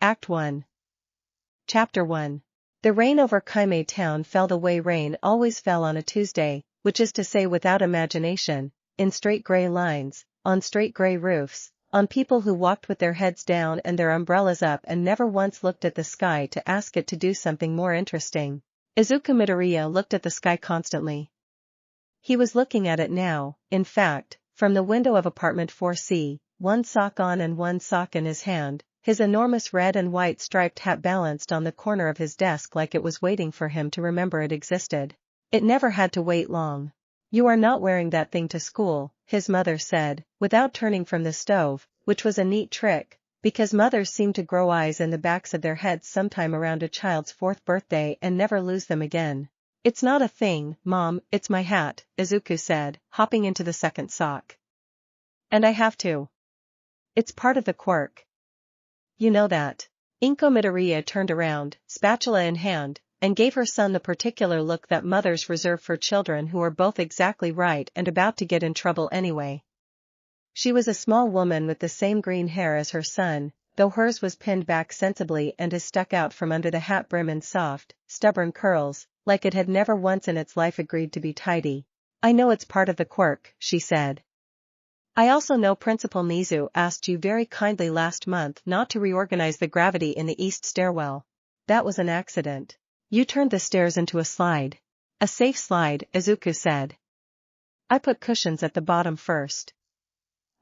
Act 1. Chapter 1. The rain over Kaimei town fell the way rain always fell on a Tuesday, which is to say without imagination, in straight gray lines, on straight gray roofs, on people who walked with their heads down and their umbrellas up and never once looked at the sky to ask it to do something more interesting. Izuku Midoriya looked at the sky constantly. He was looking at it now, in fact, from the window of apartment 4C, one sock on and one sock in his hand, his enormous red and white striped hat balanced on the corner of his desk like it was waiting for him to remember it existed. It never had to wait long. "You are not wearing that thing to school," his mother said, without turning from the stove, which was a neat trick, because mothers seem to grow eyes in the backs of their heads sometime around a child's 4th birthday and never lose them again. "It's not a thing, Mom, it's my hat," Izuku said, hopping into the second sock. "And I have to. It's part of the quirk. You know that." Inko Midoriya turned around, spatula in hand, and gave her son the particular look that mothers reserve for children who are both exactly right and about to get in trouble anyway. She was a small woman with the same green hair as her son, though hers was pinned back sensibly and is stuck out from under the hat brim in soft, stubborn curls, like it had never once in its life agreed to be tidy. "I know it's part of the quirk," she said. "I also know Principal Nizu asked you very kindly last month not to reorganize the gravity in the east stairwell. That was an accident. You turned the stairs into a slide." "A safe slide," Izuku said. "I put cushions at the bottom first.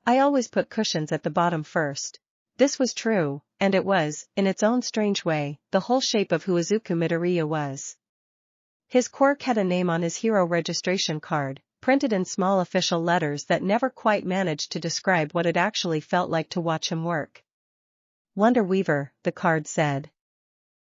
I always put cushions at the bottom first." This was true, and it was, in its own strange way, the whole shape of who Izuku Midoriya was. His quirk had a name on his hero registration card, printed in small official letters that never quite managed to describe what it actually felt like to watch him work. Wonder Weaver, the card said.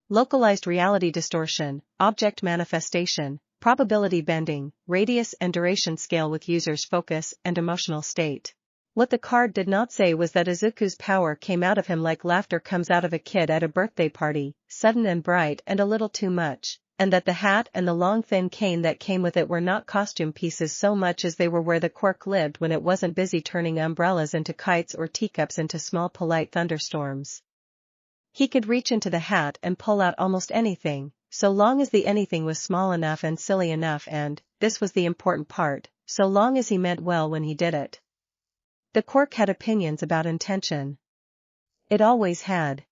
Localized reality distortion, object manifestation, probability bending, radius and duration scale with user's focus and emotional state. What the card did not say was that Izuku's power came out of him like laughter comes out of a kid at a birthday party, sudden and bright and a little too much, and that the hat and the long thin cane that came with it were not costume pieces so much as they were where the quirk lived when it wasn't busy turning umbrellas into kites or teacups into small polite thunderstorms. He could reach into the hat and pull out almost anything, so long as the anything was small enough and silly enough and, this was the important part, so long as he meant well when he did it. The quirk had opinions about intention. It always had.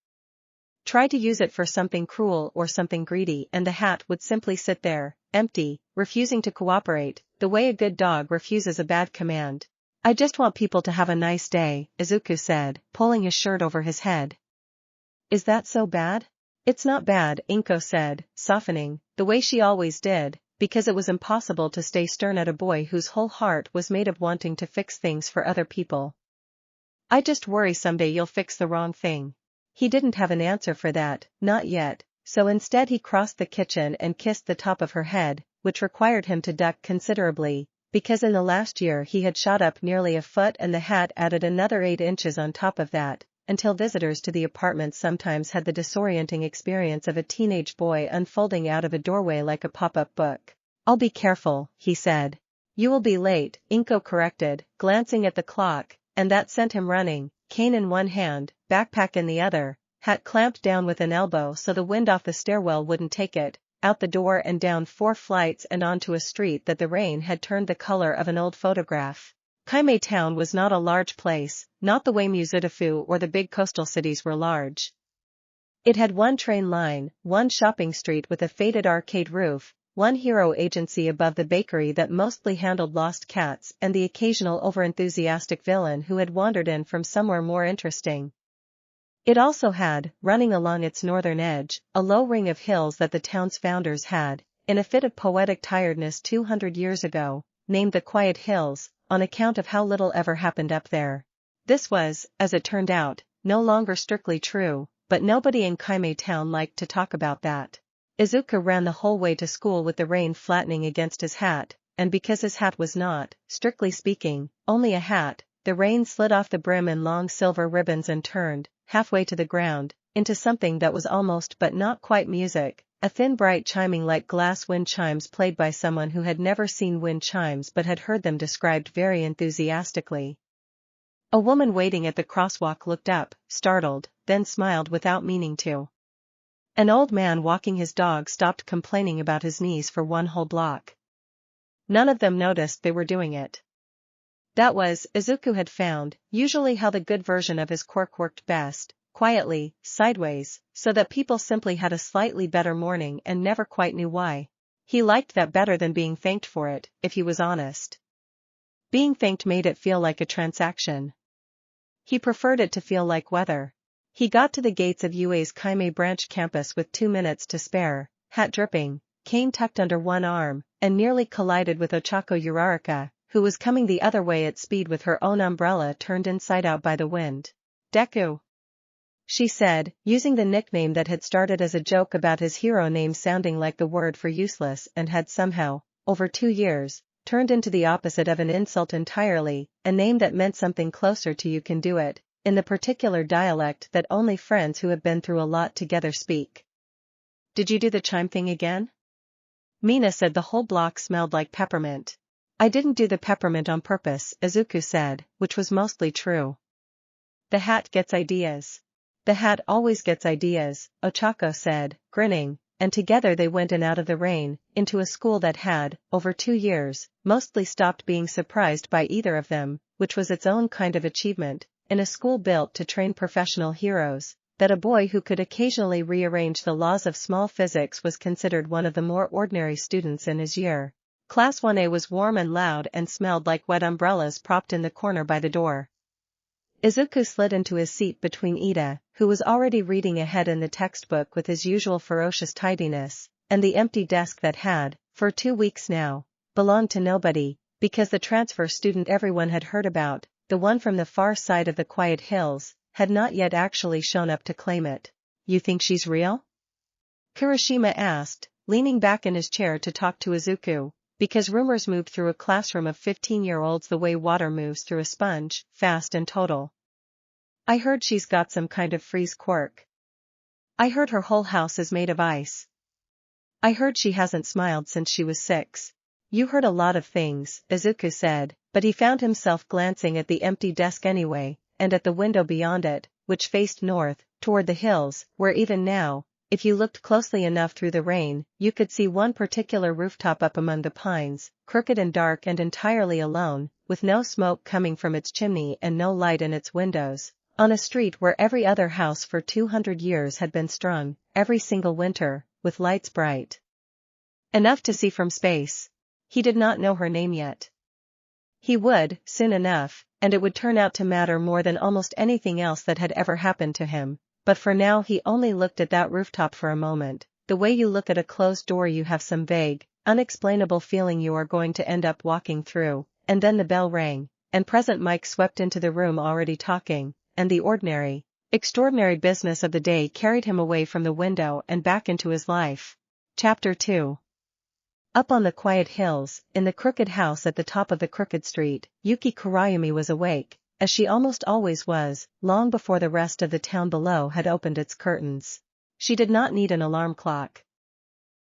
Try to use it for something cruel or something greedy and the hat would simply sit there, empty, refusing to cooperate, the way a good dog refuses a bad command. "I just want people to have a nice day," Izuku said, pulling his shirt over his head. "Is that so bad?" "It's not bad," Inko said, softening, the way she always did, because it was impossible to stay stern at a boy whose whole heart was made of wanting to fix things for other people. "I just worry someday you'll fix the wrong thing." He didn't have an answer for that, not yet, so instead he crossed the kitchen and kissed the top of her head, which required him to duck considerably, because in the last year he had shot up nearly a foot and the hat added another 8 inches on top of that, until visitors to the apartment sometimes had the disorienting experience of a teenage boy unfolding out of a doorway like a pop-up book. "I'll be careful," he said. "You will be late," Inko corrected, glancing at the clock, and that sent him running, cane in one hand, backpack in the other, hat clamped down with an elbow so the wind off the stairwell wouldn't take it, out the door and down 4 flights and onto a street that the rain had turned the color of an old photograph. Kaimei town was not a large place, not the way Muzutafu or the big coastal cities were large. It had one train line, one shopping street with a faded arcade roof, one hero agency above the bakery that mostly handled lost cats and the occasional overenthusiastic villain who had wandered in from somewhere more interesting. It also had, running along its northern edge, a low ring of hills that the town's founders had, in a fit of poetic tiredness 200 years ago, named the Quiet Hills, on account of how little ever happened up there. This was, as it turned out, no longer strictly true, but nobody in Kaimei town liked to talk about that. Izuku ran the whole way to school with the rain flattening against his hat, and because his hat was not, strictly speaking, only a hat, the rain slid off the brim in long silver ribbons and turned, halfway to the ground, into something that was almost but not quite music, a thin bright chiming like glass wind chimes played by someone who had never seen wind chimes but had heard them described very enthusiastically. A woman waiting at the crosswalk looked up, startled, then smiled without meaning to. An old man walking his dog stopped complaining about his knees for one whole block. None of them noticed they were doing it. That was, Izuku had found, usually how the good version of his quirk worked best, quietly, sideways, so that people simply had a slightly better morning and never quite knew why. He liked that better than being thanked for it, if he was honest. Being thanked made it feel like a transaction. He preferred it to feel like weather. He got to the gates of UA's Kaimei branch campus with 2 minutes to spare, hat dripping, cane tucked under one arm, and nearly collided with Ochako Uraraka, who was coming the other way at speed with her own umbrella turned inside out by the wind. "Deku," she said, using the nickname that had started as a joke about his hero name sounding like the word for useless and had somehow, over 2 years, turned into the opposite of an insult entirely, a name that meant something closer to "you can do it," in the particular dialect that only friends who have been through a lot together speak. "Did you do the chime thing again?" Mina said the whole block smelled like peppermint. "I didn't do the peppermint on purpose," Izuku said, which was mostly true. "The hat gets ideas." "The hat always gets ideas," Ochako said, grinning, and together they went in out of the rain, into a school that had, over 2 years, mostly stopped being surprised by either of them, which was its own kind of achievement, in a school built to train professional heroes, that a boy who could occasionally rearrange the laws of small physics was considered one of the more ordinary students in his year. Class 1A was warm and loud and smelled like wet umbrellas propped in the corner by the door. Izuku slid into his seat between Ida, who was already reading ahead in the textbook with his usual ferocious tidiness, and the empty desk that had, for 2 weeks now, belonged to nobody, because the transfer student everyone had heard about, the one from the far side of the quiet hills, had not yet actually shown up to claim it. "You think she's real?" Kirishima asked, leaning back in his chair to talk to Izuku, because rumors moved through a classroom of 15-year-olds the way water moves through a sponge, fast and total. "I heard she's got some kind of freeze quirk. I heard her whole house is made of ice. I heard she hasn't smiled since she was 6. "You heard a lot of things," Izuku said, but he found himself glancing at the empty desk anyway, and at the window beyond it, which faced north, toward the hills, where even now, if you looked closely enough through the rain, you could see one particular rooftop up among the pines, crooked and dark and entirely alone, with no smoke coming from its chimney and no light in its windows, on a street where every other house for 200 years had been strung, every single winter, with lights bright enough to see from space. He did not know her name yet. He would, soon enough, and it would turn out to matter more than almost anything else that had ever happened to him, but for now he only looked at that rooftop for a moment, the way you look at a closed door you have some vague, unexplainable feeling you are going to end up walking through, and then the bell rang, and Present Mike swept into the room already talking, and the ordinary, extraordinary business of the day carried him away from the window and back into his life. Chapter 2. Up on the quiet hills, in the crooked house at the top of the crooked street, Yuki Kurayumi was awake, as she almost always was, long before the rest of the town below had opened its curtains. She did not need an alarm clock.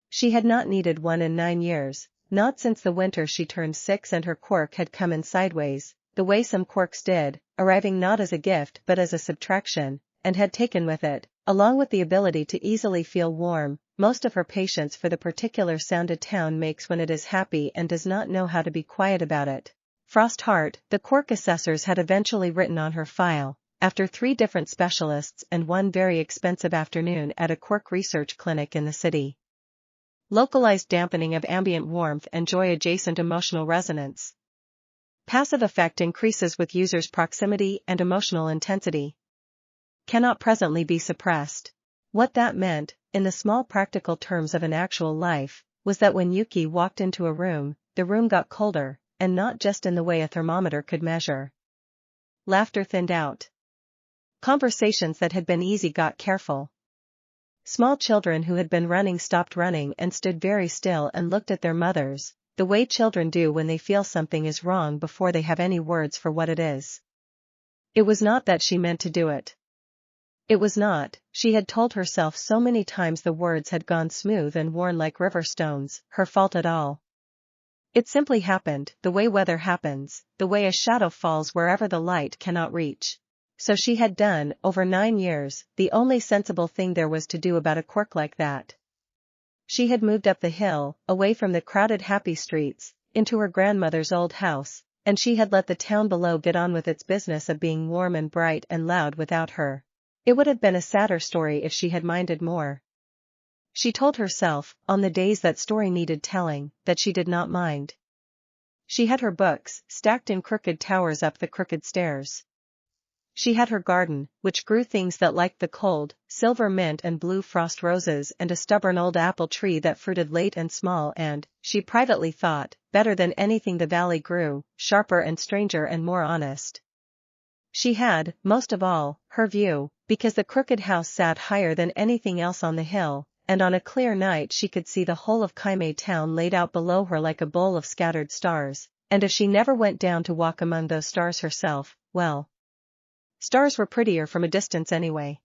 She had not needed one in 9 years, not since the winter she turned 6 and her quirk had come in sideways, the way some quirks did, arriving not as a gift but as a subtraction, and had taken with it, along with the ability to easily feel warm, most of her patience for the particular sound a town makes when it is happy and does not know how to be quiet about it. Frost Heart, the quirk assessors had eventually written on her file, after 3 different specialists and one very expensive afternoon at a quirk research clinic in the city. Localized dampening of ambient warmth and joy-adjacent emotional resonance. Passive effect increases with user's proximity and emotional intensity. Cannot presently be suppressed. What that meant, in the small practical terms of an actual life, was that when Yuki walked into a room, the room got colder, and not just in the way a thermometer could measure. Laughter thinned out. Conversations that had been easy got careful. Small children who had been running stopped running and stood very still and looked at their mothers, the way children do when they feel something is wrong before they have any words for what it is. It was not that she meant to do it. It was not, she had told herself so many times the words had gone smooth and worn like river stones, her fault at all. It simply happened, the way weather happens, the way a shadow falls wherever the light cannot reach. So she had done, over 9 years, the only sensible thing there was to do about a quirk like that. She had moved up the hill, away from the crowded happy streets, into her grandmother's old house, and she had let the town below get on with its business of being warm and bright and loud without her. It would have been a sadder story if she had minded more. She told herself, on the days that story needed telling, that she did not mind. She had her books, stacked in crooked towers up the crooked stairs. She had her garden, which grew things that liked the cold, silver mint and blue frost roses and a stubborn old apple tree that fruited late and small and, she privately thought, better than anything the valley grew, sharper and stranger and more honest. She had, most of all, her view, because the crooked house sat higher than anything else on the hill, and on a clear night she could see the whole of Kaimei town laid out below her like a bowl of scattered stars, and if she never went down to walk among those stars herself, well, stars were prettier from a distance anyway.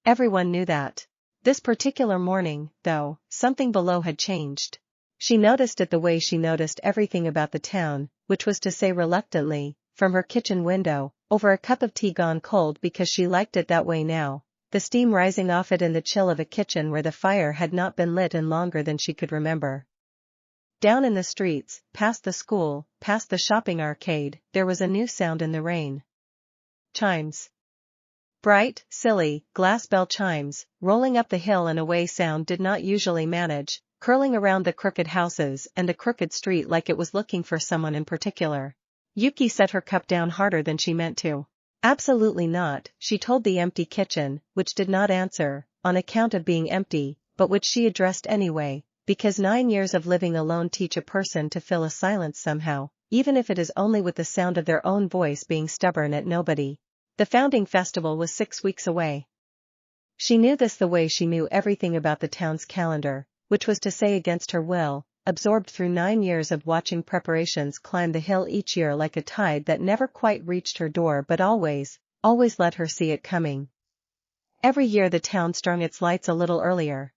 Everyone knew that. This particular morning, though, something below had changed. She noticed it the way she noticed everything about the town, which was to say reluctantly, from her kitchen window, over a cup of tea gone cold because she liked it that way now, the steam rising off it in the chill of a kitchen where the fire had not been lit in longer than she could remember. Down in the streets, past the school, past the shopping arcade, there was a new sound in the rain. Chimes. Bright, silly, glass bell chimes, rolling up the hill in a way sound did not usually manage, curling around the crooked houses and the crooked street like it was looking for someone in particular. Yuki set her cup down harder than she meant to. Absolutely not, she told the empty kitchen, which did not answer, on account of being empty, but which she addressed anyway, because 9 years of living alone teach a person to fill a silence somehow, even if it is only with the sound of their own voice being stubborn at nobody. The founding festival was 6 weeks away. She knew this the way she knew everything about the town's calendar, which was to say against her will, absorbed through 9 years of watching preparations climb the hill each year like a tide that never quite reached her door but always let her see it coming. Every year the town strung its lights a little earlier.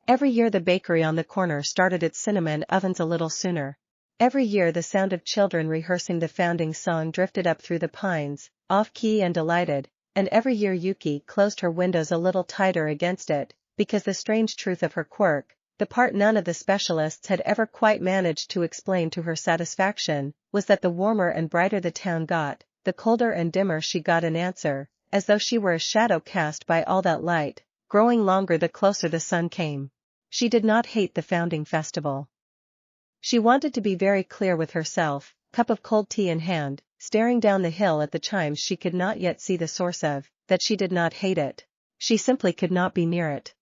Every year the bakery on the corner started its cinnamon ovens a little sooner. Every year the sound of children rehearsing the founding song drifted up through the pines, off-key and delighted, and every year Yuki closed her windows a little tighter against it, because the strange truth of her quirk, the part none of the specialists had ever quite managed to explain to her satisfaction, was that the warmer and brighter the town got, the colder and dimmer she got in answer, as though she were a shadow cast by all that light, growing longer the closer the sun came. She did not hate the founding festival. She wanted to be very clear with herself, cup of cold tea in hand, staring down the hill at the chimes she could not yet see the source of, that she did not hate it. She simply could not be near it.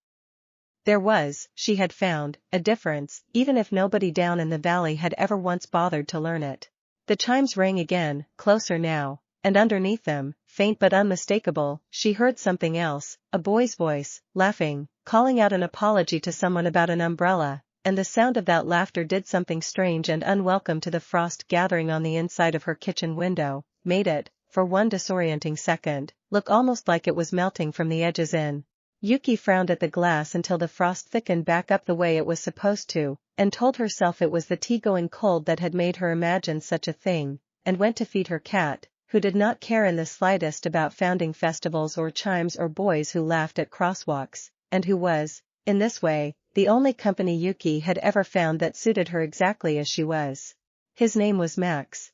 There was, she had found, a difference, even if nobody down in the valley had ever once bothered to learn it. The chimes rang again, closer now, and underneath them, faint but unmistakable, she heard something else, a boy's voice, laughing, calling out an apology to someone about an umbrella, and the sound of that laughter did something strange and unwelcome to the frost gathering on the inside of her kitchen window, made it, for one disorienting second, look almost like it was melting from the edges in. Yuki frowned at the glass until the frost thickened back up the way it was supposed to, and told herself it was the tea going cold that had made her imagine such a thing, and went to feed her cat, who did not care in the slightest about founding festivals or chimes or boys who laughed at crosswalks, and who was, in this way, the only company Yuki had ever found that suited her exactly as she was. His name was Max.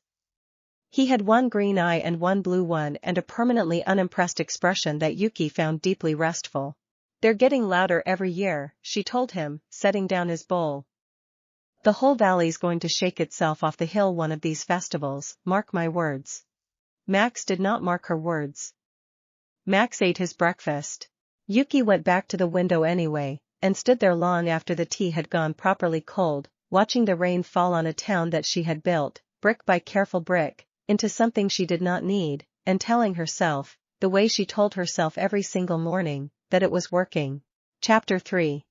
He had one green eye and one blue one and a permanently unimpressed expression that Yuki found deeply restful. "They're getting louder every year," she told him, setting down his bowl. "The whole valley's going to shake itself off the hill one of these festivals, mark my words." Max did not mark her words. Max ate his breakfast. Yuki went back to the window anyway, and stood there long after the tea had gone properly cold, watching the rain fall on a town that she had built, brick by careful brick, into something she did not need, and telling herself, the way she told herself every single morning, that it was working. Chapter 3.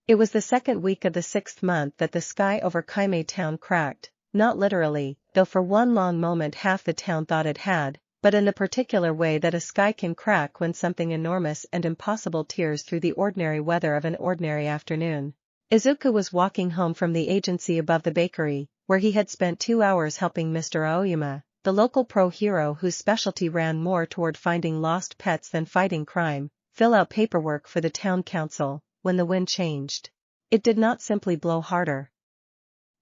It was the second week of the 6th month that the sky over Kaimei town cracked, not literally, though for one long moment half the town thought it had, but in the particular way that a sky can crack when something enormous and impossible tears through the ordinary weather of an ordinary afternoon. Izuku was walking home from the agency above the bakery, where he had spent 2 hours helping Mr. Aoyama, the local pro-hero whose specialty ran more toward finding lost pets than fighting crime, fill out paperwork for the town council. When the wind changed, it did not simply blow harder.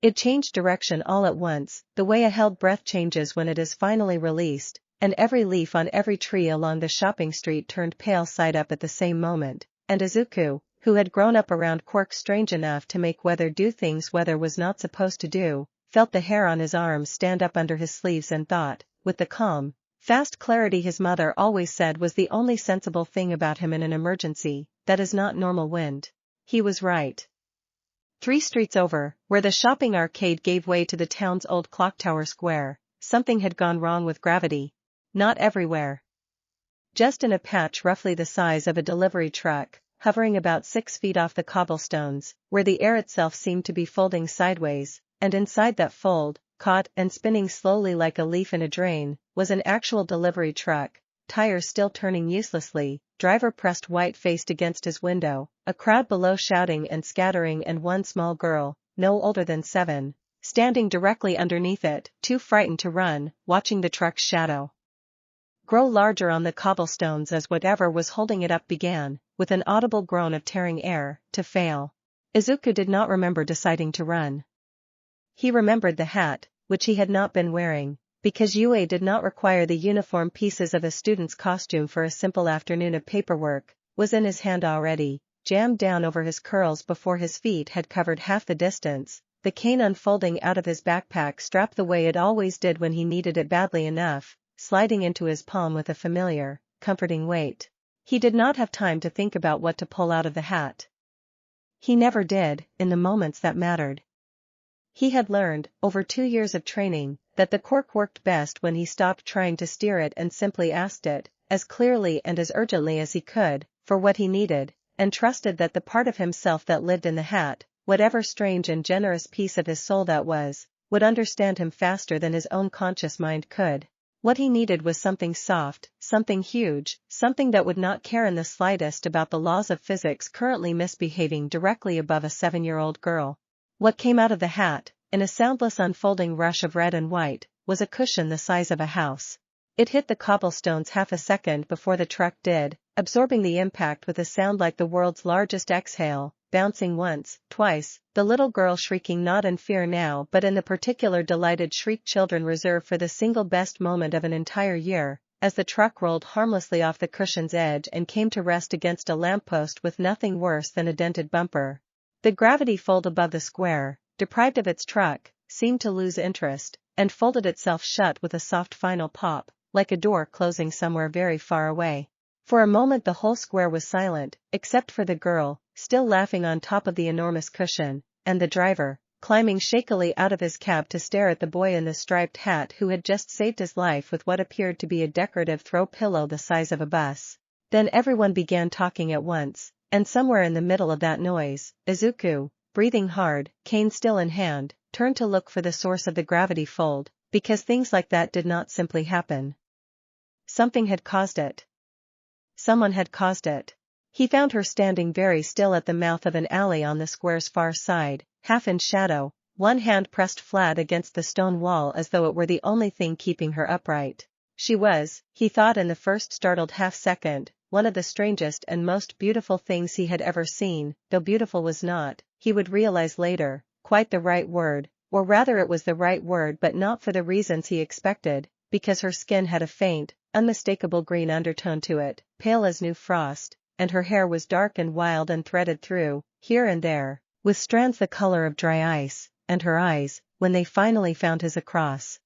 It changed direction all at once, the way a held breath changes when it is finally released, and every leaf on every tree along the shopping street turned pale side up at the same moment, and Izuku, who had grown up around Quirk strange enough to make weather do things weather was not supposed to do, felt the hair on his arms stand up under his sleeves and thought, with the calm, fast clarity his mother always said was the only sensible thing about him in an emergency, that is not normal wind. He was right. 3 streets over, where the shopping arcade gave way to the town's old clocktower square, something had gone wrong with gravity. Not everywhere. Just in a patch roughly the size of a delivery truck, hovering about 6 feet off the cobblestones, where the air itself seemed to be folding sideways, and inside that fold, caught and spinning slowly like a leaf in a drain, was an actual delivery truck, tires still turning uselessly, driver pressed white-faced against his window, a crowd below shouting and scattering and one small girl, no older than 7, standing directly underneath it, too frightened to run, watching the truck's shadow grow larger on the cobblestones as whatever was holding it up began, with an audible groan of tearing air, to fail. Izuku did not remember deciding to run. He remembered the hat, which he had not been wearing, because UA did not require the uniform pieces of a student's costume for a simple afternoon of paperwork, was in his hand already, jammed down over his curls before his feet had covered half the distance, the cane unfolding out of his backpack strapped the way it always did when he needed it badly enough, sliding into his palm with a familiar, comforting weight. He did not have time to think about what to pull out of the hat. He never did, in the moments that mattered. He had learned, over 2 years of training, that the quirk worked best when he stopped trying to steer it and simply asked it, as clearly and as urgently as he could, for what he needed, and trusted that the part of himself that lived in the hat, whatever strange and generous piece of his soul that was, would understand him faster than his own conscious mind could. What he needed was something soft, something huge, something that would not care in the slightest about the laws of physics currently misbehaving directly above a 7-year-old girl. What came out of the hat, in a soundless unfolding rush of red and white, was a cushion the size of a house. It hit the cobblestones half a second before the truck did, absorbing the impact with a sound like the world's largest exhale, bouncing once, twice, the little girl shrieking not in fear now but in the particular delighted shriek children reserve for the single best moment of an entire year, as the truck rolled harmlessly off the cushion's edge and came to rest against a lamppost with nothing worse than a dented bumper. The gravity fold above the square, deprived of its truck, seemed to lose interest, and folded itself shut with a soft final pop, like a door closing somewhere very far away. For a moment the whole square was silent, except for the girl, still laughing on top of the enormous cushion, and the driver, climbing shakily out of his cab to stare at the boy in the striped hat who had just saved his life with what appeared to be a decorative throw pillow the size of a bus. Then everyone began talking at once, and somewhere in the middle of that noise, Izuku, breathing hard, cane still in hand, turned to look for the source of the gravity fold, because things like that did not simply happen. Something had caused it. Someone had caused it. He found her standing very still at the mouth of an alley on the square's far side, half in shadow, one hand pressed flat against the stone wall as though it were the only thing keeping her upright. She was, he thought in the first startled half-second, one of the strangest and most beautiful things he had ever seen, though beautiful was not, he would realize later, quite the right word, or rather it was the right word but not for the reasons he expected, because her skin had a faint, unmistakable green undertone to it, pale as new frost, and her hair was dark and wild and threaded through, here and there, with strands the color of dry ice, and her eyes, when they finally found his across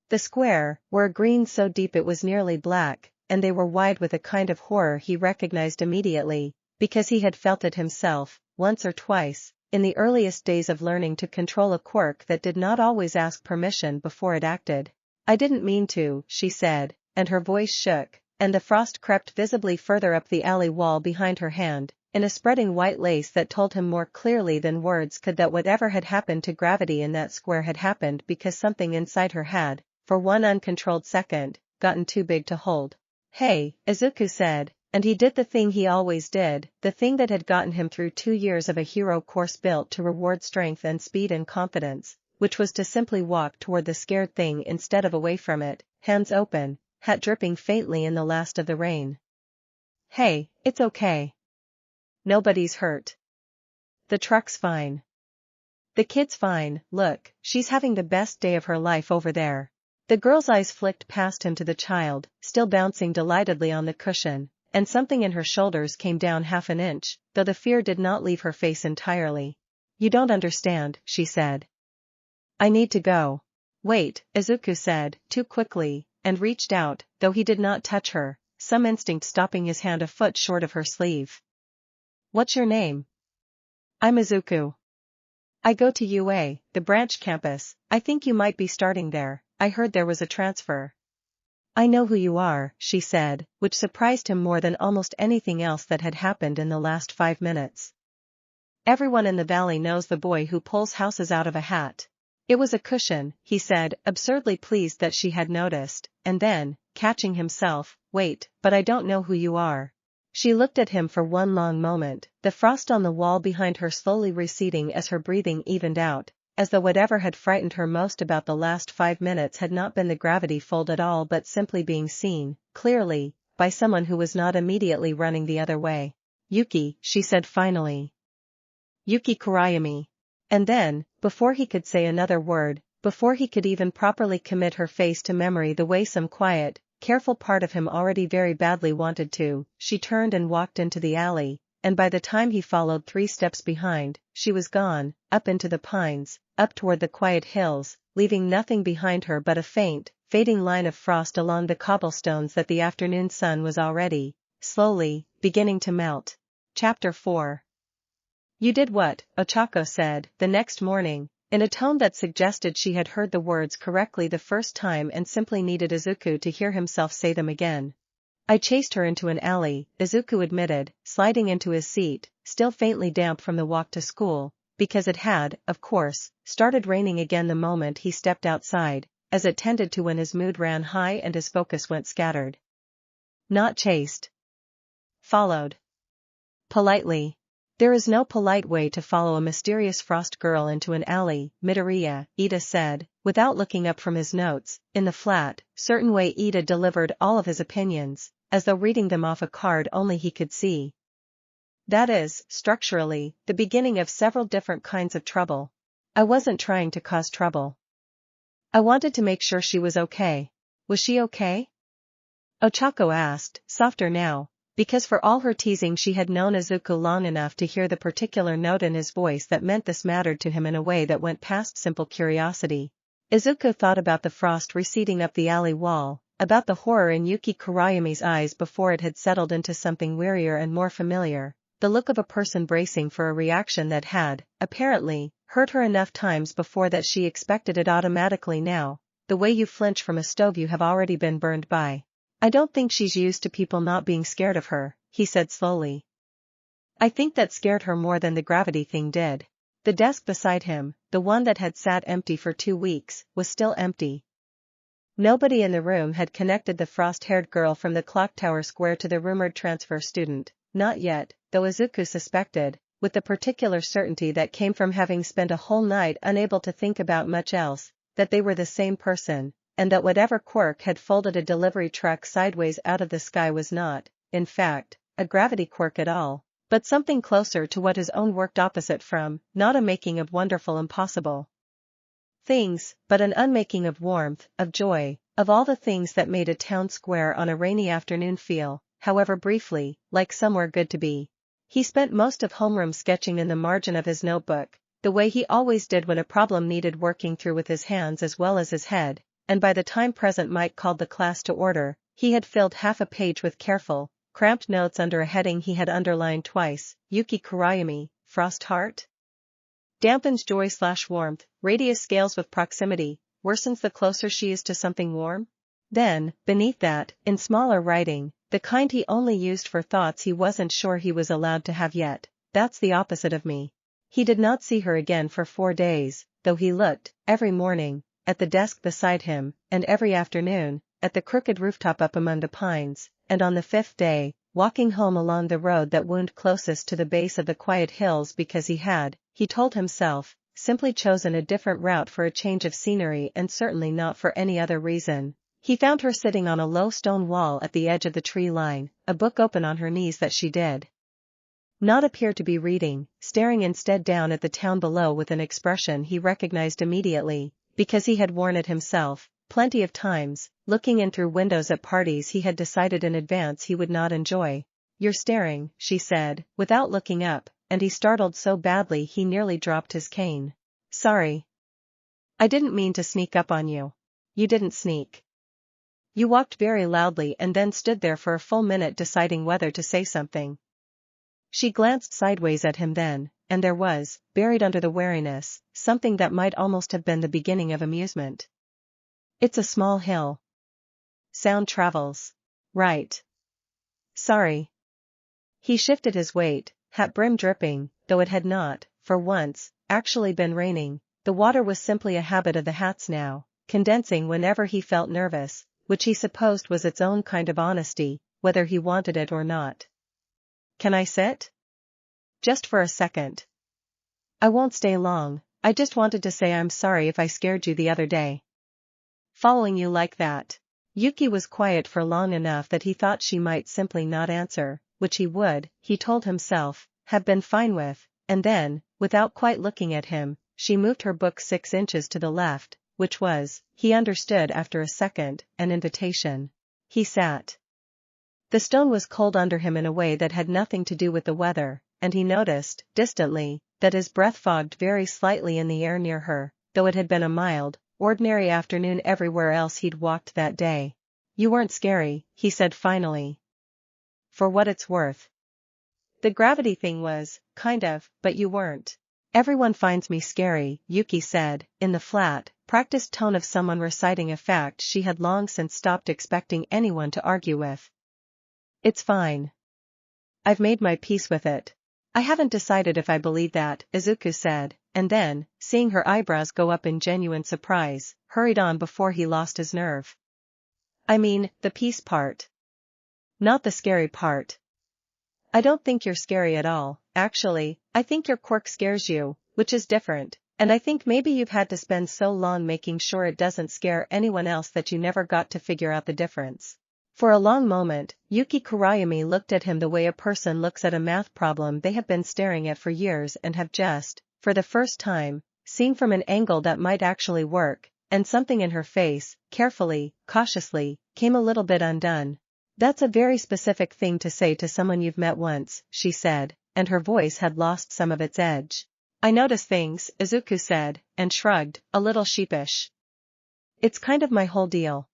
the square, were a green so deep it was nearly black, and they were wide with a kind of horror he recognized immediately, because he had felt it himself, once or twice, in the earliest days of learning to control a quirk that did not always ask permission before it acted. "I didn't mean to," she said, and her voice shook, and the frost crept visibly further up the alley wall behind her hand, in a spreading white lace that told him more clearly than words could that whatever had happened to gravity in that square had happened because something inside her had, for one uncontrolled second, gotten too big to hold. "Hey," Izuku said, and he did the thing he always did, the thing that had gotten him through 2 years of a hero course built to reward strength and speed and confidence, which was to simply walk toward the scared thing instead of away from it, hands open, hat dripping faintly in the last of the rain. "Hey, it's okay. Nobody's hurt. The truck's fine. The kid's fine, look, she's having the best day of her life over there." The girl's eyes flicked past him to the child, still bouncing delightedly on the cushion, and something in her shoulders came down half an inch, though the fear did not leave her face entirely. "You don't understand," she said. "I need to go." "Wait," Izuku said, too quickly, and reached out, though he did not touch her, some instinct stopping his hand a foot short of her sleeve. "What's your name?" "I'm Izuku. I go to UA, the branch campus. I think you might be starting there. I heard there was a transfer." "I know who you are," she said, which surprised him more than almost anything else that had happened in the last 5 minutes. "Everyone in the valley knows the boy who pulls houses out of a hat." "It was a cushion," he said, absurdly pleased that she had noticed, and then, catching himself, "Wait, but I don't know who you are." She looked at him for one long moment, the frost on the wall behind her slowly receding as her breathing evened out, as though whatever had frightened her most about the last 5 minutes had not been the gravity fold at all but simply being seen, clearly, by someone who was not immediately running the other way. "Yuki," she said finally. "Yuki Kurayami." And then, before he could say another word, before he could even properly commit her face to memory the way some quiet, careful part of him already very badly wanted to, she turned and walked into the alley, and by the time he followed 3 steps behind, she was gone, up into the pines, up toward the quiet hills, leaving nothing behind her but a faint, fading line of frost along the cobblestones that the afternoon sun was already, slowly, beginning to melt. Chapter 4. "You did what?" Ochako said, the next morning, in a tone that suggested she had heard the words correctly the first time and simply needed Izuku to hear himself say them again. "I chased her into an alley," Izuku admitted, sliding into his seat, still faintly damp from the walk to school, because it had, of course, started raining again the moment he stepped outside, as it tended to when his mood ran high and his focus went scattered. "Not chased. Followed. Politely." "There is no polite way to follow a mysterious frost girl into an alley, Midoriya," Ida said, without looking up from his notes. In the flat, certain way Ida delivered all of his opinions, as though reading them off a card only he could see. "That is, structurally, the beginning of several different kinds of trouble. I wasn't trying to cause trouble. I wanted to make sure she was okay." "Was she okay?" Ochako asked, softer now, because for all her teasing she had known Izuku long enough to hear the particular note in his voice that meant this mattered to him in a way that went past simple curiosity. Izuku thought about the frost receding up the alley wall, about the horror in Yuki Kurayami's eyes before it had settled into something wearier and more familiar, the look of a person bracing for a reaction that had, apparently, hurt her enough times before that she expected it automatically now, the way you flinch from a stove you have already been burned by. "I don't think she's used to people not being scared of her," he said slowly. "I think that scared her more than the gravity thing did." The desk beside him, the one that had sat empty for 2 weeks, was still empty. Nobody in the room had connected the frost-haired girl from the clock tower square to the rumored transfer student, not yet, though Izuku suspected, with the particular certainty that came from having spent a whole night unable to think about much else, that they were the same person, and that whatever Quirk had folded a delivery truck sideways out of the sky was not, in fact, a gravity quirk at all, but something closer to what his own worked opposite from, not a making of wonderful impossible things, but an unmaking of warmth, of joy, of all the things that made a town square on a rainy afternoon feel, however briefly, like somewhere good to be. He spent most of homeroom sketching in the margin of his notebook, the way he always did when a problem needed working through with his hands as well as his head, and by the time President Mike called the class to order, he had filled half a page with careful, cramped notes under a heading he had underlined twice: Yuki Kurayami, Frost Heart? Dampens joy/warmth, radius scales with proximity, worsens the closer she is to something warm? Then, beneath that, in smaller writing, the kind he only used for thoughts he wasn't sure he was allowed to have yet: that's the opposite of me. He did not see her again for 4 days, though he looked, every morning, at the desk beside him, and every afternoon, at the crooked rooftop up among the pines, and on the 5th day, walking home along the road that wound closest to the base of the quiet hills because he told himself, simply chosen a different route for a change of scenery and certainly not for any other reason. He found her sitting on a low stone wall at the edge of the tree line, a book open on her knees that she did not appear to be reading, staring instead down at the town below with an expression he recognized immediately, because he had worn it himself, plenty of times, looking in through windows at parties he had decided in advance he would not enjoy. "You're staring," she said, without looking up, and he startled so badly he nearly dropped his cane. "Sorry. I didn't mean to sneak up on you." "You didn't sneak. You walked very loudly and then stood there for a full minute deciding whether to say something." She glanced sideways at him then, and there was, buried under the wariness, something that might almost have been the beginning of amusement. "It's a small hill. Sound travels. Right. Sorry." He shifted his weight, hat brim dripping, though it had not, for once, actually been raining. The water was simply a habit of the hat's now, condensing whenever he felt nervous, which he supposed was its own kind of honesty, whether he wanted it or not. "Can I sit?" "Just for a second. I won't stay long. I just wanted to say I'm sorry if I scared you the other day. Following you like that." Yuki was quiet for long enough that he thought she might simply not answer, which he would, he told himself, have been fine with, and then, without quite looking at him, she moved her book 6 inches to the left, which was, he understood after a second, an invitation. He sat. The stone was cold under him in a way that had nothing to do with the weather, and he noticed, distantly, that his breath fogged very slightly in the air near her, though it had been a mild, ordinary afternoon everywhere else he'd walked that day. "You weren't scary," he said finally. "For what it's worth. The gravity thing was, kind of, but you weren't." "Everyone finds me scary," Yuki said, in the flat, practiced tone of someone reciting a fact she had long since stopped expecting anyone to argue with. "It's fine. I've made my peace with it." "I haven't decided if I believe that," Izuku said, and then, seeing her eyebrows go up in genuine surprise, hurried on before he lost his nerve. "I mean, the peace part. Not the scary part. I don't think you're scary at all, actually. I think your quirk scares you, which is different, and I think maybe you've had to spend so long making sure it doesn't scare anyone else that you never got to figure out the difference." For a long moment, Yuki Kurayami looked at him the way a person looks at a math problem they have been staring at for years and have just, for the first time, seen from an angle that might actually work, and something in her face, carefully, cautiously, came a little bit undone. "That's a very specific thing to say to someone you've met once," she said, and her voice had lost some of its edge. "I notice things," Izuku said, and shrugged, a little sheepish. "It's kind of my whole deal.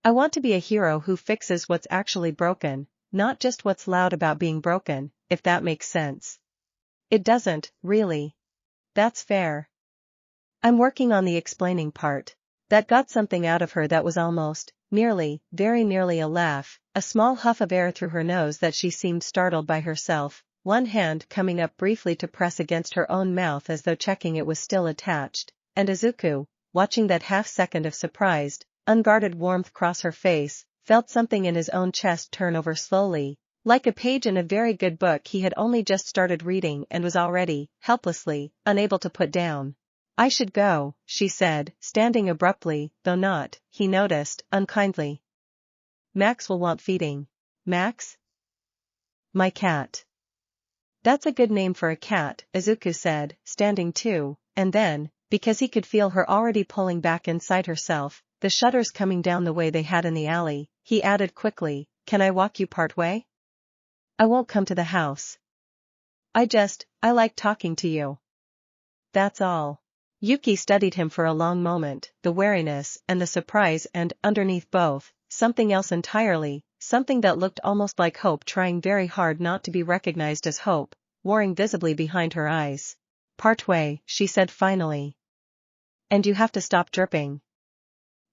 I want to be a hero who fixes what's actually broken, not just what's loud about being broken, if that makes sense." "It doesn't, really." "That's fair. I'm working on the explaining part." That got something out of her that was almost, nearly, very nearly a laugh, a small huff of air through her nose that she seemed startled by herself, one hand coming up briefly to press against her own mouth as though checking it was still attached, and Izuku, watching that half-second of surprised, unguarded warmth cross her face, felt something in his own chest turn over slowly, like a page in a very good book he had only just started reading and was already, helplessly, unable to put down. "I should go," she said, standing abruptly, though not, he noticed, unkindly. "Max will want feeding." "Max?" "My cat." "That's a good name for a cat," Izuku said, standing too, and then, because he could feel her already pulling back inside herself, the shutters coming down the way they had in the alley, he added quickly, "Can I walk you part way? I won't come to the house. I like talking to you. That's all." Yuki studied him for a long moment, the wariness and the surprise and, underneath both, something else entirely, something that looked almost like hope trying very hard not to be recognized as hope, warring visibly behind her eyes. "Part way," she said finally. "And you have to stop dripping.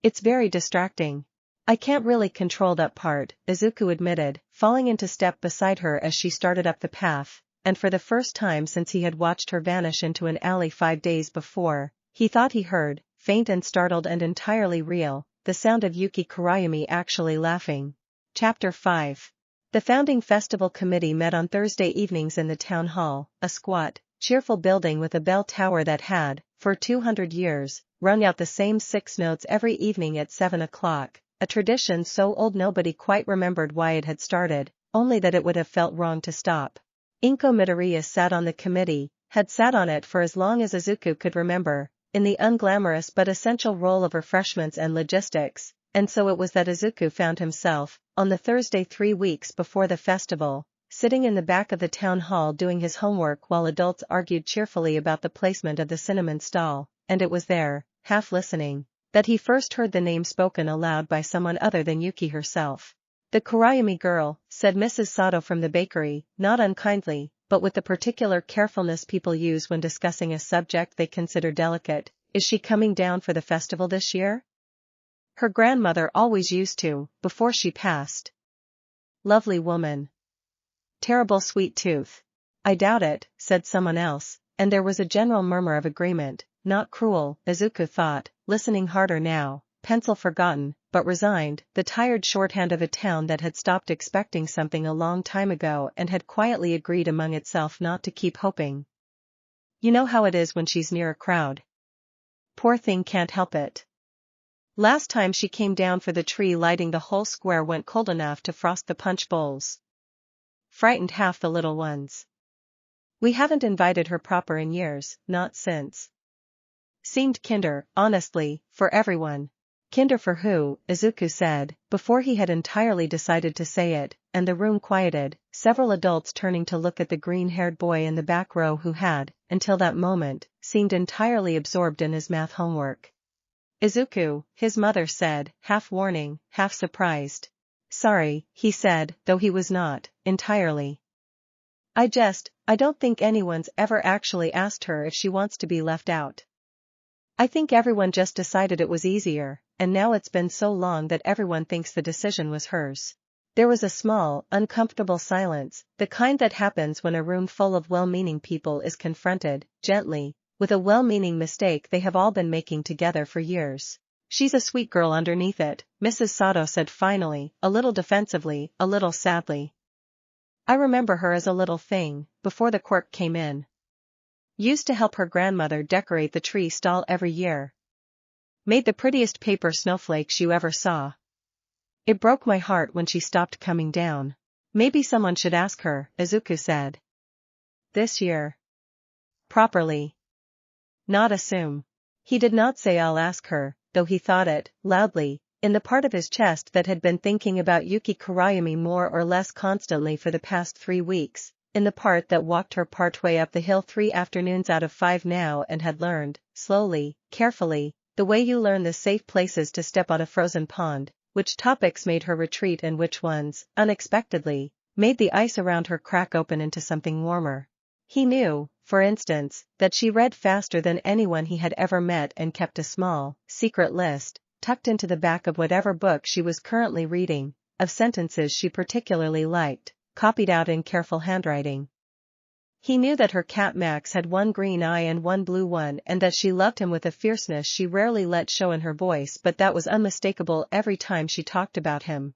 It's very distracting." "I can't really control that part," Izuku admitted, falling into step beside her as she started up the path, and for the first time since he had watched her vanish into an alley 5 days before, he thought he heard, faint and startled and entirely real, the sound of Yuki Kurayami actually laughing. Chapter 5. The founding festival committee met on Thursday evenings in the town hall, a squat, cheerful building with a bell tower that had, for 200 years, rung out the same 6 notes every evening at 7 o'clock, a tradition so old nobody quite remembered why it had started, only that it would have felt wrong to stop. Izuku Midoriya sat on the committee, had sat on it for as long as Izuku could remember, in the unglamorous but essential role of refreshments and logistics, and so it was that Izuku found himself, on the Thursday 3 weeks before the festival, sitting in the back of the town hall doing his homework while adults argued cheerfully about the placement of the cinnamon stall, and it was there, half listening, that he first heard the name spoken aloud by someone other than Yuki herself. "The Kurayami girl," said Mrs. Sato from the bakery, not unkindly, but with the particular carefulness people use when discussing a subject they consider delicate. "Is she coming down for the festival this year? Her grandmother always used to, before she passed. Lovely woman. Terrible sweet tooth." "I doubt it," said someone else, and there was a general murmur of agreement. Not cruel, Izuku thought, listening harder now, pencil forgotten, but resigned, the tired shorthand of a town that had stopped expecting something a long time ago and had quietly agreed among itself not to keep hoping. "You know how it is when she's near a crowd. Poor thing can't help it. Last time she came down for the tree lighting the whole square went cold enough to frost the punch bowls. Frightened half the little ones. We haven't invited her proper in years, not since." Seemed kinder, honestly, for everyone. Kinder for who, Izuku said, before he had entirely decided to say it, and the room quieted, several adults turning to look at the green-haired boy in the back row who had, until that moment, seemed entirely absorbed in his math homework. "Izuku," his mother said, half warning, half surprised. "Sorry," he said, though he was not, entirely. I don't think anyone's ever actually asked her if she wants to be left out. I think everyone just decided it was easier, and now it's been so long that everyone thinks the decision was hers." There was a small, uncomfortable silence, the kind that happens when a room full of well-meaning people is confronted, gently, with a well-meaning mistake they have all been making together for years. "She's a sweet girl underneath it," Mrs. Sato said finally, a little defensively, a little sadly. "I remember her as a little thing, before the Quirk came in. Used to help her grandmother decorate the tree stall every year. Made the prettiest paper snowflakes you ever saw. It broke my heart when she stopped coming down." "Maybe someone should ask her," Izuku said. "This year. Properly. Not assume." He did not say "I'll ask her," though he thought it, loudly, in the part of his chest that had been thinking about Yuki Kurayami more or less constantly for the past 3 weeks, in the part that walked her partway up the hill 3 afternoons out of 5 now and had learned, slowly, carefully, the way you learn the safe places to step on a frozen pond, which topics made her retreat and which ones, unexpectedly, made the ice around her crack open into something warmer. He knew, for instance, that she read faster than anyone he had ever met and kept a small, secret list, tucked into the back of whatever book she was currently reading, of sentences she particularly liked, copied out in careful handwriting. He knew that her cat Max had one green eye and one blue one and that she loved him with a fierceness she rarely let show in her voice but that was unmistakable every time she talked about him.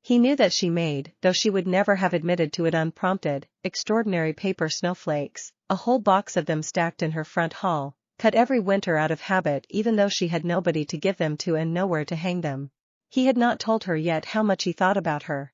He knew that she made, though she would never have admitted to it unprompted, extraordinary paper snowflakes, a whole box of them stacked in her front hall, cut every winter out of habit even though she had nobody to give them to and nowhere to hang them. He had not told her yet how much he thought about her.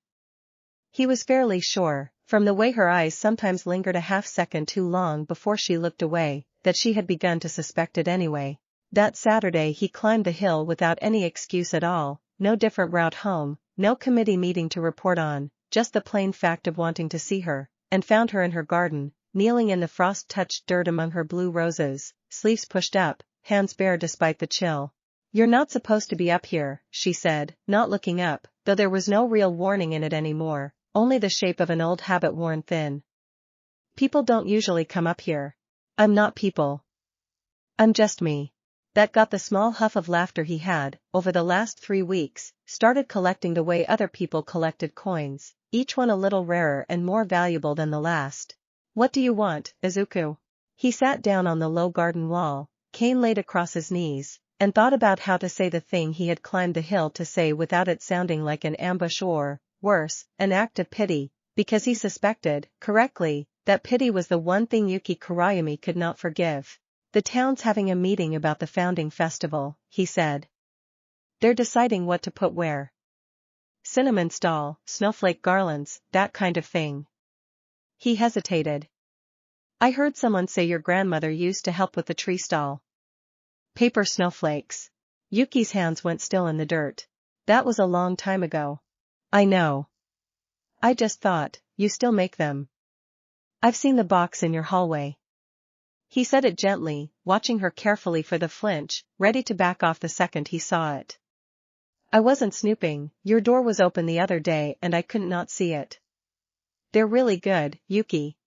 He was fairly sure, from the way her eyes sometimes lingered a half-second too long before she looked away, that she had begun to suspect it anyway. That Saturday he climbed the hill without any excuse at all, no different route home, no committee meeting to report on, just the plain fact of wanting to see her, and found her in her garden, kneeling in the frost-touched dirt among her blue roses, sleeves pushed up, hands bare despite the chill. "You're not supposed to be up here," she said, not looking up, though there was no real warning in it anymore, only the shape of an old habit worn thin. "People don't usually come up here. I'm not people. I'm just me." That got the small huff of laughter he had, over the last 3 weeks, started collecting the way other people collected coins, each one a little rarer and more valuable than the last. "What do you want, Izuku?" He sat down on the low garden wall, cane laid across his knees, and thought about how to say the thing he had climbed the hill to say without it sounding like an ambush or, worse, an act of pity. because he suspected, correctly, that pity was the one thing Yuki Kurayumi could not forgive. The town's having a meeting about the founding festival, he said. They're deciding what to put where. Cinnamon stall, snowflake garlands, that kind of thing. He hesitated. I heard someone say your grandmother used to help with the tree stall. Paper snowflakes. Yuki's hands went still in the dirt. That was a long time ago. I know. I just thought, you still make them. I've seen the box in your hallway. He said it gently, watching her carefully for the flinch, ready to back off the second he saw it. I wasn't snooping, your door was open the other day and I couldn't not see it. They're really good, Yuki.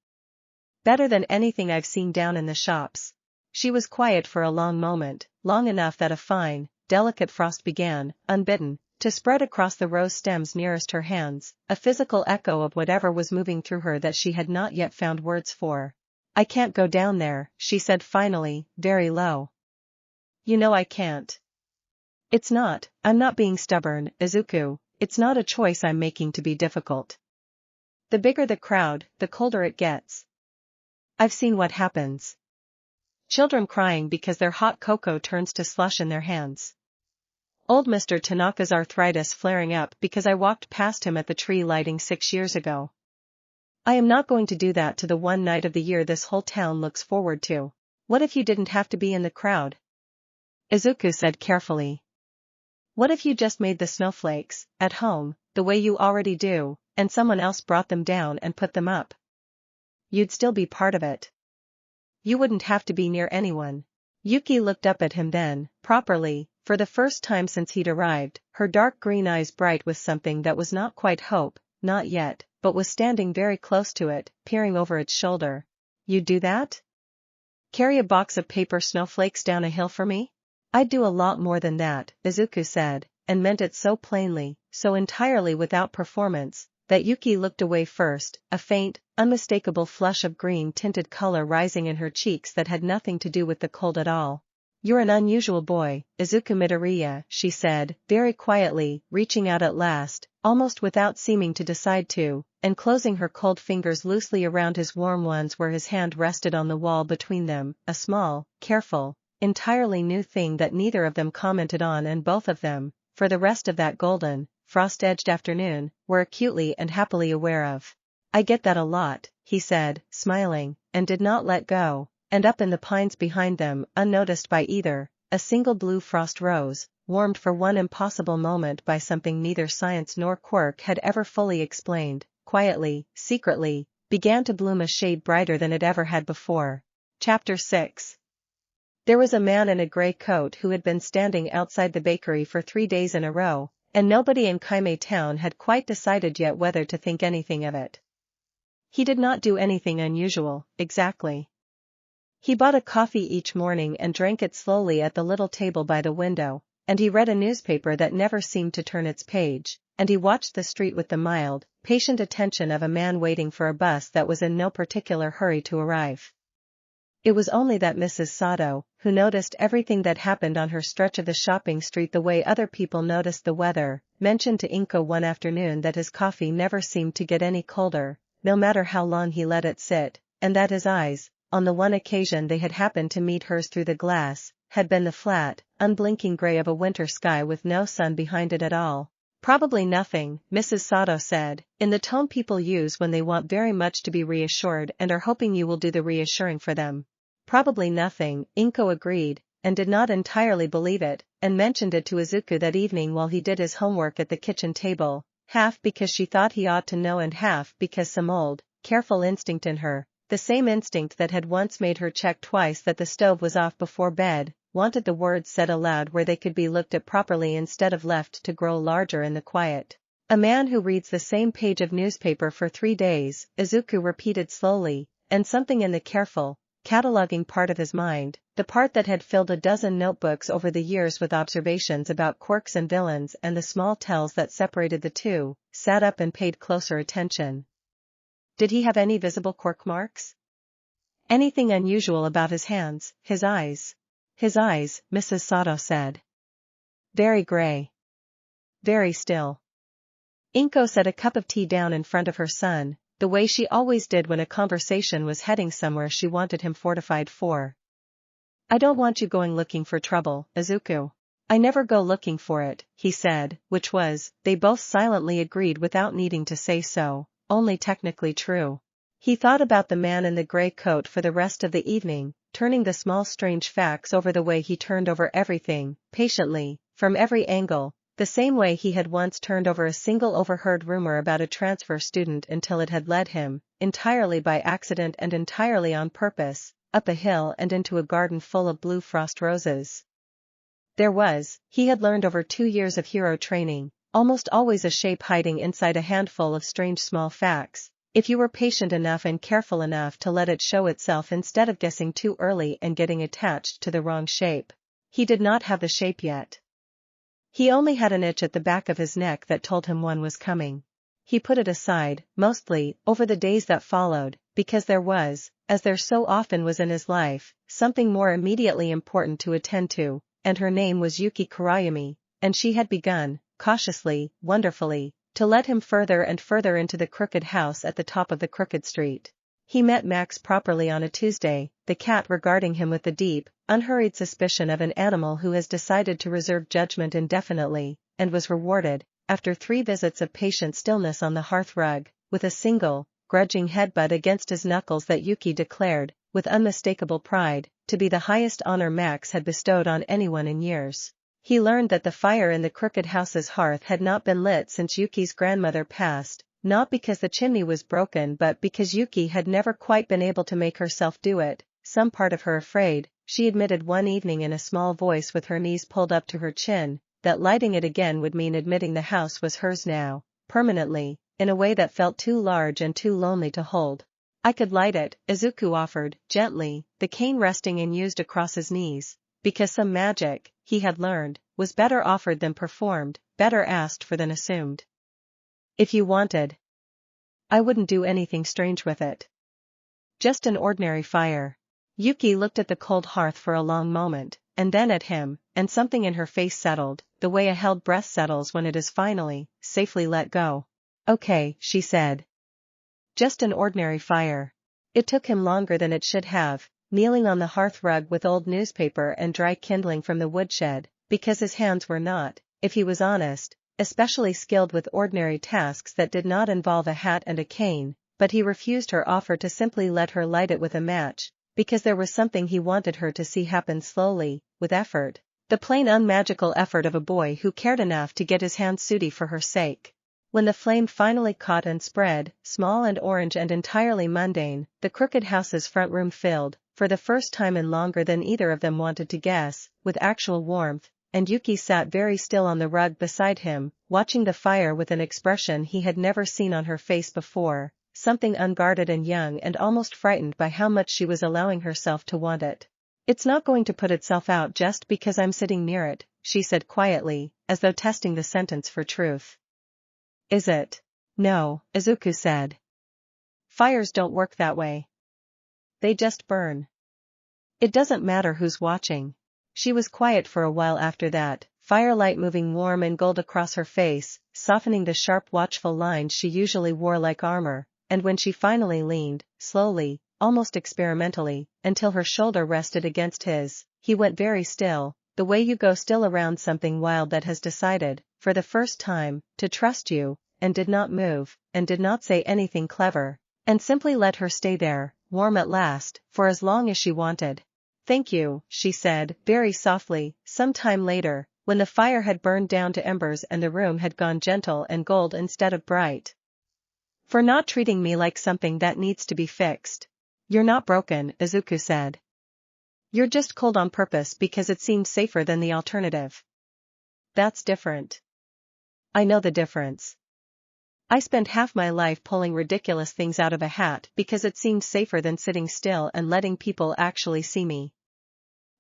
Better than anything I've seen down in the shops. She was quiet for a long moment, long enough that a fine, delicate frost began, unbidden, to spread across the rose stems nearest her hands, a physical echo of whatever was moving through her that she had not yet found words for. I can't go down there, she said finally, very low. You know I can't. I'm not being stubborn, Izuku, it's not a choice I'm making to be difficult. The bigger the crowd, the colder it gets. I've seen what happens. Children crying because their hot cocoa turns to slush in their hands. Old Mr. Tanaka's arthritis flaring up because I walked past him at the tree lighting 6 years ago. I am not going to do that to the one night of the year this whole town looks forward to. What if you didn't have to be in the crowd? Izuku said carefully. What if you just made the snowflakes, at home, the way you already do, and someone else brought them down and put them up? You'd still be part of it. You wouldn't have to be near anyone. Yuki looked up at him then, properly, for the first time since he'd arrived, her dark green eyes bright with something that was not quite hope, not yet, but was standing very close to it, peering over its shoulder. You'd do that? Carry a box of paper snowflakes down a hill for me? I'd do a lot more than that, Izuku said, and meant it so plainly, so entirely without performance, that Yuki looked away first, a faint, unmistakable flush of green-tinted color rising in her cheeks that had nothing to do with the cold at all. You're an unusual boy, Izuku Midoriya, she said, very quietly, reaching out at last, almost without seeming to decide to, and closing her cold fingers loosely around his warm ones where his hand rested on the wall between them, a small, careful, entirely new thing that neither of them commented on, and both of them, for the rest of that golden, frost-edged afternoon, were acutely and happily aware of. I get that a lot, he said, smiling, and did not let go, and up in the pines behind them, unnoticed by either, a single blue frost rose, warmed for one impossible moment by something neither science nor Quirk had ever fully explained, quietly, secretly, began to bloom a shade brighter than it ever had before. Chapter 6. There was a man in a gray coat who had been standing outside the bakery for 3 days in a row, and nobody in Kaimei town had quite decided yet whether to think anything of it. He did not do anything unusual, exactly. He bought a coffee each morning and drank it slowly at the little table by the window, and he read a newspaper that never seemed to turn its page, and he watched the street with the mild, patient attention of a man waiting for a bus that was in no particular hurry to arrive. It was only that Mrs. Sato, who noticed everything that happened on her stretch of the shopping street the way other people noticed the weather, mentioned to Inko one afternoon that his coffee never seemed to get any colder, no matter how long he let it sit, and that his eyes, on the one occasion they had happened to meet hers through the glass, had been the flat, unblinking gray of a winter sky with no sun behind it at all. Probably nothing, Mrs. Sato said, in the tone people use when they want very much to be reassured and are hoping you will do the reassuring for them. Probably nothing, Inko agreed, and did not entirely believe it, and mentioned it to Izuku that evening while he did his homework at the kitchen table, half because she thought he ought to know and half because some old, careful instinct in her, the same instinct that had once made her check twice that the stove was off before bed, wanted the words said aloud where they could be looked at properly instead of left to grow larger in the quiet. A man who reads the same page of newspaper for 3 days, Izuku repeated slowly, and something in the careful, cataloging part of his mind, the part that had filled a dozen notebooks over the years with observations about quirks and villains and the small tells that separated the two, sat up and paid closer attention. Did he have any visible quirk marks? Anything unusual about his hands, his eyes? His eyes, Mrs. Sato said. Very gray. Very still. Inko set a cup of tea down in front of her son, the way she always did when a conversation was heading somewhere she wanted him fortified for. "I don't want you going looking for trouble, Izuku." "I never go looking for it," he said, which was, they both silently agreed without needing to say so, only technically true. He thought about the man in the gray coat for the rest of the evening, turning the small strange facts over the way he turned over everything, patiently, from every angle, the same way he had once turned over a single overheard rumor about a transfer student until it had led him, entirely by accident and entirely on purpose, up a hill and into a garden full of blue frost roses. He had learned over 2 years of hero training, almost always a shape hiding inside a handful of strange small facts, if you were patient enough and careful enough to let it show itself instead of guessing too early and getting attached to the wrong shape. He did not have the shape yet. He only had an itch at the back of his neck that told him one was coming. He put it aside, mostly, over the days that followed, because there was, as there so often was in his life, something more immediately important to attend to, and her name was Yuki Kurayumi, and she had begun, cautiously, wonderfully, to let him further and further into the crooked house at the top of the crooked street. He met Max properly on a Tuesday, the cat regarding him with the deep, unhurried suspicion of an animal who has decided to reserve judgment indefinitely, and was rewarded, after 3 visits of patient stillness on the hearth rug, with a single, grudging headbutt against his knuckles that Yuki declared, with unmistakable pride, to be the highest honor Max had bestowed on anyone in years. He learned that the fire in the crooked house's hearth had not been lit since Yuki's grandmother passed, not because the chimney was broken but because Yuki had never quite been able to make herself do it, some part of her afraid, she admitted one evening in a small voice with her knees pulled up to her chin, that lighting it again would mean admitting the house was hers now, permanently, in a way that felt too large and too lonely to hold. "I could light it," Izuku offered, gently, the cane resting unused across his knees, because some magic, he had learned, was better offered than performed, better asked for than assumed. "If you wanted. I wouldn't do anything strange with it. Just an ordinary fire." Yuki looked at the cold hearth for a long moment, and then at him, and something in her face settled, the way a held breath settles when it is finally, safely let go. "Okay," she said. "Just an ordinary fire." It took him longer than it should have, kneeling on the hearth rug with old newspaper and dry kindling from the woodshed, because his hands were not, if he was honest, especially skilled with ordinary tasks that did not involve a hat and a cane, but he refused her offer to simply let her light it with a match, because there was something he wanted her to see happen slowly, with effort, the plain unmagical effort of a boy who cared enough to get his hands sooty for her sake. When the flame finally caught and spread, small and orange and entirely mundane, the crooked house's front room filled, for the first time in longer than either of them wanted to guess, with actual warmth, and Yuki sat very still on the rug beside him, watching the fire with an expression he had never seen on her face before, something unguarded and young and almost frightened by how much she was allowing herself to want it. "It's not going to put itself out just because I'm sitting near it," she said quietly, as though testing the sentence for truth. "Is it?" "No," Izuku said. "Fires don't work that way. They just burn. It doesn't matter who's watching." She was quiet for a while after that, firelight moving warm and gold across her face, softening the sharp watchful lines she usually wore like armor, and when she finally leaned, slowly, almost experimentally, until her shoulder rested against his, he went very still, the way you go still around something wild that has decided, for the first time, to trust you, and did not move, and did not say anything clever, and simply let her stay there, warm at last, for as long as she wanted. "Thank you," she said, very softly, some time later, when the fire had burned down to embers and the room had gone gentle and gold instead of bright. "For not treating me like something that needs to be fixed." "You're not broken," Izuku said. "You're just cold on purpose because it seemed safer than the alternative." "That's different." "I know the difference. I spent half my life pulling ridiculous things out of a hat because it seemed safer than sitting still and letting people actually see me."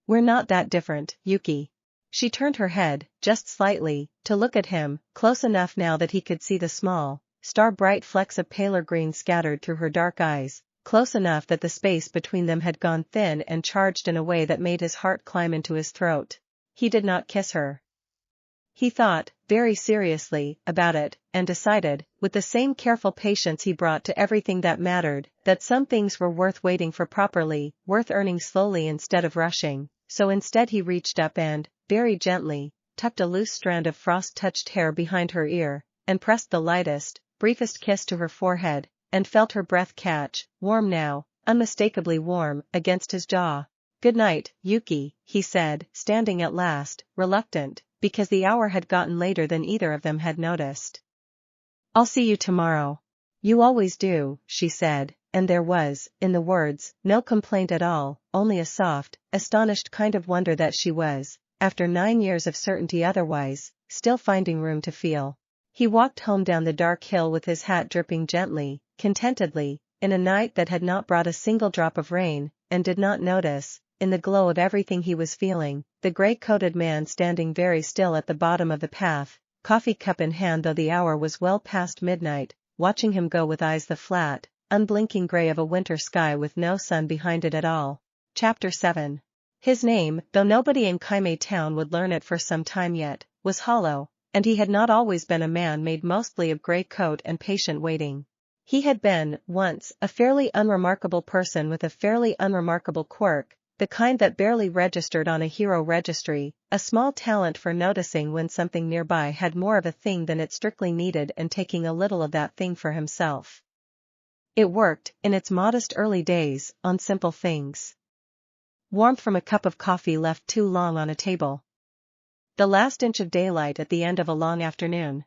"We're not that different, Yuki." She turned her head, just slightly, to look at him, close enough now that he could see the small, star-bright flecks of paler green scattered through her dark eyes, close enough that the space between them had gone thin and charged in a way that made his heart climb into his throat. He did not kiss her. He thought, very seriously, about it, and decided, with the same careful patience he brought to everything that mattered, that some things were worth waiting for properly, worth earning slowly instead of rushing. So instead he reached up and, very gently, tucked a loose strand of frost-touched hair behind her ear, and pressed the lightest, briefest kiss to her forehead, and felt her breath catch, warm now, unmistakably warm, against his jaw. "Good night, Yuki," he said, standing at last, reluctant, because the hour had gotten later than either of them had noticed. "I'll see you tomorrow." "You always do," she said, and there was, in the words, no complaint at all, only a soft, astonished kind of wonder that she was, after 9 years of certainty otherwise, still finding room to feel. He walked home down the dark hill with his hat dripping gently, contentedly, in a night that had not brought a single drop of rain, and did not notice, in the glow of everything he was feeling, the gray-coated man standing very still at the bottom of the path, coffee cup in hand though the hour was well past midnight, watching him go with eyes the flat, unblinking gray of a winter sky with no sun behind it at all. Chapter 7. His name, though nobody in Kaimei town would learn it for some time yet, was Hollow, and he had not always been a man made mostly of gray coat and patient waiting. He had been, once, a fairly unremarkable person with a fairly unremarkable quirk, the kind that barely registered on a hero registry, a small talent for noticing when something nearby had more of a thing than it strictly needed and taking a little of that thing for himself. It worked, in its modest early days, on simple things. Warmth from a cup of coffee left too long on a table. The last inch of daylight at the end of a long afternoon.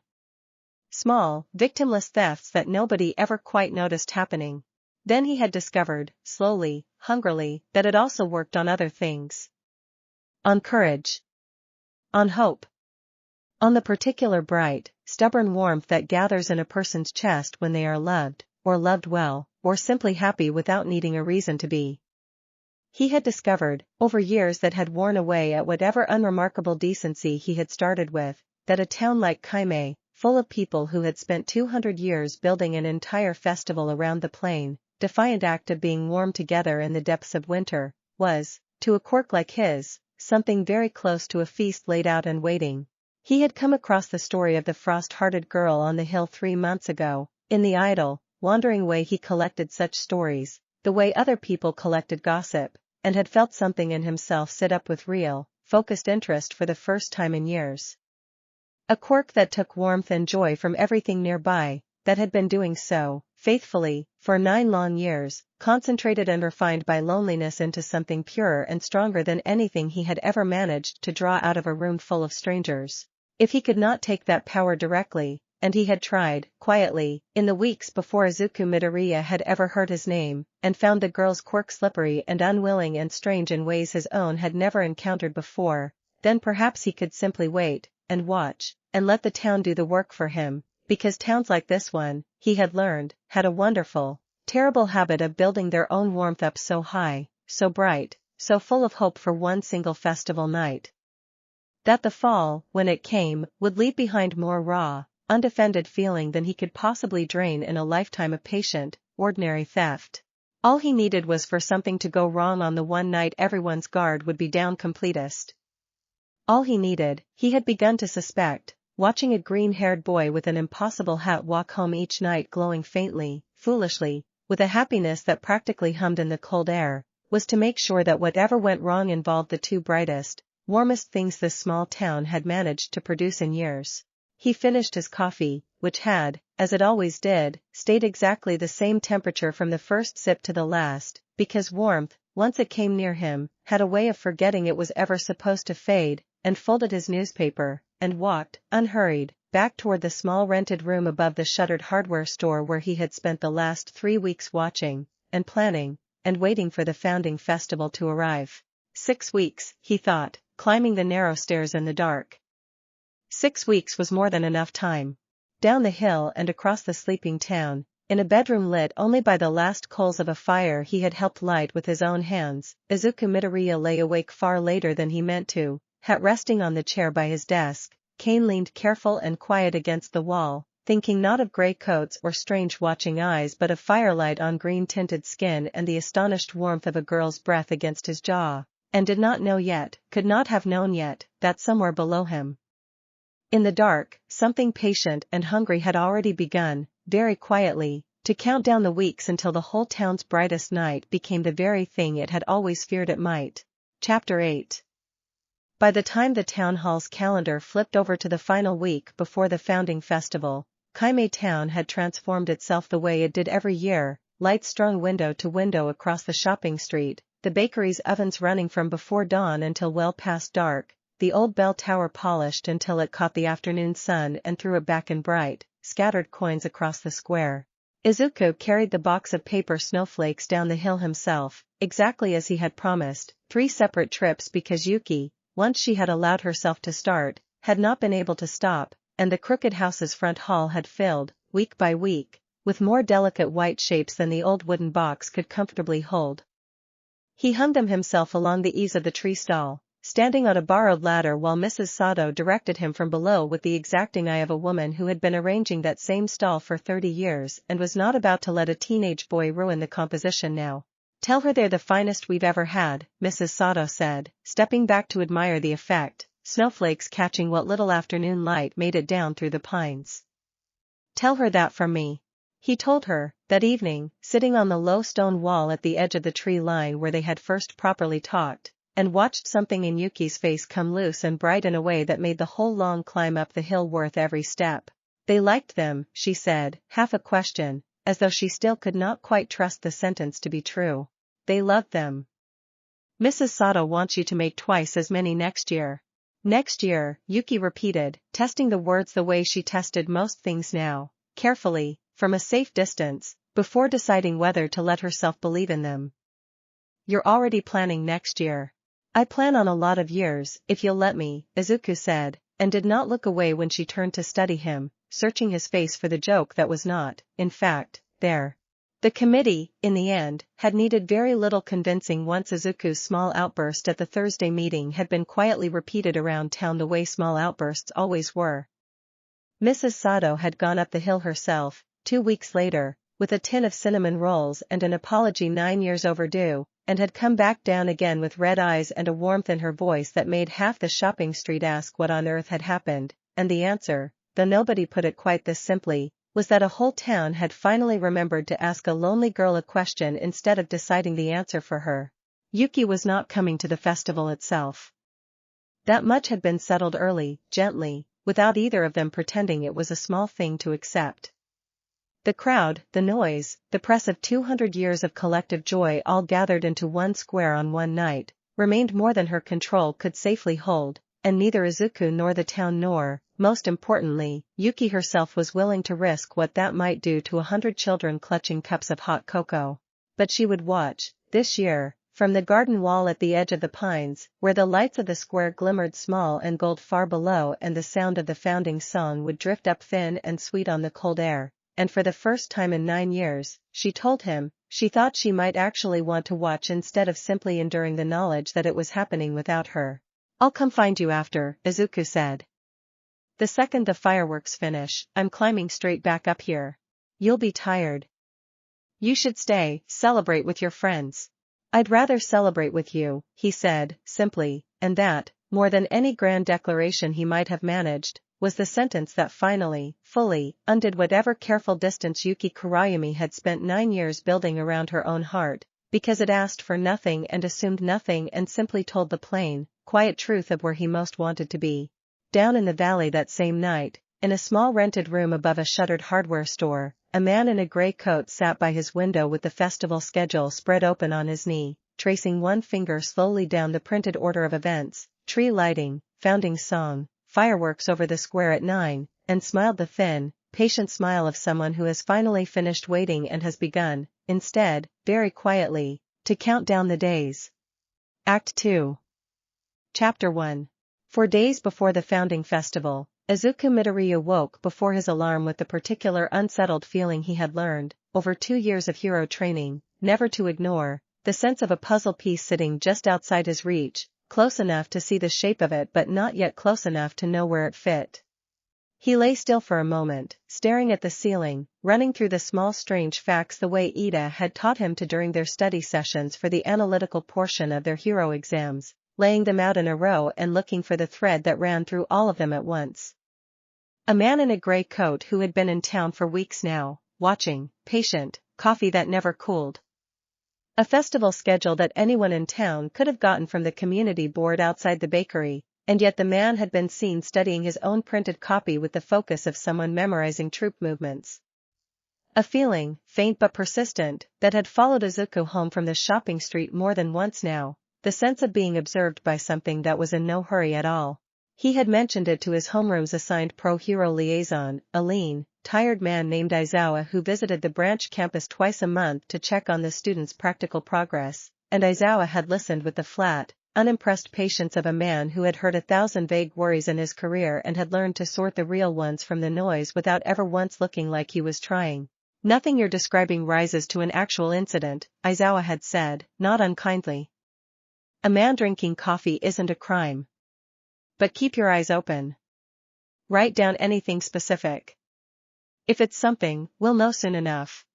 Small, victimless thefts that nobody ever quite noticed happening. Then he had discovered, slowly, hungrily, that it also worked on other things. On courage. On hope. On the particular bright, stubborn warmth that gathers in a person's chest when they are loved, or loved well, or simply happy without needing a reason to be. He had discovered, over years that had worn away at whatever unremarkable decency he had started with, that a town like Kaimei, full of people who had spent 200 years building an entire festival around the plain, defiant act of being warm together in the depths of winter, was, to a quirk like his, something very close to a feast laid out and waiting. He had come across the story of the frost-hearted girl on the hill 3 months ago, in the idle, wandering way he collected such stories, the way other people collected gossip, and had felt something in himself sit up with real, focused interest for the first time in years. A quirk that took warmth and joy from everything nearby, that had been doing so, faithfully, for 9 long years, concentrated and refined by loneliness into something purer and stronger than anything he had ever managed to draw out of a room full of strangers. If he could not take that power directly, and he had tried, quietly, in the weeks before Izuku Midoriya had ever heard his name, and found the girl's quirk slippery and unwilling and strange in ways his own had never encountered before, then perhaps he could simply wait, and watch, and let the town do the work for him, because towns like this one, he had learned, had a wonderful, terrible habit of building their own warmth up so high, so bright, so full of hope for one single festival night, that the fall, when it came, would leave behind more raw, undefended feeling than he could possibly drain in a lifetime of patient, ordinary theft. All he needed was for something to go wrong on the one night everyone's guard would be down completest. All he needed, he had begun to suspect, watching a green-haired boy with an impossible hat walk home each night glowing faintly, foolishly, with a happiness that practically hummed in the cold air, was to make sure that whatever went wrong involved the 2 brightest, warmest things this small town had managed to produce in years. He finished his coffee, which had, as it always did, stayed exactly the same temperature from the first sip to the last, because warmth, once it came near him, had a way of forgetting it was ever supposed to fade, and folded his newspaper, and walked, unhurried, back toward the small rented room above the shuttered hardware store where he had spent the last 3 weeks watching, and planning, and waiting for the founding festival to arrive. 6 weeks, he thought, climbing the narrow stairs in the dark. 6 weeks was more than enough time. Down the hill and across the sleeping town, in a bedroom lit only by the last coals of a fire he had helped light with his own hands, Izuku Midoriya lay awake far later than he meant to, hat resting on the chair by his desk, cane leaned careful and quiet against the wall, thinking not of gray coats or strange watching eyes but of firelight on green-tinted skin and the astonished warmth of a girl's breath against his jaw, and did not know yet, could not have known yet, that somewhere below him, In the dark, something patient and hungry had already begun, very quietly, to count down the weeks until the whole town's brightest night became the very thing it had always feared it might. Chapter 8. By the time the town hall's calendar flipped over to the final week before the founding festival, Kaimei Town had transformed itself the way it did every year, lights strung window to window across the shopping street, the bakery's ovens running from before dawn until well past dark, the old bell tower polished until it caught the afternoon sun and threw it back in bright, scattered coins across the square. Izuku carried the box of paper snowflakes down the hill himself, exactly as he had promised, 3 separate trips because Yuki, once she had allowed herself to start, had not been able to stop, and the crooked house's front hall had filled, week by week, with more delicate white shapes than the old wooden box could comfortably hold. He hung them himself along the eaves of the tree stall, standing on a borrowed ladder while Mrs. Sato directed him from below with the exacting eye of a woman who had been arranging that same stall for 30 years and was not about to let a teenage boy ruin the composition now. "Tell her they're the finest we've ever had," Mrs. Sato said, stepping back to admire the effect, snowflakes catching what little afternoon light made it down through the pines. "Tell her that from me." He told her, that evening, sitting on the low stone wall at the edge of the tree line where they had first properly talked, and watched something in Yuki's face come loose and bright in a way that made the whole long climb up the hill worth every step. "They liked them," she said, half a question, as though she still could not quite trust the sentence to be true. "They loved them. Mrs. Sato wants you to make twice as many next year." "Next year," Yuki repeated, testing the words the way she tested most things now, carefully, from a safe distance, before deciding whether to let herself believe in them. "You're already planning next year." "I plan on a lot of years, if you'll let me," Izuku said, and did not look away when she turned to study him, searching his face for the joke that was not, in fact, there. The committee, in the end, had needed very little convincing once Izuku's small outburst at the Thursday meeting had been quietly repeated around town the way small outbursts always were. Mrs. Sato had gone up the hill herself, 2 weeks later, with a tin of cinnamon rolls and an apology 9 years overdue, and had come back down again with red eyes and a warmth in her voice that made half the shopping street ask what on earth had happened, and the answer, though nobody put it quite this simply, was that a whole town had finally remembered to ask a lonely girl a question instead of deciding the answer for her. Yuki was not coming to the festival itself. That much had been settled early, gently, without either of them pretending it was a small thing to accept. The crowd, the noise, the press of 200 years of collective joy all gathered into one square on one night, remained more than her control could safely hold, and neither Izuku nor the town nor, most importantly, Yuki herself was willing to risk what that might do to 100 children clutching cups of hot cocoa. But she would watch, this year, from the garden wall at the edge of the pines, where the lights of the square glimmered small and gold far below and the sound of the founding song would drift up thin and sweet on the cold air. And for the first time in 9 years, she told him, she thought she might actually want to watch instead of simply enduring the knowledge that it was happening without her. "I'll come find you after," Izuku said. "The second the fireworks finish, I'm climbing straight back up here. You'll be tired. You should stay, celebrate with your friends." "I'd rather celebrate with you," he said, simply, and that, more than any grand declaration he might have managed, was the sentence that finally, fully, undid whatever careful distance Yuki Kurayumi had spent 9 years building around her own heart, because it asked for nothing and assumed nothing and simply told the plain, quiet truth of where he most wanted to be. Down in the valley that same night, in a small rented room above a shuttered hardware store, a man in a gray coat sat by his window with the festival schedule spread open on his knee, tracing one finger slowly down the printed order of events, tree lighting, founding song, fireworks over the square at 9, and smiled the thin, patient smile of someone who has finally finished waiting and has begun, instead, very quietly, to count down the days. Act 2. Chapter 1. 4 days before the founding festival, Izuku Midoriya woke before his alarm with the particular unsettled feeling he had learned, over 2 years of hero training, never to ignore, the sense of a puzzle piece sitting just outside his reach, close enough to see the shape of it but not yet close enough to know where it fit. He lay still for a moment, staring at the ceiling, running through the small strange facts the way Ida had taught him to during their study sessions for the analytical portion of their hero exams, laying them out in a row and looking for the thread that ran through all of them at once. A man in a gray coat who had been in town for weeks now, watching, patient, coffee that never cooled. A festival schedule that anyone in town could have gotten from the community board outside the bakery, and yet the man had been seen studying his own printed copy with the focus of someone memorizing troop movements. A feeling, faint but persistent, that had followed Izuku home from the shopping street more than once now, the sense of being observed by something that was in no hurry at all. He had mentioned it to his homeroom's assigned pro-hero liaison, a lean, tired man named Aizawa who visited the branch campus twice a month to check on the students' practical progress, and Aizawa had listened with the flat, unimpressed patience of a man who had heard 1,000 vague worries in his career and had learned to sort the real ones from the noise without ever once looking like he was trying. Nothing you're describing rises to an actual incident, Aizawa had said, not unkindly. A man drinking coffee isn't a crime. But keep your eyes open. Write down anything specific. If it's something, we'll know soon enough.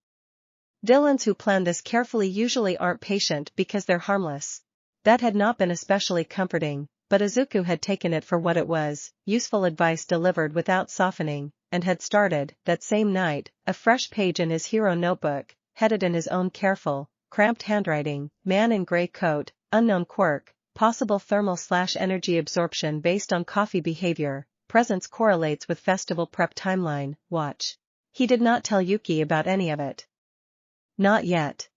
Villains who plan this carefully usually aren't patient because they're harmless. That had not been especially comforting, but Izuku had taken it for what it was, useful advice delivered without softening, and had started, that same night, a fresh page in his hero notebook, headed in his own careful, cramped handwriting, man in gray coat, unknown quirk, possible thermal/energy absorption based on coffee behavior, presence correlates with festival prep timeline, watch. He did not tell Yuki about any of it. Not yet.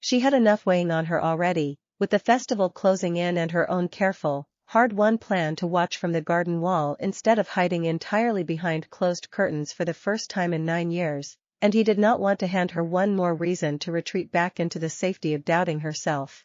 She had enough weighing on her already, with the festival closing in and her own careful, hard-won plan to watch from the garden wall instead of hiding entirely behind closed curtains for the first time in 9 years, and he did not want to hand her one more reason to retreat back into the safety of doubting herself.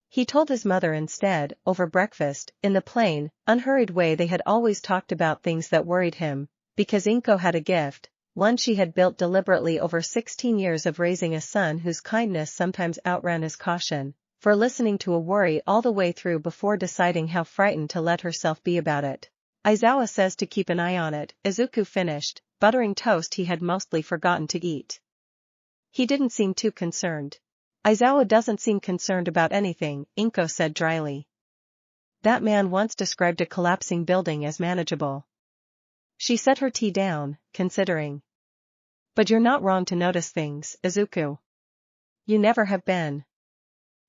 He told his mother instead, over breakfast, in the plain, unhurried way they had always talked about things that worried him, because Inko had a gift, one she had built deliberately over 16 years of raising a son whose kindness sometimes outran his caution, for listening to a worry all the way through before deciding how frightened to let herself be about it. Aizawa says to keep an eye on it, Izuku finished, buttering toast he had mostly forgotten to eat. He didn't seem too concerned. Aizawa doesn't seem concerned about anything, Inko said dryly. That man once described a collapsing building as manageable. She set her tea down, considering. But you're not wrong to notice things, Izuku. You never have been.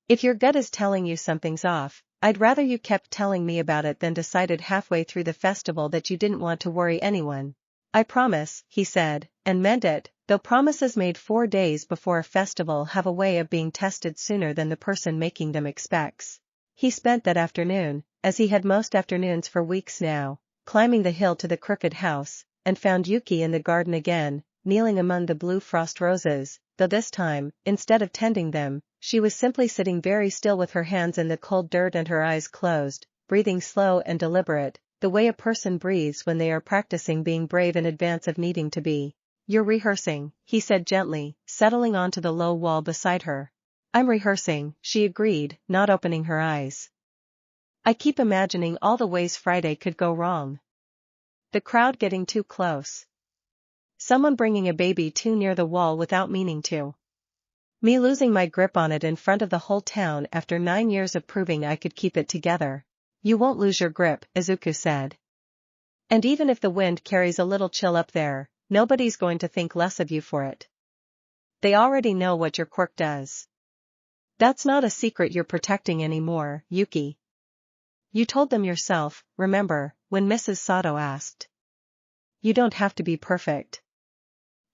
If your gut is telling you something's off, I'd rather you kept telling me about it than decided halfway through the festival that you didn't want to worry anyone. I promise, he said, and meant it, though promises made 4 days before a festival have a way of being tested sooner than the person making them expects. He spent that afternoon, as he had most afternoons for weeks now, climbing the hill to the crooked house, and found Yuki in the garden again, kneeling among the blue frost roses, though this time, instead of tending them, she was simply sitting very still with her hands in the cold dirt and her eyes closed, breathing slow and deliberate, the way a person breathes when they are practicing being brave in advance of needing to be. You're rehearsing, he said gently, settling onto the low wall beside her. I'm rehearsing, she agreed, not opening her eyes. I keep imagining all the ways Friday could go wrong. The crowd getting too close. Someone bringing a baby too near the wall without meaning to. Me losing my grip on it in front of the whole town after 9 years of proving I could keep it together. You won't lose your grip, Izuku said. And even if the wind carries a little chill up there, nobody's going to think less of you for it. They already know what your quirk does. That's not a secret you're protecting anymore, Yuki. You told them yourself, remember, when Mrs. Sato asked. You don't have to be perfect.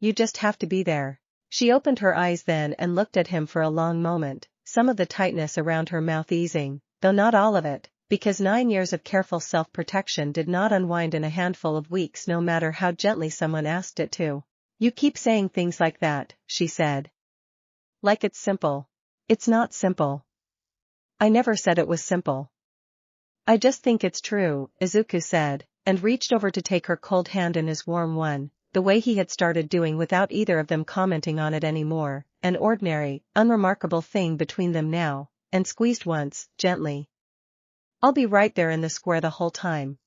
You just have to be there. She opened her eyes then and looked at him for a long moment, some of the tightness around her mouth easing, though not all of it, because 9 years of careful self-protection did not unwind in a handful of weeks no matter how gently someone asked it to. You keep saying things like that, she said. Like it's simple. It's not simple. I never said it was simple. I just think it's true, Izuku said, and reached over to take her cold hand in his warm one, the way he had started doing without either of them commenting on it anymore, an ordinary, unremarkable thing between them now, and squeezed once, gently. I'll be right there in the square the whole time.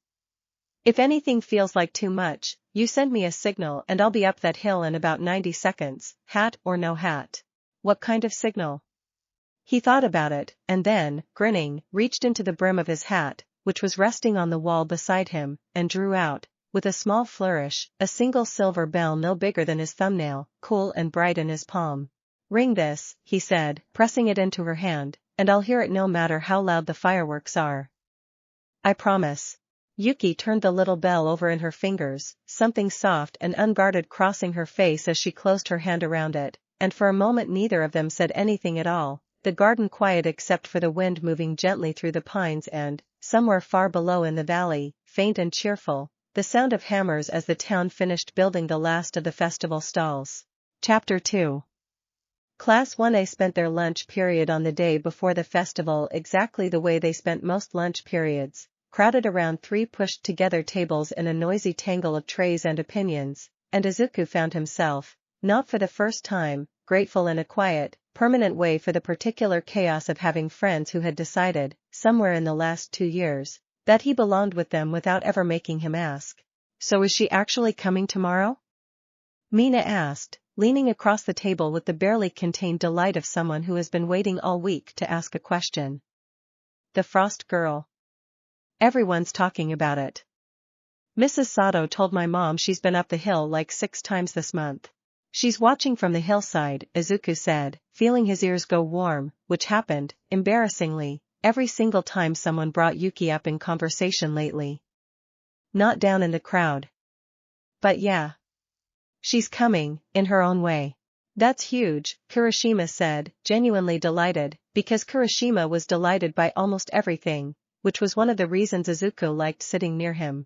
If anything feels like too much, you send me a signal and I'll be up that hill in about 90 seconds, hat or no hat. What kind of signal? He thought about it, and then, grinning, reached into the brim of his hat, which was resting on the wall beside him, and drew out, with a small flourish, a single silver bell no bigger than his thumbnail, cool and bright in his palm. "Ring this," he said, pressing it into her hand, "and I'll hear it no matter how loud the fireworks are. I promise." Yuki turned the little bell over in her fingers, something soft and unguarded crossing her face as she closed her hand around it, and for a moment neither of them said anything at all, the garden quiet except for the wind moving gently through the pines and, somewhere far below in the valley, faint and cheerful, the sound of hammers as the town finished building the last of the festival stalls. Chapter 2. Class 1A spent their lunch period on the day before the festival exactly the way they spent most lunch periods, crowded around 3 pushed-together tables in a noisy tangle of trays and opinions, and Izuku found himself, not for the first time, grateful in a quiet, permanent way for the particular chaos of having friends who had decided, somewhere in the last 2 years, that he belonged with them without ever making him ask. "So is she actually coming tomorrow?" Mina asked, leaning across the table with the barely contained delight of someone who has been waiting all week to ask a question. "The Frost Girl. Everyone's talking about it. Mrs. Sato told my mom she's been up the hill like 6 times this month. She's watching from the hillside," Izuku said, feeling his ears go warm, which happened, embarrassingly, every single time someone brought Yuki up in conversation lately. "Not down in the crowd. But yeah. She's coming, in her own way." "That's huge," Kurashima said, genuinely delighted, because Kurashima was delighted by almost everything, which was one of the reasons Izuku liked sitting near him.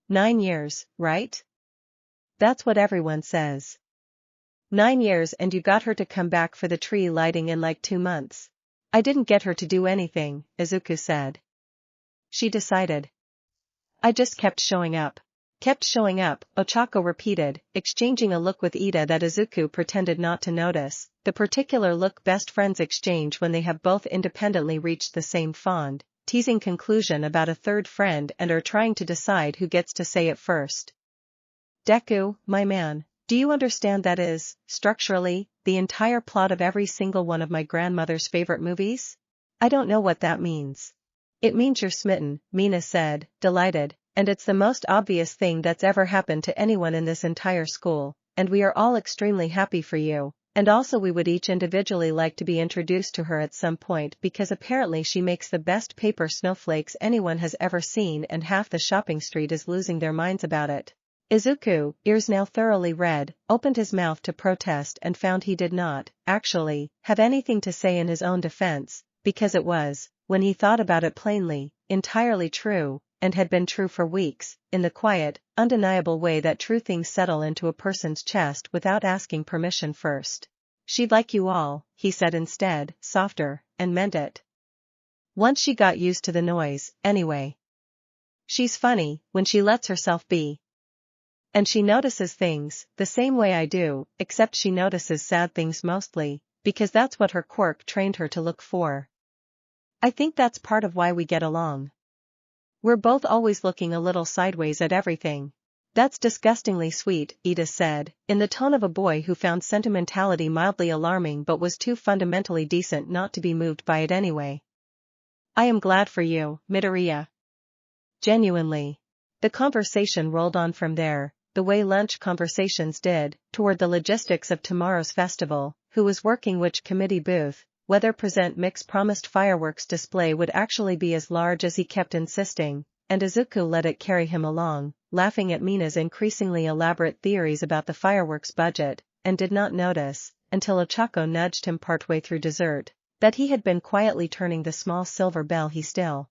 9 years, right? That's what everyone says. 9 years and you got her to come back for the tree lighting in like 2 months. "I didn't get her to do anything," Izuku said. "She decided. I just kept showing up." "Kept showing up," Ochako repeated, exchanging a look with Ida that Izuku pretended not to notice, the particular look best friends exchange when they have both independently reached the same fond, teasing conclusion about a third friend and are trying to decide who gets to say it first. "Deku, my man, do you understand that is, structurally, the entire plot of every single one of my grandmother's favorite movies?" "I don't know what that means." "It means you're smitten," Mina said, delighted. "And it's the most obvious thing that's ever happened to anyone in this entire school, and we are all extremely happy for you, and also we would each individually like to be introduced to her at some point because apparently she makes the best paper snowflakes anyone has ever seen and half the shopping street is losing their minds about it." Izuku, ears now thoroughly red, opened his mouth to protest and found he did not, actually, have anything to say in his own defense, because it was, when he thought about it plainly, entirely true, and had been true for weeks, in the quiet, undeniable way that true things settle into a person's chest without asking permission first. "She'd like you all," he said instead, softer, and meant it. "Once she got used to the noise, anyway. She's funny, when she lets herself be. And she notices things, the same way I do, except she notices sad things mostly, because that's what her quirk trained her to look for. I think that's part of why we get along. We're both always looking a little sideways at everything." "That's disgustingly sweet," Ida said, in the tone of a boy who found sentimentality mildly alarming but was too fundamentally decent not to be moved by it anyway. "I am glad for you, Midoriya. Genuinely." The conversation rolled on from there, the way lunch conversations did, toward the logistics of tomorrow's festival, who was working which committee booth, whether present Mick's promised fireworks display would actually be as large as he kept insisting, and Izuku let it carry him along, laughing at Mina's increasingly elaborate theories about the fireworks budget, and did not notice, until Ochako nudged him partway through dessert, that he had been quietly turning the small silver bell he still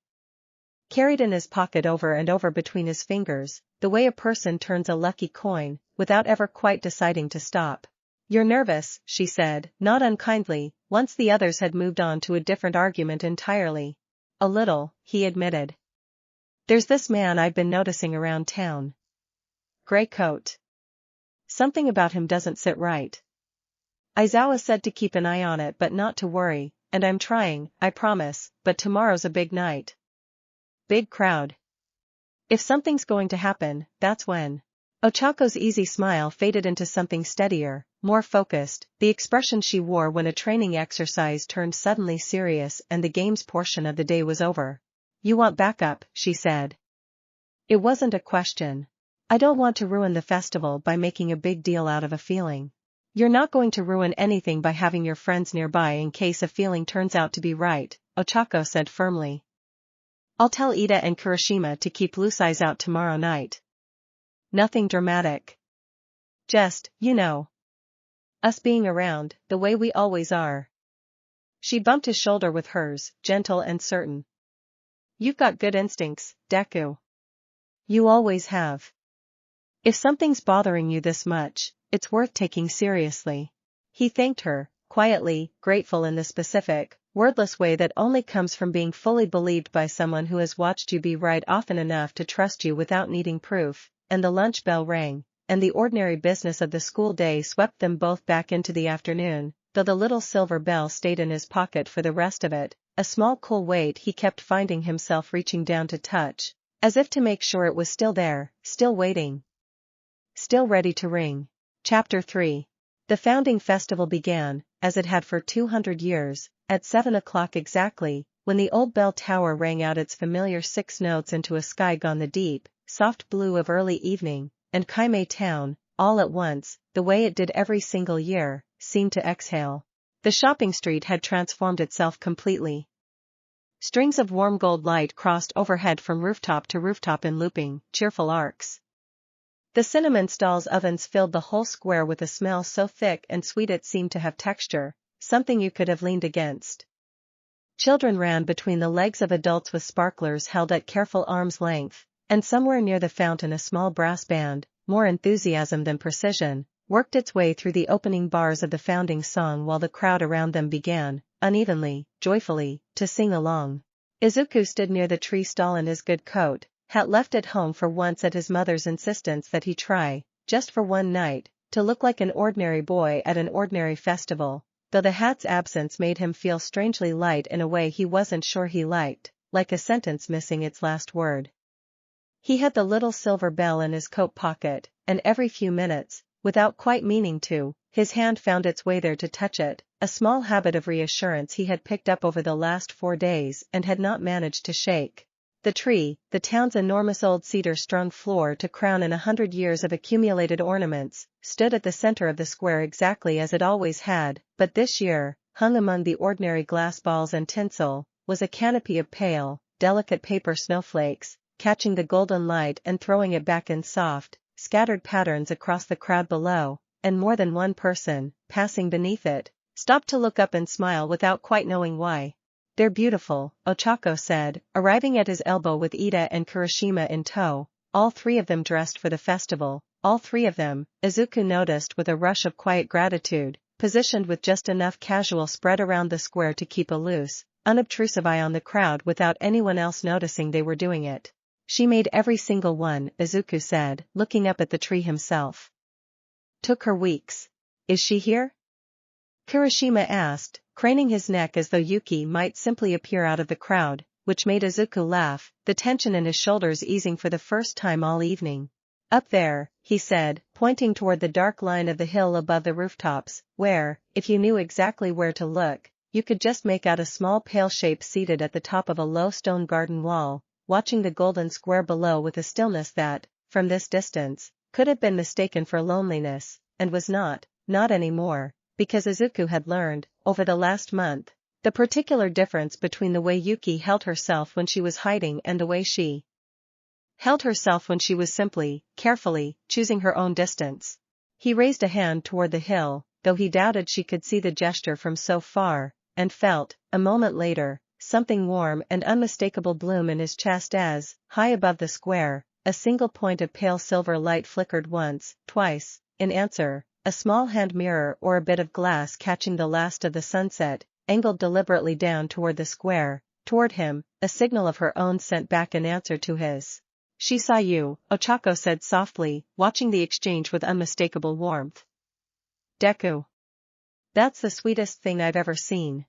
carried in his pocket over and over between his fingers, the way a person turns a lucky coin, without ever quite deciding to stop. "You're nervous," she said, not unkindly, once the others had moved on to a different argument entirely. "A little," he admitted. "There's this man I've been noticing around town. Gray coat. Something about him doesn't sit right. Aizawa said to keep an eye on it but not to worry, and I'm trying, I promise, but tomorrow's a big night. Big crowd. If something's going to happen, that's when." Ochako's easy smile faded into something steadier, more focused, the expression she wore when a training exercise turned suddenly serious and the games portion of the day was over. "You want backup," she said. It wasn't a question. I don't want to ruin the festival by making a big deal out of a feeling. You're not going to ruin anything by having your friends nearby in case a feeling turns out to be right, Ochako said firmly. I'll tell Ida and Kurashima to keep loose eyes out tomorrow night. Nothing dramatic. Just, us being around, the way we always are. She bumped his shoulder with hers, gentle and certain. You've got good instincts, Deku. You always have. If something's bothering you this much, it's worth taking seriously. He thanked her, quietly, grateful in the specific, wordless way that only comes from being fully believed by someone who has watched you be right often enough to trust you without needing proof, and the lunch bell rang, and the ordinary business of the school day swept them both back into the afternoon, though the little silver bell stayed in his pocket for the rest of it, a small cool weight he kept finding himself reaching down to touch, as if to make sure it was still there, still waiting. Still ready to ring. Chapter 3. The founding festival began, as it had for 200 years, at 7 o'clock exactly, when the old bell tower rang out its familiar 6 notes into a sky gone the deep, soft blue of early evening, and Kaimei town, all at once, the way it did every single year, seemed to exhale. The shopping street had transformed itself completely. Strings of warm gold light crossed overhead from rooftop to rooftop in looping, cheerful arcs. The cinnamon stalls' ovens filled the whole square with a smell so thick and sweet it seemed to have texture, something you could have leaned against. Children ran between the legs of adults with sparklers held at careful arm's length, and somewhere near the fountain a small brass band, more enthusiasm than precision, worked its way through the opening bars of the founding song while the crowd around them began, unevenly, joyfully, to sing along. Izuku stood near the tree stall in his good coat, hat left at home for once at his mother's insistence that he try, just for one night, to look like an ordinary boy at an ordinary festival, though the hat's absence made him feel strangely light in a way he wasn't sure he liked, like a sentence missing its last word. He had the little silver bell in his coat pocket, and every few minutes, without quite meaning to, his hand found its way there to touch it, a small habit of reassurance he had picked up over the last 4 days and had not managed to shake. The tree, the town's enormous old cedar-strung floor to crown in 100 years of accumulated ornaments, stood at the center of the square exactly as it always had, but this year, hung among the ordinary glass balls and tinsel, was a canopy of pale, delicate paper snowflakes, catching the golden light and throwing it back in soft, scattered patterns across the crowd below, and more than one person, passing beneath it, stopped to look up and smile without quite knowing why. They're beautiful, Ochako said, arriving at his elbow with Ida and Kurashima in tow, all 3 of them dressed for the festival, all 3 of them, Izuku noticed with a rush of quiet gratitude, positioned with just enough casual spread around the square to keep a loose, unobtrusive eye on the crowd without anyone else noticing they were doing it. She made every single one, Izuku said, looking up at the tree himself. Took her weeks. Is she here? Kurashima asked, craning his neck as though Yuki might simply appear out of the crowd, which made Izuku laugh, the tension in his shoulders easing for the first time all evening. Up there, he said, pointing toward the dark line of the hill above the rooftops, where, if you knew exactly where to look, you could just make out a small pale shape seated at the top of a low stone garden wall, watching the golden square below with a stillness that, from this distance, could have been mistaken for loneliness, and was not anymore. Because Izuku had learned, over the last month, the particular difference between the way Yuki held herself when she was hiding and the way she held herself when she was simply, carefully, choosing her own distance. He raised a hand toward the hill, though he doubted she could see the gesture from so far, and felt, a moment later, something warm and unmistakable bloom in his chest as, high above the square, a single point of pale silver light flickered once, twice, in answer. A small hand mirror or a bit of glass catching the last of the sunset, angled deliberately down toward the square, toward him, a signal of her own sent back in answer to his. She saw you, Ochako said softly, watching the exchange with unmistakable warmth. Deku. That's the sweetest thing I've ever seen.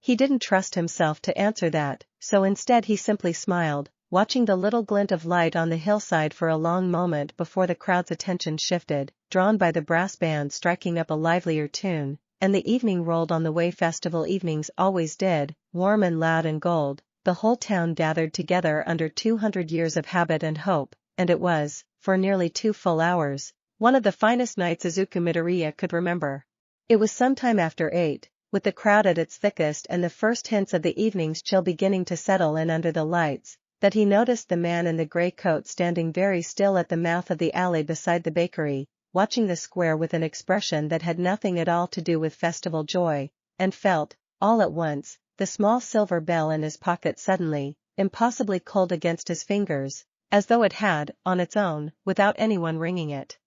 He didn't trust himself to answer that, so instead he simply smiled, watching the little glint of light on the hillside for a long moment before the crowd's attention shifted, drawn by the brass band striking up a livelier tune, and the evening rolled on the way festival evenings always did, warm and loud and gold, the whole town gathered together under 200 years of habit and hope, and it was, for nearly 2 full hours, one of the finest nights Izuku Midoriya could remember. It was sometime after 8, with the crowd at its thickest and the first hints of the evening's chill beginning to settle in under the lights, that he noticed the man in the gray coat standing very still at the mouth of the alley beside the bakery, watching the square with an expression that had nothing at all to do with festival joy, and felt, all at once, the small silver bell in his pocket suddenly, impossibly cold against his fingers, as though it had, on its own, without anyone ringing it,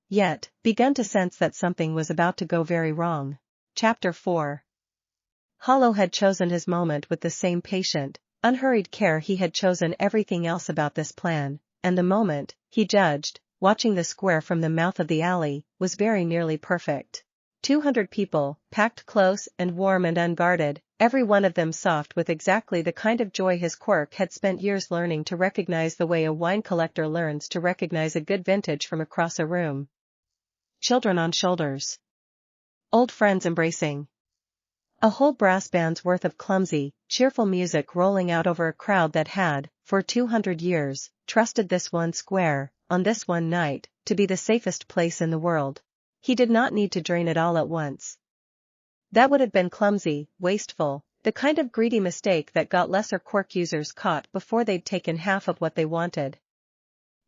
yet, begun to sense that something was about to go very wrong. Chapter 4. Hollow had chosen his moment with the same patient, unhurried care he had chosen everything else about this plan, and the moment, he judged, watching the square from the mouth of the alley, was very nearly perfect. 200 people, packed close and warm and unguarded, every one of them soft with exactly the kind of joy his Quirk had spent years learning to recognize the way a wine collector learns to recognize a good vintage from across a room. Children on shoulders. Old friends embracing. A whole brass band's worth of clumsy, cheerful music rolling out over a crowd that had, for 200 years, trusted this one square, on this one night, to be the safest place in the world. He did not need to drain it all at once. That would have been clumsy, wasteful, the kind of greedy mistake that got lesser Quirk users caught before they'd taken half of what they wanted.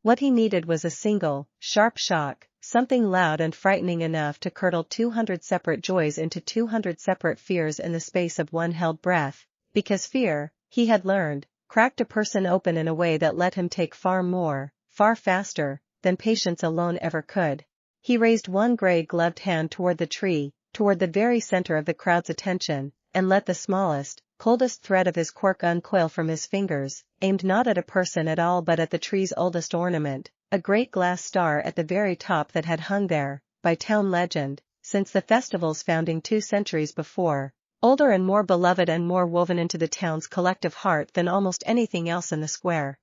What he needed was a single, sharp shock, something loud and frightening enough to curdle 200 separate joys into 200 separate fears in the space of one held breath, because fear, he had learned, cracked a person open in a way that let him take far more, far faster, than patience alone ever could. He raised one gray-gloved hand toward the tree, toward the very center of the crowd's attention, and let the smallest, coldest thread of his Quirk uncoil from his fingers, aimed not at a person at all but at the tree's oldest ornament, a great glass star at the very top that had hung there, by town legend, since the festival's founding 2 centuries before, older and more beloved and more woven into the town's collective heart than almost anything else in the square.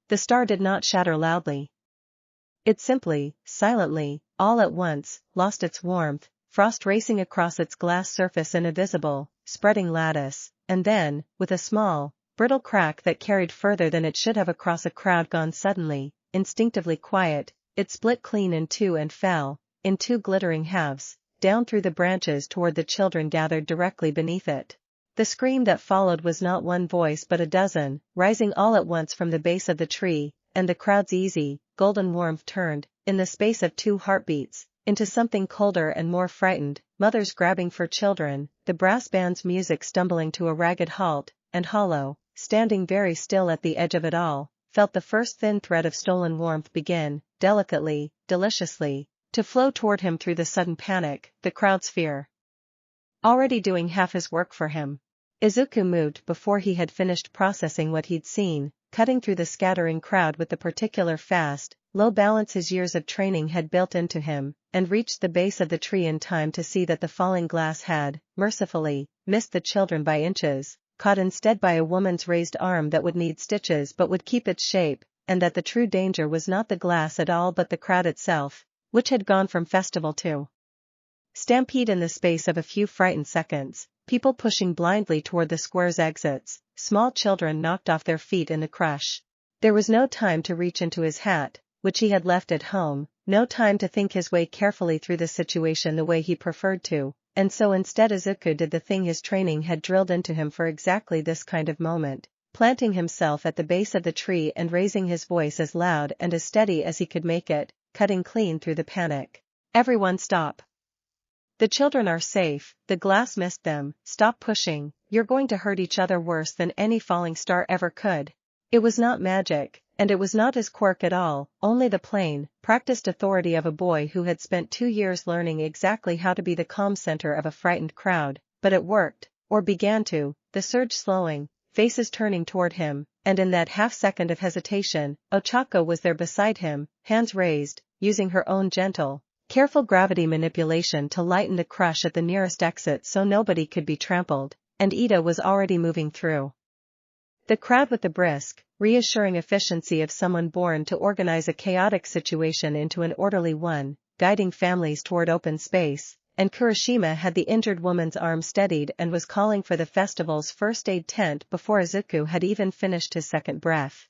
The star did not shatter loudly. It simply, silently, all at once, lost its warmth, frost racing across its glass surface in a visible, spreading lattice, and then, with a small, brittle crack that carried further than it should have across a crowd gone suddenly, instinctively quiet, it split clean in 2 and fell, in 2 glittering halves, down through the branches toward the children gathered directly beneath it. The scream that followed was not one voice but a dozen, rising all at once from the base of the tree, and the crowd's easy, golden warmth turned, in the space of 2 heartbeats, into something colder and more frightened, mothers grabbing for children, the brass band's music stumbling to a ragged halt, and Hollow, standing very still at the edge of it all, felt the first thin thread of stolen warmth begin, delicately, deliciously, to flow toward him through the sudden panic, the crowd's fear. Already doing half his work for him. Izuku moved before he had finished processing what he'd seen, cutting through the scattering crowd with the particular fast, low balance his years of training had built into him, and reached the base of the tree in time to see that the falling glass had, mercifully, missed the children by inches, caught instead by a woman's raised arm that would need stitches but would keep its shape, and that the true danger was not the glass at all but the crowd itself, which had gone from festival to stampede in the space of a few frightened seconds, people pushing blindly toward the square's exits, small children knocked off their feet in the crush. There was no time to reach into his hat, which he had left at home, no time to think his way carefully through the situation the way he preferred to, and so instead Izuku did the thing his training had drilled into him for exactly this kind of moment, planting himself at the base of the tree and raising his voice as loud and as steady as he could make it, cutting clean through the panic. Everyone stop. The children are safe, the glass missed them, stop pushing, you're going to hurt each other worse than any falling star ever could. It was not magic, and it was not his Quirk at all, only the plain, practiced authority of a boy who had spent 2 years learning exactly how to be the calm center of a frightened crowd, but it worked, or began to, the surge slowing, faces turning toward him, and in that half-second of hesitation, Ochako was there beside him, hands raised, using her own gentle, careful gravity manipulation to lighten the crush at the nearest exit so nobody could be trampled, and Ida was already moving through the crowd with the brisk, reassuring efficiency of someone born to organize a chaotic situation into an orderly one, guiding families toward open space, and Kurashima had the injured woman's arm steadied and was calling for the festival's first aid tent before Izuku had even finished his second breath.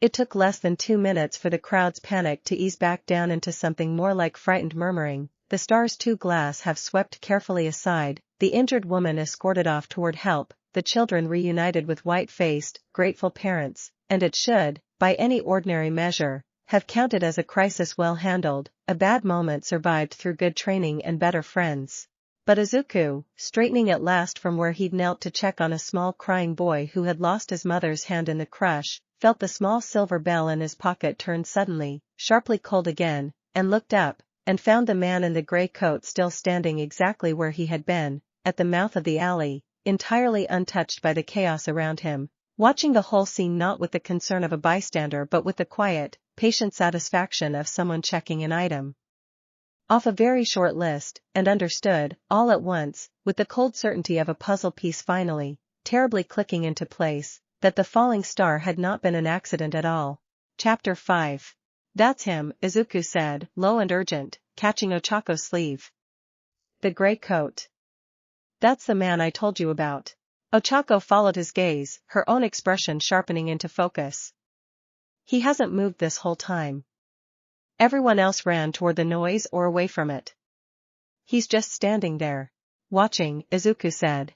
It took less than 2 minutes for the crowd's panic to ease back down into something more like frightened murmuring. The stars two glass have swept carefully aside, the injured woman escorted off toward help, the children reunited with white-faced, grateful parents, and it should, by any ordinary measure, have counted as a crisis well handled, a bad moment survived through good training and better friends. But Izuku, straightening at last from where he'd knelt to check on a small crying boy who had lost his mother's hand in the crush, felt the small silver bell in his pocket turn suddenly, sharply cold again, and looked up, and found the man in the gray coat still standing exactly where he had been, at the mouth of the alley, entirely untouched by the chaos around him, watching the whole scene not with the concern of a bystander but with the quiet, patient satisfaction of someone checking an item off a very short list, and understood, all at once, with the cold certainty of a puzzle piece finally, terribly clicking into place, that the falling star had not been an accident at all. Chapter 5. That's him, Izuku said, low and urgent, catching Ochako's sleeve. The gray coat. That's the man I told you about. Ochako followed his gaze, her own expression sharpening into focus. He hasn't moved this whole time. Everyone else ran toward the noise or away from it. He's just standing there. Watching, Izuku said.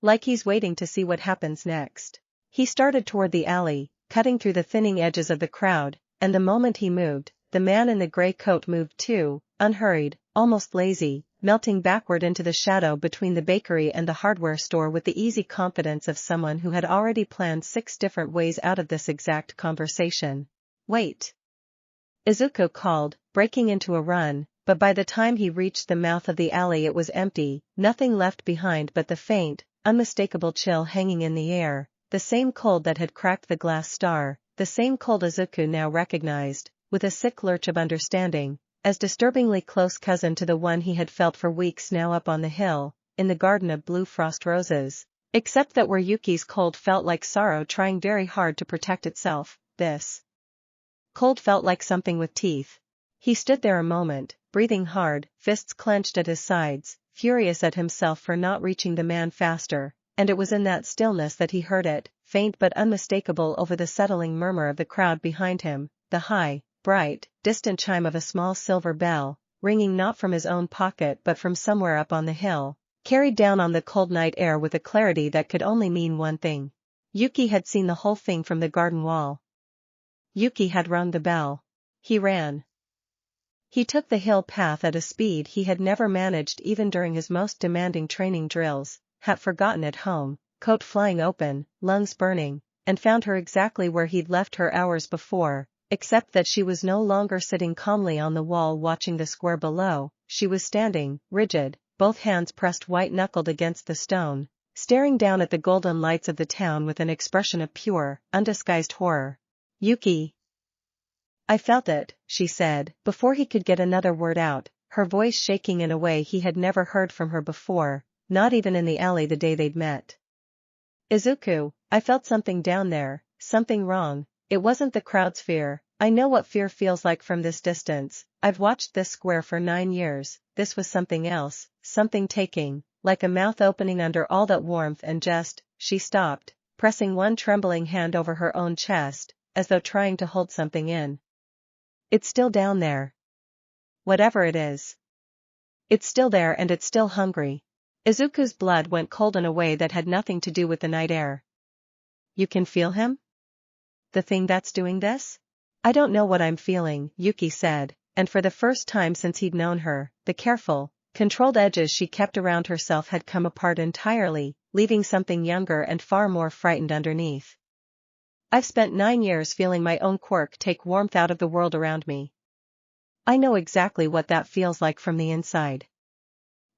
Like he's waiting to see what happens next. He started toward the alley, cutting through the thinning edges of the crowd, and the moment he moved, the man in the gray coat moved too, unhurried, almost lazy, melting backward into the shadow between the bakery and the hardware store with the easy confidence of someone who had already planned 6 different ways out of this exact conversation. Wait! Izuku called, breaking into a run, but by the time he reached the mouth of the alley it was empty, nothing left behind but the faint, unmistakable chill hanging in the air, the same cold that had cracked the glass star, the same cold Izuku now recognized, with a sick lurch of understanding, as disturbingly close cousin to the one he had felt for weeks now up on the hill, in the garden of blue frost roses, except that where Yuki's cold felt like sorrow trying very hard to protect itself, this cold felt like something with teeth. He stood there a moment, breathing hard, fists clenched at his sides, furious at himself for not reaching the man faster, and it was in that stillness that he heard it, faint but unmistakable over the settling murmur of the crowd behind him, the high, bright, distant chime of a small silver bell, ringing not from his own pocket but from somewhere up on the hill, carried down on the cold night air with a clarity that could only mean one thing. Yuki had seen the whole thing from the garden wall. Yuki had rung the bell. He ran. He took the hill path at a speed he had never managed even during his most demanding training drills, hat forgotten at home, coat flying open, lungs burning, and found her exactly where he'd left her hours before, except that she was no longer sitting calmly on the wall watching the square below, she was standing, rigid, both hands pressed white-knuckled against the stone, staring down at the golden lights of the town with an expression of pure, undisguised horror. Yuki. I felt it, she said, before he could get another word out, her voice shaking in a way he had never heard from her before, not even in the alley the day they'd met. Izuku, I felt something down there, something wrong. It wasn't the crowd's fear. I know what fear feels like from this distance. I've watched this square for 9 years. This was something else, something taking, like a mouth opening under all that warmth and just, she stopped, pressing one trembling hand over her own chest, as though trying to hold something in. It's still down there. Whatever it is. It's still there and it's still hungry. Izuku's blood went cold in a way that had nothing to do with the night air. You can feel him? The thing that's doing this? I don't know what I'm feeling, Yuki said, and for the first time since he'd known her, the careful, controlled edges she kept around herself had come apart entirely, leaving something younger and far more frightened underneath. I've spent 9 years feeling my own quirk take warmth out of the world around me. I know exactly what that feels like from the inside.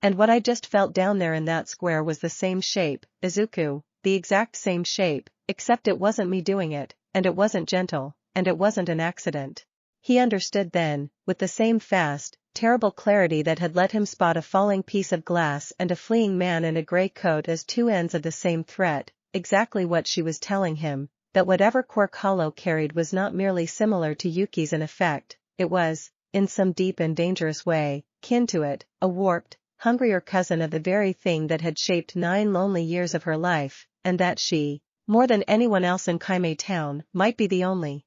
And what I just felt down there in that square was the same shape, Izuku, the exact same shape, except it wasn't me doing it, and it wasn't gentle, and it wasn't an accident. He understood then, with the same fast, terrible clarity that had let him spot a falling piece of glass and a fleeing man in a gray coat as 2 ends of the same threat, exactly what she was telling him, that whatever quirk Hollow carried was not merely similar to Yuki's in effect, it was, in some deep and dangerous way, kin to it, a warped, hungrier cousin of the very thing that had shaped 9 lonely years of her life, and that she, More than anyone else in Kaimei Town, might be the only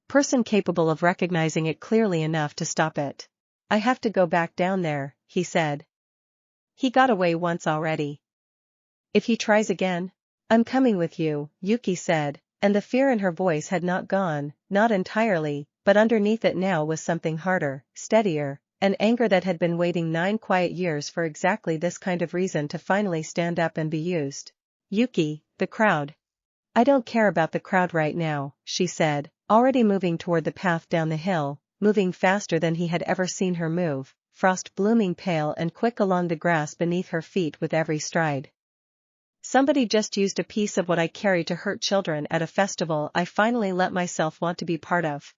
person capable of recognizing it clearly enough to stop it. I have to go back down there, he said. He got away once already. If he tries again? I'm coming with you, Yuki said, and the fear in her voice had not gone, not entirely, but underneath it now was something harder, steadier, an anger that had been waiting 9 quiet years for exactly this kind of reason to finally stand up and be used. Yuki, the crowd. I don't care about the crowd right now, she said, already moving toward the path down the hill, moving faster than he had ever seen her move, frost blooming pale and quick along the grass beneath her feet with every stride. Somebody just used a piece of what I carry to hurt children at a festival I finally let myself want to be part of.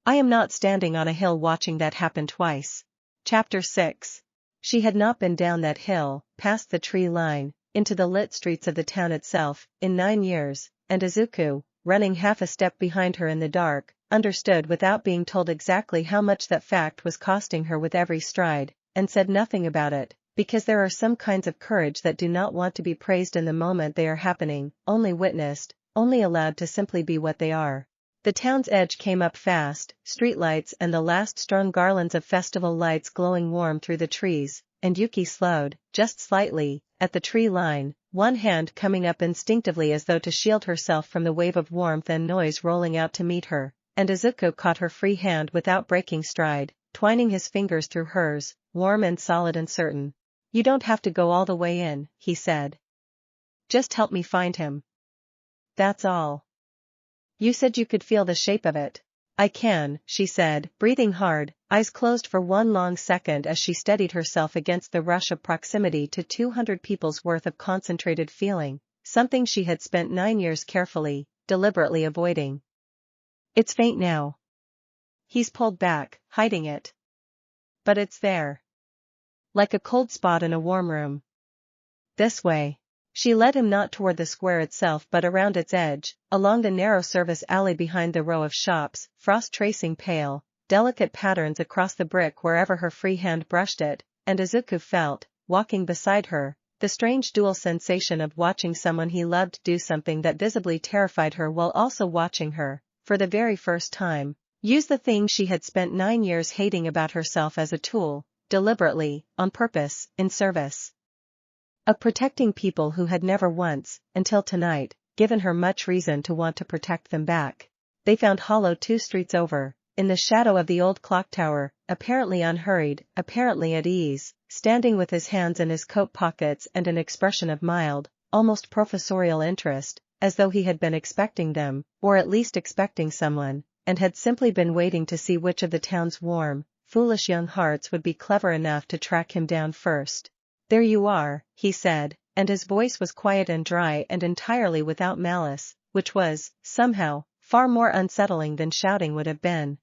I am not standing on a hill watching that happen twice. Chapter 6. She had not been down that hill, past the tree line, into the lit streets of the town itself, in 9 years, and Izuku, running half a step behind her in the dark, understood without being told exactly how much that fact was costing her with every stride, and said nothing about it, because there are some kinds of courage that do not want to be praised in the moment they are happening, only witnessed, only allowed to simply be what they are. The town's edge came up fast, streetlights and the last strung garlands of festival lights glowing warm through the trees, and Yuki slowed, just slightly, at the tree line, one hand coming up instinctively as though to shield herself from the wave of warmth and noise rolling out to meet her, and Izuku caught her free hand without breaking stride, twining his fingers through hers, warm and solid and certain. You don't have to go all the way in, he said. Just help me find him. That's all. You said you could feel the shape of it. I can, she said, breathing hard, eyes closed for one long second as she steadied herself against the rush of proximity to 200 people's worth of concentrated feeling, something she had spent 9 years carefully, deliberately avoiding. It's faint now. He's pulled back, hiding it. But it's there. Like a cold spot in a warm room. This way. She led him not toward the square itself but around its edge, along the narrow service alley behind the row of shops, frost tracing pale, delicate patterns across the brick wherever her free hand brushed it, and Izuku felt, walking beside her, the strange dual sensation of watching someone he loved do something that visibly terrified her while also watching her, for the very first time, use the thing she had spent 9 years hating about herself as a tool, deliberately, on purpose, in service of protecting people who had never once, until tonight, given her much reason to want to protect them back. They found Hollow 2 streets over, in the shadow of the old clock tower, apparently unhurried, apparently at ease, standing with his hands in his coat pockets and an expression of mild, almost professorial interest, as though he had been expecting them, or at least expecting someone, and had simply been waiting to see which of the town's warm, foolish young hearts would be clever enough to track him down first. There you are, he said, and his voice was quiet and dry and entirely without malice, which was, somehow, far more unsettling than shouting would have been.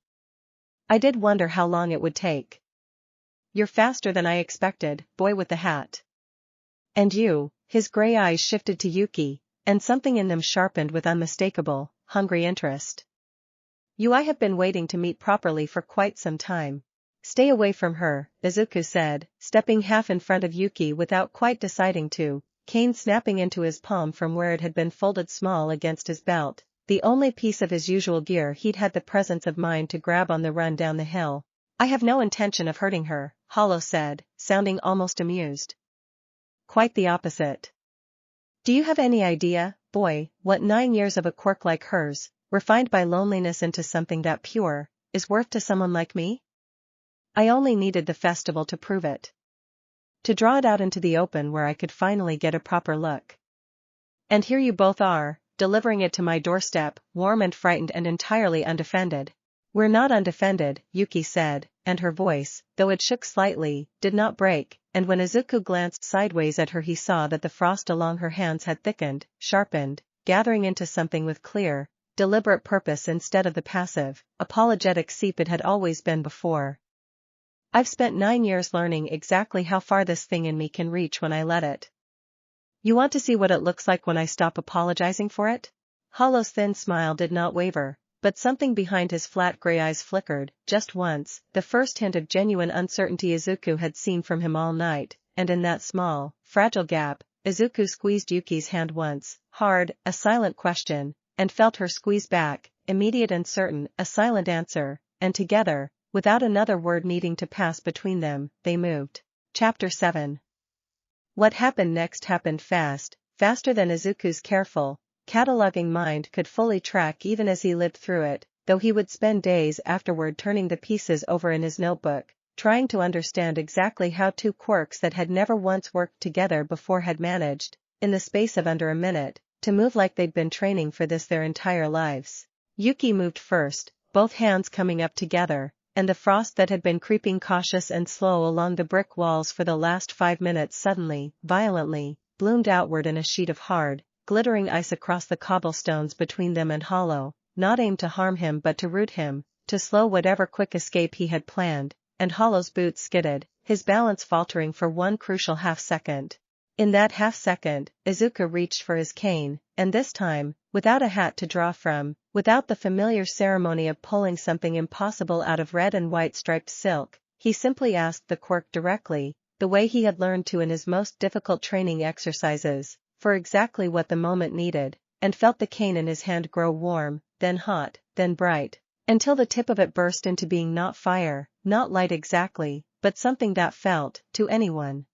I did wonder how long it would take. You're faster than I expected, boy with the hat. And you, his gray eyes shifted to Yuki, and something in them sharpened with unmistakable, hungry interest. I have been waiting to meet properly for quite some time. Stay away from her, Izuku said, stepping half in front of Yuki without quite deciding to, cane snapping into his palm from where it had been folded small against his belt, the only piece of his usual gear he'd had the presence of mind to grab on the run down the hill. I have no intention of hurting her, Hollow said, sounding almost amused. Quite the opposite. Do you have any idea, boy, what 9 years of a quirk like hers, refined by loneliness into something that pure, is worth to someone like me? I only needed the festival to prove it. To draw it out into the open where I could finally get a proper look. And here you both are, delivering it to my doorstep, warm and frightened and entirely undefended. We're not undefended, Yuki said, and her voice, though it shook slightly, did not break, and when Izuku glanced sideways at her he saw that the frost along her hands had thickened, sharpened, gathering into something with clear, deliberate purpose instead of the passive, apologetic seep it had always been before. I've spent 9 years learning exactly how far this thing in me can reach when I let it. You want to see what it looks like when I stop apologizing for it? Hollow's thin smile did not waver, but something behind his flat gray eyes flickered, just once, the first hint of genuine uncertainty Izuku had seen from him all night, and in that small, fragile gap, Izuku squeezed Yuki's hand once, hard, a silent question, and felt her squeeze back, immediate and certain, a silent answer, and together, without another word needing to pass between them, they moved. Chapter 7. What happened next happened fast, faster than Izuku's careful, cataloging mind could fully track even as he lived through it, though he would spend days afterward turning the pieces over in his notebook, trying to understand exactly how two quirks that had never once worked together before had managed, in the space of under a minute, to move like they'd been training for this their entire lives. Yuki moved first, both hands coming up together, and the frost that had been creeping cautious and slow along the brick walls for the last 5 minutes suddenly, violently, bloomed outward in a sheet of hard, glittering ice across the cobblestones between them and Hollow, not aimed to harm him but to root him, to slow whatever quick escape he had planned, and Hollow's boots skidded, his balance faltering for one crucial half-second. In that half-second, Izuku reached for his cane, and this time, without a hat to draw from, without the familiar ceremony of pulling something impossible out of red and white striped silk, he simply asked the quirk directly, the way he had learned to in his most difficult training exercises, for exactly what the moment needed, and felt the cane in his hand grow warm, then hot, then bright, until the tip of it burst into being not fire, not light exactly, but something that felt, to anyone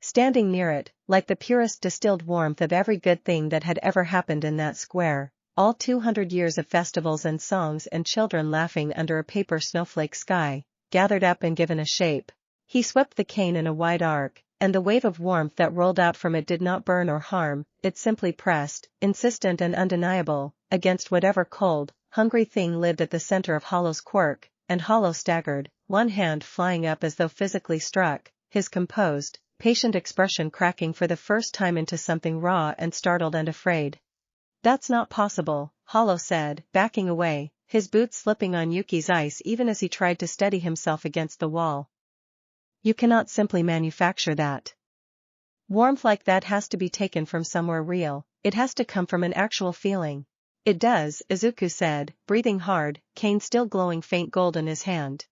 standing near it, like the purest distilled warmth of every good thing that had ever happened in that square, all 200 years of festivals and songs and children laughing under a paper snowflake sky, gathered up and given a shape. He swept the cane in a wide arc, and the wave of warmth that rolled out from it did not burn or harm, it simply pressed, insistent and undeniable, against whatever cold, hungry thing lived at the center of Hollow's quirk, and Hollow staggered, one hand flying up as though physically struck, his composed, patient expression cracking for the first time into something raw and startled and afraid. "That's not possible," Hollow said, backing away, his boots slipping on Yuki's ice even as he tried to steady himself against the wall. "You cannot simply manufacture that. Warmth like that has to be taken from somewhere real, it has to come from an actual feeling." "It does," Izuku said, breathing hard, cane still glowing faint gold in his hand.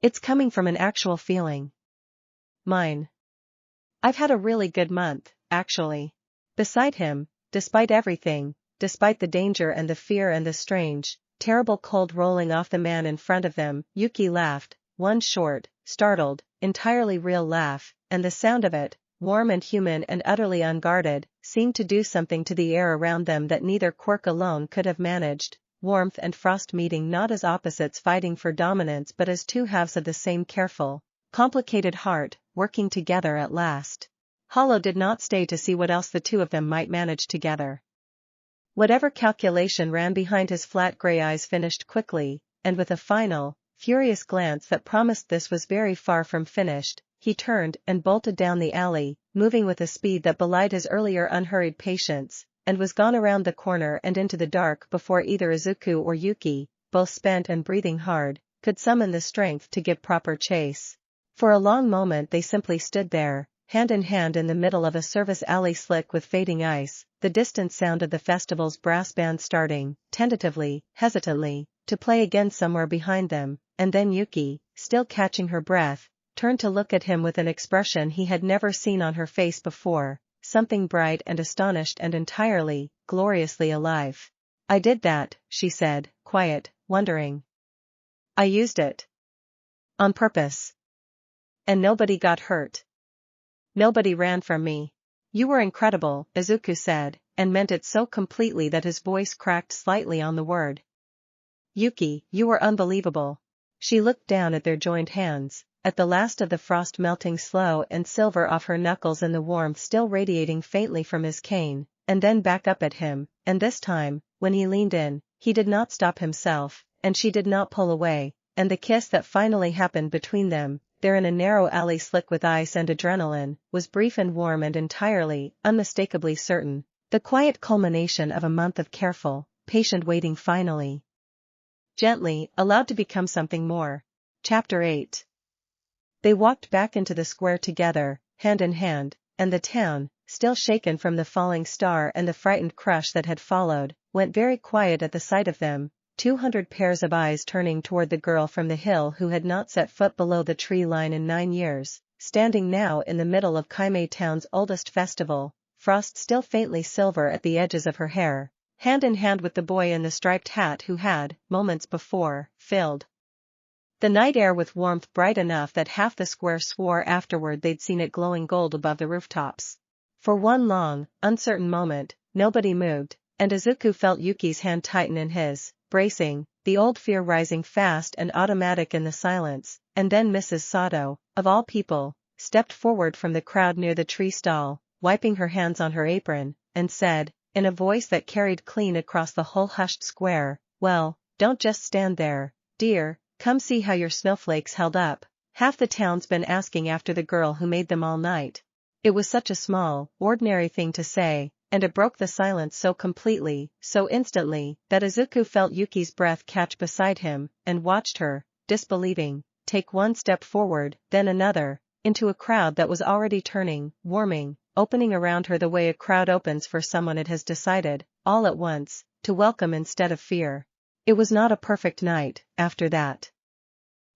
"It's coming from an actual feeling. Mine. I've had a really good month, actually." Beside him, despite everything, despite the danger and the fear and the strange, terrible cold rolling off the man in front of them, Yuki laughed, one short, startled, entirely real laugh, and the sound of it, warm and human and utterly unguarded, seemed to do something to the air around them that neither quirk alone could have managed, warmth and frost meeting not as opposites fighting for dominance but as two halves of the same careful, complicated heart, working together at last. Hollow did not stay to see what else the two of them might manage together. Whatever calculation ran behind his flat gray eyes finished quickly, and with a final, furious glance that promised this was very far from finished, he turned and bolted down the alley, moving with a speed that belied his earlier unhurried patience, and was gone around the corner and into the dark before either Izuku or Yuki, both spent and breathing hard, could summon the strength to give proper chase. For a long moment they simply stood there, hand in hand in the middle of a service alley slick with fading ice, the distant sound of the festival's brass band starting, tentatively, hesitantly, to play again somewhere behind them, and then Yuki, still catching her breath, turned to look at him with an expression he had never seen on her face before, something bright and astonished and entirely, gloriously alive. "I did that," she said, quiet, wondering. "I used it. On purpose. And nobody got hurt. Nobody ran from me." "You were incredible," Izuku said, and meant it so completely that his voice cracked slightly on the word. "Yuki, you were unbelievable." She looked down at their joined hands, at the last of the frost melting slow and silver off her knuckles and the warmth still radiating faintly from his cane, and then back up at him, and this time, when he leaned in, he did not stop himself, and she did not pull away, and the kiss that finally happened between them, there in a narrow alley slick with ice and adrenaline, was brief and warm and entirely, unmistakably certain, the quiet culmination of a month of careful, patient waiting finally, gently, allowed to become something more. Chapter 8. They walked back into the square together, hand in hand, and the town, still shaken from the falling star and the frightened crush that had followed, went very quiet at the sight of them, 200 pairs of eyes turning toward the girl from the hill who had not set foot below the tree line in 9 years, standing now in the middle of Kaimei Town's oldest festival, frost still faintly silver at the edges of her hair, hand in hand with the boy in the striped hat who had, moments before, filled the night air with warmth bright enough that half the square swore afterward they'd seen it glowing gold above the rooftops. For one long, uncertain moment, nobody moved, and Izuku felt Yuki's hand tighten in his, bracing, the old fear rising fast and automatic in the silence, and then Mrs. Sato, of all people, stepped forward from the crowd near the tree stall, wiping her hands on her apron, and said, in a voice that carried clean across the whole hushed square, "Well, don't just stand there, dear, come see how your snowflakes held up. Half the town's been asking after the girl who made them all night." It was such a small, ordinary thing to say, and it broke the silence so completely, so instantly, that Izuku felt Yuki's breath catch beside him, and watched her, disbelieving, take one step forward, then another, into a crowd that was already turning, warming, opening around her the way a crowd opens for someone it has decided, all at once, to welcome instead of fear. It was not a perfect night, after that.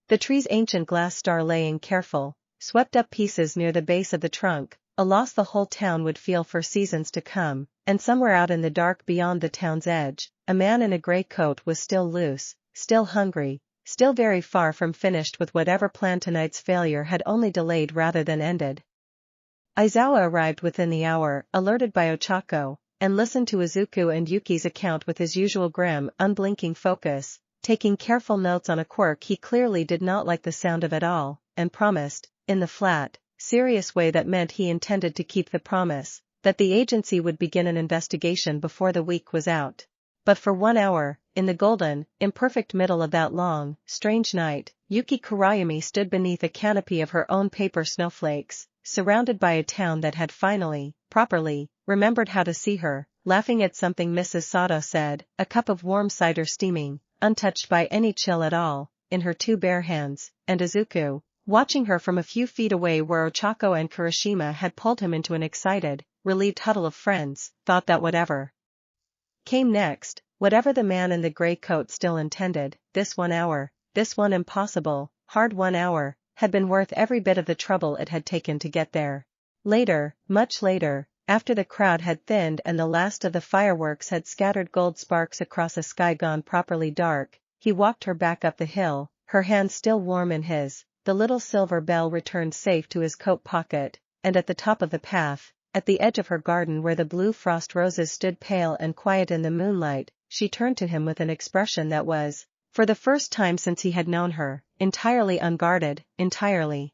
The tree's ancient glass star lay in careful, swept-up pieces near the base of the trunk, a loss the whole town would feel for seasons to come, and somewhere out in the dark beyond the town's edge, a man in a gray coat was still loose, still hungry, still very far from finished with whatever plan tonight's failure had only delayed rather than ended. Aizawa arrived within the hour, alerted by Ochako, and listened to Izuku and Yuki's account with his usual grim, unblinking focus, taking careful notes on a quirk he clearly did not like the sound of at all, and promised, in the flat, serious way that meant he intended to keep the promise, that the agency would begin an investigation before the week was out. But for 1 hour, in the golden, imperfect middle of that long, strange night, Yuki Kurayumi stood beneath a canopy of her own paper snowflakes, surrounded by a town that had finally, properly, remembered how to see her, laughing at something Mrs. Sato said, a cup of warm cider steaming, untouched by any chill at all, in her two bare hands, and Izuku, watching her from a few feet away where Ochako and Kurashima had pulled him into an excited, relieved huddle of friends, thought that whatever came next, whatever the man in the gray coat still intended, this 1 hour, this one impossible, hard 1 hour, had been worth every bit of the trouble it had taken to get there. Later, much later, after the crowd had thinned and the last of the fireworks had scattered gold sparks across a sky gone properly dark, he walked her back up the hill, her hand still warm in his, the little silver bell returned safe to his coat pocket, and at the top of the path, at the edge of her garden where the blue frost roses stood pale and quiet in the moonlight, she turned to him with an expression that was, for the first time since he had known her, entirely unguarded, entirely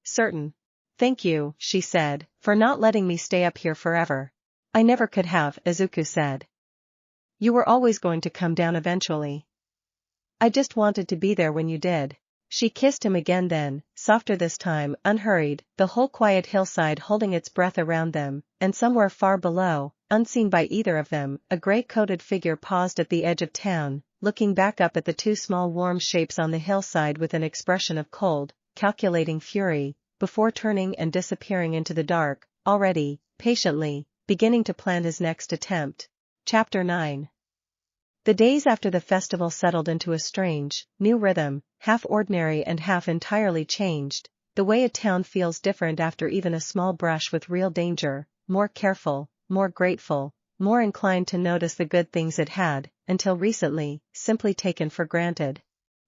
certain. "Thank you," she said, "for not letting me stay up here forever." "I never could have," Izuku said. "You were always going to come down eventually. I just wanted to be there when you did." She kissed him again then, softer this time, unhurried, the whole quiet hillside holding its breath around them, and somewhere far below, unseen by either of them, a gray-coated figure paused at the edge of town, looking back up at the two small warm shapes on the hillside with an expression of cold, calculating fury, before turning and disappearing into the dark, already, patiently, beginning to plan his next attempt. Chapter 9. The days after the festival settled into a strange, new rhythm, half ordinary and half entirely changed, the way a town feels different after even a small brush with real danger, more careful, more grateful, more inclined to notice the good things it had, until recently, simply taken for granted.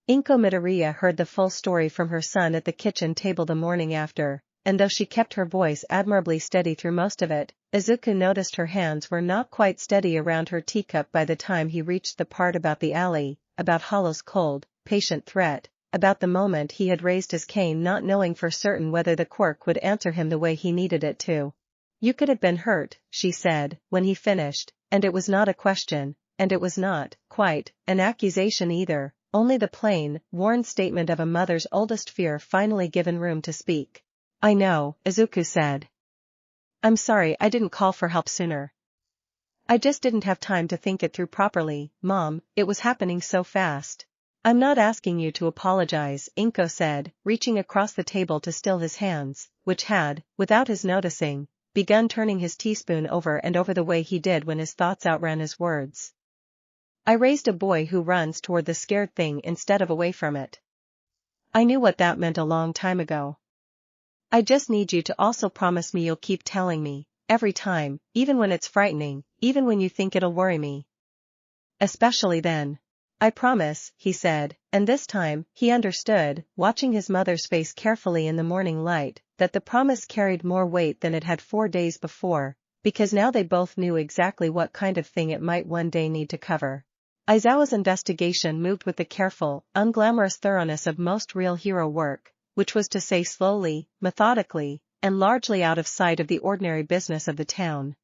Izuku Midoriya heard the full story from her son at the kitchen table the morning after, and though she kept her voice admirably steady through most of it, Izuku noticed her hands were not quite steady around her teacup by the time he reached the part about the alley, about Hollow's cold, patient threat, about the moment he had raised his cane not knowing for certain whether the quirk would answer him the way he needed it to. "You could have been hurt," she said, when he finished, and it was not a question, and it was not, quite, an accusation either, only the plain, worn statement of a mother's oldest fear finally given room to speak. "I know," Izuku said. "I'm sorry I didn't call for help sooner. I just didn't have time to think it through properly, Mom, it was happening so fast." "I'm not asking you to apologize," Izuku said, reaching across the table to still his hands, which had, without his noticing, begun turning his teaspoon over and over the way he did when his thoughts outran his words. "I raised a boy who runs toward the scared thing instead of away from it. I knew what that meant a long time ago. I just need you to also promise me you'll keep telling me, every time, even when it's frightening, even when you think it'll worry me. Especially then. I promise, he said, and this time, he understood, watching his mother's face carefully in the morning light, that the promise carried more weight than it had 4 days before, because now they both knew exactly what kind of thing it might one day need to cover. Aizawa's investigation moved with the careful, unglamorous thoroughness of most real hero work, which was to say slowly, methodically, and largely out of sight of the ordinary business of the town.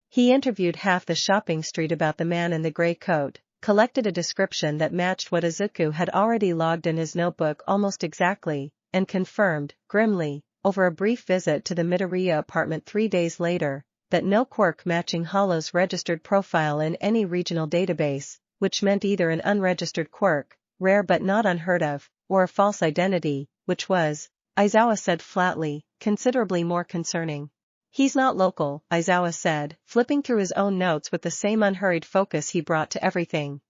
He interviewed half the shopping street about the man in the gray coat, collected a description that matched what Izuku had already logged in his notebook almost exactly, and confirmed, grimly, over a brief visit to the Midoriya apartment 3 days later, that no quirk matching Hollow's registered profile in any regional database, which meant either an unregistered quirk, rare but not unheard of, or a false identity, which was, Aizawa said flatly, considerably more concerning. He's not local, Aizawa said, flipping through his own notes with the same unhurried focus he brought to everything.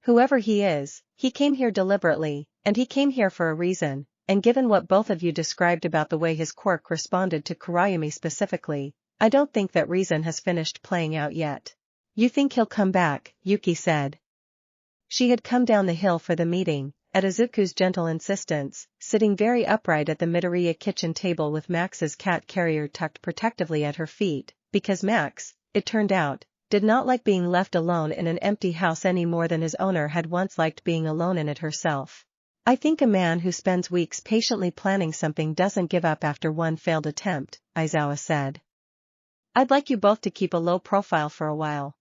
Whoever he is, he came here deliberately, and he came here for a reason, and given what both of you described about the way his quirk responded to Kurayumi specifically, I don't think that reason has finished playing out yet. You think he'll come back, Yuki said. She had come down the hill for the meeting, at Izuku's gentle insistence, sitting very upright at the Midoriya kitchen table with Max's cat carrier tucked protectively at her feet, because Max, it turned out, did not like being left alone in an empty house any more than his owner had once liked being alone in it herself. I think a man who spends weeks patiently planning something doesn't give up after one failed attempt, Aizawa said. I'd like you both to keep a low profile for a while.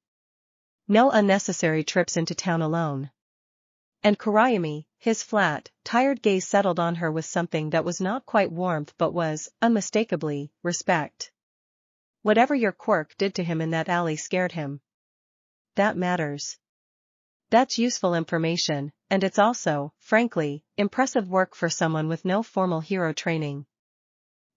No unnecessary trips into town alone. And Kurayumi, his flat, tired gaze settled on her with something that was not quite warmth but was, unmistakably, respect. Whatever your quirk did to him in that alley scared him. That matters. That's useful information, and it's also, frankly, impressive work for someone with no formal hero training.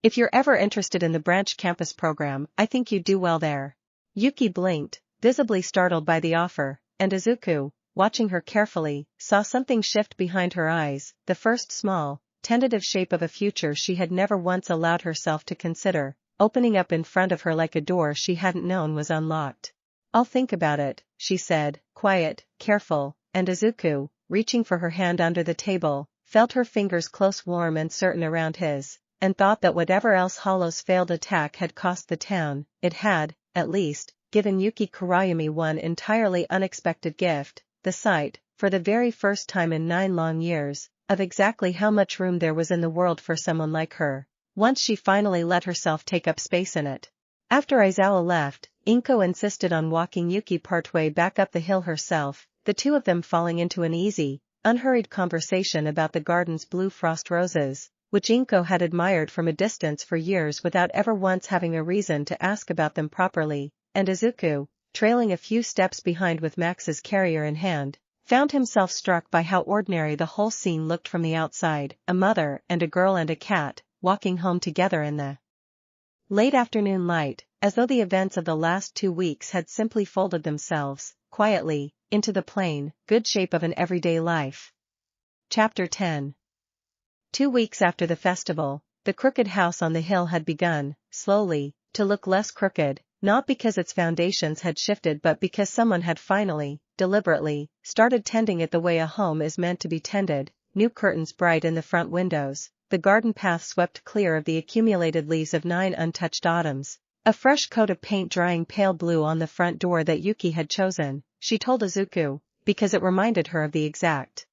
If you're ever interested in the branch campus program, I think you'd do well there. Yuki blinked, visibly startled by the offer, and Izuku, watching her carefully, saw something shift behind her eyes, the first small, tentative shape of a future she had never once allowed herself to consider, opening up in front of her like a door she hadn't known was unlocked. I'll think about it, she said, quiet, careful, and Izuku, reaching for her hand under the table, felt her fingers close warm and certain around his, and thought that whatever else Hollow's failed attack had cost the town, it had, at least, given Yuki Kurayumi one entirely unexpected gift. The sight, for the very first time in 9 long years, of exactly how much room there was in the world for someone like her, once she finally let herself take up space in it. After Aizawa left, Inko insisted on walking Yuki partway back up the hill herself, the two of them falling into an easy, unhurried conversation about the garden's blue frost roses, which Inko had admired from a distance for years without ever once having a reason to ask about them properly, and Izuku, trailing a few steps behind with Max's carrier in hand, found himself struck by how ordinary the whole scene looked from the outside, a mother and a girl and a cat, walking home together in the late afternoon light, as though the events of the last 2 weeks had simply folded themselves, quietly, into the plain, good shape of an everyday life. Chapter 10. 2 weeks after the festival, the crooked house on the hill had begun, slowly, to look less crooked. Not because its foundations had shifted but because someone had finally, deliberately, started tending it the way a home is meant to be tended, new curtains bright in the front windows, the garden path swept clear of the accumulated leaves of 9 untouched autumns, a fresh coat of paint drying pale blue on the front door that Yuki had chosen, she told Izuku, because it reminded her of the exact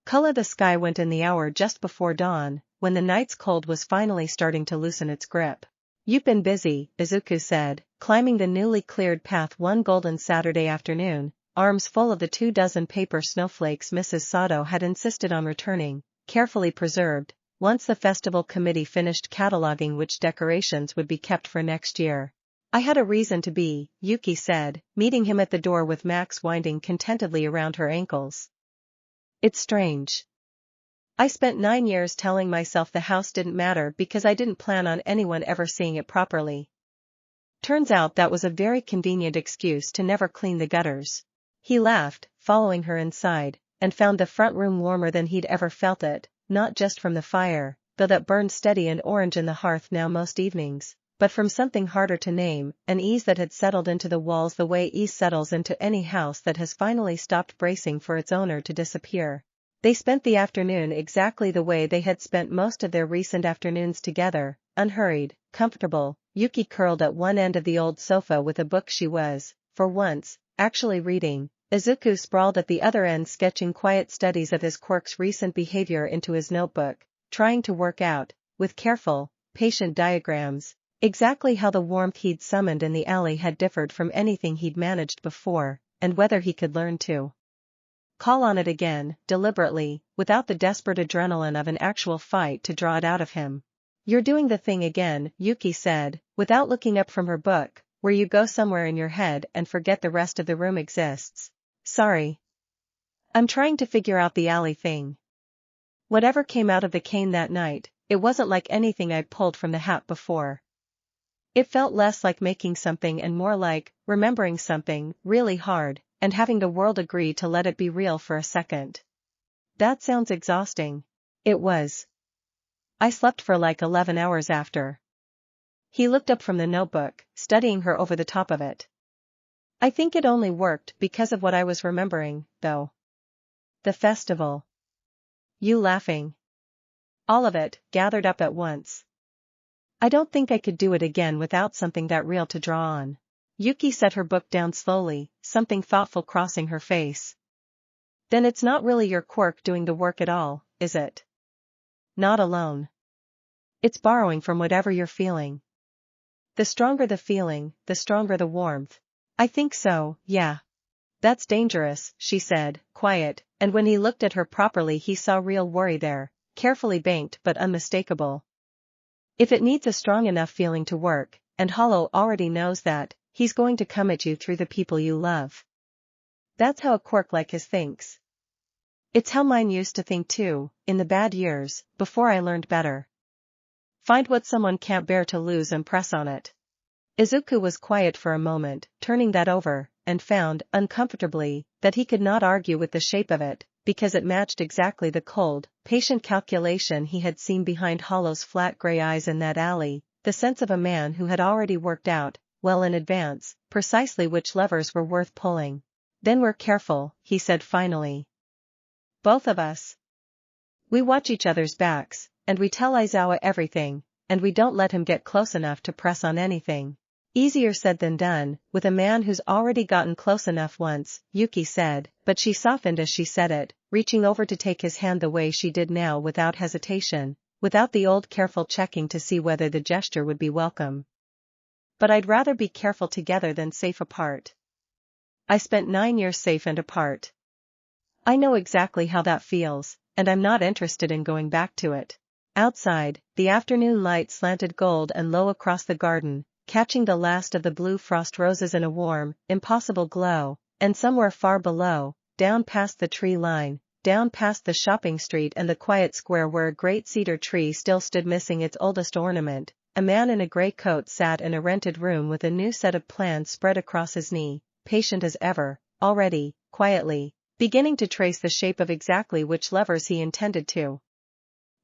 color the sky went in the hour just before dawn, when the night's cold was finally starting to loosen its grip. You've been busy, Izuku said, climbing the newly cleared path one golden Saturday afternoon, arms full of the 24 paper snowflakes Mrs. Sato had insisted on returning, carefully preserved, once the festival committee finished cataloging which decorations would be kept for next year. I had a reason to be, Yuki said, meeting him at the door with Max winding contentedly around her ankles. It's strange. I spent 9 years telling myself the house didn't matter because I didn't plan on anyone ever seeing it properly. Turns out that was a very convenient excuse to never clean the gutters. He laughed, following her inside, and found the front room warmer than he'd ever felt it, not just from the fire, though that burned steady and orange in the hearth now most evenings, but from something harder to name, an ease that had settled into the walls the way ease settles into any house that has finally stopped bracing for its owner to disappear. They spent the afternoon exactly the way they had spent most of their recent afternoons together, unhurried, comfortable, Yuki curled at one end of the old sofa with a book she was, for once, actually reading, Izuku sprawled at the other end sketching quiet studies of his Quirk's recent behavior into his notebook, trying to work out, with careful, patient diagrams, exactly how the warmth he'd summoned in the alley had differed from anything he'd managed before, and whether he could learn to call on it again, deliberately, without the desperate adrenaline of an actual fight to draw it out of him. "You're doing the thing again," Yuki said, without looking up from her book, "where you go somewhere in your head and forget the rest of the room exists." "Sorry. I'm trying to figure out the alley thing." Whatever came out of the cane that night, it wasn't like anything I'd pulled from the hat before. It felt less like making something and more like remembering something really hard, and having the world agree to let it be real for a second. That sounds exhausting. It was. I slept for like 11 hours after. He looked up from the notebook, studying her over the top of it. I think it only worked because of what I was remembering, though. The festival. You laughing. All of it, gathered up at once. I don't think I could do it again without something that real to draw on. Yuki set her book down slowly, something thoughtful crossing her face. Then it's not really your Quirk doing the work at all, is it? Not alone. It's borrowing from whatever you're feeling. The stronger the feeling, the stronger the warmth. I think so, yeah. That's dangerous, she said, quiet, and when he looked at her properly he saw real worry there, carefully banked but unmistakable. If it needs a strong enough feeling to work, and Hollow already knows that, he's going to come at you through the people you love. That's how a Quirk like his thinks. It's how mine used to think too, in the bad years, before I learned better. Find what someone can't bear to lose and press on it. Izuku was quiet for a moment, turning that over, and found, uncomfortably, that he could not argue with the shape of it, because it matched exactly the cold, patient calculation he had seen behind Hollow's flat gray eyes in that alley, the sense of a man who had already worked out, well in advance, precisely which levers were worth pulling. "Then we're careful," he said finally. "Both of us. We watch each other's backs, and we tell Aizawa everything, and we don't let him get close enough to press on anything." Easier said than done, with a man who's already gotten close enough once, Yuki said, but she softened as she said it, reaching over to take his hand the way she did now without hesitation, without the old careful checking to see whether the gesture would be welcome. "But I'd rather be careful together than safe apart. I spent 9 years safe and apart. I know exactly how that feels, and I'm not interested in going back to it." Outside, the afternoon light slanted gold and low across the garden, catching the last of the blue frost roses in a warm, impossible glow, and somewhere far below, down past the tree line, down past the shopping street and the quiet square where a great cedar tree still stood missing its oldest ornament, a man in a gray coat sat in a rented room with a new set of plans spread across his knee, patient as ever, already, quietly, beginning to trace the shape of exactly which levers he intended to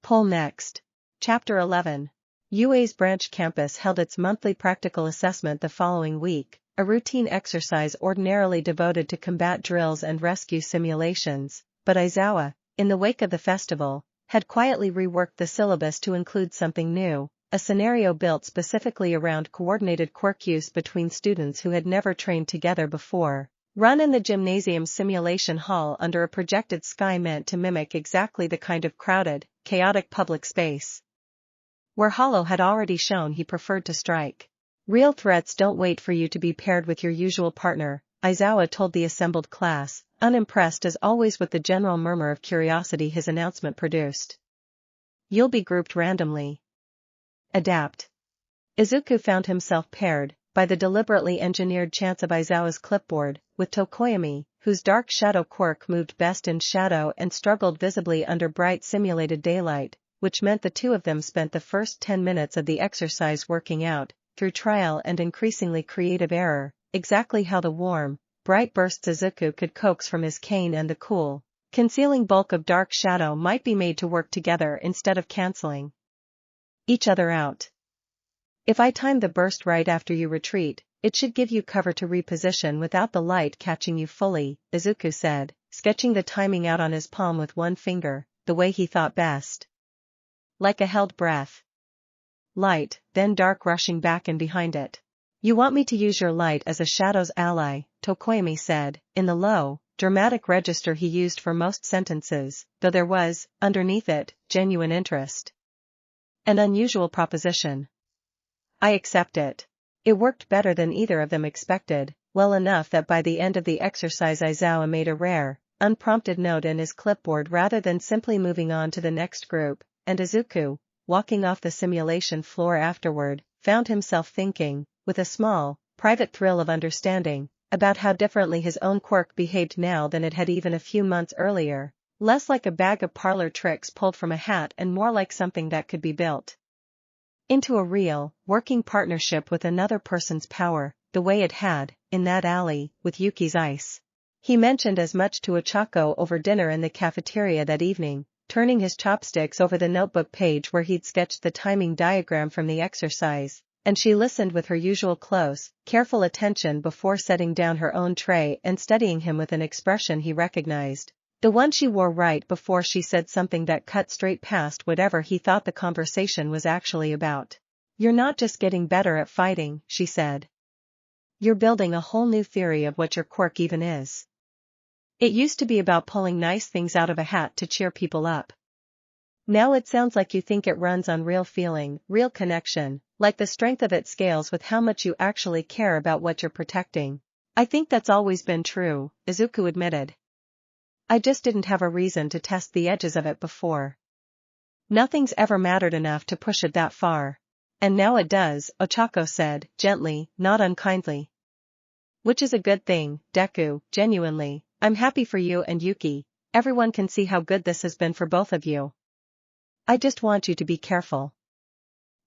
pull next. Chapter 11. UA's branch campus held its monthly practical assessment the following week, a routine exercise ordinarily devoted to combat drills and rescue simulations, but Aizawa, in the wake of the festival, had quietly reworked the syllabus to include something new, a scenario built specifically around coordinated Quirk use between students who had never trained together before, run in the gymnasium simulation hall under a projected sky meant to mimic exactly the kind of crowded, chaotic public space where Hollow had already shown he preferred to strike. "Real threats don't wait for you to be paired with your usual partner," Aizawa told the assembled class, unimpressed as always with the general murmur of curiosity his announcement produced. "You'll be grouped randomly. Adapt." Izuku found himself paired, by the deliberately engineered chance of Aizawa's clipboard, with Tokoyami, whose dark shadow Quirk moved best in shadow and struggled visibly under bright simulated daylight, which meant the two of them spent the first 10 minutes of the exercise working out, through trial and increasingly creative error, exactly how the warm, bright bursts Izuku could coax from his cane and the cool, concealing bulk of dark shadow might be made to work together instead of canceling. each other out. If I time the burst right after you retreat, it should give you cover to reposition without the light catching you fully, Izuku said, sketching the timing out on his palm with one finger, the way he thought best. Like a held breath. Light, then dark rushing back and behind it. You want me to use your light as a shadow's ally, Tokoyami said, in the low, dramatic register he used for most sentences, though there was, underneath it, genuine interest. An unusual proposition. I accept it. It worked better than either of them expected, well enough that by the end of the exercise Aizawa made a rare, unprompted note in his clipboard rather than simply moving on to the next group, and Izuku, walking off the simulation floor afterward, found himself thinking, with a small, private thrill of understanding, about how differently his own quirk behaved now than it had even a few months earlier, less like a bag of parlor tricks pulled from a hat and more like something that could be built into a real, working partnership with another person's power, the way it had, in that alley, with Yuki's ice. He mentioned as much to Ochako over dinner in the cafeteria that evening, turning his chopsticks over the notebook page where he'd sketched the timing diagram from the exercise, and she listened with her usual close, careful attention before setting down her own tray and studying him with an expression he recognized. The one she wore right before she said something that cut straight past whatever he thought the conversation was actually about. You're not just getting better at fighting, she said. You're building a whole new theory of what your quirk even is. It used to be about pulling nice things out of a hat to cheer people up. Now it sounds like you think it runs on real feeling, real connection, like the strength of it scales with how much you actually care about what you're protecting. I think that's always been true, Izuku admitted. I just didn't have a reason to test the edges of it before. Nothing's ever mattered enough to push it that far. And now it does, Ochako said, gently, not unkindly. Which is a good thing, Deku, genuinely. I'm happy for you and Yuki. Everyone can see how good this has been for both of you. I just want you to be careful.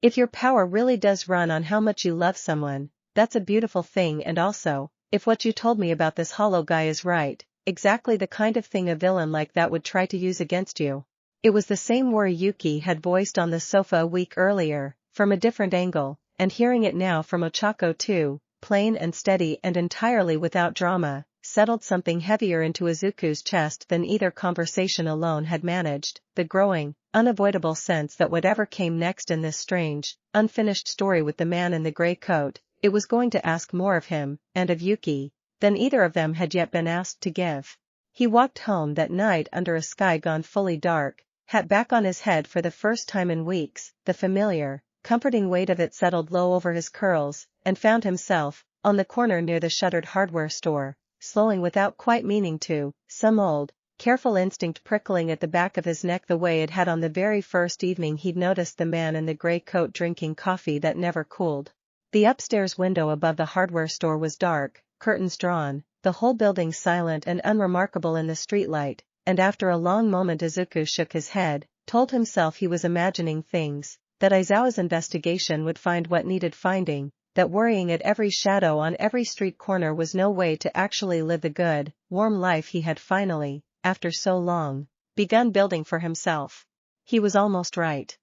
If your power really does run on how much you love someone, that's a beautiful thing, and also, if what you told me about this hollow guy is right, exactly the kind of thing a villain like that would try to use against you. It was the same worry Yuki had voiced on the sofa a week earlier, from a different angle, and hearing it now from Ochako too, plain and steady and entirely without drama, settled something heavier into Izuku's chest than either conversation alone had managed, the growing, unavoidable sense that whatever came next in this strange, unfinished story with the man in the gray coat, it was going to ask more of him, and of Yuki, than either of them had yet been asked to give. He walked home that night under a sky gone fully dark, hat back on his head for the first time in weeks, the familiar, comforting weight of it settled low over his curls, and found himself, on the corner near the shuttered hardware store, slowing without quite meaning to, some old, careful instinct prickling at the back of his neck the way it had on the very first evening he'd noticed the man in the gray coat drinking coffee that never cooled. The upstairs window above the hardware store was dark, curtains drawn, the whole building silent and unremarkable in the streetlight, and after a long moment Izuku shook his head, told himself he was imagining things, that Aizawa's investigation would find what needed finding, that worrying at every shadow on every street corner was no way to actually live the good, warm life he had finally, after so long, begun building for himself. He was almost right.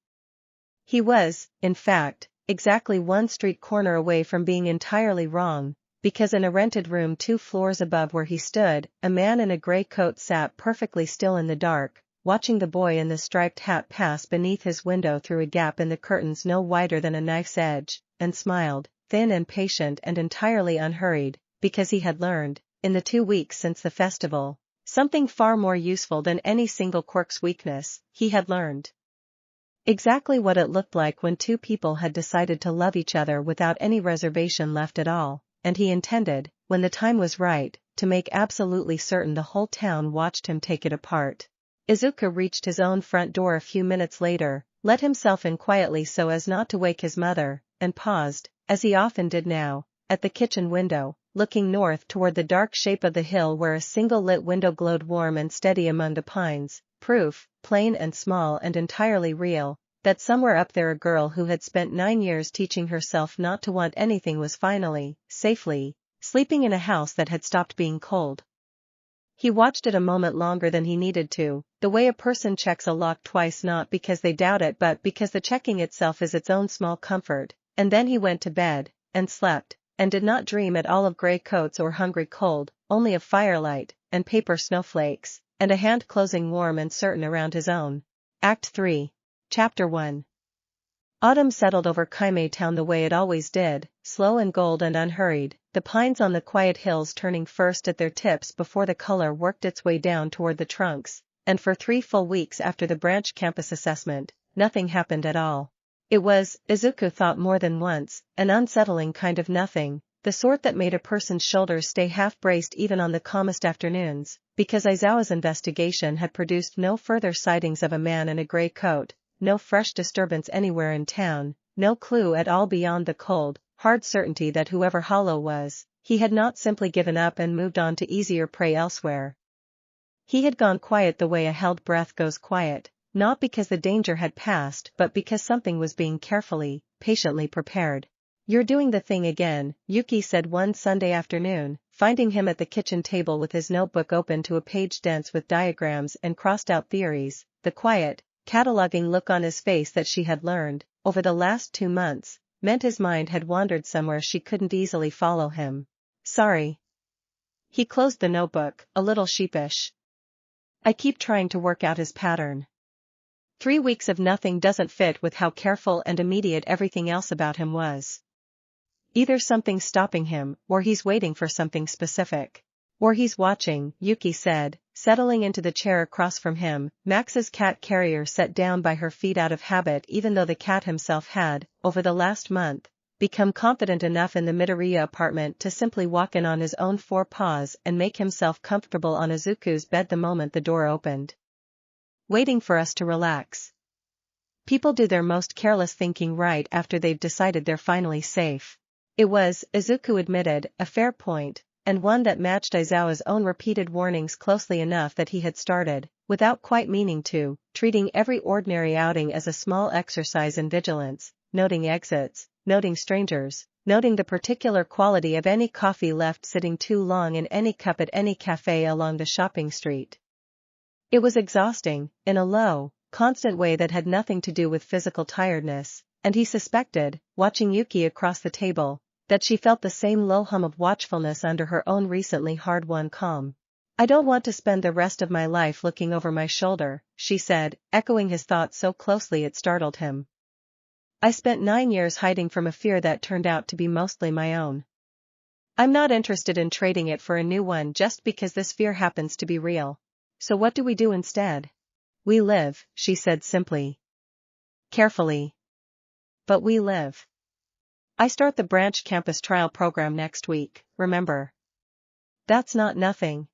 He was, in fact, exactly one street corner away from being entirely wrong, because in a rented room 2 floors above where he stood, a man in a gray coat sat perfectly still in the dark, watching the boy in the striped hat pass beneath his window through a gap in the curtains no wider than a knife's edge, and smiled, thin and patient and entirely unhurried, because he had learned, in the 2 weeks since the festival, something far more useful than any single quirk's weakness. He had learned exactly what it looked like when 2 people had decided to love each other without any reservation left at all, and he intended, when the time was right, to make absolutely certain the whole town watched him take it apart. Izuku reached his own front door a few minutes later, let himself in quietly so as not to wake his mother, and paused, as he often did now, at the kitchen window, looking north toward the dark shape of the hill where a single lit window glowed warm and steady among the pines, proof, plain and small and entirely real, that somewhere up there a girl who had spent 9 years teaching herself not to want anything was finally, safely, sleeping in a house that had stopped being cold. He watched it a moment longer than he needed to, the way a person checks a lock twice not because they doubt it but because the checking itself is its own small comfort, and then he went to bed, and slept, and did not dream at all of gray coats or hungry cold, only of firelight, and paper snowflakes, and a hand closing warm and certain around his own. Act 3. Chapter 1. Autumn settled over Kaimei town the way it always did, slow and gold and unhurried, the pines on the quiet hills turning first at their tips before the color worked its way down toward the trunks, and for 3 full weeks after the branch campus assessment, nothing happened at all. It was, Izuku thought more than once, an unsettling kind of nothing, the sort that made a person's shoulders stay half-braced even on the calmest afternoons, because Aizawa's investigation had produced no further sightings of a man in a gray coat, no fresh disturbance anywhere in town, no clue at all beyond the cold, hard certainty that whoever Hollow was, he had not simply given up and moved on to easier prey elsewhere. He had gone quiet the way a held breath goes quiet, not because the danger had passed but because something was being carefully, patiently prepared. "You're doing the thing again," Yuki said one Sunday afternoon, finding him at the kitchen table with his notebook open to a page dense with diagrams and crossed-out theories, the quiet, cataloging look on his face that she had learned, over the last 2 months, meant his mind had wandered somewhere she couldn't easily follow him. "Sorry." He closed the notebook, a little sheepish. "I keep trying to work out his pattern. 3 weeks of nothing doesn't fit with how careful and immediate everything else about him was. Either something's stopping him, or he's waiting for something specific. Or he's watching," Yuki said, settling into the chair across from him, Max's cat carrier set down by her feet out of habit even though the cat himself had, over the last month, become confident enough in the Midoriya apartment to simply walk in on his own 4 paws and make himself comfortable on Izuku's bed the moment the door opened. "Waiting for us to relax. People do their most careless thinking right after they've decided they're finally safe." It was, Izuku admitted, a fair point, and one that matched Aizawa's own repeated warnings closely enough that he had started, without quite meaning to, treating every ordinary outing as a small exercise in vigilance, noting exits, noting strangers, noting the particular quality of any coffee left sitting too long in any cup at any cafe along the shopping street. It was exhausting, in a low, constant way that had nothing to do with physical tiredness, and he suspected, watching Yuki across the table, that she felt the same low hum of watchfulness under her own recently hard-won calm. "I don't want to spend the rest of my life looking over my shoulder," she said, echoing his thoughts so closely it startled him. "I spent 9 years hiding from a fear that turned out to be mostly my own. I'm not interested in trading it for a new one just because this fear happens to be real. So what do we do instead?" "We live," she said simply. Carefully. "But we live. I start the branch campus trial program next week, remember? That's not nothing.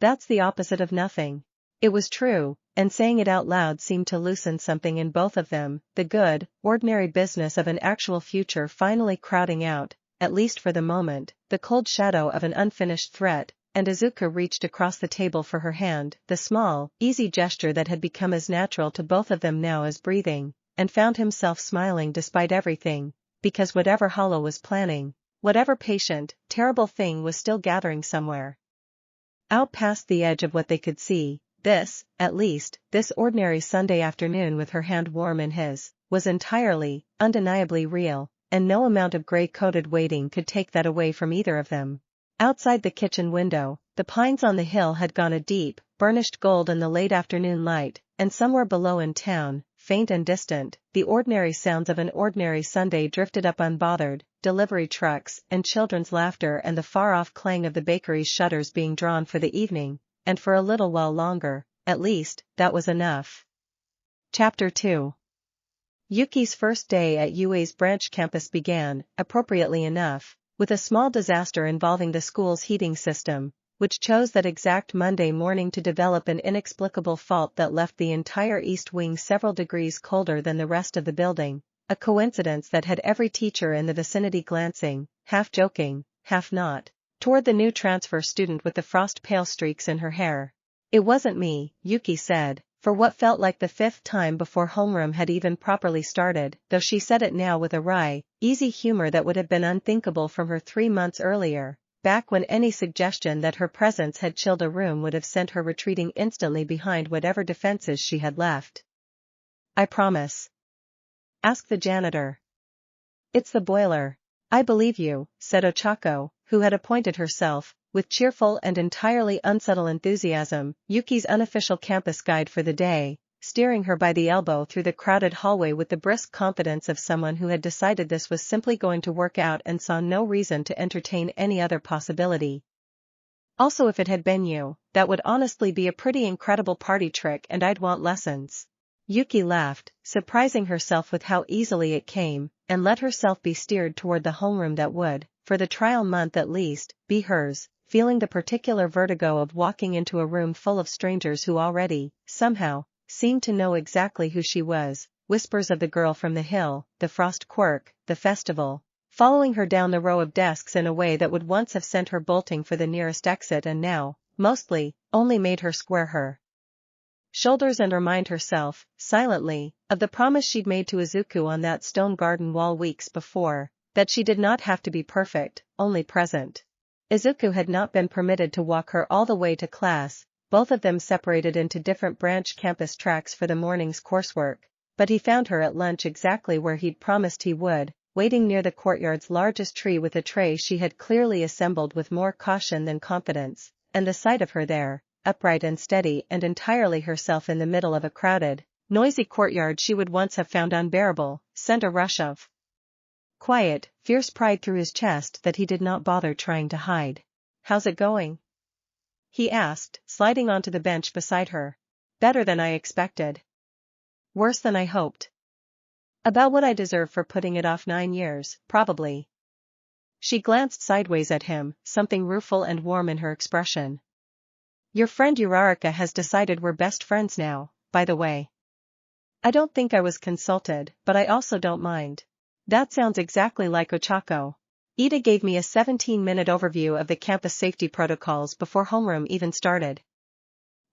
That's the opposite of nothing." It was true, and saying it out loud seemed to loosen something in both of them, the good, ordinary business of an actual future finally crowding out, at least for the moment, the cold shadow of an unfinished threat, and Izuku reached across the table for her hand, the small, easy gesture that had become as natural to both of them now as breathing, and found himself smiling despite everything, because whatever Hollow was planning, whatever patient, terrible thing was still gathering somewhere. Out past the edge of what they could see, this, at least, this ordinary Sunday afternoon with her hand warm in his, was entirely, undeniably real, and no amount of gray-coated waiting could take that away from either of them. Outside the kitchen window, the pines on the hill had gone a deep, burnished gold in the late afternoon light, and somewhere below in town, faint and distant, the ordinary sounds of an ordinary Sunday drifted up unbothered, delivery trucks and children's laughter and the far-off clang of the bakery's shutters being drawn for the evening, and for a little while longer, at least, that was enough. Chapter 2. Yuki's first day at UA's branch campus began, appropriately enough, with a small disaster involving the school's heating system, which chose that exact Monday morning to develop an inexplicable fault that left the entire east wing several degrees colder than the rest of the building, a coincidence that had every teacher in the vicinity glancing, half joking, half not, toward the new transfer student with the frost-pale streaks in her hair. "It wasn't me," Yuki said, for what felt like the 5th time before homeroom had even properly started, though she said it now with a wry, easy humor that would have been unthinkable from her 3 months earlier. back when any suggestion that her presence had chilled a room would have sent her retreating instantly behind whatever defenses she had left. "I promise." "Ask the janitor." "It's the boiler." "I believe you," said Ochako, who had appointed herself, with cheerful and entirely unsubtle enthusiasm, Yuki's unofficial campus guide for the day, steering her by the elbow through the crowded hallway with the brisk confidence of someone who had decided this was simply going to work out and saw no reason to entertain any other possibility. "Also, if it had been you, that would honestly be a pretty incredible party trick and I'd want lessons." Yuki laughed, surprising herself with how easily it came, and let herself be steered toward the homeroom that would, for the trial month at least, be hers, feeling the particular vertigo of walking into a room full of strangers who already, somehow, seemed to know exactly who she was, whispers of the girl from the hill, the frost quirk, the festival, following her down the row of desks in a way that would once have sent her bolting for the nearest exit and now, mostly, only made her square her shoulders and remind herself, silently, of the promise she'd made to Izuku on that stone garden wall weeks before, that she did not have to be perfect, only present. Izuku had not been permitted to walk her all the way to class, both of them separated into different branch campus tracks for the morning's coursework, but he found her at lunch exactly where he'd promised he would, waiting near the courtyard's largest tree with a tray she had clearly assembled with more caution than confidence, and the sight of her there, upright and steady and entirely herself in the middle of a crowded, noisy courtyard she would once have found unbearable, sent a rush of quiet, fierce pride through his chest that he did not bother trying to hide. "How's it going?" he asked, sliding onto the bench beside her. "Better than I expected." "Worse than I hoped." "About what I deserve for putting it off 9 years, probably." She glanced sideways at him, something rueful and warm in her expression. "Your friend Uraraka has decided we're best friends now, by the way." "I don't think I was consulted, but I also don't mind." "That sounds exactly like Ochako. Ida gave me a 17-minute overview of the campus safety protocols before homeroom even started.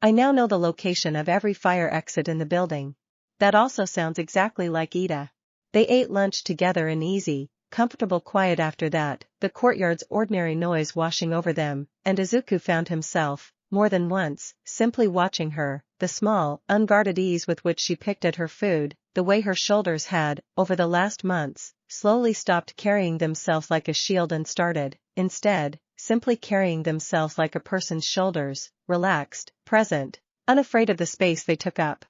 I now know the location of every fire exit in the building." "That also sounds exactly like Ida." They ate lunch together in easy, comfortable quiet after that, the courtyard's ordinary noise washing over them, and Izuku found himself, more than once, simply watching her, the small, unguarded ease with which she picked at her food, the way her shoulders had, over the last months, slowly stopped carrying themselves like a shield and started, instead, simply carrying themselves like a person's shoulders, relaxed, present, unafraid of the space they took up.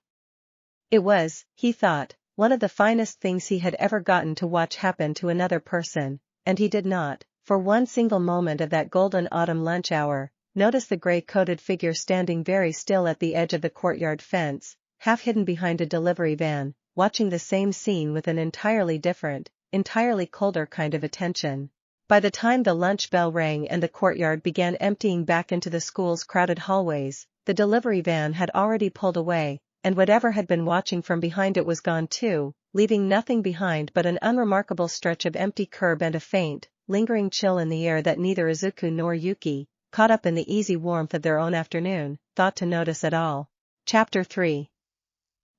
It was, he thought, one of the finest things he had ever gotten to watch happen to another person, and he did not, for one single moment of that golden autumn lunch hour, notice the gray-coated figure standing very still at the edge of the courtyard fence, half hidden behind a delivery van, watching the same scene with an entirely different, entirely colder kind of attention. By the time the lunch bell rang and the courtyard began emptying back into the school's crowded hallways, the delivery van had already pulled away, and whatever had been watching from behind it was gone too, leaving nothing behind but an unremarkable stretch of empty curb and a faint, lingering chill in the air that neither Izuku nor Yuki, caught up in the easy warmth of their own afternoon, thought to notice at all. Chapter 3.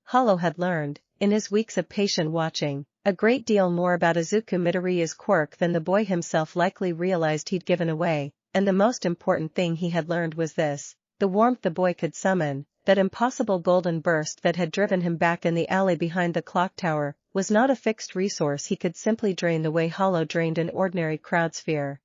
Hollow had learned, in his weeks of patient watching, a great deal more about Izuku Midoriya's quirk than the boy himself likely realized he'd given away, and the most important thing he had learned was this: the warmth the boy could summon, that impossible golden burst that had driven him back in the alley behind the clock tower, was not a fixed resource he could simply drain the way Hollow drained an ordinary crowd sphere.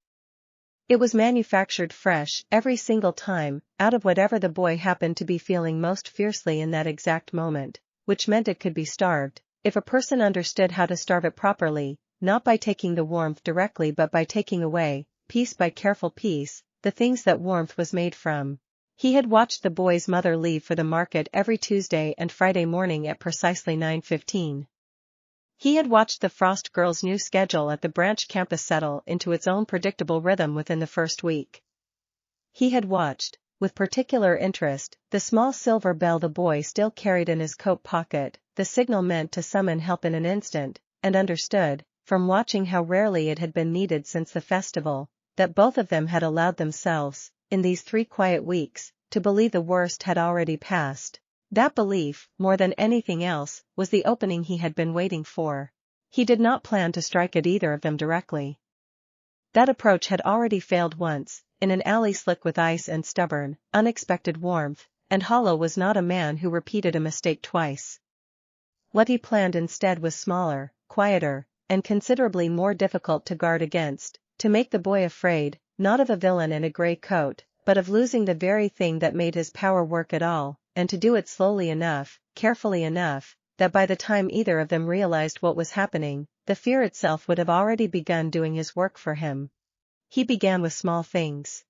It was manufactured fresh, every single time, out of whatever the boy happened to be feeling most fiercely in that exact moment, which meant it could be starved, if a person understood how to starve it properly, not by taking the warmth directly but by taking away, piece by careful piece, the things that warmth was made from. He had watched the boy's mother leave for the market every Tuesday and Friday morning at precisely 9:15. He had watched the Frost Girls' new schedule at the branch campus settle into its own predictable rhythm within the first week. He had watched, with particular interest, the small silver bell the boy still carried in his coat pocket, the signal meant to summon help in an instant, and understood, from watching how rarely it had been needed since the festival, that both of them had allowed themselves, in these 3 quiet weeks, to believe the worst had already passed. That belief, more than anything else, was the opening he had been waiting for. He did not plan to strike at either of them directly. That approach had already failed once, in an alley slick with ice and stubborn, unexpected warmth, and Hollow was not a man who repeated a mistake twice. What he planned instead was smaller, quieter, and considerably more difficult to guard against, to make the boy afraid, not of a villain in a gray coat, but of losing the very thing that made his power work at all, and to do it slowly enough, carefully enough, that by the time either of them realized what was happening, the fear itself would have already begun doing his work for him. He began with small things.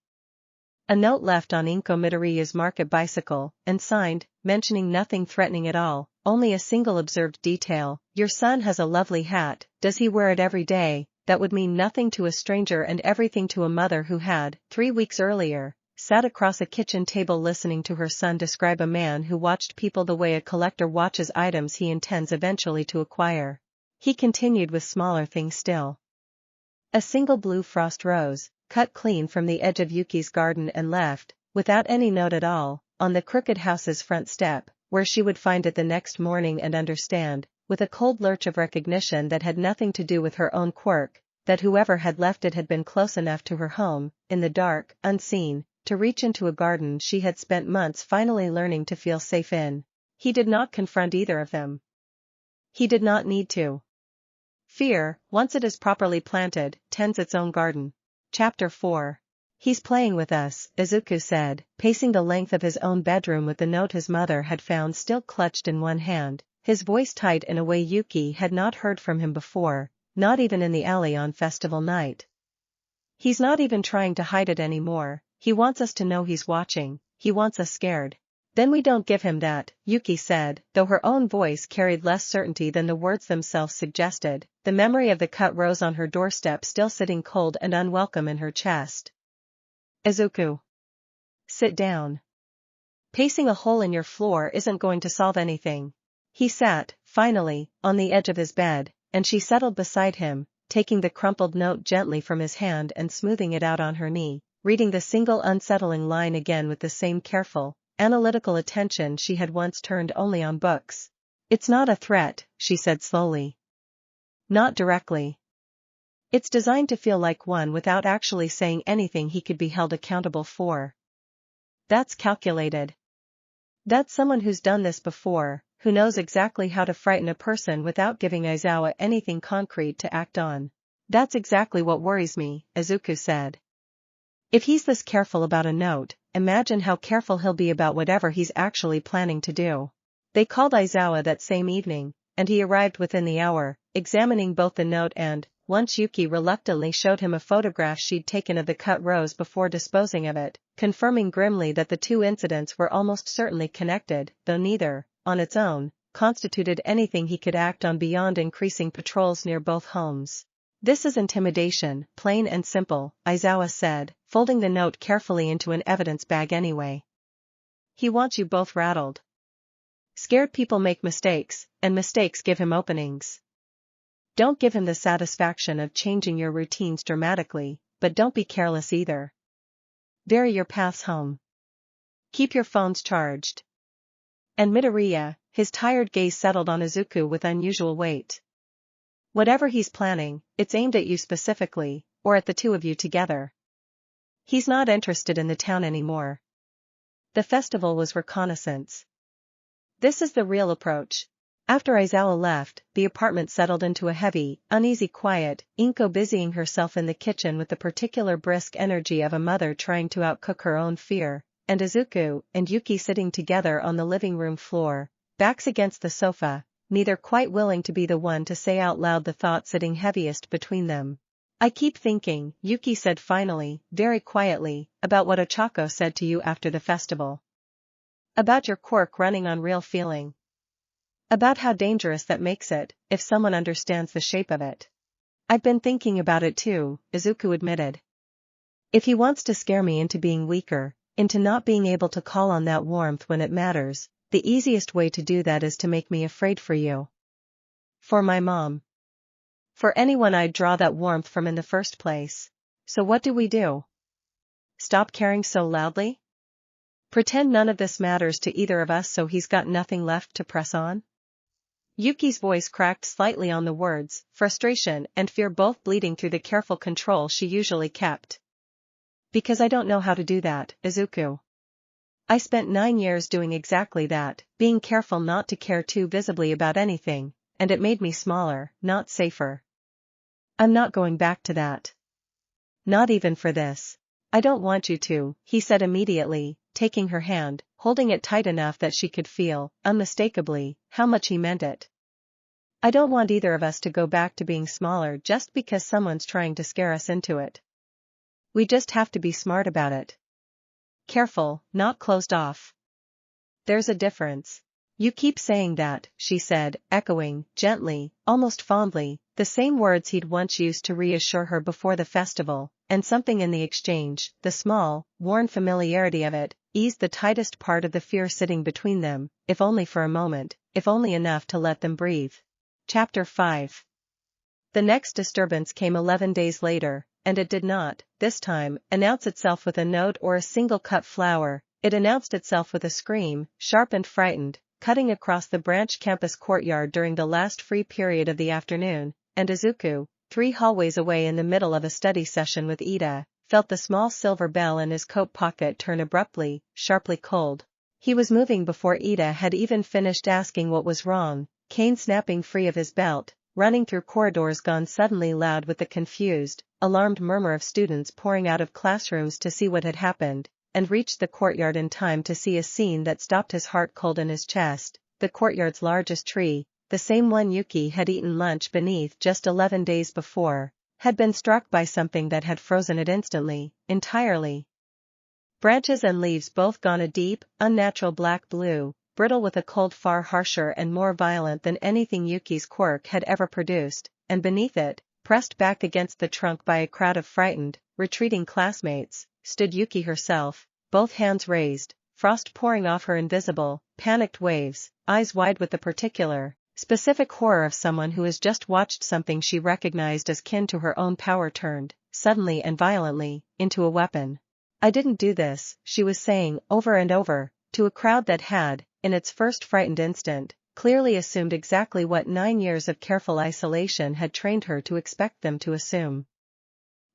A note left on Izuku Midoriya's market bicycle, and signed, mentioning nothing threatening at all, only a single observed detail: "Your son has a lovely hat, does he wear it every day?" That would mean nothing to a stranger and everything to a mother who had, 3 weeks earlier, sat across a kitchen table listening to her son describe a man who watched people the way a collector watches items he intends eventually to acquire. He continued with smaller things still. A single blue frost rose, cut clean from the edge of Yuki's garden and left, without any note at all, on the crooked house's front step, where she would find it the next morning and understand, with a cold lurch of recognition that had nothing to do with her own quirk, that whoever had left it had been close enough to her home, in the dark, unseen, to reach into a garden she had spent months finally learning to feel safe in. He did not confront either of them. He did not need to. Fear, once it is properly planted, tends its own garden. Chapter 4. He's playing with us, Izuku said, pacing the length of his own bedroom with the note his mother had found still clutched in one hand, his voice tight in a way Yuki had not heard from him before, not even in the alley on festival night. He's not even trying to hide it anymore, he wants us to know he's watching, he wants us scared. Then we don't give him that, Yuki said, though her own voice carried less certainty than the words themselves suggested, the memory of the cut rose on her doorstep still sitting cold and unwelcome in her chest. Izuku. Sit down. Pacing a hole in your floor isn't going to solve anything. He sat, finally, on the edge of his bed, and she settled beside him, taking the crumpled note gently from his hand and smoothing it out on her knee, reading the single unsettling line again with the same careful, analytical attention she had once turned only on books. It's not a threat, she said slowly. Not directly. It's designed to feel like one without actually saying anything he could be held accountable for. That's calculated. That's someone who's done this before, who knows exactly how to frighten a person without giving Aizawa anything concrete to act on. That's exactly what worries me, Izuku said. If he's this careful about a note, imagine how careful he'll be about whatever he's actually planning to do. They called Aizawa that same evening, and he arrived within the hour, examining both the note and, once Yuki reluctantly showed him a photograph she'd taken of the cut rose before disposing of it, confirming grimly that the two incidents were almost certainly connected, though neither, on its own, constituted anything he could act on beyond increasing patrols near both homes. This is intimidation, plain and simple, Aizawa said, folding the note carefully into an evidence bag anyway. He wants you both rattled. Scared people make mistakes, and mistakes give him openings. Don't give him the satisfaction of changing your routines dramatically, but don't be careless either. Vary your paths home. Keep your phones charged. And Midoriya, his tired gaze settled on Izuku with unusual weight. Whatever he's planning, it's aimed at you specifically, or at the two of you together. He's not interested in the town anymore. The festival was reconnaissance. This is the real approach. After Aizawa left, the apartment settled into a heavy, uneasy quiet, Inko busying herself in the kitchen with the particular brisk energy of a mother trying to outcook her own fear, and Izuku and Yuki sitting together on the living room floor, backs against the sofa, neither quite willing to be the one to say out loud the thought sitting heaviest between them. I keep thinking, Yuki said finally, very quietly, about what Ochako said to you after the festival. About your quirk running on real feeling. About how dangerous that makes it, if someone understands the shape of it. I've been thinking about it too, Izuku admitted. If he wants to scare me into being weaker, into not being able to call on that warmth when it matters, the easiest way to do that is to make me afraid for you. For my mom. For anyone I'd draw that warmth from in the first place. So what do we do? Stop caring so loudly? Pretend none of this matters to either of us so he's got nothing left to press on? Yuki's voice cracked slightly on the words, frustration and fear both bleeding through the careful control she usually kept. Because I don't know how to do that, Izuku. I spent 9 years doing exactly that, being careful not to care too visibly about anything, and it made me smaller, not safer. I'm not going back to that. Not even for this. I don't want you to, he said immediately, taking her hand, holding it tight enough that she could feel, unmistakably, how much he meant it. I don't want either of us to go back to being smaller just because someone's trying to scare us into it. We just have to be smart about it. Careful, not closed off. There's a difference. You keep saying that, she said, echoing, gently, almost fondly, the same words he'd once used to reassure her before the festival, and something in the exchange, the small, worn familiarity of it, eased the tightest part of the fear sitting between them, if only for a moment, if only enough to let them breathe. Chapter 5. The next disturbance came 11 days later, and it did not, this time, announce itself with a note or a single cut flower. It announced itself with a scream, sharp and frightened, cutting across the branch campus courtyard during the last free period of the afternoon, and Izuku, 3 hallways away in the middle of a study session with Ida, felt the small silver bell in his coat pocket turn abruptly, sharply cold. He was moving before Ida had even finished asking what was wrong, cane snapping free of his belt, running through corridors gone suddenly loud with the confused, alarmed murmur of students pouring out of classrooms to see what had happened, and reached the courtyard in time to see a scene that stopped his heart cold in his chest. The courtyard's largest tree, the same one Yuki had eaten lunch beneath just 11 days before, had been struck by something that had frozen it instantly, entirely. Branches and leaves both gone a deep, unnatural black blue, brittle with a cold far harsher and more violent than anything Yuki's quirk had ever produced, and beneath it, pressed back against the trunk by a crowd of frightened, retreating classmates, stood Yuki herself, both hands raised, frost pouring off her invisible, panicked waves, eyes wide with the particular, specific horror of someone who has just watched something she recognized as kin to her own power turned, suddenly and violently, into a weapon. I didn't do this, she was saying, over and over, to a crowd that had, in its first frightened instant, clearly assumed exactly what 9 years of careful isolation had trained her to expect them to assume.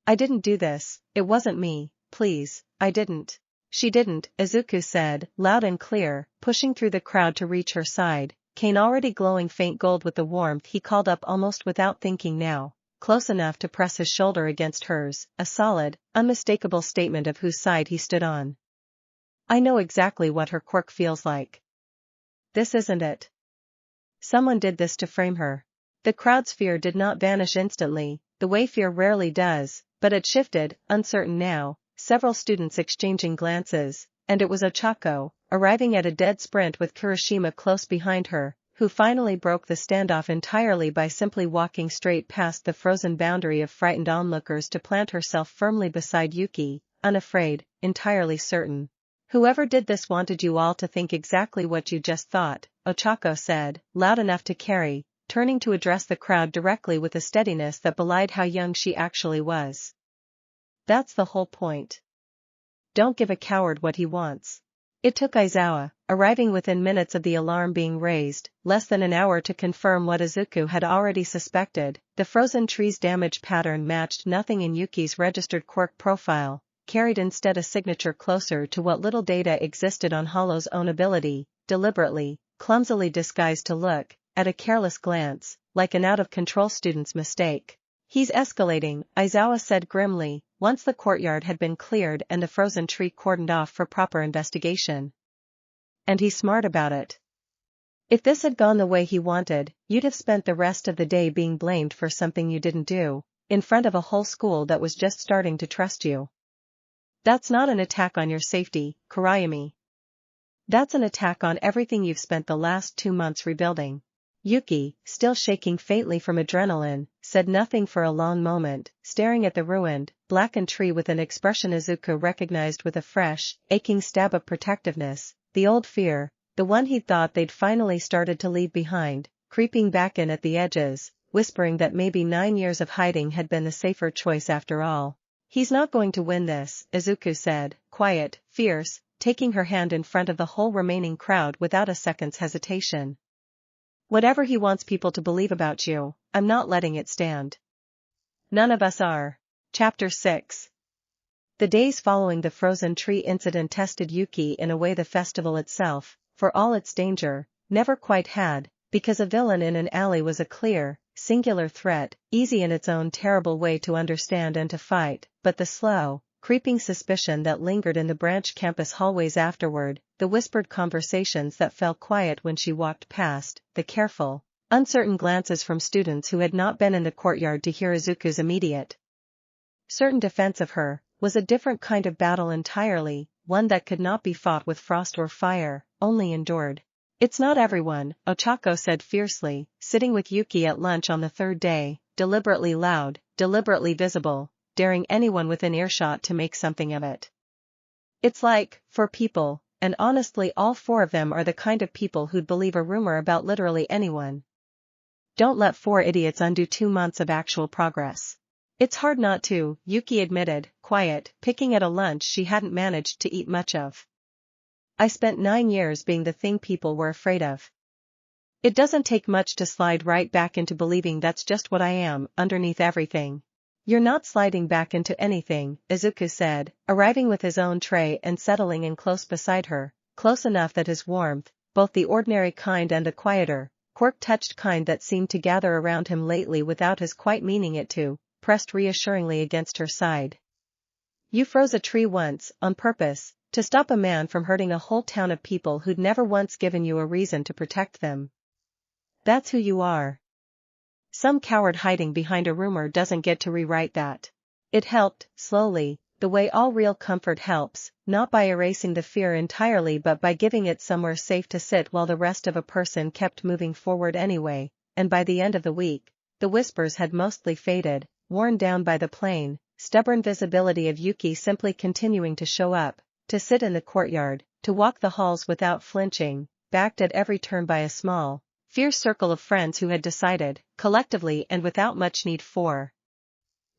I didn't do this, it wasn't me, please, I didn't. She didn't, Izuku said, loud and clear, pushing through the crowd to reach her side, cane already glowing faint gold with the warmth he called up almost without thinking now, close enough to press his shoulder against hers, a solid, unmistakable statement of whose side he stood on. I know exactly what her quirk feels like. This isn't it. Someone did this to frame her. The crowd's fear did not vanish instantly, the way fear rarely does, but it shifted, uncertain now, several students exchanging glances, and it was Ochako, arriving at a dead sprint with Kirishima close behind her, who finally broke the standoff entirely by simply walking straight past the frozen boundary of frightened onlookers to plant herself firmly beside Yuki, unafraid, entirely certain. Whoever did this wanted you all to think exactly what you just thought, Ochako said, loud enough to carry, turning to address the crowd directly with a steadiness that belied how young she actually was. That's the whole point. Don't give a coward what he wants. It took Aizawa, arriving within minutes of the alarm being raised, less than an hour to confirm what Izuku had already suspected. The frozen tree's damage pattern matched nothing in Yuki's registered quirk profile, carried instead a signature closer to what little data existed on Hollow's own ability, deliberately, clumsily disguised to look, at a careless glance, like an out-of-control student's mistake. He's escalating, Aizawa said grimly, once the courtyard had been cleared and the frozen tree cordoned off for proper investigation. And he's smart about it. If this had gone the way he wanted, you'd have spent the rest of the day being blamed for something you didn't do, in front of a whole school that was just starting to trust you. That's not an attack on your safety, Kurayami. That's an attack on everything you've spent the last 2 months rebuilding. Yuki, still shaking faintly from adrenaline, said nothing for a long moment, staring at the ruined, blackened tree with an expression Izuku recognized with a fresh, aching stab of protectiveness, the old fear, the one he'd thought they'd finally started to leave behind, creeping back in at the edges, whispering that maybe 9 years of hiding had been the safer choice after all. He's not going to win this, Izuku said, quiet, fierce, taking her hand in front of the whole remaining crowd without a second's hesitation. Whatever he wants people to believe about you, I'm not letting it stand. None of us are. Chapter 6. The days following the frozen tree incident tested Yuki in a way the festival itself, for all its danger, never quite had, because a villain in an alley was a clear, singular threat, easy in its own terrible way to understand and to fight, but the slow, creeping suspicion that lingered in the branch campus hallways afterward, the whispered conversations that fell quiet when she walked past, the careful, uncertain glances from students who had not been in the courtyard to hear Izuku's immediate certain defense of her, was a different kind of battle entirely, one that could not be fought with frost or fire, only endured. It's not everyone, Ochako said fiercely, sitting with Yuki at lunch on the third day, deliberately loud, deliberately visible, daring anyone within earshot to make something of it. It's like, 4 people, and honestly all 4 of them are the kind of people who'd believe a rumor about literally anyone. Don't let 4 idiots undo 2 months of actual progress. It's hard not to, Yuki admitted, quiet, picking at a lunch she hadn't managed to eat much of. I spent 9 years being the thing people were afraid of. It doesn't take much to slide right back into believing that's just what I am, underneath everything. You're not sliding back into anything, Izuku said, arriving with his own tray and settling in close beside her, close enough that his warmth, both the ordinary kind and the quieter, Quirk-touched kind that seemed to gather around him lately without his quite meaning it to, pressed reassuringly against her side. You froze a tree once, on purpose, to stop a man from hurting a whole town of people who'd never once given you a reason to protect them. That's who you are. Some coward hiding behind a rumor doesn't get to rewrite that. It helped, slowly, the way all real comfort helps, not by erasing the fear entirely but by giving it somewhere safe to sit while the rest of a person kept moving forward anyway, and by the end of the week, the whispers had mostly faded, worn down by the plain, stubborn visibility of Yuki simply continuing to show up, to sit in the courtyard, to walk the halls without flinching, backed at every turn by a small, fierce circle of friends who had decided, collectively and without much need for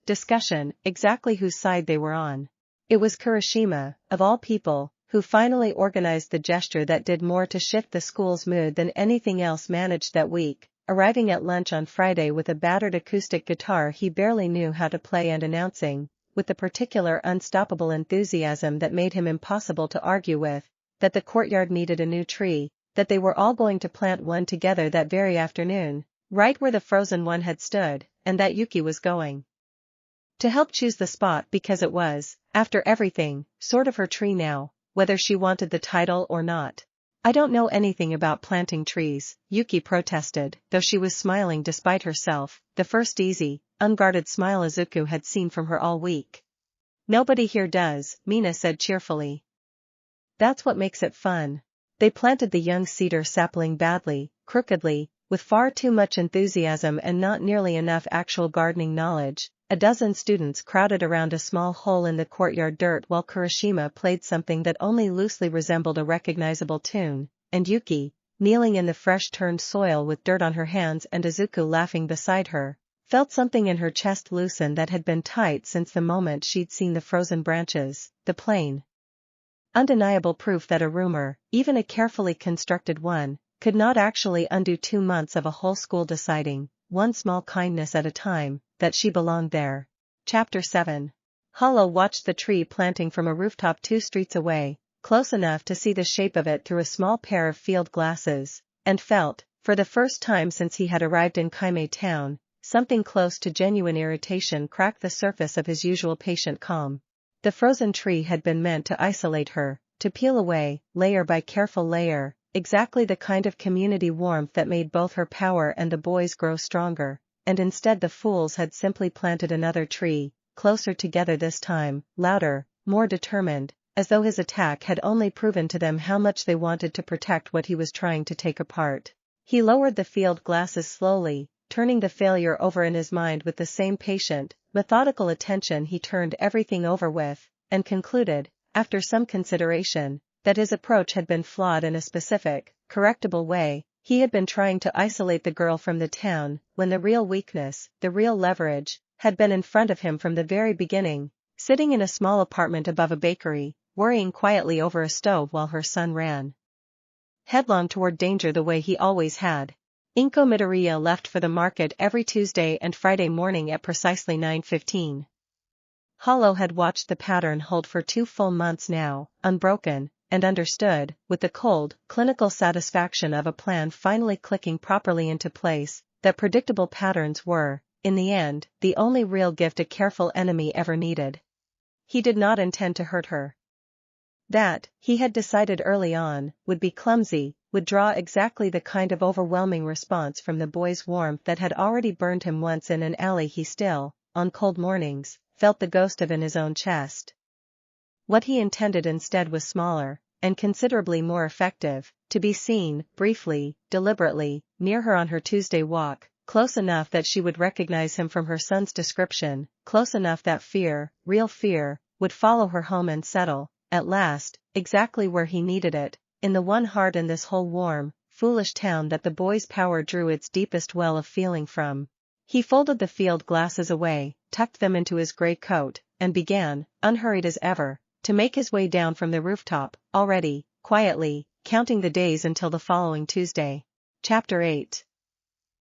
discussion, exactly whose side they were on. It was Kurashima, of all people, who finally organized the gesture that did more to shift the school's mood than anything else managed that week, arriving at lunch on Friday with a battered acoustic guitar he barely knew how to play and announcing, with the particular unstoppable enthusiasm that made him impossible to argue with, that the courtyard needed a new tree, that they were all going to plant one together that very afternoon, right where the frozen one had stood, and that Yuki was going to help choose the spot because it was, after everything, sort of her tree now, whether she wanted the title or not. I don't know anything about planting trees, Yuki protested, though she was smiling despite herself, the first easy, unguarded smile Izuku had seen from her all week. Nobody here does, Mina said cheerfully. That's what makes it fun. They planted the young cedar sapling badly, crookedly, with far too much enthusiasm and not nearly enough actual gardening knowledge. A dozen students crowded around a small hole in the courtyard dirt while Kurashima played something that only loosely resembled a recognizable tune, and Yuki, kneeling in the fresh-turned soil with dirt on her hands and Izuku laughing beside her, felt something in her chest loosen that had been tight since the moment she'd seen the frozen branches, the plain, undeniable proof that a rumor, even a carefully constructed one, could not actually undo 2 months of a whole school deciding, one small kindness at a time, that she belonged there. Chapter 7. Hollow watched the tree planting from a rooftop 2 streets away, close enough to see the shape of it through a small pair of field glasses, and felt, for the first time since he had arrived in Kaimei town, something close to genuine irritation crack the surface of his usual patient calm. The frozen tree had been meant to isolate her, to peel away, layer by careful layer, exactly the kind of community warmth that made both her power and the boys grow stronger, and instead the fools had simply planted another tree, closer together this time, louder, more determined, as though his attack had only proven to them how much they wanted to protect what he was trying to take apart. He lowered the field glasses slowly, turning the failure over in his mind with the same patient, methodical attention he turned everything over with, and concluded, after some consideration, that his approach had been flawed in a specific, correctable way. He had been trying to isolate the girl from the town, when the real weakness, the real leverage, had been in front of him from the very beginning, sitting in a small apartment above a bakery, worrying quietly over a stove while her son ran headlong toward danger the way he always had. Izuku Midoriya left for the market every Tuesday and Friday morning at precisely 9:15. Hollow had watched the pattern hold for 2 full months now, unbroken, and understood, with the cold, clinical satisfaction of a plan finally clicking properly into place, that predictable patterns were, in the end, the only real gift a careful enemy ever needed. He did not intend to hurt her. That, he had decided early on, would be clumsy, would draw exactly the kind of overwhelming response from the boy's warmth that had already burned him once in an alley he still, on cold mornings, felt the ghost of in his own chest. What he intended instead was smaller, and considerably more effective, to be seen, briefly, deliberately, near her on her Tuesday walk, close enough that she would recognize him from her son's description, close enough that fear, real fear, would follow her home and settle, at last, exactly where he needed it, in the one heart in this whole warm, foolish town that the boy's power drew its deepest well of feeling from. He folded the field glasses away, tucked them into his gray coat, and began, unhurried as ever, to make his way down from the rooftop, already, quietly, counting the days until the following Tuesday. Chapter 8.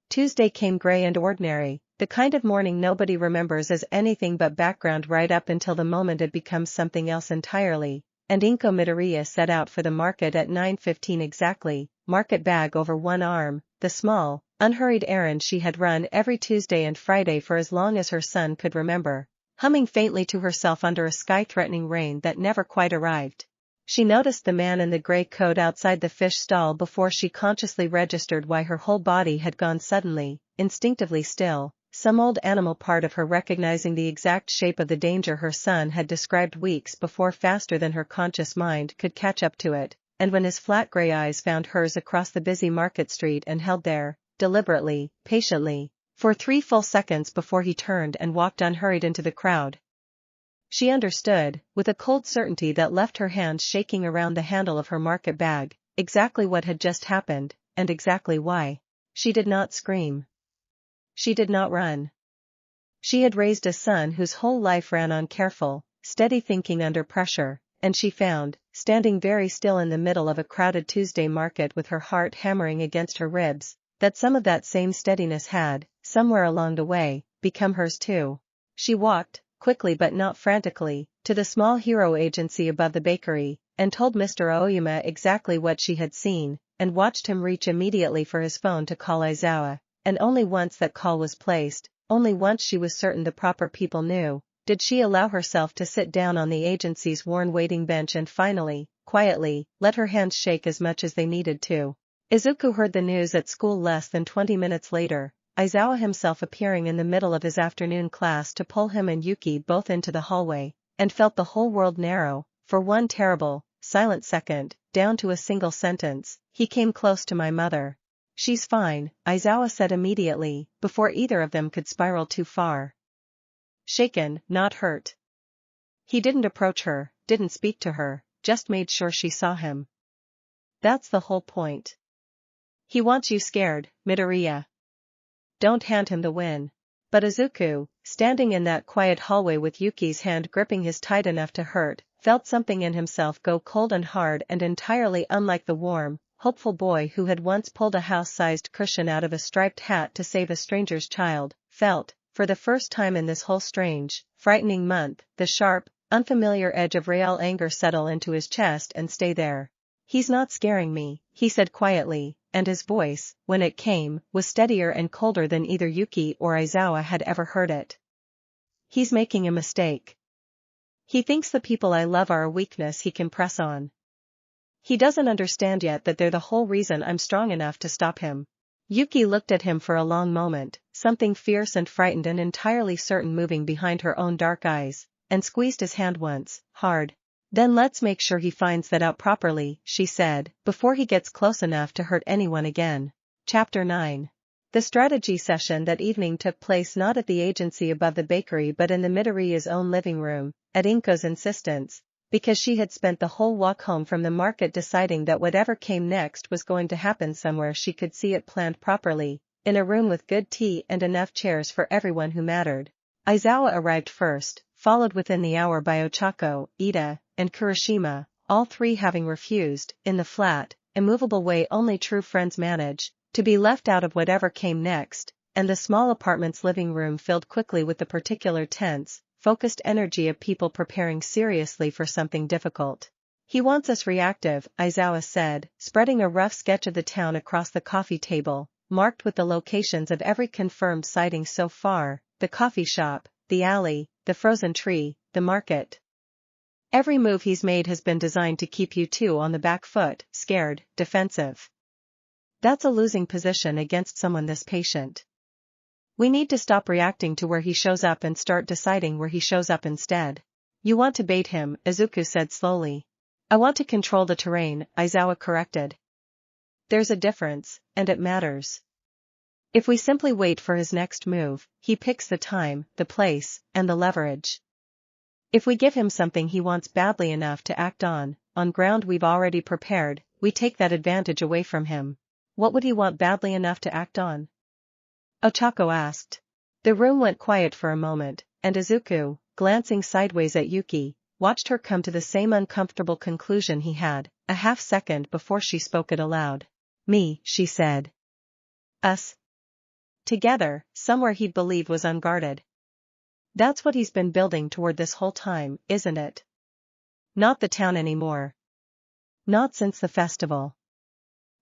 Tuesday came gray and ordinary, the kind of morning nobody remembers as anything but background right up until the moment it becomes something else entirely, and Izuku Midoriya set out for the market at 9:15 exactly, market bag over one arm, the small, unhurried errand she had run every Tuesday and Friday for as long as her son could remember, humming faintly to herself under a sky-threatening rain that never quite arrived. She noticed the man in the gray coat outside the fish stall before she consciously registered why her whole body had gone suddenly, instinctively still, some old animal part of her recognizing the exact shape of the danger her son had described weeks before faster than her conscious mind could catch up to it, and when his flat gray eyes found hers across the busy market street and held there, deliberately, patiently, for 3 full seconds before he turned and walked unhurried into the crowd. She understood, with a cold certainty that left her hands shaking around the handle of her market bag, exactly what had just happened, and exactly why. She did not scream. She did not run. She had raised a son whose whole life ran on careful, steady thinking under pressure, and she found, standing very still in the middle of a crowded Tuesday market with her heart hammering against her ribs, that some of that same steadiness had, somewhere along the way, become hers too. She walked, quickly but not frantically, to the small hero agency above the bakery, and told Mr. Aoyama exactly what she had seen, and watched him reach immediately for his phone to call Aizawa, and only once that call was placed, only once she was certain the proper people knew, did she allow herself to sit down on the agency's worn waiting bench and finally, quietly, let her hands shake as much as they needed to. Izuku heard the news at school less than 20 minutes later, Aizawa himself appearing in the middle of his afternoon class to pull him and Yuki both into the hallway, and felt the whole world narrow, for one terrible, silent second, down to a single sentence. He came close to my mother. She's fine, Aizawa said immediately, before either of them could spiral too far. Shaken, not hurt. He didn't approach her, didn't speak to her, just made sure she saw him. That's the whole point. He wants you scared, Midoriya. Don't hand him the win. But Izuku, standing in that quiet hallway with Yuki's hand gripping his tight enough to hurt, felt something in himself go cold and hard and entirely unlike the warm, hopeful boy who had once pulled a house-sized cushion out of a striped hat to save a stranger's child, felt, for the first time in this whole strange, frightening month, the sharp, unfamiliar edge of real anger settle into his chest and stay there. He's not scaring me, he said quietly, and his voice, when it came, was steadier and colder than either Yuki or Aizawa had ever heard it. He's making a mistake. He thinks the people I love are a weakness he can press on. He doesn't understand yet that they're the whole reason I'm strong enough to stop him. Yuki looked at him for a long moment, something fierce and frightened and entirely certain moving behind her own dark eyes, and squeezed his hand once, hard. Then let's make sure he finds that out properly, she said, before he gets close enough to hurt anyone again. Chapter 9. The strategy session that evening took place not at the agency above the bakery but in the Midoriya's own living room, at Inko's insistence, because she had spent the whole walk home from the market deciding that whatever came next was going to happen somewhere she could see it planned properly, in a room with good tea and enough chairs for everyone who mattered. Aizawa arrived first, followed within the hour by Ochako, Ida, and Kurashima, all three having refused, in the flat, immovable way only true friends manage, to be left out of whatever came next, and the small apartment's living room filled quickly with the particular tense, focused energy of people preparing seriously for something difficult. He wants us reactive, Izawa said, spreading a rough sketch of the town across the coffee table, marked with the locations of every confirmed sighting so far, the coffee shop, the alley, the frozen tree, the market. Every move he's made has been designed to keep you two on the back foot, scared, defensive. That's a losing position against someone this patient. We need to stop reacting to where he shows up and start deciding where he shows up instead. You want to bait him, Izuku said slowly. I want to control the terrain, Izawa corrected. There's a difference, and it matters. If we simply wait for his next move, he picks the time, the place, and the leverage. If we give him something he wants badly enough to act on ground we've already prepared, we take that advantage away from him. What would he want badly enough to act on? Ochako asked. The room went quiet for a moment, and Izuku, glancing sideways at Yuki, watched her come to the same uncomfortable conclusion he had, a half-second before she spoke it aloud. Me, she said. Us. Together, somewhere he'd believe was unguarded. That's what he's been building toward this whole time, isn't it? Not the town anymore. Not since the festival.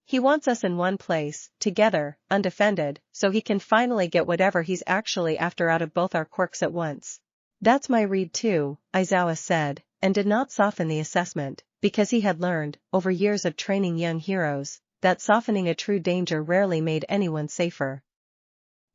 He wants us in one place, together, undefended, so he can finally get whatever he's actually after out of both our quirks at once. That's my read too, Izawa said, and did not soften the assessment, because he had learned, over years of training young heroes, that softening a true danger rarely made anyone safer.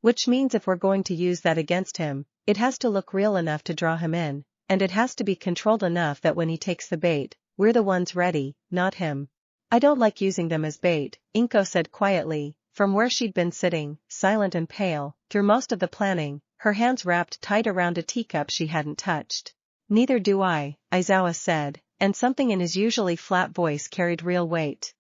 Which means if we're going to use that against him, it has to look real enough to draw him in, and it has to be controlled enough that when he takes the bait, we're the ones ready, not him. I don't like using them as bait, Inko said quietly, from where she'd been sitting, silent and pale, through most of the planning, her hands wrapped tight around a teacup she hadn't touched. Neither do I, Izawa said, and something in his usually flat voice carried real weight.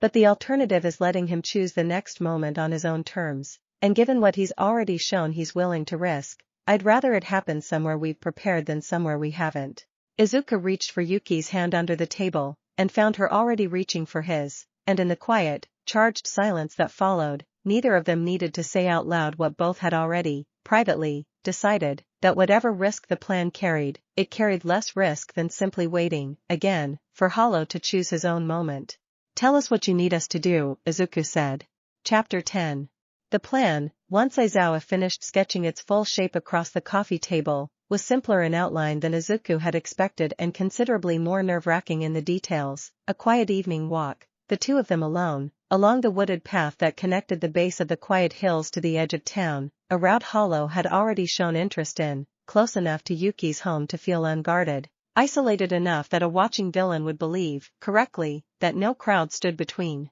But the alternative is letting him choose the next moment on his own terms, and given what he's already shown he's willing to risk, I'd rather it happen somewhere we've prepared than somewhere we haven't. Izuku reached for Yuki's hand under the table, and found her already reaching for his, and in the quiet, charged silence that followed, neither of them needed to say out loud what both had already, privately, decided, that whatever risk the plan carried, it carried less risk than simply waiting, again, for Hollow to choose his own moment. Tell us what you need us to do, Izuku said. Chapter 10. The plan, once Izawa finished sketching its full shape across the coffee table, was simpler in outline than Izuku had expected and considerably more nerve-wracking in the details. A quiet evening walk, the two of them alone, along the wooded path that connected the base of the quiet hills to the edge of town, a route Hollow had already shown interest in, close enough to Yuki's home to feel unguarded, isolated enough that a watching villain would believe, correctly, that no crowd stood between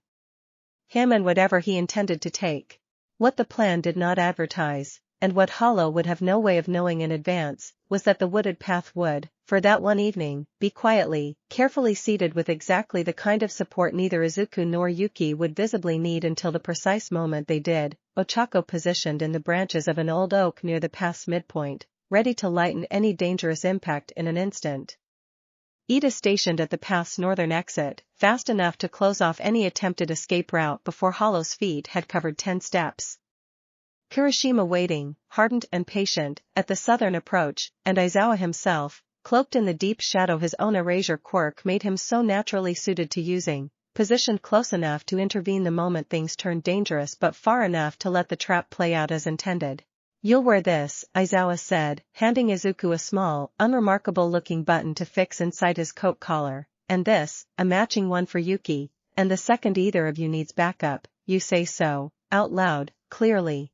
him and whatever he intended to take. What the plan did not advertise, and what Hollow would have no way of knowing in advance, was that the wooded path would, for that one evening, be quietly, carefully seated with exactly the kind of support neither Izuku nor Yuki would visibly need until the precise moment they did. Ochako positioned in the branches of an old oak near the path's midpoint, ready to lighten any dangerous impact in an instant. Ida stationed at the path's northern exit, fast enough to close off any attempted escape route before Hollow's feet had covered 10 steps. Kirishima waiting, hardened and patient, at the southern approach, and Izawa himself, cloaked in the deep shadow his own erasure quirk made him so naturally suited to using, positioned close enough to intervene the moment things turned dangerous but far enough to let the trap play out as intended. You'll wear this, Izawa said, handing Izuku a small, unremarkable-looking button to fix inside his coat collar, and this, a matching one for Yuki, and the second either of you needs backup, you say so, out loud, clearly.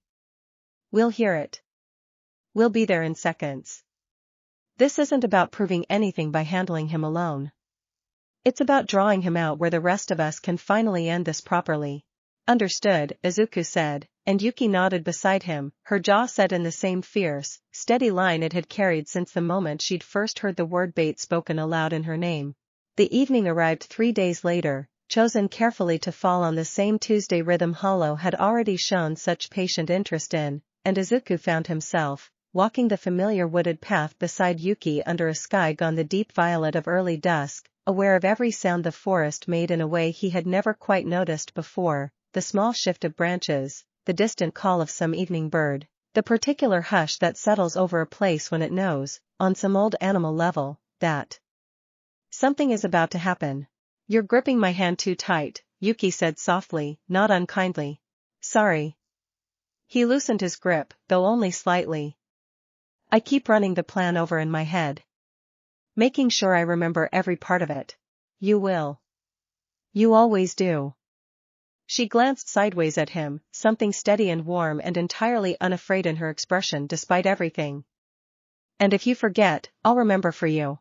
We'll hear it. We'll be there in seconds. This isn't about proving anything by handling him alone. It's about drawing him out where the rest of us can finally end this properly. Understood, Izuku said, and Yuki nodded beside him, her jaw set in the same fierce, steady line it had carried since the moment she'd first heard the word bait spoken aloud in her name. The evening arrived 3 days later, chosen carefully to fall on the same Tuesday rhythm Hollow had already shown such patient interest in, and Izuku found himself, walking the familiar wooded path beside Yuki under a sky gone the deep violet of early dusk, aware of every sound the forest made in a way he had never quite noticed before, the small shift of branches, the distant call of some evening bird, the particular hush that settles over a place when it knows, on some old animal level, that something is about to happen. You're gripping my hand too tight, Yuki said softly, not unkindly. Sorry. He loosened his grip, though only slightly. I keep running the plan over in my head, making sure I remember every part of it. You will. You always do. She glanced sideways at him, something steady and warm and entirely unafraid in her expression despite everything. And if you forget, I'll remember for you.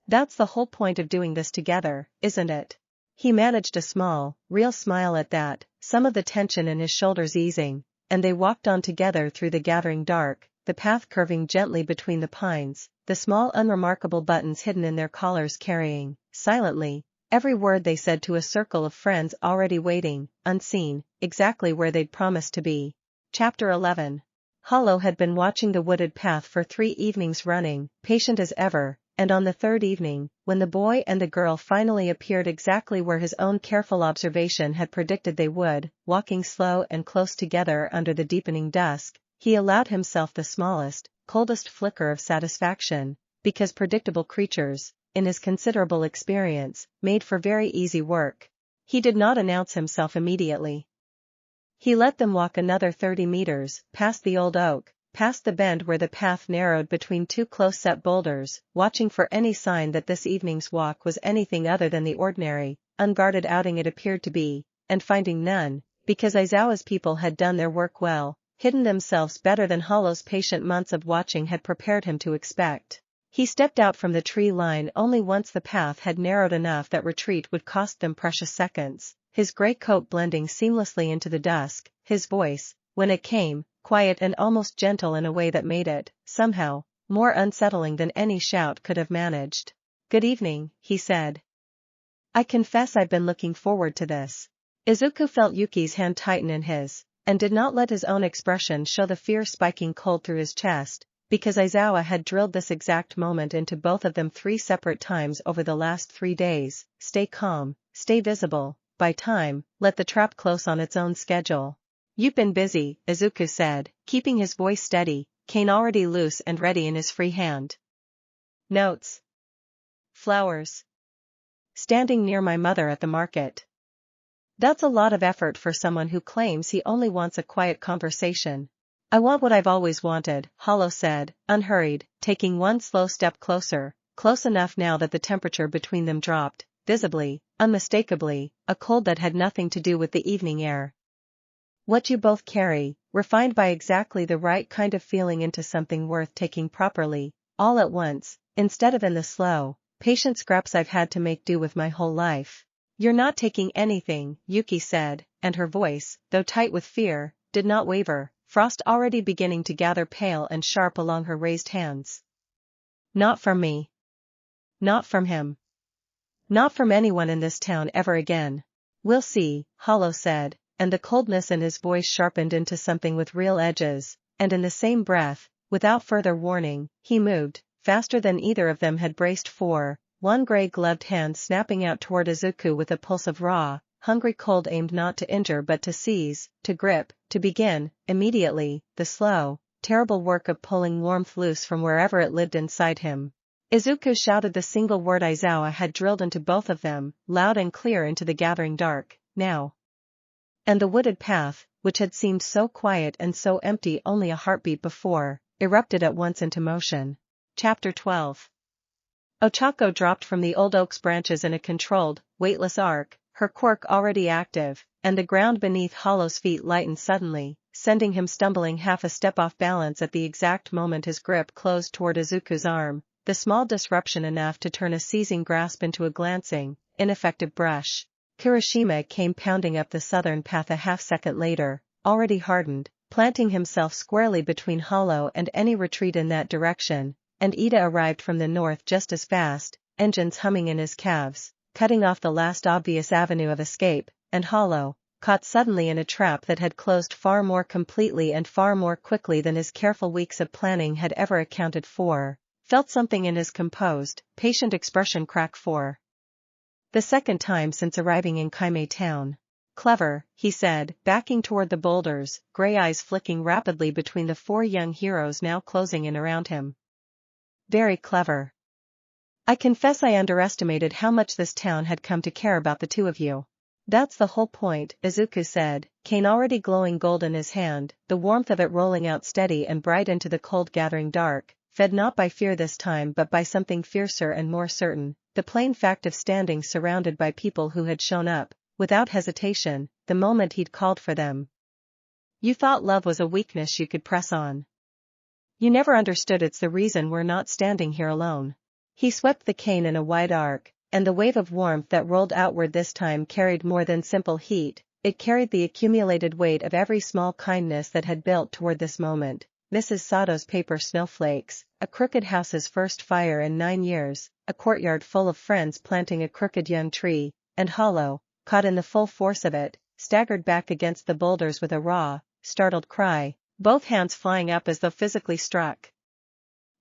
That's the whole point of doing this together, isn't it? He managed a small, real smile at that, some of the tension in his shoulders easing, and they walked on together through the gathering dark, the path curving gently between the pines, the small unremarkable buttons hidden in their collars carrying, silently, every word they said to a circle of friends already waiting, unseen, exactly where they'd promised to be. Chapter 11. Hollow had been watching the wooded path for 3 evenings running, patient as ever, and on the 3rd evening, when the boy and the girl finally appeared exactly where his own careful observation had predicted they would, walking slow and close together under the deepening dusk, he allowed himself the smallest, coldest flicker of satisfaction, because predictable creatures, in his considerable experience, made for very easy work. He did not announce himself immediately. He let them walk another 30 meters, past the old oak, past the bend where the path narrowed between 2 close-set boulders, watching for any sign that this evening's walk was anything other than the ordinary, unguarded outing it appeared to be, and finding none, because Aizawa's people had done their work well, hidden themselves better than Hollow's patient months of watching had prepared him to expect. He stepped out from the tree line only once the path had narrowed enough that retreat would cost them precious seconds, his gray coat blending seamlessly into the dusk, his voice, when it came, quiet and almost gentle in a way that made it, somehow, more unsettling than any shout could have managed. Good evening, he said. I confess I've been looking forward to this. Izuku felt Yuki's hand tighten in his, and did not let his own expression show the fear spiking cold through his chest, because Aizawa had drilled this exact moment into both of them 3 separate times over the last 3 days. Stay calm, stay visible, by time, let the trap close on its own schedule. You've been busy, Izuku said, keeping his voice steady, cane already loose and ready in his free hand. Notes. Flowers. Standing near my mother at the market. That's a lot of effort for someone who claims he only wants a quiet conversation. I want what I've always wanted, Hollow said, unhurried, taking one slow step closer, close enough now that the temperature between them dropped, visibly, unmistakably, a cold that had nothing to do with the evening air. What you both carry, refined by exactly the right kind of feeling into something worth taking properly, all at once, instead of in the slow, patient scraps I've had to make do with my whole life. You're not taking anything, Yuki said, and her voice, though tight with fear, did not waver, frost already beginning to gather pale and sharp along her raised hands. Not from me. Not from him. Not from anyone in this town ever again. We'll see, Hollow said, and the coldness in his voice sharpened into something with real edges, and in the same breath, without further warning, he moved, faster than either of them had braced for, one gray-gloved hand snapping out toward Izuku with a pulse of raw, hungry cold aimed not to injure but to seize, to grip, to begin, immediately, the slow, terrible work of pulling warmth loose from wherever it lived inside him. Izuku shouted the single word Aizawa had drilled into both of them, loud and clear into the gathering dark, now. And the wooded path, which had seemed so quiet and so empty only a heartbeat before, erupted at once into motion. Chapter 12. Ochako dropped from the old oak's branches in a controlled, weightless arc, her quirk already active, and the ground beneath Hollow's feet lightened suddenly, sending him stumbling half a step off balance at the exact moment his grip closed toward Izuku's arm, the small disruption enough to turn a seizing grasp into a glancing, ineffective brush. Kirishima came pounding up the southern path a half-second later, already hardened, planting himself squarely between Hollow and any retreat in that direction, and Ida arrived from the north just as fast, engines humming in his calves, cutting off the last obvious avenue of escape, and Hollow, caught suddenly in a trap that had closed far more completely and far more quickly than his careful weeks of planning had ever accounted for, felt something in his composed, patient expression crack for the second time since arriving in Kaimei town. Clever, he said, backing toward the boulders, gray eyes flicking rapidly between the four young heroes now closing in around him. Very clever. I confess I underestimated how much this town had come to care about the two of you. That's the whole point, Izuku said, cane already glowing gold in his hand, the warmth of it rolling out steady and bright into the cold gathering dark, fed not by fear this time but by something fiercer and more certain, the plain fact of standing surrounded by people who had shown up, without hesitation, the moment he'd called for them. You thought love was a weakness you could press on. You never understood it's the reason we're not standing here alone. He swept the cane in a wide arc, and the wave of warmth that rolled outward this time carried more than simple heat, it carried the accumulated weight of every small kindness that had built toward this moment. Mrs. Sato's paper snowflakes, a crooked house's first fire in 9 years, a courtyard full of friends planting a crooked young tree, and Hollow, caught in the full force of it, staggered back against the boulders with a raw, startled cry, both hands flying up as though physically struck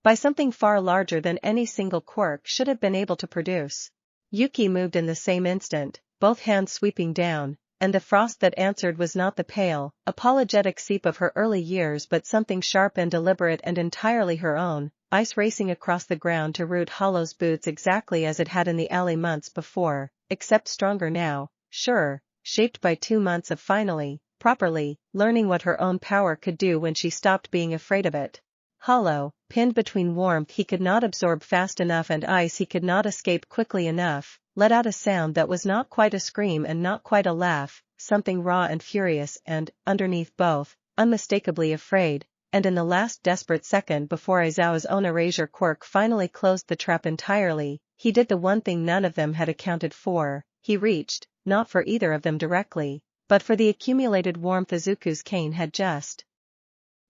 by something far larger than any single Quirk should have been able to produce. Yuki moved in the same instant, both hands sweeping down, and the frost that answered was not the pale, apologetic seep of her early years but something sharp and deliberate and entirely her own, ice racing across the ground to root Hollow's boots exactly as it had in the alley months before, except stronger now, sure, shaped by 2 months of finally, properly, learning what her own power could do when she stopped being afraid of it. Hollow, pinned between warmth he could not absorb fast enough and ice he could not escape quickly enough, let out a sound that was not quite a scream and not quite a laugh, something raw and furious and, underneath both, unmistakably afraid, and in the last desperate second before Aizawa's own erasure Quirk finally closed the trap entirely, he did the one thing none of them had accounted for, he reached, not for either of them directly, but for the accumulated warmth Izuku's cane had just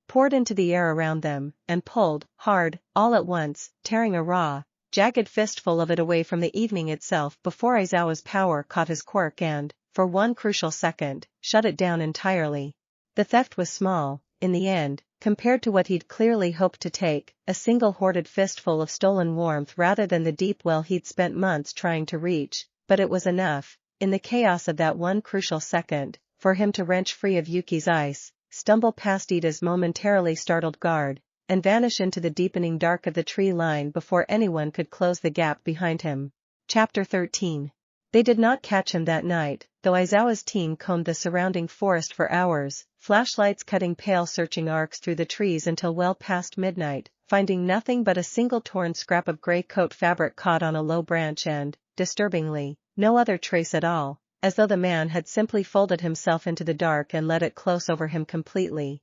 poured into the air around them, and pulled, hard, all at once, tearing a raw, jagged fistful of it away from the evening itself before Aizawa's power caught his Quirk and, for one crucial second, shut it down entirely. The theft was small, in the end, compared to what he'd clearly hoped to take, a single hoarded fistful of stolen warmth rather than the deep well he'd spent months trying to reach, but it was enough, in the chaos of that one crucial second, for him to wrench free of Yuki's ice, stumble past Ida's momentarily startled guard, and vanish into the deepening dark of the tree line before anyone could close the gap behind him. Chapter 13. They did not catch him that night, though Aizawa's team combed the surrounding forest for hours, flashlights cutting pale searching arcs through the trees until well past midnight, finding nothing but a single torn scrap of gray coat fabric caught on a low branch and, disturbingly, no other trace at all, as though the man had simply folded himself into the dark and let it close over him completely.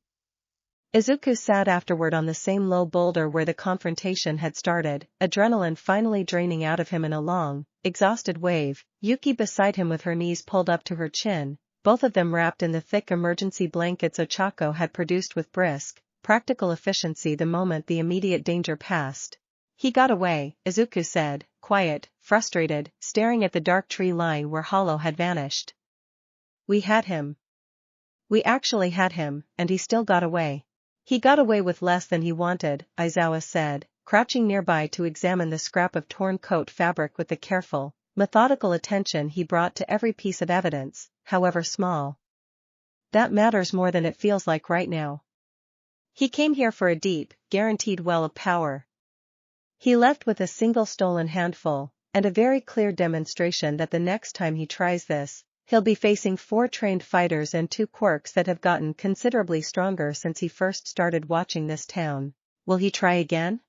Izuku sat afterward on the same low boulder where the confrontation had started, adrenaline finally draining out of him in a long, exhausted wave, Yuki beside him with her knees pulled up to her chin, both of them wrapped in the thick emergency blankets Ochako had produced with brisk, practical efficiency the moment the immediate danger passed. He got away, Izuku said, quiet, frustrated, staring at the dark tree line where Hollow had vanished. We had him. We actually had him, and he still got away. He got away with less than he wanted, Aizawa said, crouching nearby to examine the scrap of torn coat fabric with the careful, methodical attention he brought to every piece of evidence, however small. That matters more than it feels like right now. He came here for a deep, guaranteed well of power. He left with a single stolen handful, and a very clear demonstration that the next time he tries this, he'll be facing 4 trained fighters and 2 Quirks that have gotten considerably stronger since he first started watching this town. Will he try again?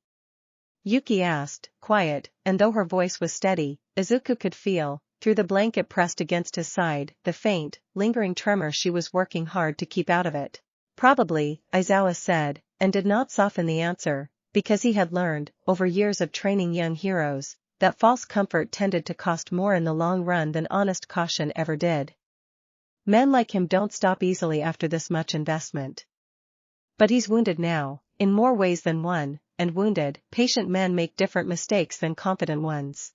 Yuki asked, quiet, and though her voice was steady, Izuku could feel, through the blanket pressed against his side, the faint, lingering tremor she was working hard to keep out of it. Probably, Aizawa said, and did not soften the answer, because he had learned, over years of training young heroes, that false comfort tended to cost more in the long run than honest caution ever did. Men like him don't stop easily after this much investment. But he's wounded now, in more ways than one, and wounded, patient men make different mistakes than confident ones.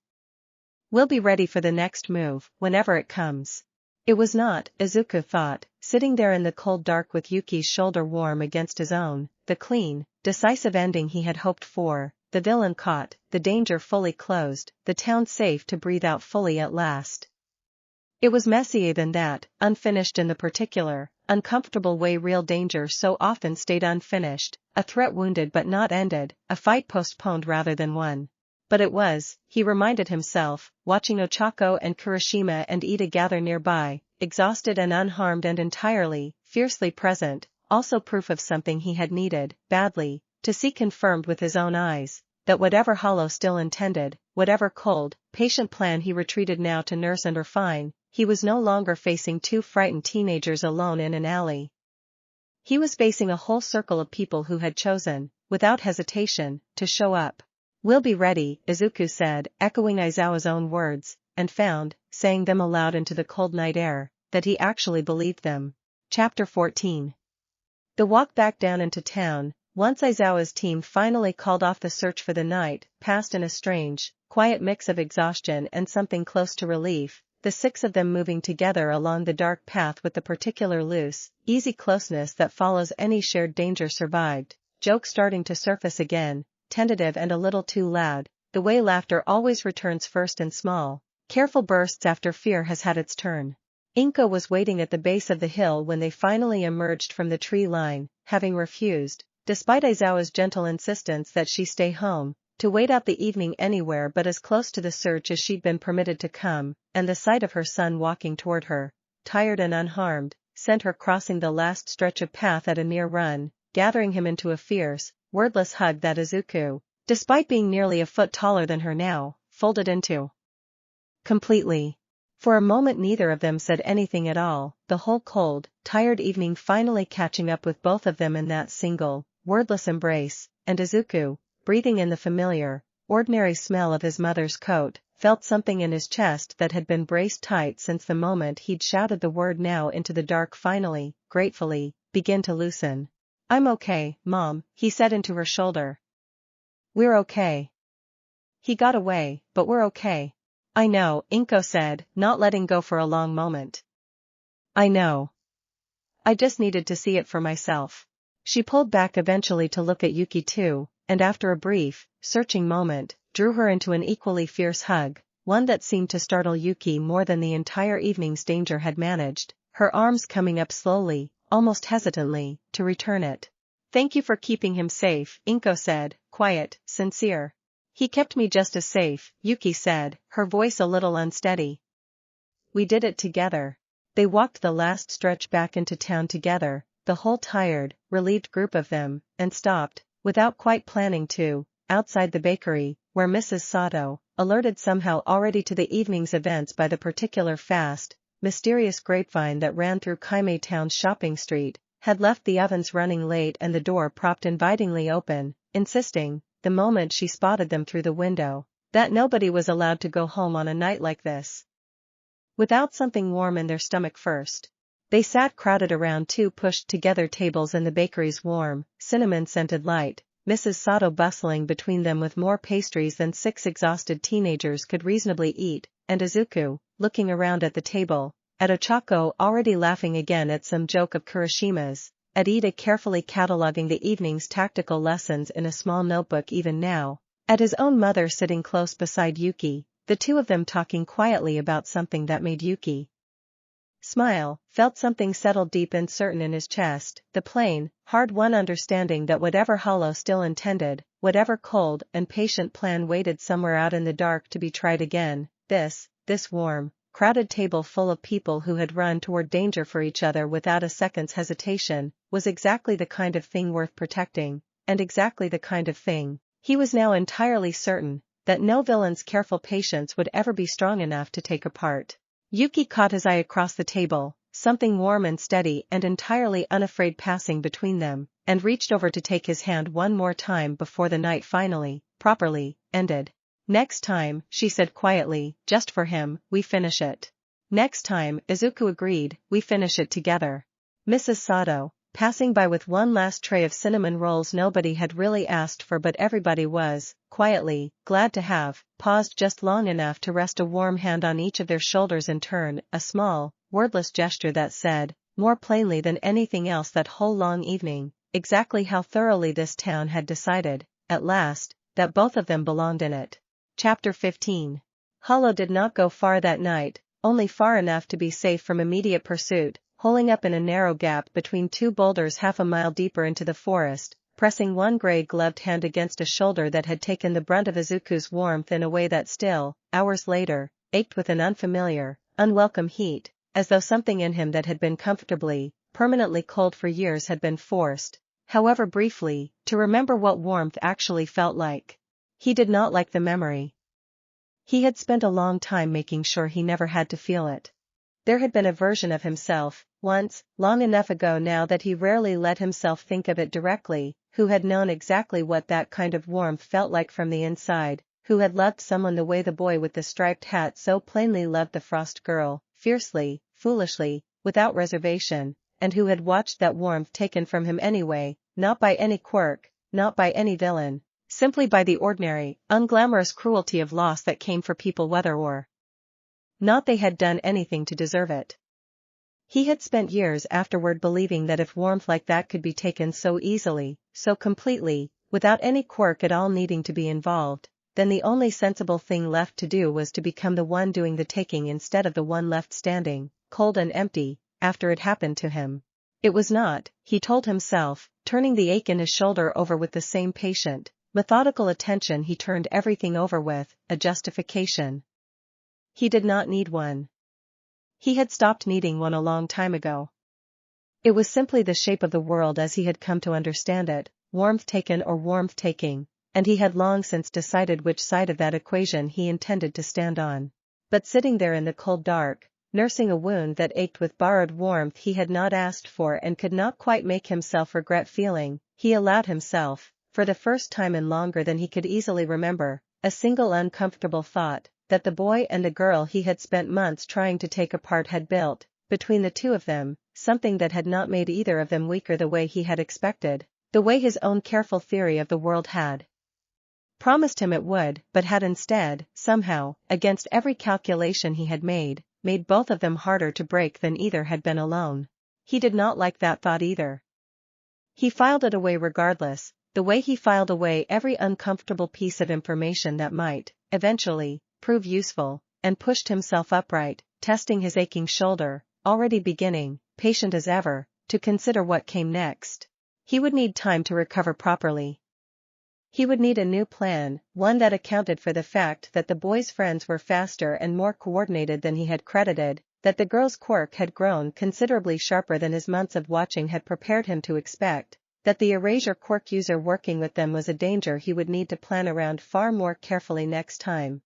We'll be ready for the next move, whenever it comes. It was not, Izuku thought, sitting there in the cold dark with Yuki's shoulder warm against his own, the clean, decisive ending he had hoped for, the villain caught, the danger fully closed, the town safe to breathe out fully at last. It was messier than that, unfinished in the particular, uncomfortable way real danger so often stayed unfinished, a threat wounded but not ended, a fight postponed rather than won. But it was, he reminded himself, watching Ochako and Kurashima and Ida gather nearby, exhausted and unharmed and entirely, fiercely present, also proof of something he had needed, badly, to see confirmed with his own eyes, that whatever Hollow still intended, whatever cold, patient plan he retreated now to nurse and refine, he was no longer facing two frightened teenagers alone in an alley. He was facing a whole circle of people who had chosen, without hesitation, to show up. "We'll be ready," Izuku said, echoing Aizawa's own words, and found, saying them aloud into the cold night air, that he actually believed them. Chapter 14. The walk back down into town, once Aizawa's team finally called off the search for the night, passed in a strange, quiet mix of exhaustion and something close to relief, the six of them moving together along the dark path with the particular loose, easy closeness that follows any shared danger survived, jokes starting to surface again, tentative and a little too loud, the way laughter always returns first and small, careful bursts after fear has had its turn. Inko was waiting at the base of the hill when they finally emerged from the tree line, having refused, despite Aizawa's gentle insistence that she stay home, to wait out the evening anywhere but as close to the search as she'd been permitted to come, and the sight of her son walking toward her, tired and unharmed, sent her crossing the last stretch of path at a near run, gathering him into a fierce, wordless hug that Izuku, despite being nearly a foot taller than her now, folded into. Completely. For a moment neither of them said anything at all, the whole cold, tired evening finally catching up with both of them in that single, wordless embrace, and Izuku, breathing in the familiar, ordinary smell of his mother's coat, felt something in his chest that had been braced tight since the moment he'd shouted the word now into the dark finally, gratefully, begin to loosen. "I'm okay, Mom," he said into her shoulder. "We're okay. He got away, but we're okay." "I know," Inko said, not letting go for a long moment. "I know. I just needed to see it for myself." She pulled back eventually to look at Yuki too, and after a brief, searching moment, drew her into an equally fierce hug, one that seemed to startle Yuki more than the entire evening's danger had managed, her arms coming up slowly, almost hesitantly, to return it. "Thank you for keeping him safe," Inko said, quiet, sincere. "He kept me just as safe," Yuki said, her voice a little unsteady. "We did it together." They walked the last stretch back into town together, the whole tired, relieved group of them, and stopped, without quite planning to, outside the bakery, where Mrs. Sato, alerted somehow already to the evening's events by the particular fast, mysterious grapevine that ran through Kaimei Town's shopping street, had left the ovens running late and the door propped invitingly open, insisting, the moment she spotted them through the window, that nobody was allowed to go home on a night like this without something warm in their stomach first. They sat crowded around two pushed-together tables in the bakery's warm, cinnamon-scented light, Mrs. Sato bustling between them with more pastries than six exhausted teenagers could reasonably eat, and Izuku, looking around at the table, at Ochako already laughing again at some joke of Kurashima's, at Ida carefully cataloging the evening's tactical lessons in a small notebook even now, at his own mother sitting close beside Yuki, the two of them talking quietly about something that made Yuki smile, felt something settled deep and certain in his chest, the plain, hard-won understanding that whatever Hollow still intended, whatever cold and patient plan waited somewhere out in the dark to be tried again, this warm, crowded table full of people who had run toward danger for each other without a second's hesitation, was exactly the kind of thing worth protecting, and exactly the kind of thing, he was now entirely certain, that no villain's careful patience would ever be strong enough to take apart. Yuki caught his eye across the table, something warm and steady and entirely unafraid passing between them, and reached over to take his hand one more time before the night finally, properly, ended. "Next time," she said quietly, just for him, "we finish it." "Next time," Izuku agreed, "we finish it together." Mrs. Sato, passing by with one last tray of cinnamon rolls nobody had really asked for but everybody was, quietly, glad to have, paused just long enough to rest a warm hand on each of their shoulders in turn, a small, wordless gesture that said, more plainly than anything else that whole long evening, exactly how thoroughly this town had decided, at last, that both of them belonged in it. Chapter 15. Hollow did not go far that night, only far enough to be safe from immediate pursuit, holing up in a narrow gap between two boulders half a mile deeper into the forest, pressing one gray-gloved hand against a shoulder that had taken the brunt of Izuku's warmth in a way that still, hours later, ached with an unfamiliar, unwelcome heat, as though something in him that had been comfortably, permanently cold for years had been forced, however briefly, to remember what warmth actually felt like. He did not like the memory. He had spent a long time making sure he never had to feel it. There had been a version of himself, once, long enough ago now that he rarely let himself think of it directly, who had known exactly what that kind of warmth felt like from the inside, who had loved someone the way the boy with the striped hat so plainly loved the frost girl, fiercely, foolishly, without reservation, and who had watched that warmth taken from him anyway, not by any quirk, not by any villain, simply by the ordinary, unglamorous cruelty of loss that came for people whether or not they had done anything to deserve it. He had spent years afterward believing that if warmth like that could be taken so easily, so completely, without any quirk at all needing to be involved, then the only sensible thing left to do was to become the one doing the taking instead of the one left standing, cold and empty, after it happened to him. It was not, he told himself, turning the ache in his shoulder over with the same patient, methodical attention he turned everything over with, a justification. He did not need one. He had stopped needing one a long time ago. It was simply the shape of the world as he had come to understand it, warmth taken or warmth taking, and he had long since decided which side of that equation he intended to stand on. But sitting there in the cold dark, nursing a wound that ached with borrowed warmth he had not asked for and could not quite make himself regret feeling, he allowed himself, for the first time in longer than he could easily remember, a single uncomfortable thought, that the boy and the girl he had spent months trying to take apart had built, between the two of them, something that had not made either of them weaker the way he had expected, the way his own careful theory of the world had promised him it would, but had instead, somehow, against every calculation he had made both of them harder to break than either had been alone. He did not like that thought either. He filed it away regardless, the way he filed away every uncomfortable piece of information that might, eventually, prove useful, and pushed himself upright, testing his aching shoulder, already beginning, patient as ever, to consider what came next. He would need time to recover properly. He would need a new plan, one that accounted for the fact that the boy's friends were faster and more coordinated than he had credited, that the girl's quirk had grown considerably sharper than his months of watching had prepared him to expect, that the erasure quirk user working with them was a danger he would need to plan around far more carefully next time.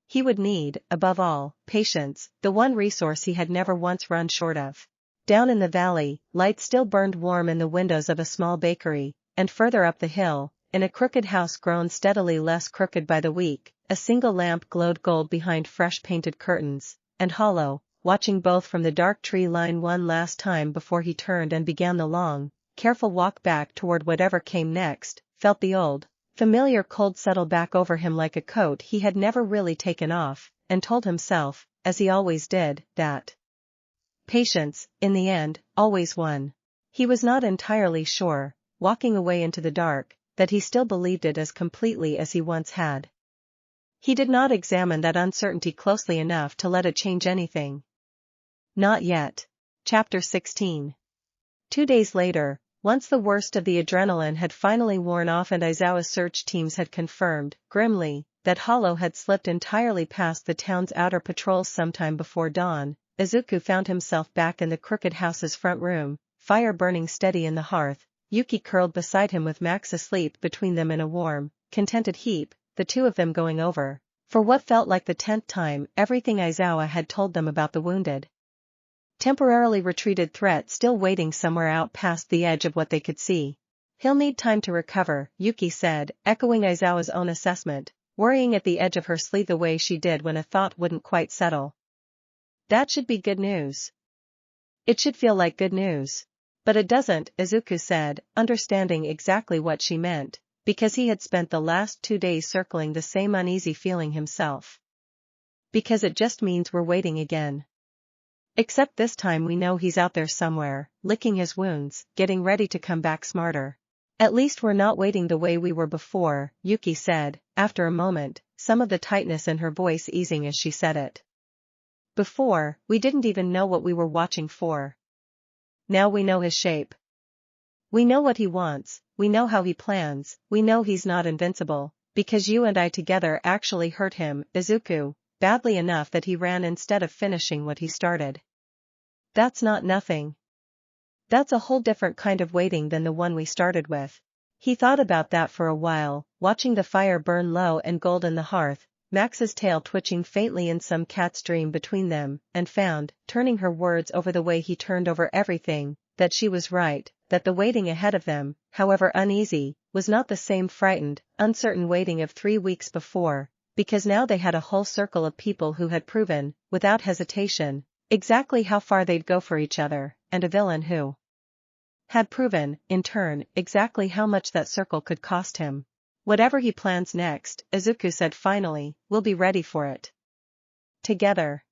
He would need, above all, patience, the one resource he had never once run short of. Down in the valley, light still burned warm in the windows of a small bakery, and further up the hill, in a crooked house grown steadily less crooked by the week, a single lamp glowed gold behind fresh painted curtains, and Hollow, watching both from the dark tree line one last time before he turned and began the long, careful walk back toward whatever came next, felt the old, familiar cold settle back over him like a coat he had never really taken off, and told himself, as he always did, that patience, in the end, always won. He was not entirely sure, walking away into the dark, that he still believed it as completely as he once had. He did not examine that uncertainty closely enough to let it change anything. Not yet. Chapter 16. 2 days later, once the worst of the adrenaline had finally worn off and Aizawa's search teams had confirmed, grimly, that Hollow had slipped entirely past the town's outer patrols sometime before dawn, Izuku found himself back in the crooked house's front room, fire burning steady in the hearth, Yuki curled beside him with Max asleep between them in a warm, contented heap, the two of them going over, for what felt like the 10th time, everything Aizawa had told them about the wounded, temporarily retreated threat still waiting somewhere out past the edge of what they could see. He'll need time to recover, Yuki said, echoing Aizawa's own assessment, worrying at the edge of her sleeve the way she did when a thought wouldn't quite settle. That should be good news. It should feel like good news. But it doesn't, Izuku said, understanding exactly what she meant, because he had spent the last 2 days circling the same uneasy feeling himself. Because it just means we're waiting again. Except this time we know he's out there somewhere, licking his wounds, getting ready to come back smarter. At least we're not waiting the way we were before, Yuki said, after a moment, some of the tightness in her voice easing as she said it. Before, we didn't even know what we were watching for. Now we know his shape. We know what he wants, we know how he plans, we know he's not invincible, because you and I together actually hurt him, Izuku, badly enough that he ran instead of finishing what he started. That's not nothing. That's a whole different kind of waiting than the one we started with. He thought about that for a while, watching the fire burn low and gold in the hearth, Max's tail twitching faintly in some cat's dream between them, and found, turning her words over the way he turned over everything, that she was right, that the waiting ahead of them, however uneasy, was not the same frightened, uncertain waiting of 3 weeks before, because now they had a whole circle of people who had proven, without hesitation, exactly how far they'd go for each other, and a villain who had proven, in turn, exactly how much that circle could cost him. Whatever he plans next, Izuku said finally, we'll be ready for it. Together.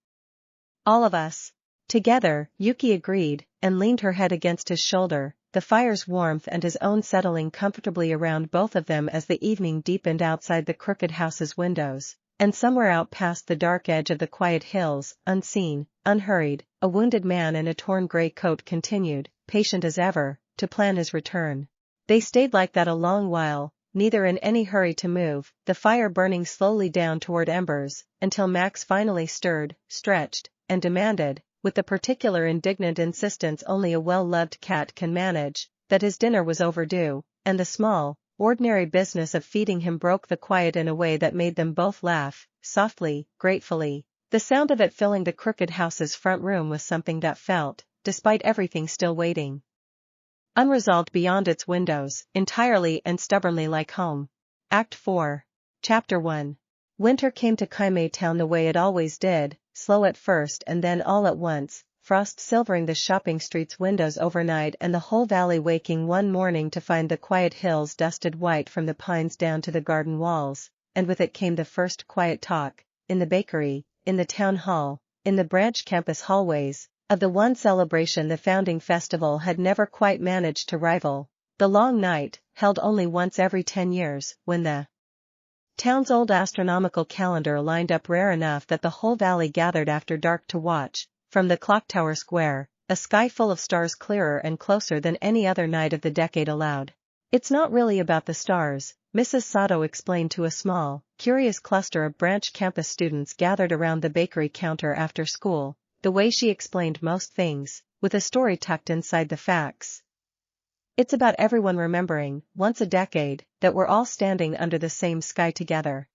All of us. Together, Yuki agreed, and leaned her head against his shoulder, the fire's warmth and his own settling comfortably around both of them as the evening deepened outside the crooked house's windows, and somewhere out past the dark edge of the quiet hills, unseen, unhurried, a wounded man in a torn gray coat continued, patient as ever, to plan his return. They stayed like that a long while, neither in any hurry to move, the fire burning slowly down toward embers, until Max finally stirred, stretched, and demanded, with the particular indignant insistence only a well-loved cat can manage, that his dinner was overdue, and the small, ordinary business of feeding him broke the quiet in a way that made them both laugh, softly, gratefully. The sound of it filling the crooked house's front room was something that felt, despite everything still waiting, unresolved beyond its windows, entirely and stubbornly like home. Act 4. Chapter 1. Winter came to Kaimei Town the way it always did, slow at first and then all at once, frost silvering the shopping street's windows overnight and the whole valley waking one morning to find the quiet hills dusted white from the pines down to the garden walls, and with it came the first quiet talk, in the bakery, in the town hall, in the branch campus hallways, of the one celebration the founding festival had never quite managed to rival, the long night, held only once every 10 years, when the town's old astronomical calendar lined up rare enough that the whole valley gathered after dark to watch, from the clock tower square, a sky full of stars clearer and closer than any other night of the decade allowed. It's not really about the stars, Mrs. Sato explained to a small, curious cluster of branch campus students gathered around the bakery counter after school, the way she explained most things, with a story tucked inside the facts. It's about everyone remembering, once a decade, that we're all standing under the same sky together.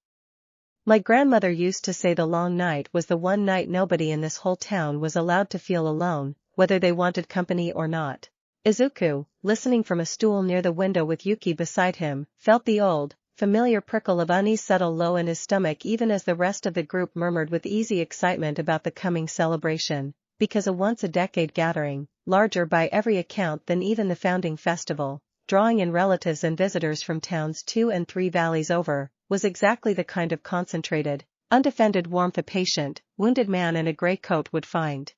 My grandmother used to say the long night was the one night nobody in this whole town was allowed to feel alone, whether they wanted company or not. Izuku, listening from a stool near the window with Yuki beside him, felt the old, familiar prickle of unease settle low in his stomach even as the rest of the group murmured with easy excitement about the coming celebration, because a once-a-decade gathering, larger by every account than even the founding festival, drawing in relatives and visitors from towns 2 and 3 valleys over, was exactly the kind of concentrated, undefended warmth a patient, wounded man in a gray coat would find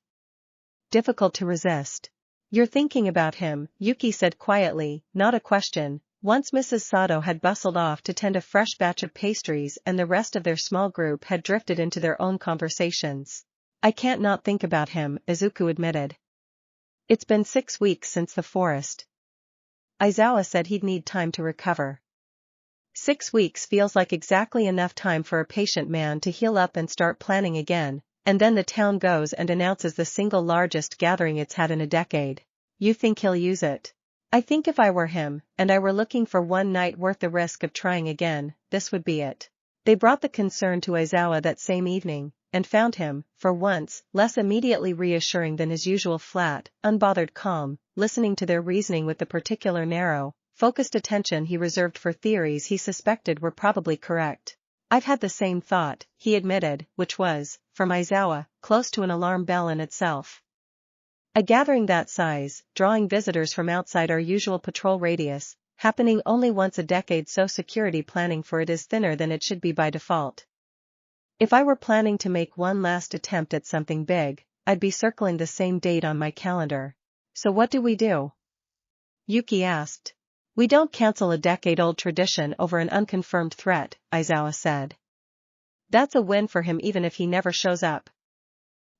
difficult to resist. You're thinking about him, Yuki said quietly, not a question. Once Mrs. Sato had bustled off to tend a fresh batch of pastries and the rest of their small group had drifted into their own conversations. I can't not think about him, Izuku admitted. It's been 6 weeks since the forest. Aizawa said he'd need time to recover. 6 weeks feels like exactly enough time for a patient man to heal up and start planning again, and then the town goes and announces the single largest gathering it's had in a decade. You think he'll use it? I think if I were him, and I were looking for one night worth the risk of trying again, this would be it. They brought the concern to Aizawa that same evening, and found him, for once, less immediately reassuring than his usual flat, unbothered calm, listening to their reasoning with the particular narrow, focused attention he reserved for theories he suspected were probably correct. I've had the same thought, he admitted, which was, from Aizawa, close to an alarm bell in itself. A gathering that size, drawing visitors from outside our usual patrol radius, happening only once a decade, so security planning for it is thinner than it should be by default. If I were planning to make one last attempt at something big, I'd be circling the same date on my calendar. So what do we do? Yuki asked. We don't cancel a decade-old tradition over an unconfirmed threat, Aizawa said. That's a win for him even if he never shows up.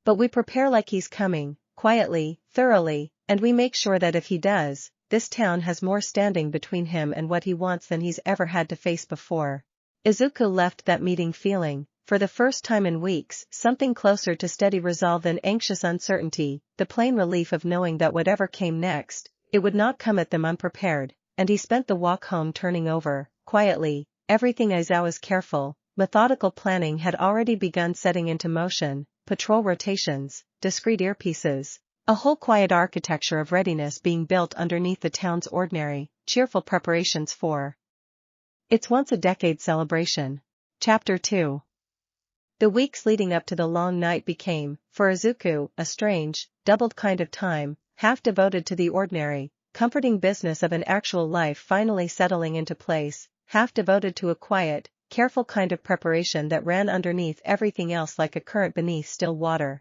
But we prepare like he's coming, quietly, thoroughly, and we make sure that if he does, this town has more standing between him and what he wants than he's ever had to face before. Izuku left that meeting feeling, for the first time in weeks, something closer to steady resolve than anxious uncertainty, the plain relief of knowing that whatever came next, it would not come at them unprepared, and he spent the walk home turning over, quietly, everything Aizawa's careful, methodical planning had already begun setting into motion, patrol rotations, discreet earpieces, a whole quiet architecture of readiness being built underneath the town's ordinary, cheerful preparations for its once-a-decade celebration. Chapter 2. The weeks leading up to the long night became, for Izuku, a strange, doubled kind of time, half devoted to the ordinary, comforting business of an actual life finally settling into place, half devoted to a quiet, careful kind of preparation that ran underneath everything else like a current beneath still water.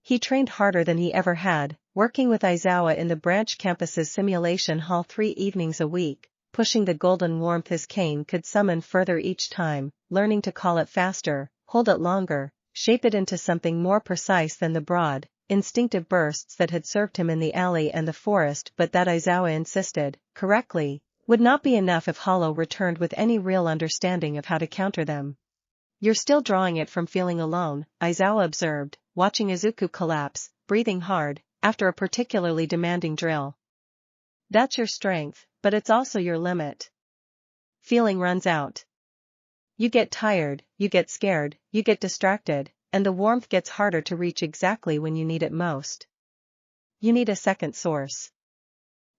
He trained harder than he ever had, working with Aizawa in the branch campus's simulation hall 3 evenings a week, pushing the golden warmth his cane could summon further each time, learning to call it faster, hold it longer, shape it into something more precise than the broad, instinctive bursts that had served him in the alley and the forest, but that Aizawa insisted, correctly, would not be enough if Hollow returned with any real understanding of how to counter them. "You're still drawing it from feeling alone," Aizawa observed, watching Izuku collapse, breathing hard, after a particularly demanding drill. "That's your strength, but it's also your limit. Feeling runs out. You get tired, you get scared, you get distracted, and the warmth gets harder to reach exactly when you need it most. You need a second source.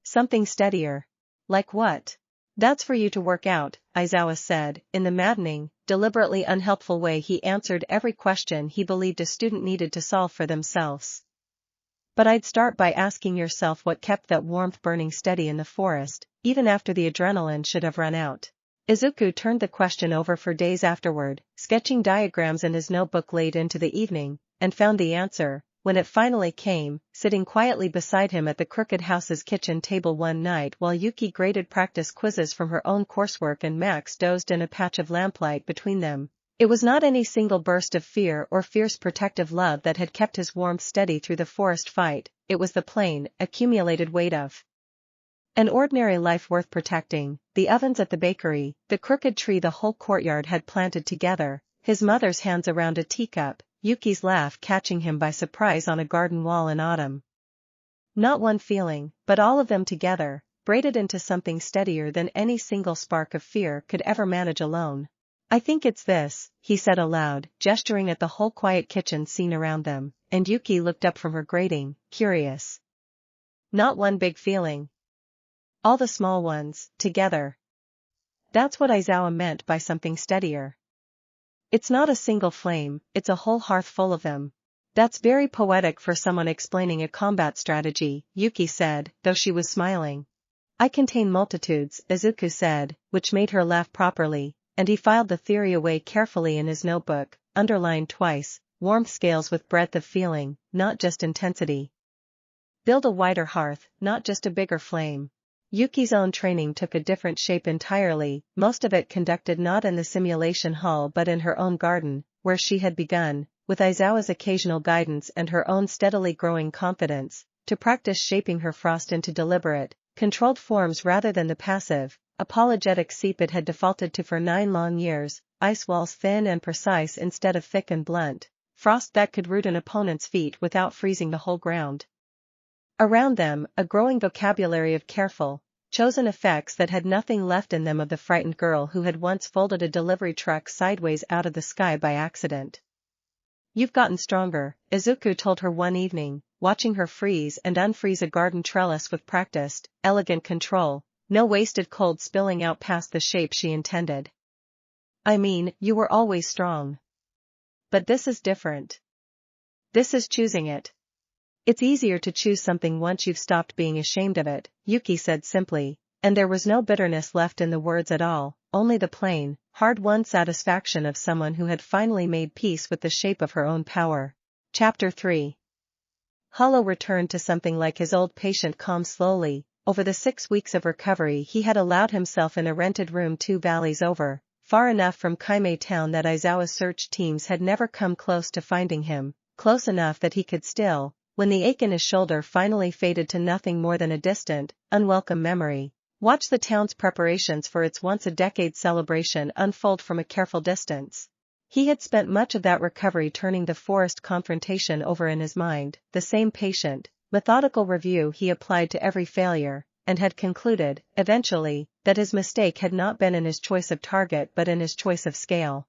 Something steadier." "Like what?" "That's for you to work out," Aizawa said, in the maddening, deliberately unhelpful way he answered every question he believed a student needed to solve for themselves. "But I'd start by asking yourself what kept that warmth burning steady in the forest, even after the adrenaline should have run out." Izuku turned the question over for days afterward, sketching diagrams in his notebook late into the evening, and found the answer, when it finally came, sitting quietly beside him at the Crooked House's kitchen table one night while Yuki graded practice quizzes from her own coursework and Max dozed in a patch of lamplight between them. It was not any single burst of fear or fierce protective love that had kept his warmth steady through the forest fight, it was the plain, accumulated weight of an ordinary life worth protecting, the ovens at the bakery, the crooked tree the whole courtyard had planted together, his mother's hands around a teacup, Yuki's laugh catching him by surprise on a garden wall in autumn. Not one feeling, but all of them together, braided into something steadier than any single spark of fear could ever manage alone. "I think it's this," he said aloud, gesturing at the whole quiet kitchen scene around them, and Yuki looked up from her grating, curious. "Not one big feeling. All the small ones, together. That's what Aizawa meant by something steadier. It's not a single flame, it's a whole hearth full of them." "That's very poetic for someone explaining a combat strategy," Yuki said, though she was smiling. "I contain multitudes," Izuku said, which made her laugh properly, and he filed the theory away carefully in his notebook, underlined twice, "warmth scales with breadth of feeling, not just intensity. Build a wider hearth, not just a bigger flame." Yuki's own training took a different shape entirely, most of it conducted not in the simulation hall but in her own garden, where she had begun, with Aizawa's occasional guidance and her own steadily growing confidence, to practice shaping her frost into deliberate, controlled forms rather than the passive, apologetic seep it had defaulted to for 9 long years, ice walls thin and precise instead of thick and blunt, frost that could root an opponent's feet without freezing the whole ground. Around them, a growing vocabulary of careful, chosen effects that had nothing left in them of the frightened girl who had once folded a delivery truck sideways out of the sky by accident. "You've gotten stronger," Izuku told her one evening, watching her freeze and unfreeze a garden trellis with practiced, elegant control, no wasted cold spilling out past the shape she intended. "I mean, you were always strong. But this is different. This is choosing it. It's easier to choose something once you've stopped being ashamed of it," Yuki said simply, and there was no bitterness left in the words at all, only the plain, hard-won satisfaction of someone who had finally made peace with the shape of her own power. Chapter 3. Hollow returned to something like his old patient calm slowly. Over the 6 weeks of recovery he had allowed himself in a rented room 2 valleys over, far enough from Kaimei town that Aizawa's search teams had never come close to finding him, close enough that he could still, when the ache in his shoulder finally faded to nothing more than a distant, unwelcome memory, watch the town's preparations for its once-a-decade celebration unfold from a careful distance. He had spent much of that recovery turning the forest confrontation over in his mind, the same patient, methodical review he applied to every failure, and had concluded, eventually, that his mistake had not been in his choice of target but in his choice of scale.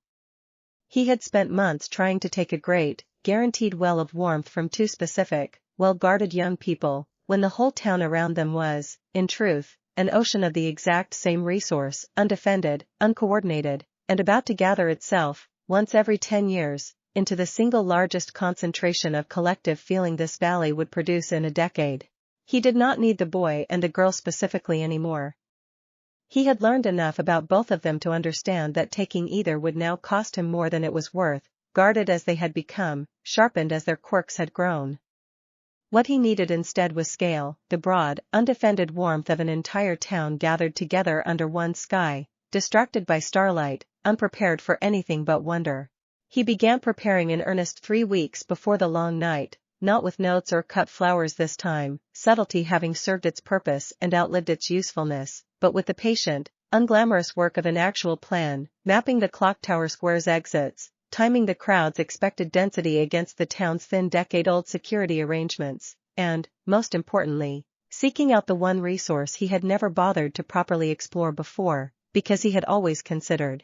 He had spent months trying to take a great, guaranteed well of warmth from two specific, well-guarded young people, when the whole town around them was, in truth, an ocean of the exact same resource, undefended, uncoordinated, and about to gather itself, once every 10 years, into the single largest concentration of collective feeling this valley would produce in a decade. He did not need the boy and the girl specifically anymore. He had learned enough about both of them to understand that taking either would now cost him more than it was worth, guarded as they had become, sharpened as their quirks had grown. What he needed instead was scale, the broad, undefended warmth of an entire town gathered together under one sky, distracted by starlight, unprepared for anything but wonder. He began preparing in earnest 3 weeks before the long night, not with notes or cut flowers this time, subtlety having served its purpose and outlived its usefulness, but with the patient, unglamorous work of an actual plan, mapping the clock tower square's exits, timing the crowd's expected density against the town's thin decade-old security arrangements, and, most importantly, seeking out the one resource he had never bothered to properly explore before, because he had always considered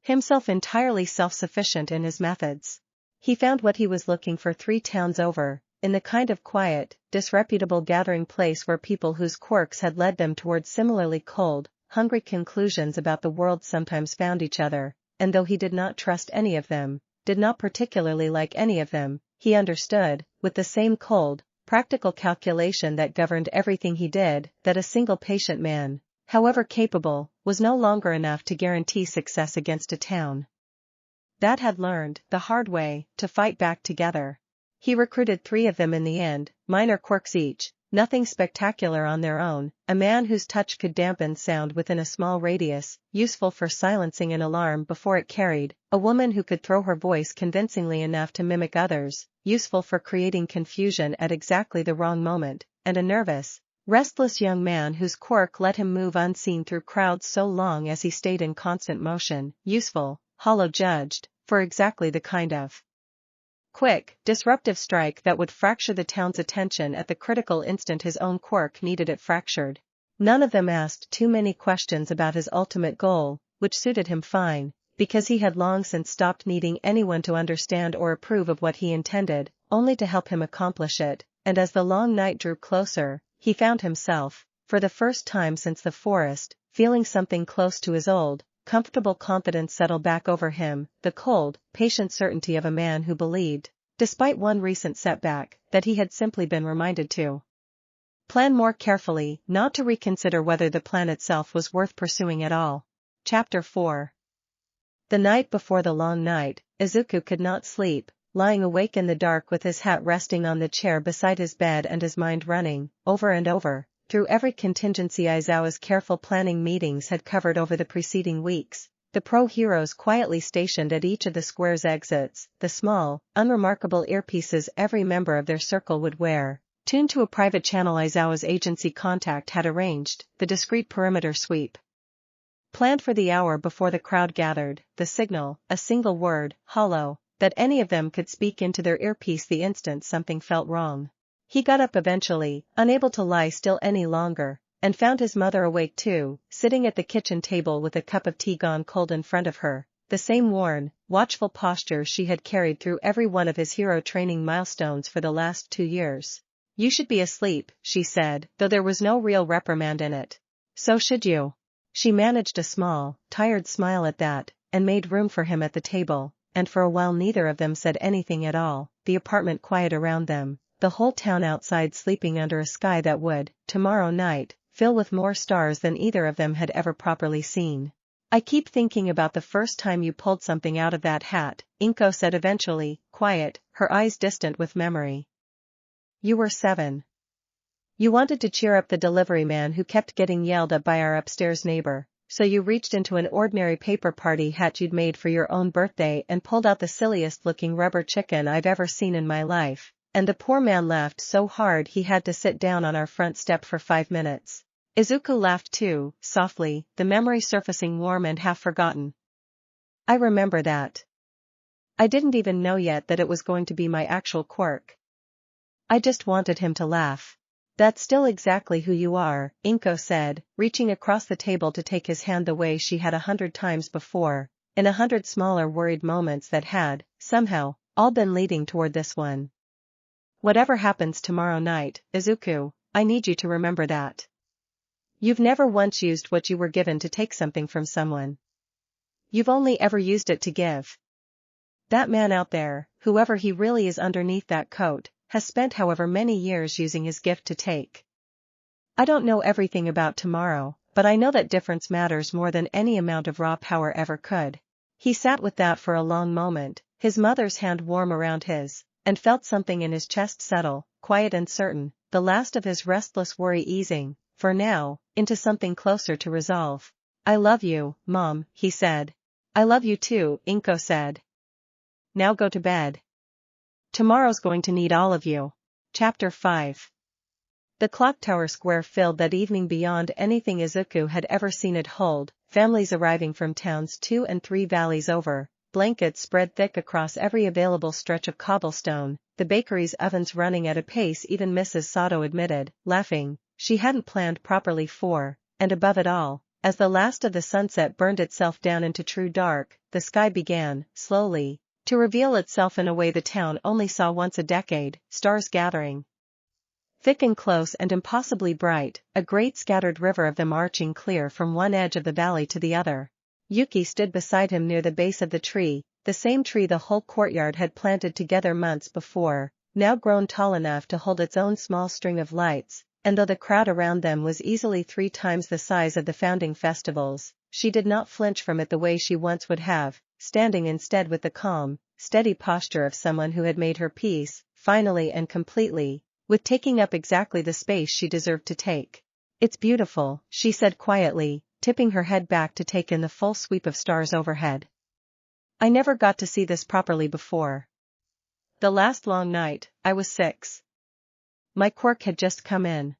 himself entirely self-sufficient in his methods. He found what he was looking for 3 towns over, in the kind of quiet, disreputable gathering place where people whose quirks had led them towards similarly cold, hungry conclusions about the world sometimes found each other, and though he did not trust any of them, did not particularly like any of them, he understood, with the same cold, practical calculation that governed everything he did, that a single patient man, however capable, was no longer enough to guarantee success against a town that had learned, the hard way, to fight back together. He recruited 3 of them in the end, minor quirks each, nothing spectacular on their own, a man whose touch could dampen sound within a small radius, useful for silencing an alarm before it carried, a woman who could throw her voice convincingly enough to mimic others, useful for creating confusion at exactly the wrong moment, and a nervous, restless young man whose quirk let him move unseen through crowds so long as he stayed in constant motion, useful, Hollow judged, for exactly the kind of quick, disruptive strike that would fracture the town's attention at the critical instant his own quirk needed it fractured. None of them asked too many questions about his ultimate goal, which suited him fine, because he had long since stopped needing anyone to understand or approve of what he intended, only to help him accomplish it, and as the long night drew closer, he found himself, for the first time since the forest, feeling something close to his old, comfortable confidence settle back over him, the cold, patient certainty of a man who believed, despite one recent setback, that he had simply been reminded to plan more carefully, not to reconsider whether the plan itself was worth pursuing at all. Chapter 4. The night before the long night, Izuku could not sleep, lying awake in the dark with his hat resting on the chair beside his bed and his mind running, over and over, through every contingency Aizawa's careful planning meetings had covered over the preceding weeks, the pro-heroes quietly stationed at each of the square's exits, the small, unremarkable earpieces every member of their circle would wear, tuned to a private channel Aizawa's agency contact had arranged, the discreet perimeter sweep planned for the hour before the crowd gathered, the signal, a single word, hollow, that any of them could speak into their earpiece the instant something felt wrong. He got up eventually, unable to lie still any longer, and found his mother awake too, sitting at the kitchen table with a cup of tea gone cold in front of her, the same worn, watchful posture she had carried through every one of his hero training milestones for the last 2 years. "You should be asleep," she said, though there was no real reprimand in it. "So should you." She managed a small, tired smile at that, and made room for him at the table, and for a while neither of them said anything at all, the apartment quiet around them, the whole town outside sleeping under a sky that would, tomorrow night, fill with more stars than either of them had ever properly seen. "I keep thinking about the first time you pulled something out of that hat," Inko said eventually, quiet, her eyes distant with memory. "You were 7. You wanted to cheer up the delivery man who kept getting yelled at by our upstairs neighbor. So you reached into an ordinary paper party hat you'd made for your own birthday and pulled out the silliest looking rubber chicken I've ever seen in my life, and the poor man laughed so hard he had to sit down on our front step for 5 minutes. Izuku laughed too, softly, the memory surfacing warm and half forgotten. I remember that. I didn't even know yet that it was going to be my actual quirk. I just wanted him to laugh. That's still exactly who you are, Inko said, reaching across the table to take his hand the way she had 100 times before, in 100 smaller worried moments that had, somehow, all been leading toward this one. Whatever happens tomorrow night, Izuku, I need you to remember that. You've never once used what you were given to take something from someone. You've only ever used it to give. That man out there, whoever he really is underneath that coat, has spent however many years using his gift to take. I don't know everything about tomorrow, but I know that difference matters more than any amount of raw power ever could. He sat with that for a long moment, his mother's hand warm around his, and felt something in his chest settle, quiet and certain, the last of his restless worry easing, for now, into something closer to resolve. I love you, Mom, he said. I love you too, Inko said. Now go to bed. Tomorrow's going to need all of you. Chapter 5. The clock tower square filled that evening beyond anything Izuku had ever seen it hold, families arriving from towns 2 and 3 valleys over, blankets spread thick across every available stretch of cobblestone, the bakery's ovens running at a pace even Mrs. Sato admitted, laughing, she hadn't planned properly for, and above it all, as the last of the sunset burned itself down into true dark, the sky began, slowly, to reveal itself in a way the town only saw once a decade, stars gathering. Thick and close and impossibly bright, a great scattered river of them arching clear from one edge of the valley to the other. Yuki stood beside him near the base of the tree, the same tree the whole courtyard had planted together months before, now grown tall enough to hold its own small string of lights, and though the crowd around them was easily 3 times the size of the founding festivals, she did not flinch from it the way she once would have, standing instead with the calm, steady posture of someone who had made her peace, finally and completely, with taking up exactly the space she deserved to take. It's beautiful, she said quietly, tipping her head back to take in the full sweep of stars overhead. I never got to see this properly before. The last long night, I was 6. My quirk had just come in.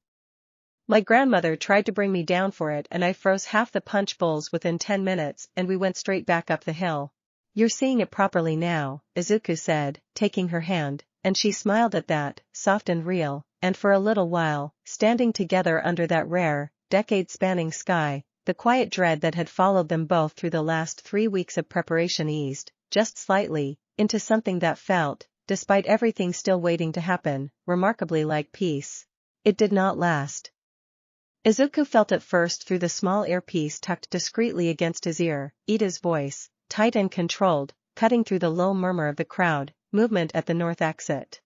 My grandmother tried to bring me down for it and I froze half the punch bowls within 10 minutes and we went straight back up the hill. You're seeing it properly now, Izuku said, taking her hand, and she smiled at that, soft and real, and for a little while, standing together under that rare, decade-spanning sky, the quiet dread that had followed them both through the last 3 weeks of preparation eased, just slightly, into something that felt, despite everything still waiting to happen, remarkably like peace. It did not last. Izuku felt it first through the small earpiece tucked discreetly against his ear, Ida's voice, tight and controlled, cutting through the low murmur of the crowd, movement at the north exit.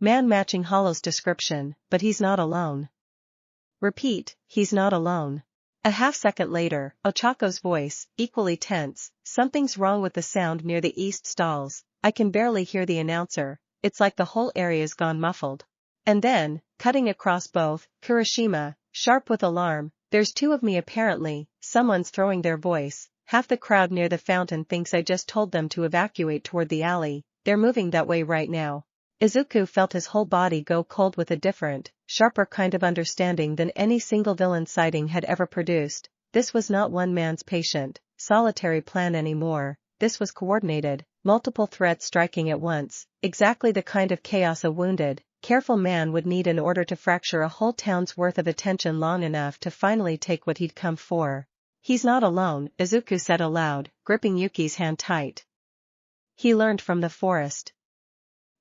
Man matching Hollow's description, but he's not alone. Repeat, he's not alone. A half-second later, Ochako's voice, equally tense, something's wrong with the sound near the east stalls, I can barely hear the announcer, it's like the whole area's gone muffled. And then, cutting across both, Kurashima, sharp with alarm, there's 2 of me apparently, someone's throwing their voice, half the crowd near the fountain thinks I just told them to evacuate toward the alley, they're moving that way right now. Izuku felt his whole body go cold with a different, sharper kind of understanding than any single villain sighting had ever produced. This was not one man's patient, solitary plan anymore, this was coordinated, multiple threats striking at once, exactly the kind of chaos a wounded, careful man would need in order to fracture a whole town's worth of attention long enough to finally take what he'd come for. He's not alone, Izuku said aloud, gripping Yuki's hand tight. He learned from the forest.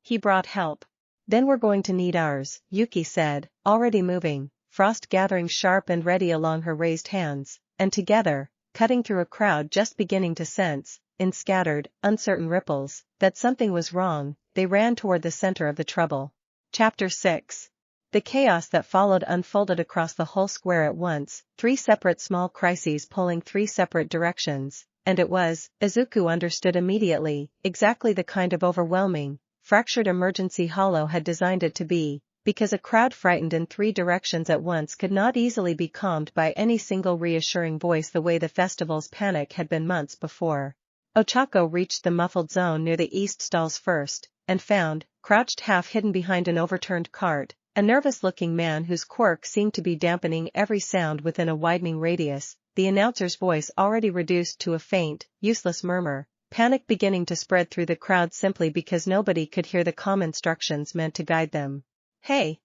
He brought help. Then we're going to need ours, Yuki said, already moving, frost gathering sharp and ready along her raised hands, and together, cutting through a crowd just beginning to sense, in scattered, uncertain ripples, that something was wrong, they ran toward the center of the trouble. Chapter 6. The chaos that followed unfolded across the whole square at once, 3 separate small crises pulling 3 separate directions, and it was, Izuku understood immediately, exactly the kind of overwhelming, fractured emergency Hollow had designed it to be, because a crowd frightened in three directions at once could not easily be calmed by any single reassuring voice the way the festival's panic had been months before. Ochako reached the muffled zone near the east stalls first, and found, crouched half hidden behind an overturned cart, a nervous-looking man whose quirk seemed to be dampening every sound within a widening radius, the announcer's voice already reduced to a faint, useless murmur, panic beginning to spread through the crowd simply because nobody could hear the calm instructions meant to guide them. "Hey!"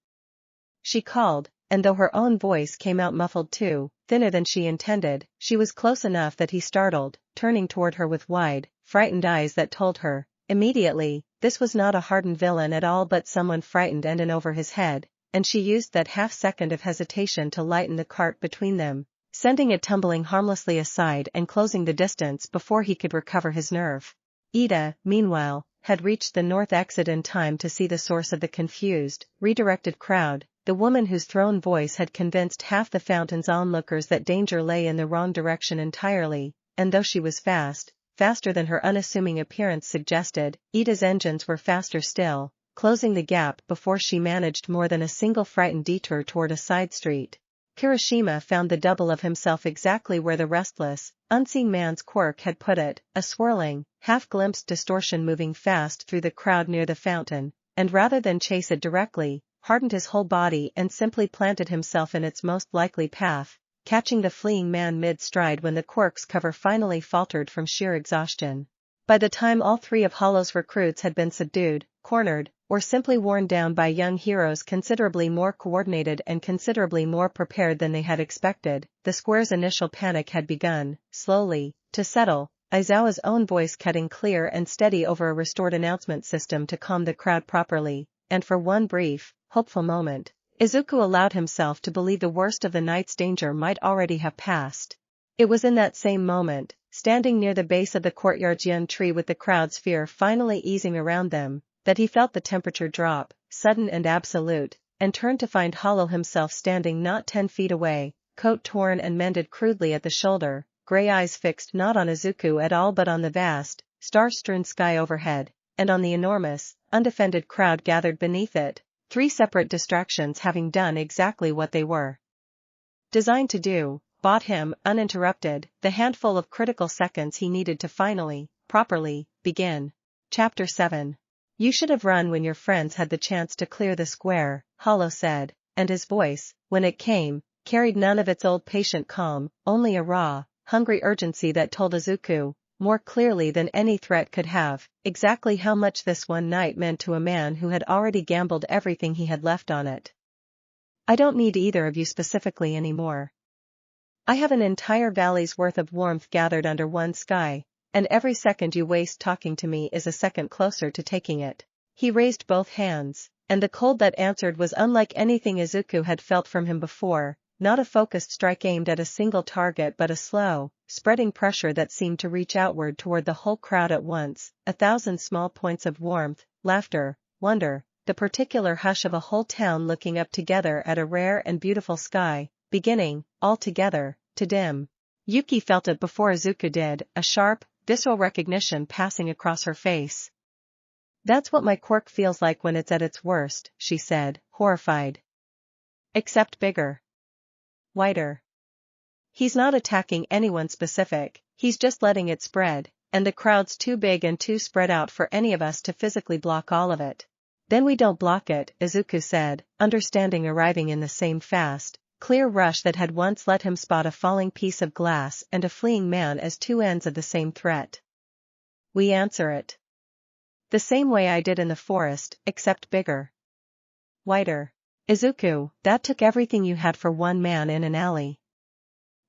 she called, and though her own voice came out muffled too, thinner than she intended, she was close enough that he startled, turning toward her with wide, frightened eyes that told her, immediately, this was not a hardened villain at all but someone frightened and in over his head, and she used that half-second of hesitation to lighten the cart between them, sending it tumbling harmlessly aside and closing the distance before he could recover his nerve. Ida, meanwhile, had reached the north exit in time to see the source of the confused, redirected crowd, the woman whose thrown voice had convinced half the fountain's onlookers that danger lay in the wrong direction entirely, and though she was faster than her unassuming appearance suggested, Ida's engines were faster still, closing the gap before she managed more than a single frightened detour toward a side street. Kirishima found the double of himself exactly where the restless, unseen man's quirk had put it, a swirling, half-glimpsed distortion moving fast through the crowd near the fountain, and rather than chase it directly, hardened his whole body and simply planted himself in its most likely path, catching the fleeing man mid-stride when the quirk's cover finally faltered from sheer exhaustion. By the time all three of Hollow's recruits had been subdued, cornered, or simply worn down by young heroes considerably more coordinated and considerably more prepared than they had expected, the square's initial panic had begun, slowly, to settle, Aizawa's own voice cutting clear and steady over a restored announcement system to calm the crowd properly, and for one brief, hopeful moment, Izuku allowed himself to believe the worst of the night's danger might already have passed. It was in that same moment, standing near the base of the courtyard's yew tree with the crowd's fear finally easing around them, that he felt the temperature drop, sudden and absolute, and turned to find Hollow himself standing not 10 feet away, coat torn and mended crudely at the shoulder, gray eyes fixed not on Izuku at all but on the vast, star-strewn sky overhead, and on the enormous, undefended crowd gathered beneath it, three separate distractions having done exactly what they were designed to do, bought him, uninterrupted, the handful of critical seconds he needed to finally, properly, begin. Chapter 7. "You should have run when your friends had the chance to clear the square," Hollow said, and his voice, when it came, carried none of its old patient calm, only a raw, hungry urgency that told Izuku, more clearly than any threat could have, exactly how much this one night meant to a man who had already gambled everything he had left on it. "I don't need either of you specifically anymore. I have an entire valley's worth of warmth gathered under one sky, and every second you waste talking to me is a second closer to taking it." He raised both hands, and the cold that answered was unlike anything Izuku had felt from him before, not a focused strike aimed at a single target but a slow, spreading pressure that seemed to reach outward toward the whole crowd at once, 1,000 small points of warmth, laughter, wonder, the particular hush of a whole town looking up together at a rare and beautiful sky, beginning, all together, to dim. Yuki felt it before Izuku did, a sharp, visceral recognition passing across her face. "That's what my quirk feels like when it's at its worst," she said, horrified. "Except bigger. Wider. He's not attacking anyone specific, he's just letting it spread, and the crowd's too big and too spread out for any of us to physically block all of it." "Then we don't block it," Izuku said, understanding arriving in the same fast, clear rush that had once let him spot a falling piece of glass and a fleeing man as two ends of the same threat. "We answer it. The same way I did in the forest, except bigger. Wider. Izuku, that took everything you had for one man in an alley.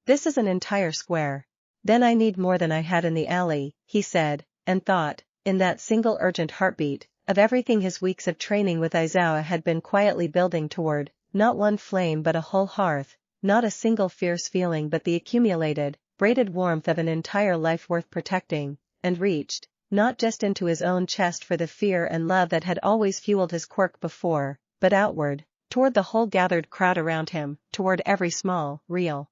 This is an entire square." "Then I need more than I had in the alley," he said, and thought, in that single urgent heartbeat, of everything his weeks of training with Aizawa had been quietly building toward, not one flame but a whole hearth, not a single fierce feeling but the accumulated, braided warmth of an entire life worth protecting, and reached, not just into his own chest for the fear and love that had always fueled his quirk before, but outward, toward the whole gathered crowd around him, toward every small, real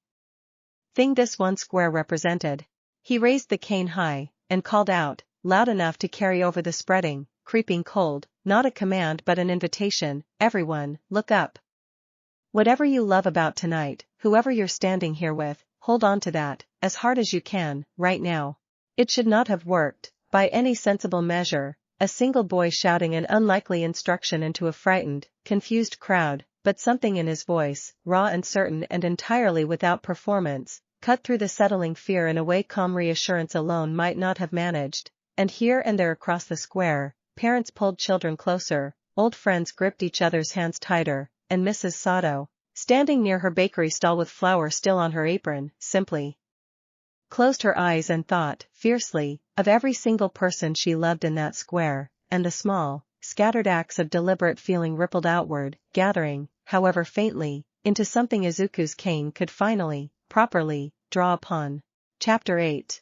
thing this one square represented. He raised the cane high, and called out, loud enough to carry over the spreading, creeping cold, not a command but an invitation. Everyone, look up. Whatever you love about tonight, whoever you're standing here with, hold on to that, as hard as you can, right now. It should not have worked, by any sensible measure, a single boy shouting an unlikely instruction into a frightened, confused crowd, but something in his voice, raw and certain and entirely without performance, cut through the settling fear in a way calm reassurance alone might not have managed, and here and there across the square, parents pulled children closer, old friends gripped each other's hands tighter, and Mrs. Sato, standing near her bakery stall with flour still on her apron, simply closed her eyes and thought, fiercely, of every single person she loved in that square, and the small, scattered acts of deliberate feeling rippled outward, gathering, however faintly, into something Izuku's cane could finally, properly, draw upon. Chapter 8.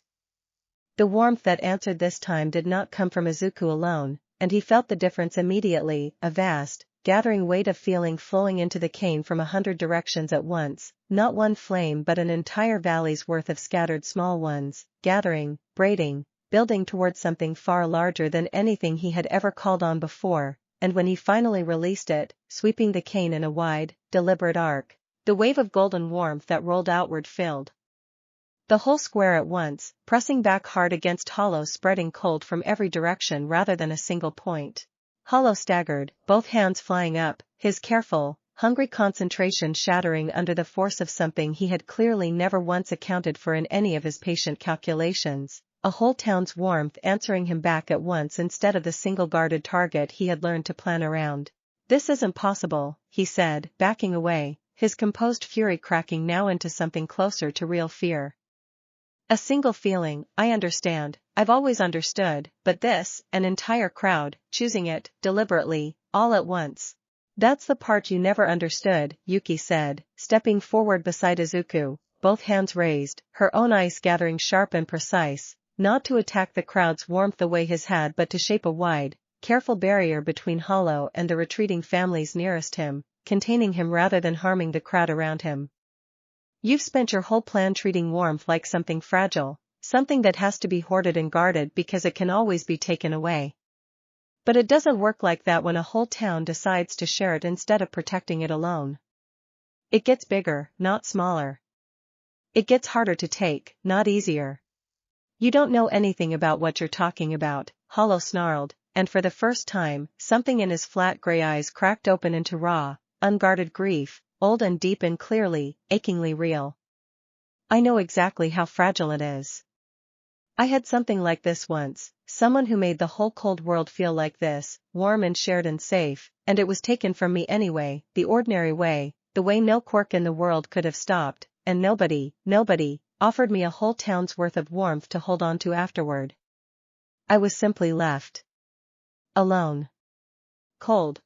The warmth that answered this time did not come from Izuku alone, and he felt the difference immediately, a vast, gathering weight of feeling flowing into the cane from 100 directions at once, not one flame but an entire valley's worth of scattered small ones, gathering, braiding, building towards something far larger than anything he had ever called on before, and when he finally released it, sweeping the cane in a wide, deliberate arc, the wave of golden warmth that rolled outward filled the whole square at once, pressing back hard against Hollow, spreading cold from every direction rather than a single point. Hollow staggered, both hands flying up, his careful, hungry concentration shattering under the force of something he had clearly never once accounted for in any of his patient calculations, a whole town's warmth answering him back at once instead of the single guarded target he had learned to plan around. "This isn't possible," he said, backing away, his composed fury cracking now into something closer to real fear. "A single feeling, I understand, I've always understood, but this, an entire crowd, choosing it, deliberately, all at once. That's the part you never understood," Yuki said, stepping forward beside Izuku, both hands raised, her own eyes gathering sharp and precise, not to attack the crowd's warmth the way his had but to shape a wide, careful barrier between Hollow and the retreating families nearest him, containing him rather than harming the crowd around him. "You've spent your whole plan treating warmth like something fragile, something that has to be hoarded and guarded because it can always be taken away. But it doesn't work like that when a whole town decides to share it instead of protecting it alone. It gets bigger, not smaller. It gets harder to take, not easier." "You don't know anything about what you're talking about," Hollow snarled, and for the first time, something in his flat gray eyes cracked open into raw, unguarded grief, old and deep and clearly, achingly real. "I know exactly how fragile it is. I had something like this once, someone who made the whole cold world feel like this, warm and shared and safe, and it was taken from me anyway, the ordinary way, the way no Quirk in the world could have stopped, and nobody, offered me a whole town's worth of warmth to hold on to afterward. I was simply left alone, cold,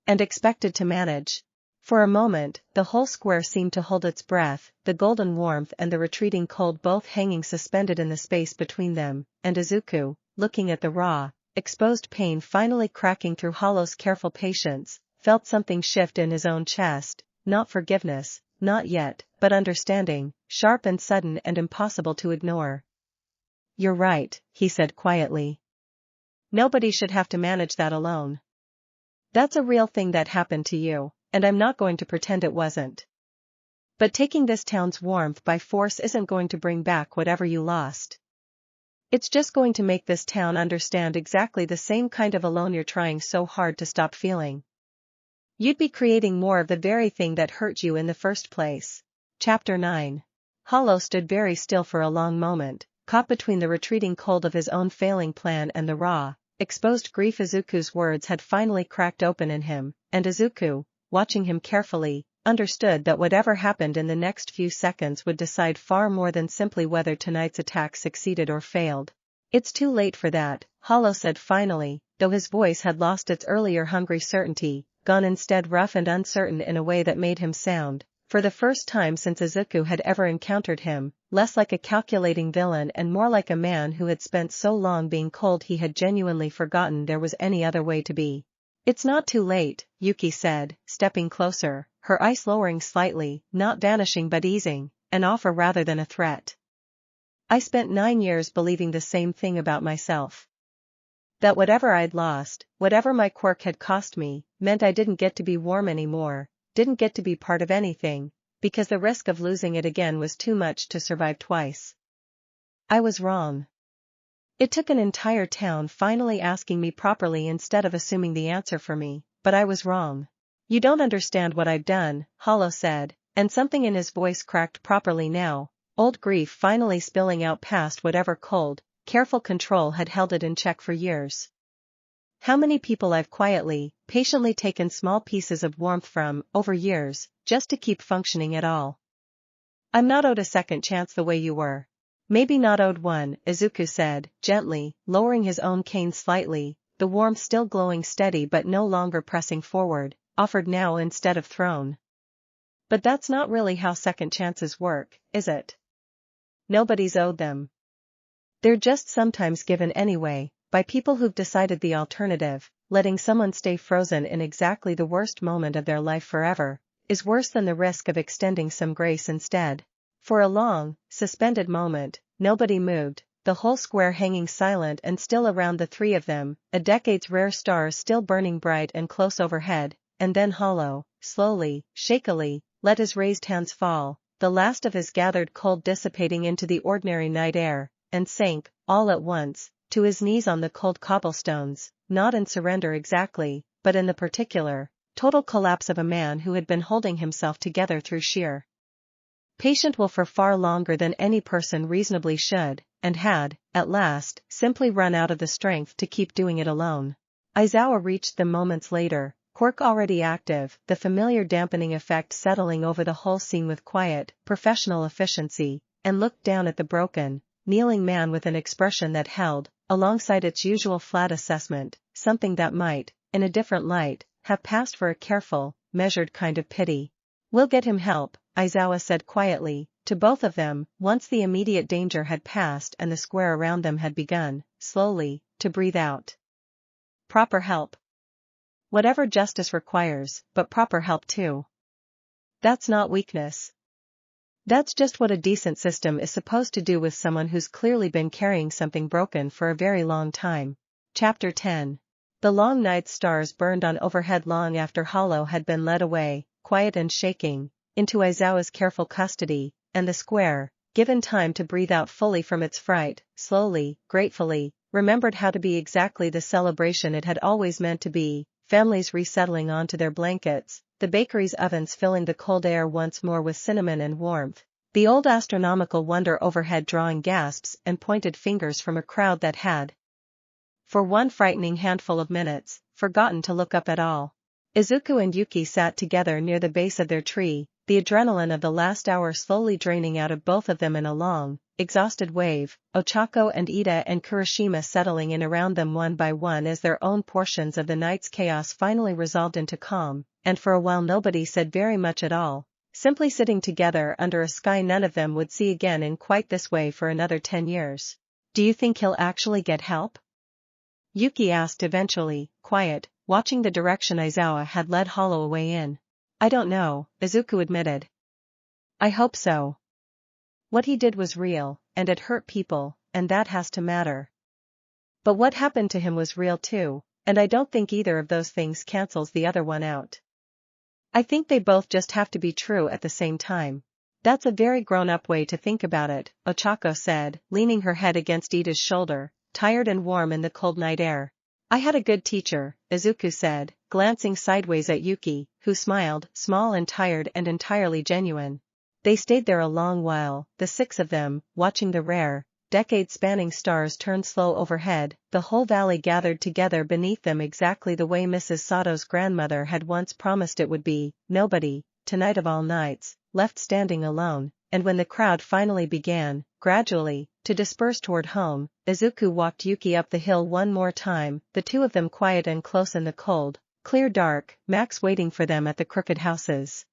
and expected to manage." For a moment, the whole square seemed to hold its breath, the golden warmth and the retreating cold both hanging suspended in the space between them, and Izuku, looking at the raw, exposed pain finally cracking through Hollow's careful patience, felt something shift in his own chest, not forgiveness, not yet, but understanding, sharp and sudden and impossible to ignore. "You're right," he said quietly. "Nobody should have to manage that alone. That's a real thing that happened to you, and I'm not going to pretend it wasn't. But taking this town's warmth by force isn't going to bring back whatever you lost. It's just going to make this town understand exactly the same kind of alone you're trying so hard to stop feeling. You'd be creating more of the very thing that hurt you in the first place." Chapter 9. Hollow stood very still for a long moment, caught between the retreating cold of his own failing plan and the raw, exposed grief Izuku's words had finally cracked open in him, and Izuku, watching him carefully, understood that whatever happened in the next few seconds would decide far more than simply whether tonight's attack succeeded or failed. "It's too late for that," Hollow said finally, though his voice had lost its earlier hungry certainty, gone instead rough and uncertain in a way that made him sound, for the first time since Izuku had ever encountered him, less like a calculating villain and more like a man who had spent so long being cold he had genuinely forgotten there was any other way to be. "It's not too late," Yuki said, stepping closer, her ice lowering slightly, not vanishing but easing, an offer rather than a threat. "I spent 9 years believing the same thing about myself. That whatever I'd lost, whatever my quirk had cost me, meant I didn't get to be warm anymore, didn't get to be part of anything, because the risk of losing it again was too much to survive twice. I was wrong. It took an entire town finally asking me properly instead of assuming the answer for me, but I was wrong. You don't understand what I've done, Hollow said, and something in his voice cracked properly now, old grief finally spilling out past whatever cold, careful control had held it in check for years. How many people I've quietly, patiently taken small pieces of warmth from, over years, just to keep functioning at all. I'm not owed a second chance the way you were. Maybe not owed one, Izuku said, gently, lowering his own cane slightly, the warmth still glowing steady but no longer pressing forward, offered now instead of thrown. But that's not really how second chances work, is it? Nobody's owed them. They're just sometimes given anyway, by people who've decided the alternative, letting someone stay frozen in exactly the worst moment of their life forever, is worse than the risk of extending some grace instead. For a long, suspended moment, nobody moved, the whole square hanging silent and still around the three of them, a decade's rare stars still burning bright and close overhead, and then Hollow, slowly, shakily, let his raised hands fall, the last of his gathered cold dissipating into the ordinary night air, and sank, all at once, to his knees on the cold cobblestones, not in surrender exactly, but in the particular, total collapse of a man who had been holding himself together through sheer patient will for far longer than any person reasonably should, and had, at last, simply run out of the strength to keep doing it alone. Aizawa reached them moments later, Quirk already active, the familiar dampening effect settling over the whole scene with quiet, professional efficiency, and looked down at the broken, kneeling man with an expression that held, alongside its usual flat assessment, something that might, in a different light, have passed for a careful, measured kind of pity. We'll get him help, Aizawa said quietly, to both of them, once the immediate danger had passed and the square around them had begun, slowly, to breathe out. Proper help. Whatever justice requires, but proper help too. That's not weakness. That's just what a decent system is supposed to do with someone who's clearly been carrying something broken for a very long time. Chapter 10. The long night stars burned on overhead long after Hollow had been led away, quiet and shaking, into Aizawa's careful custody, and the square, given time to breathe out fully from its fright, slowly, gratefully, remembered how to be exactly the celebration it had always meant to be, families resettling onto their blankets, the bakery's ovens filling the cold air once more with cinnamon and warmth, the old astronomical wonder overhead drawing gasps and pointed fingers from a crowd that had, for one frightening handful of minutes, forgotten to look up at all. Izuku and Yuki sat together near the base of their tree, the adrenaline of the last hour slowly draining out of both of them in a long, exhausted wave, Ochako and Ida and Kurashima settling in around them one by one as their own portions of the night's chaos finally resolved into calm, and for a while nobody said very much at all, simply sitting together under a sky none of them would see again in quite this way for another 10 years. Do you think he'll actually get help? Yuki asked eventually, quiet, watching the direction Aizawa had led Hollow away in. I don't know, Izuku admitted. I hope so. What he did was real, and it hurt people, and that has to matter. But what happened to him was real too, and I don't think either of those things cancels the other one out. I think they both just have to be true at the same time. That's a very grown-up way to think about it, Ochako said, leaning her head against Ida's shoulder, tired and warm in the cold night air. I had a good teacher, Izuku said, glancing sideways at Yuki, who smiled, small and tired and entirely genuine. They stayed there a long while, the 6 of them, watching the rare, decade-spanning stars turn slow overhead, the whole valley gathered together beneath them exactly the way Mrs. Sato's grandmother had once promised it would be, nobody, tonight of all nights, left standing alone, and when the crowd finally began, gradually, to disperse toward home, Izuku walked Yuki up the hill one more time, the two of them quiet and close in the cold, clear dark, Max waiting for them at the crooked house's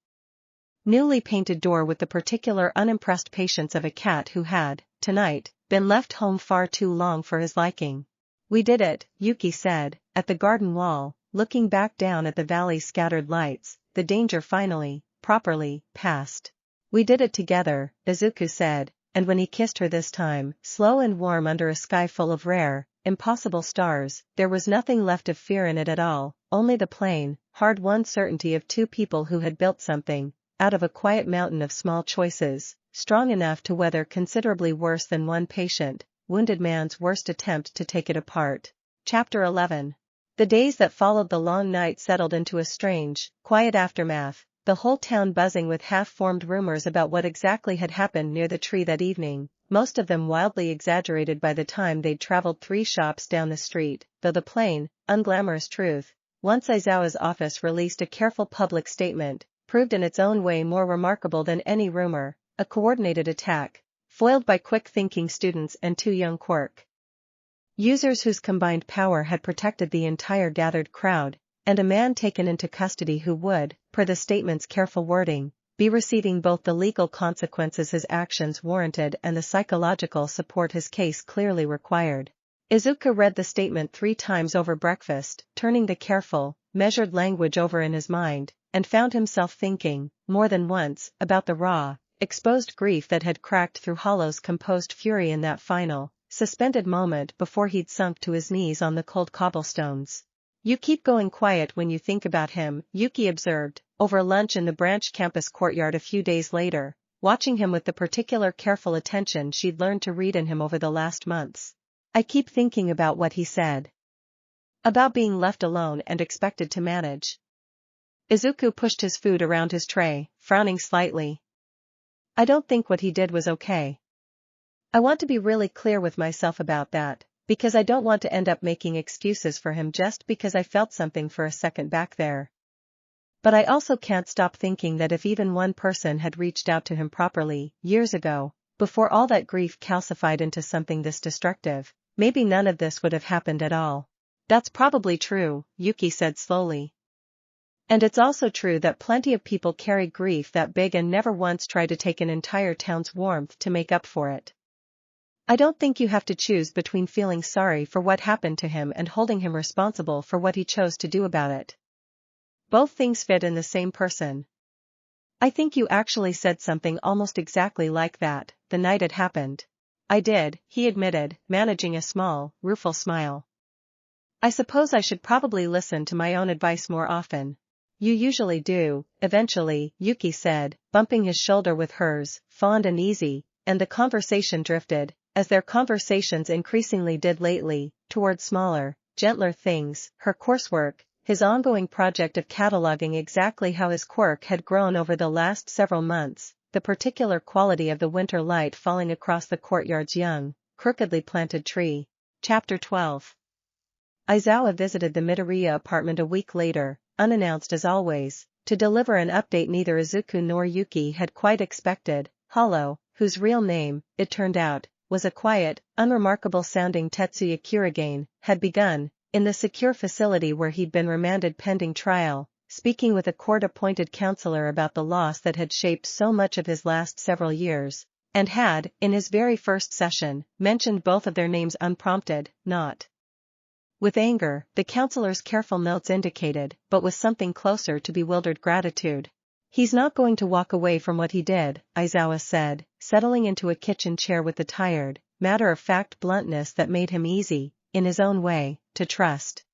newly painted door with the particular unimpressed patience of a cat who had, tonight, been left home far too long for his liking. We did it, Yuki said, at the garden wall, looking back down at the valley's scattered lights, the danger finally, properly, passed. We did it together, Izuku said, and when he kissed her this time, slow and warm under a sky full of rare, impossible stars, there was nothing left of fear in it at all, only the plain, hard-won certainty of two people who had built something, out of a quiet mountain of small choices, strong enough to weather considerably worse than one patient, wounded man's worst attempt to take it apart. Chapter 11. The days that followed the long night settled into a strange, quiet aftermath, the whole town buzzing with half-formed rumors about what exactly had happened near the tree that evening, most of them wildly exaggerated by the time they'd traveled 3 shops down the street, though the plain, unglamorous truth, once Aizawa's office released a careful public statement, proved in its own way more remarkable than any rumor, a coordinated attack, foiled by quick-thinking students and 2 young Quirk users whose combined power had protected the entire gathered crowd, and a man taken into custody who would, per the statement's careful wording, be receiving both the legal consequences his actions warranted and the psychological support his case clearly required. Izuku read the statement 3 times over breakfast, turning the careful, measured language over in his mind, and found himself thinking, more than once, about the raw, exposed grief that had cracked through Hollow's composed fury in that final, suspended moment before he'd sunk to his knees on the cold cobblestones. "You keep going quiet when you think about him," Yuki observed, over lunch in the branch campus courtyard a few days later, watching him with the particular careful attention she'd learned to read in him over the last months. "I keep thinking about what he said. About being left alone and expected to manage." Izuku pushed his food around his tray, frowning slightly. "I don't think what he did was okay. I want to be really clear with myself about that, because I don't want to end up making excuses for him just because I felt something for a second back there. But I also can't stop thinking that if even one person had reached out to him properly, years ago, before all that grief calcified into something this destructive, maybe none of this would have happened at all." "That's probably true," Yuki said slowly. "And it's also true that plenty of people carry grief that big and never once try to take an entire town's warmth to make up for it. I don't think you have to choose between feeling sorry for what happened to him and holding him responsible for what he chose to do about it. Both things fit in the same person." "I think you actually said something almost exactly like that, the night it happened." "I did," he admitted, managing a small, rueful smile. "I suppose I should probably listen to my own advice more often." "You usually do," eventually, Yuki said, bumping his shoulder with hers, fond and easy, and the conversation drifted, as their conversations increasingly did lately, toward smaller, gentler things, her coursework, his ongoing project of cataloging exactly how his quirk had grown over the last several months, the particular quality of the winter light falling across the courtyard's young, crookedly planted tree. Chapter 12. Aizawa visited the Midoriya apartment a week later, unannounced as always, to deliver an update neither Izuku nor Yuki had quite expected. Hollow, whose real name, it turned out, was a quiet, unremarkable-sounding Tetsuya Kurigane, had begun, in the secure facility where he'd been remanded pending trial, speaking with a court-appointed counselor about the loss that had shaped so much of his last several years, and had, in his very first session, mentioned both of their names unprompted, not with anger, the counselor's careful notes indicated, but with something closer to bewildered gratitude. "He's not going to walk away from what he did," Aizawa said, settling into a kitchen chair with the tired, matter-of-fact bluntness that made him easy, in his own way, to trust.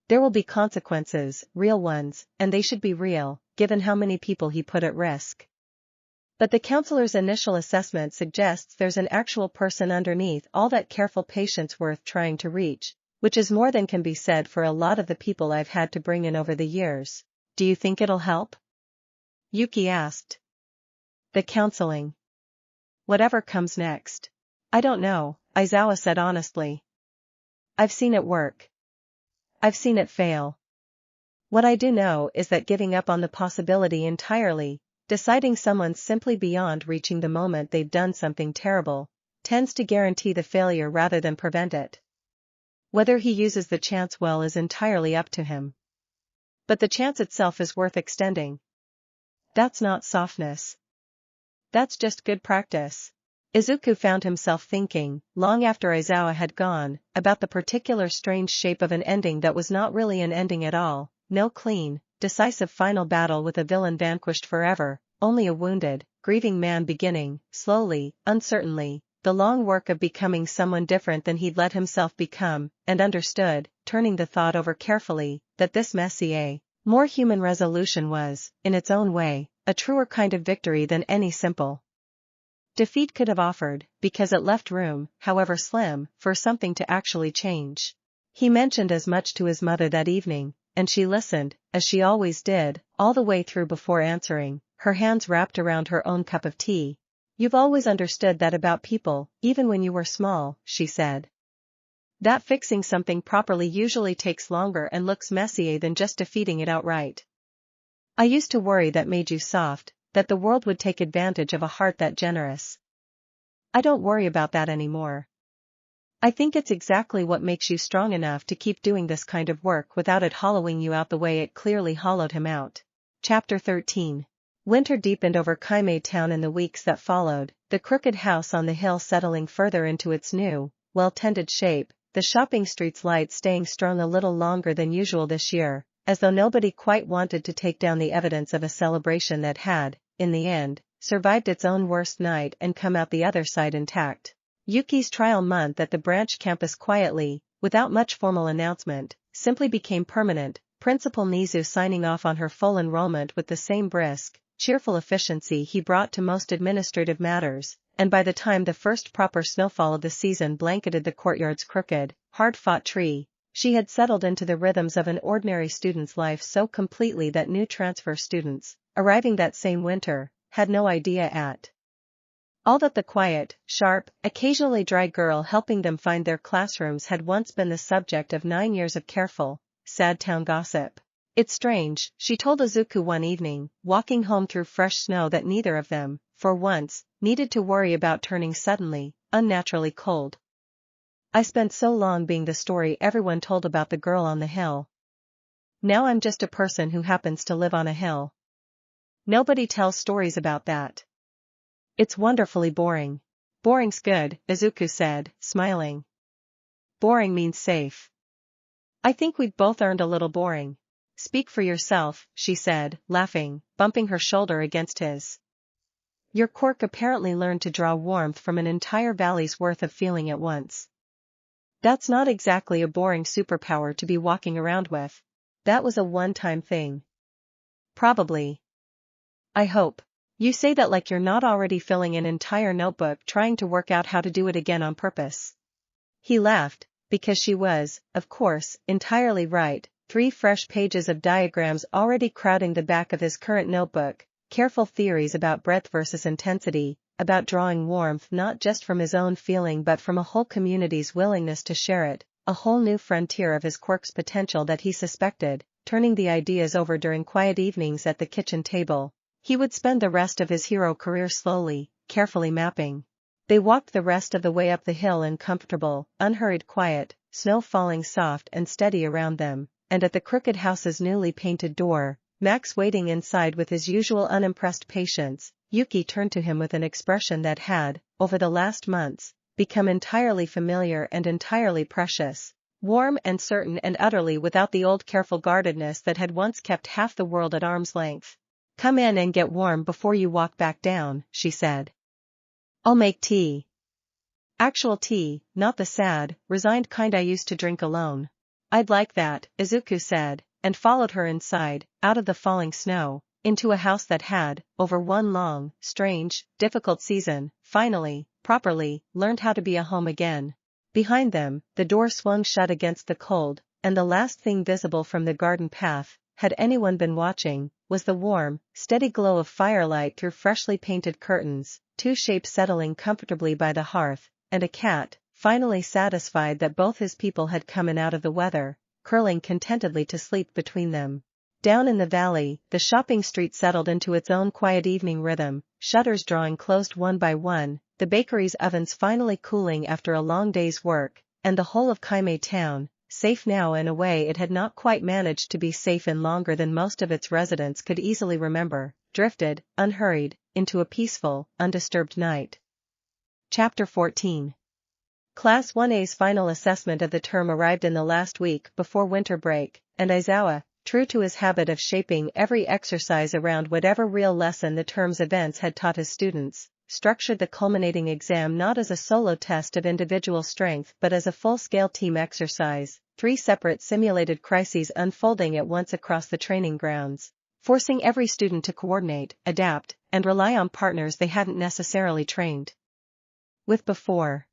"There will be consequences, real ones, and they should be real, given how many people he put at risk. But the counselor's initial assessment suggests there's an actual person underneath all that careful patience worth trying to reach, which is more than can be said for a lot of the people I've had to bring in over the years. Do you think it'll help?" Yuki asked. "The counseling. Whatever comes next. I don't know," Aizawa said honestly. "I've seen it work. I've seen it fail. What I do know is that giving up on the possibility entirely, deciding someone's simply beyond reaching the moment they've done something terrible, tends to guarantee the failure rather than prevent it. Whether he uses the chance well is entirely up to him. But the chance itself is worth extending. That's not softness. That's just good practice." Izuku found himself thinking, long after Aizawa had gone, about the particular strange shape of an ending that was not really an ending at all, no clean, decisive final battle with a villain vanquished forever, only a wounded, grieving man beginning, slowly, uncertainly, the long work of becoming someone different than he'd let himself become, and understood, turning the thought over carefully, that this messier, more human resolution was, in its own way, a truer kind of victory than any simple defeat could have offered, because it left room, however slim, for something to actually change. He mentioned as much to his mother that evening, and she listened, as she always did, all the way through before answering, her hands wrapped around her own cup of tea. "You've always understood that about people, even when you were small," she said. "That fixing something properly usually takes longer and looks messier than just defeating it outright. I used to worry that made you soft, that the world would take advantage of a heart that generous. I don't worry about that anymore. I think it's exactly what makes you strong enough to keep doing this kind of work without it hollowing you out the way it clearly hollowed him out." Chapter 13. Winter deepened over Kaimei town in the weeks that followed, the crooked house on the hill settling further into its new, well-tended shape, the shopping street's lights staying strung a little longer than usual this year, as though nobody quite wanted to take down the evidence of a celebration that had, in the end, survived its own worst night and come out the other side intact. Yuki's trial month at the branch campus quietly, without much formal announcement, simply became permanent, Principal Nizu signing off on her full enrollment with the same brisk, cheerful efficiency he brought to most administrative matters, and by the time the first proper snowfall of the season blanketed the courtyard's crooked, hard-fought tree, she had settled into the rhythms of an ordinary student's life so completely that new transfer students, arriving that same winter, had no idea at all that the quiet, sharp, occasionally dry girl helping them find their classrooms had once been the subject of 9 years of careful, sad town gossip. "It's strange," she told Izuku one evening, walking home through fresh snow, that neither of them, for once, needed to worry about turning suddenly, unnaturally cold. "I spent so long being the story everyone told about the girl on the hill. Now I'm just a person who happens to live on a hill. Nobody tells stories about that. It's wonderfully boring." "Boring's good," Izuku said, smiling. "Boring means safe. I think we've both earned a little boring." "Speak for yourself," she said, laughing, bumping her shoulder against his. "Your Quirk apparently learned to draw warmth from an entire valley's worth of feeling at once. That's not exactly a boring superpower to be walking around with. That was a one-time thing." "Probably. I hope. You say that like you're not already filling an entire notebook trying to work out how to do it again on purpose." He laughed, because she was, of course, entirely right. 3 fresh pages of diagrams already crowding the back of his current notebook, careful theories about breadth versus intensity, about drawing warmth not just from his own feeling but from a whole community's willingness to share it, a whole new frontier of his Quirk's potential that he suspected, turning the ideas over during quiet evenings at the kitchen table. He would spend the rest of his hero career slowly, carefully mapping. They walked the rest of the way up the hill in comfortable, unhurried quiet, snow falling soft and steady around them, and at the crooked house's newly painted door, Max waiting inside with his usual unimpressed patience, Yuki turned to him with an expression that had, over the last months, become entirely familiar and entirely precious, warm and certain and utterly without the old careful guardedness that had once kept half the world at arm's length. "Come in and get warm before you walk back down," she said. "I'll make tea. Actual tea, not the sad, resigned kind I used to drink alone." "I'd like that," Izuku said, and followed her inside, out of the falling snow, into a house that had, over one long, strange, difficult season, finally, properly, learned how to be a home again. Behind them, the door swung shut against the cold, and the last thing visible from the garden path, had anyone been watching, was the warm, steady glow of firelight through freshly painted curtains, 2 shapes settling comfortably by the hearth, and a cat, finally satisfied that both his people had come in out of the weather, curling contentedly to sleep between them. Down in the valley, the shopping street settled into its own quiet evening rhythm, shutters drawing closed one by one, the bakery's ovens finally cooling after a long day's work, and the whole of Kaimei town, safe now in a way it had not quite managed to be safe in longer than most of its residents could easily remember, drifted, unhurried, into a peaceful, undisturbed night. Chapter 14. Class 1A's final assessment of the term arrived in the last week before winter break, and Aizawa, true to his habit of shaping every exercise around whatever real lesson the term's events had taught his students, structured the culminating exam not as a solo test of individual strength but as a full-scale team exercise, 3 separate simulated crises unfolding at once across the training grounds, forcing every student to coordinate, adapt, and rely on partners they hadn't necessarily trained with before.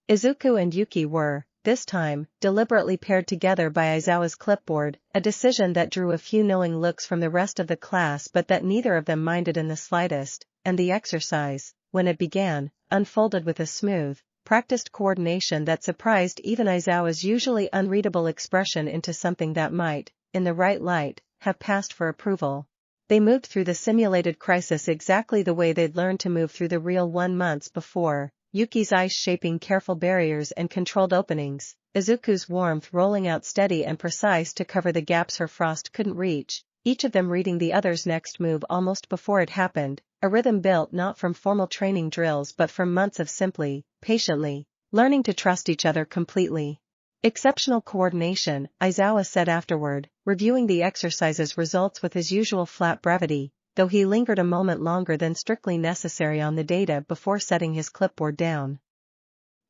Izuku and Yuki were, this time, deliberately paired together by Aizawa's clipboard, a decision that drew a few knowing looks from the rest of the class but that neither of them minded in the slightest, and the exercise, when it began, unfolded with a smooth, practiced coordination that surprised even Aizawa's usually unreadable expression into something that might, in the right light, have passed for approval. They moved through the simulated crisis exactly the way they'd learned to move through the real one months before, Yuki's ice shaping careful barriers and controlled openings, Izuku's warmth rolling out steady and precise to cover the gaps her frost couldn't reach, each of them reading the other's next move almost before it happened, a rhythm built not from formal training drills but from months of simply, patiently, learning to trust each other completely. Exceptional coordination, Aizawa said afterward, reviewing the exercise's results with his usual flat brevity, though he lingered a moment longer than strictly necessary on the data before setting his clipboard down.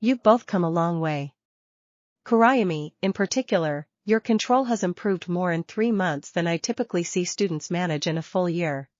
You've both come a long way. Kurayami, in particular, your control has improved more in 3 months than I typically see students manage in a full year.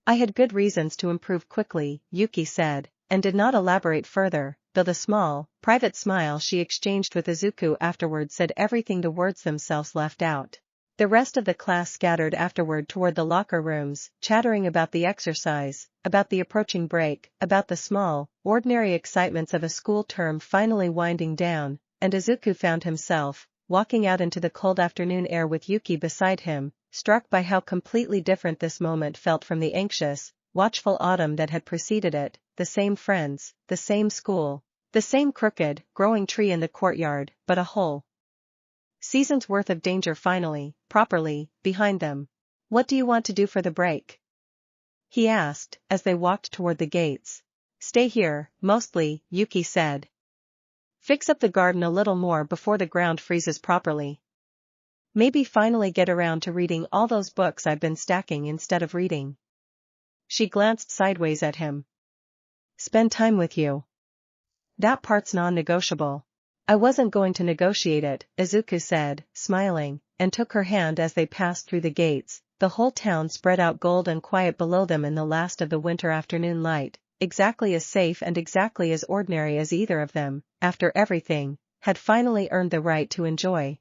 I had good reasons to improve quickly, Yuki said, and did not elaborate further, though the small, private smile she exchanged with Izuku afterward said everything the words themselves left out. The rest of the class scattered afterward toward the locker rooms, chattering about the exercise, about the approaching break, about the small, ordinary excitements of a school term finally winding down, and Izuku found himself, walking out into the cold afternoon air with Yuki beside him, struck by how completely different this moment felt from the anxious, watchful autumn that had preceded it, the same friends, the same school, the same crooked, growing tree in the courtyard, but a whole season's worth of danger finally, properly, behind them. What do you want to do for the break? He asked, as they walked toward the gates. Stay here, mostly, Yuki said. Fix up the garden a little more before the ground freezes properly. Maybe finally get around to reading all those books I've been stacking instead of reading. She glanced sideways at him. Spend time with you. That part's non-negotiable. I wasn't going to negotiate it, Izuku said, smiling, and took her hand as they passed through the gates. The whole town spread out gold and quiet below them in the last of the winter afternoon light, exactly as safe and exactly as ordinary as either of them, after everything, had finally earned the right to enjoy.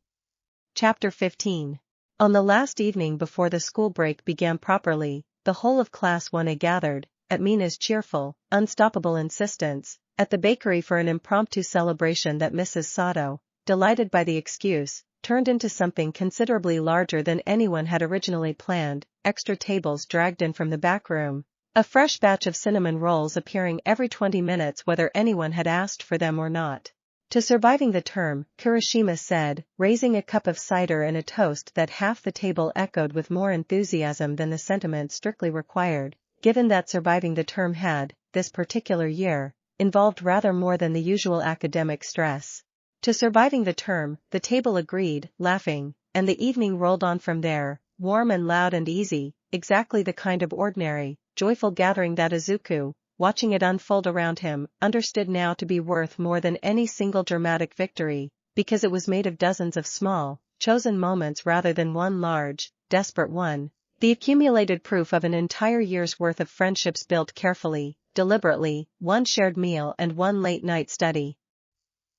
Chapter 15. On the last evening before the school break began properly, the whole of Class 1A gathered, at Mina's cheerful, unstoppable insistence, at the bakery for an impromptu celebration that Mrs. Sato, delighted by the excuse, turned into something considerably larger than anyone had originally planned, extra tables dragged in from the back room, a fresh batch of cinnamon rolls appearing every 20 minutes whether anyone had asked for them or not. To surviving the term, Kirishima said, raising a cup of cider and a toast that half the table echoed with more enthusiasm than the sentiment strictly required, given that surviving the term had, this particular year, involved rather more than the usual academic stress. To surviving the term, the table agreed, laughing, and the evening rolled on from there, warm and loud and easy, exactly the kind of ordinary, joyful gathering that Izuku, watching it unfold around him, understood now to be worth more than any single dramatic victory, because it was made of dozens of small, chosen moments rather than one large, desperate one, the accumulated proof of an entire year's worth of friendships built carefully, deliberately, one shared meal and one late-night study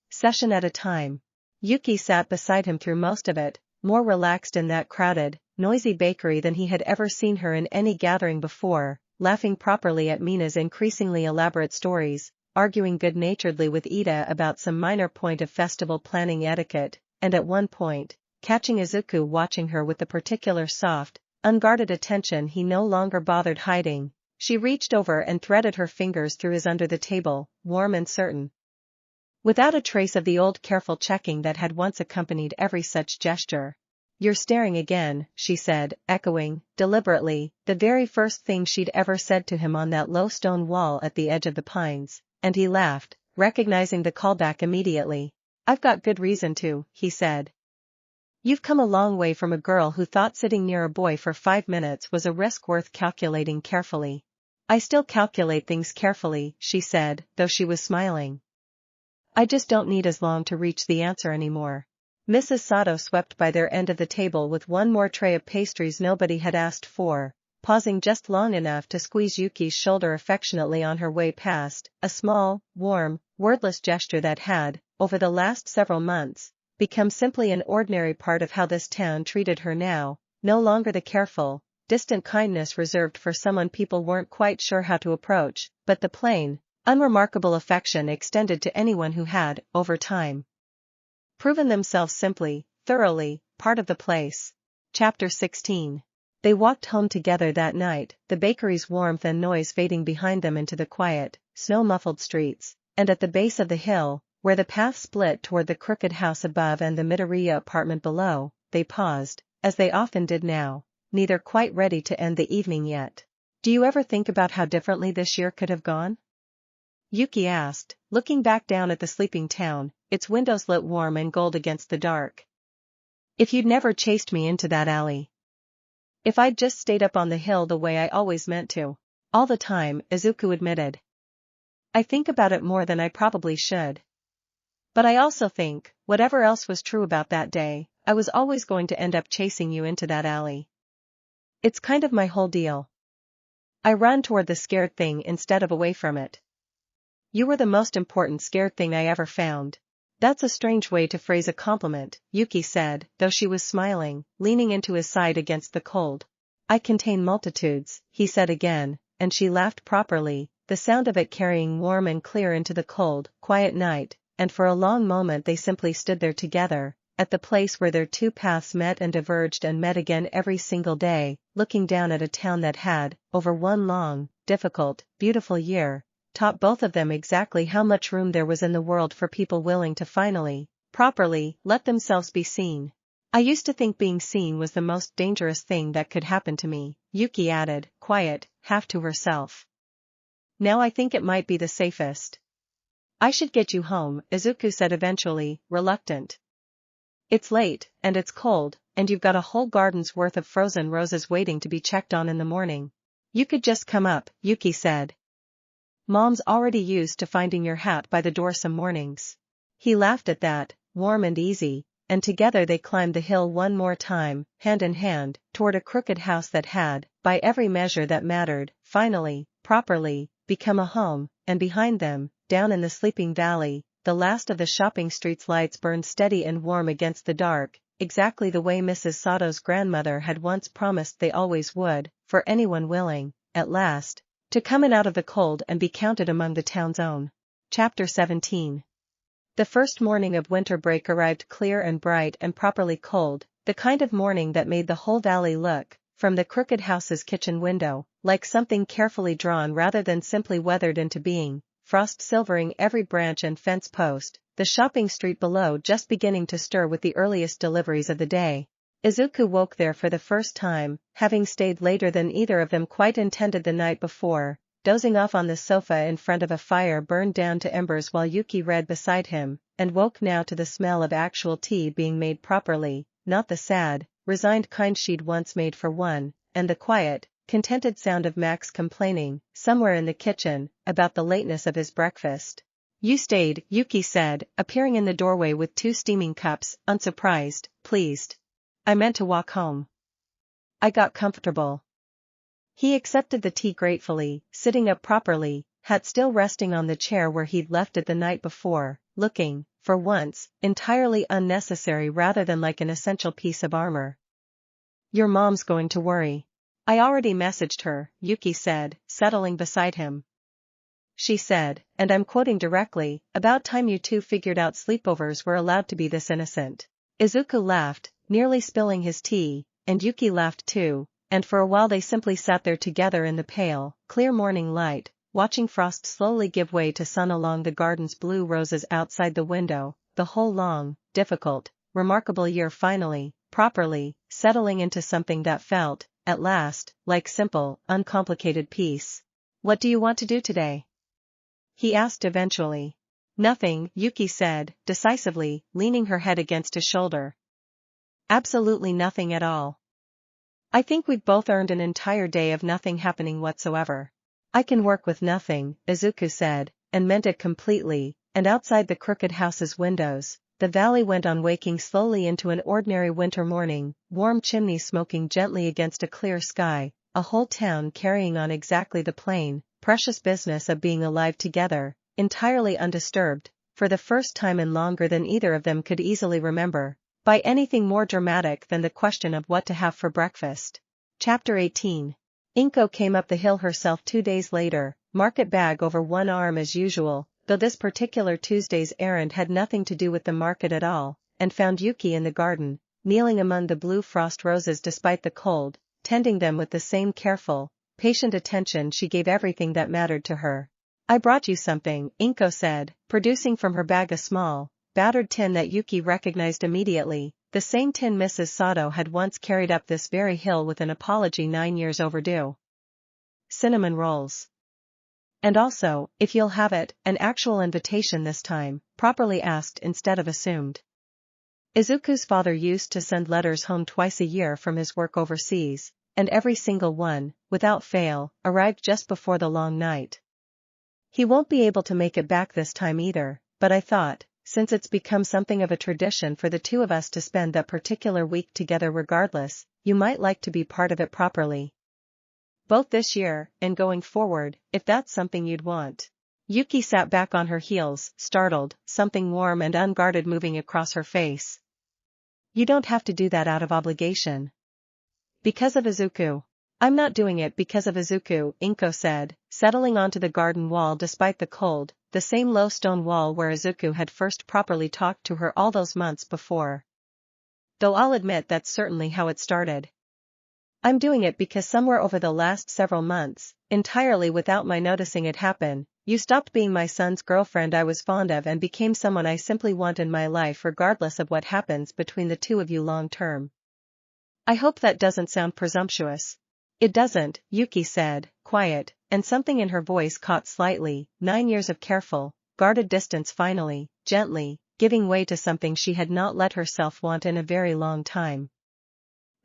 session at a time. Yuki sat beside him through most of it, more relaxed in that crowded, noisy bakery than he had ever seen her in any gathering before, laughing properly at Mina's increasingly elaborate stories, arguing good-naturedly with Ida about some minor point of festival planning etiquette, and at one point, catching Izuku watching her with the particular soft, unguarded attention he no longer bothered hiding. She reached over and threaded her fingers through his under the table, warm and certain, without a trace of the old careful checking that had once accompanied every such gesture. You're staring again, she said, echoing, deliberately, the very first thing she'd ever said to him on that low stone wall at the edge of the pines, and he laughed, recognizing the callback immediately. I've got good reason to, he said. You've come a long way from a girl who thought sitting near a boy for 5 minutes was a risk worth calculating carefully. I still calculate things carefully, she said, though she was smiling. I just don't need as long to reach the answer anymore. Mrs. Sato swept by their end of the table with one more tray of pastries nobody had asked for, pausing just long enough to squeeze Yuki's shoulder affectionately on her way past, a small, warm, wordless gesture that had, over the last several months, become simply an ordinary part of how this town treated her now, no longer the careful, distant kindness reserved for someone people weren't quite sure how to approach, but the plain, unremarkable affection extended to anyone who had, over time, proven themselves simply, thoroughly, part of the place. Chapter 16. They walked home together that night, the bakery's warmth and noise fading behind them into the quiet, snow-muffled streets, and at the base of the hill, where the path split toward the crooked house above and the Midoriya apartment below, they paused, as they often did now, neither quite ready to end the evening yet. Do you ever think about how differently this year could have gone? Yuki asked, looking back down at the sleeping town, its windows lit warm and gold against the dark. If you'd never chased me into that alley. If I'd just stayed up on the hill the way I always meant to. All the time, Izuku admitted. I think about it more than I probably should. But I also think, whatever else was true about that day, I was always going to end up chasing you into that alley. It's kind of my whole deal. I run toward the scared thing instead of away from it. You were the most important scared thing I ever found. That's a strange way to phrase a compliment, Yuki said, though she was smiling, leaning into his side against the cold. I contain multitudes, he said again, and she laughed properly, the sound of it carrying warm and clear into the cold, quiet night, and for a long moment they simply stood there together, at the place where their two paths met and diverged and met again every single day, looking down at a town that had, over one long, difficult, beautiful year, taught both of them exactly how much room there was in the world for people willing to finally, properly, let themselves be seen. I used to think being seen was the most dangerous thing that could happen to me, Yuki added, quiet, half to herself. Now I think it might be the safest. I should get you home, Izuku said eventually, reluctant. It's late, and it's cold, and you've got a whole garden's worth of frozen roses waiting to be checked on in the morning. You could just come up, Yuki said. Mom's already used to finding your hat by the door some mornings. He laughed at that, warm and easy, and together they climbed the hill one more time, hand in hand, toward a crooked house that had, by every measure that mattered, finally, properly, become a home, and behind them, down in the sleeping valley, the last of the shopping street's lights burned steady and warm against the dark, exactly the way Mrs. Sato's grandmother had once promised they always would, for anyone willing, at last, to come in out of the cold and be counted among the town's own. Chapter 17. The first morning of winter break arrived clear and bright and properly cold, the kind of morning that made the whole valley look, from the crooked house's kitchen window, like something carefully drawn rather than simply weathered into being, frost silvering every branch and fence post, the shopping street below just beginning to stir with the earliest deliveries of the day. Izuku woke there for the first time, having stayed later than either of them quite intended the night before, dozing off on the sofa in front of a fire burned down to embers while Yuki read beside him, and woke now to the smell of actual tea being made properly, not the sad, resigned kind she'd once made for one, and the quiet, contented sound of Max complaining, somewhere in the kitchen, about the lateness of his breakfast. You stayed, Yuki said, appearing in the doorway with two steaming cups, unsurprised, pleased. I meant to walk home. I got comfortable. He accepted the tea gratefully, sitting up properly, hat still resting on the chair where he'd left it the night before, looking, for once, entirely unnecessary rather than like an essential piece of armor. Your mom's going to worry. I already messaged her, Yuki said, settling beside him. She said, and I'm quoting directly, about time you two figured out sleepovers were allowed to be this innocent. Izuku laughed, nearly spilling his tea, and Yuki laughed too, and for a while they simply sat there together in the pale, clear morning light, watching frost slowly give way to sun along the garden's blue roses outside the window, the whole long, difficult, remarkable year finally, properly, settling into something that felt, at last, like simple, uncomplicated peace. What do you want to do today? He asked eventually. Nothing, Yuki said, decisively, leaning her head against his shoulder. Absolutely nothing at all. I think we've both earned an entire day of nothing happening whatsoever. I can work with nothing, Izuku said, and meant it completely, and outside the crooked house's windows, the valley went on waking slowly into an ordinary winter morning, warm chimneys smoking gently against a clear sky, a whole town carrying on exactly the plain, precious business of being alive together, entirely undisturbed, for the first time in longer than either of them could easily remember, by anything more dramatic than the question of what to have for breakfast. Chapter 18. Inko came up the hill herself 2 days later, market bag over one arm as usual, though this particular Tuesday's errand had nothing to do with the market at all, and found Yuki in the garden, kneeling among the blue frost roses despite the cold, tending them with the same careful, patient attention she gave everything that mattered to her. I brought you something, Inko said, producing from her bag a small, battered tin that Yuki recognized immediately, the same tin Mrs. Sato had once carried up this very hill with an apology 9 years overdue. Cinnamon rolls. And also, if you'll have it, an actual invitation this time, properly asked instead of assumed. Izuku's father used to send letters home twice a year from his work overseas, and every single one, without fail, arrived just before the long night. He won't be able to make it back this time either, but I thought, since it's become something of a tradition for the two of us to spend that particular week together regardless, you might like to be part of it properly. Both this year, and going forward, if that's something you'd want. Yuki sat back on her heels, startled, something warm and unguarded moving across her face. You don't have to do that out of obligation. Because of Izuku. I'm not doing it because of Izuku, Inko said, settling onto the garden wall despite the cold, the same low stone wall where Izuku had first properly talked to her all those months before. Though I'll admit that's certainly how it started. I'm doing it because somewhere over the last several months, entirely without my noticing it happen, you stopped being my son's girlfriend I was fond of and became someone I simply want in my life regardless of what happens between the two of you long term. I hope that doesn't sound presumptuous. It doesn't, Yuki said, quiet, and something in her voice caught slightly, 9 years of careful, guarded distance finally, gently, giving way to something she had not let herself want in a very long time.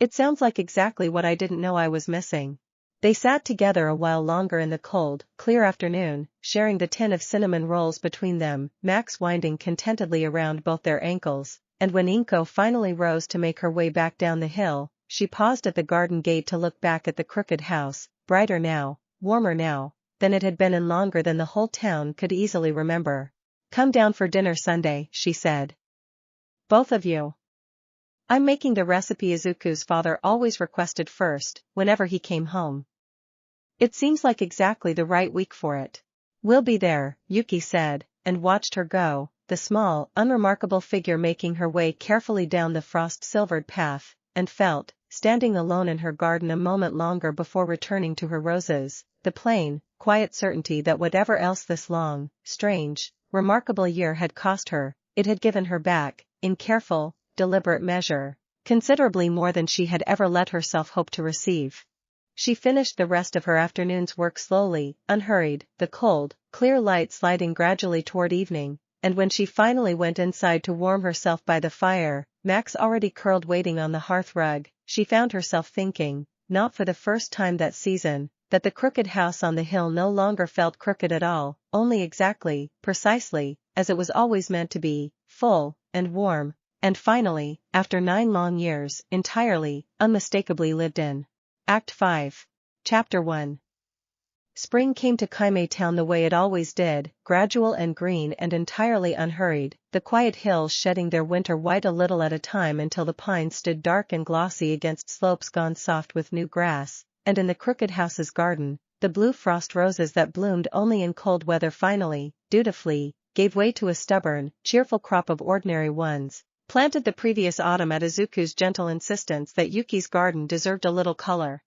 It sounds like exactly what I didn't know I was missing. They sat together a while longer in the cold, clear afternoon, sharing the tin of cinnamon rolls between them, Max winding contentedly around both their ankles, and when Inko finally rose to make her way back down the hill, she paused at the garden gate to look back at the crooked house, brighter now, warmer now, than it had been in longer than the whole town could easily remember. Come down for dinner Sunday, she said. Both of you. I'm making the recipe Izuku's father always requested first, whenever he came home. It seems like exactly the right week for it. We'll be there, Yuki said, and watched her go, the small, unremarkable figure making her way carefully down the frost-silvered path, and felt, standing alone in her garden a moment longer before returning to her roses, the plain, quiet certainty that whatever else this long, strange, remarkable year had cost her, it had given her back, in careful, deliberate measure, considerably more than she had ever let herself hope to receive. She finished the rest of her afternoon's work slowly, unhurried, the cold, clear light sliding gradually toward evening, and when she finally went inside to warm herself by the fire, Max already curled waiting on the hearth rug, she found herself thinking, not for the first time that season, that the crooked house on the hill no longer felt crooked at all, only exactly, precisely, as it was always meant to be, full, and warm, and finally, after 9 long years, entirely, unmistakably lived in. Act 5. Chapter 1. Spring came to Kaimei Town the way it always did, gradual and green and entirely unhurried, the quiet hills shedding their winter white a little at a time until the pines stood dark and glossy against slopes gone soft with new grass, and in the crooked house's garden, the blue frost roses that bloomed only in cold weather finally, dutifully, gave way to a stubborn, cheerful crop of ordinary ones, planted the previous autumn at Izuku's gentle insistence that Yuki's garden deserved a little color.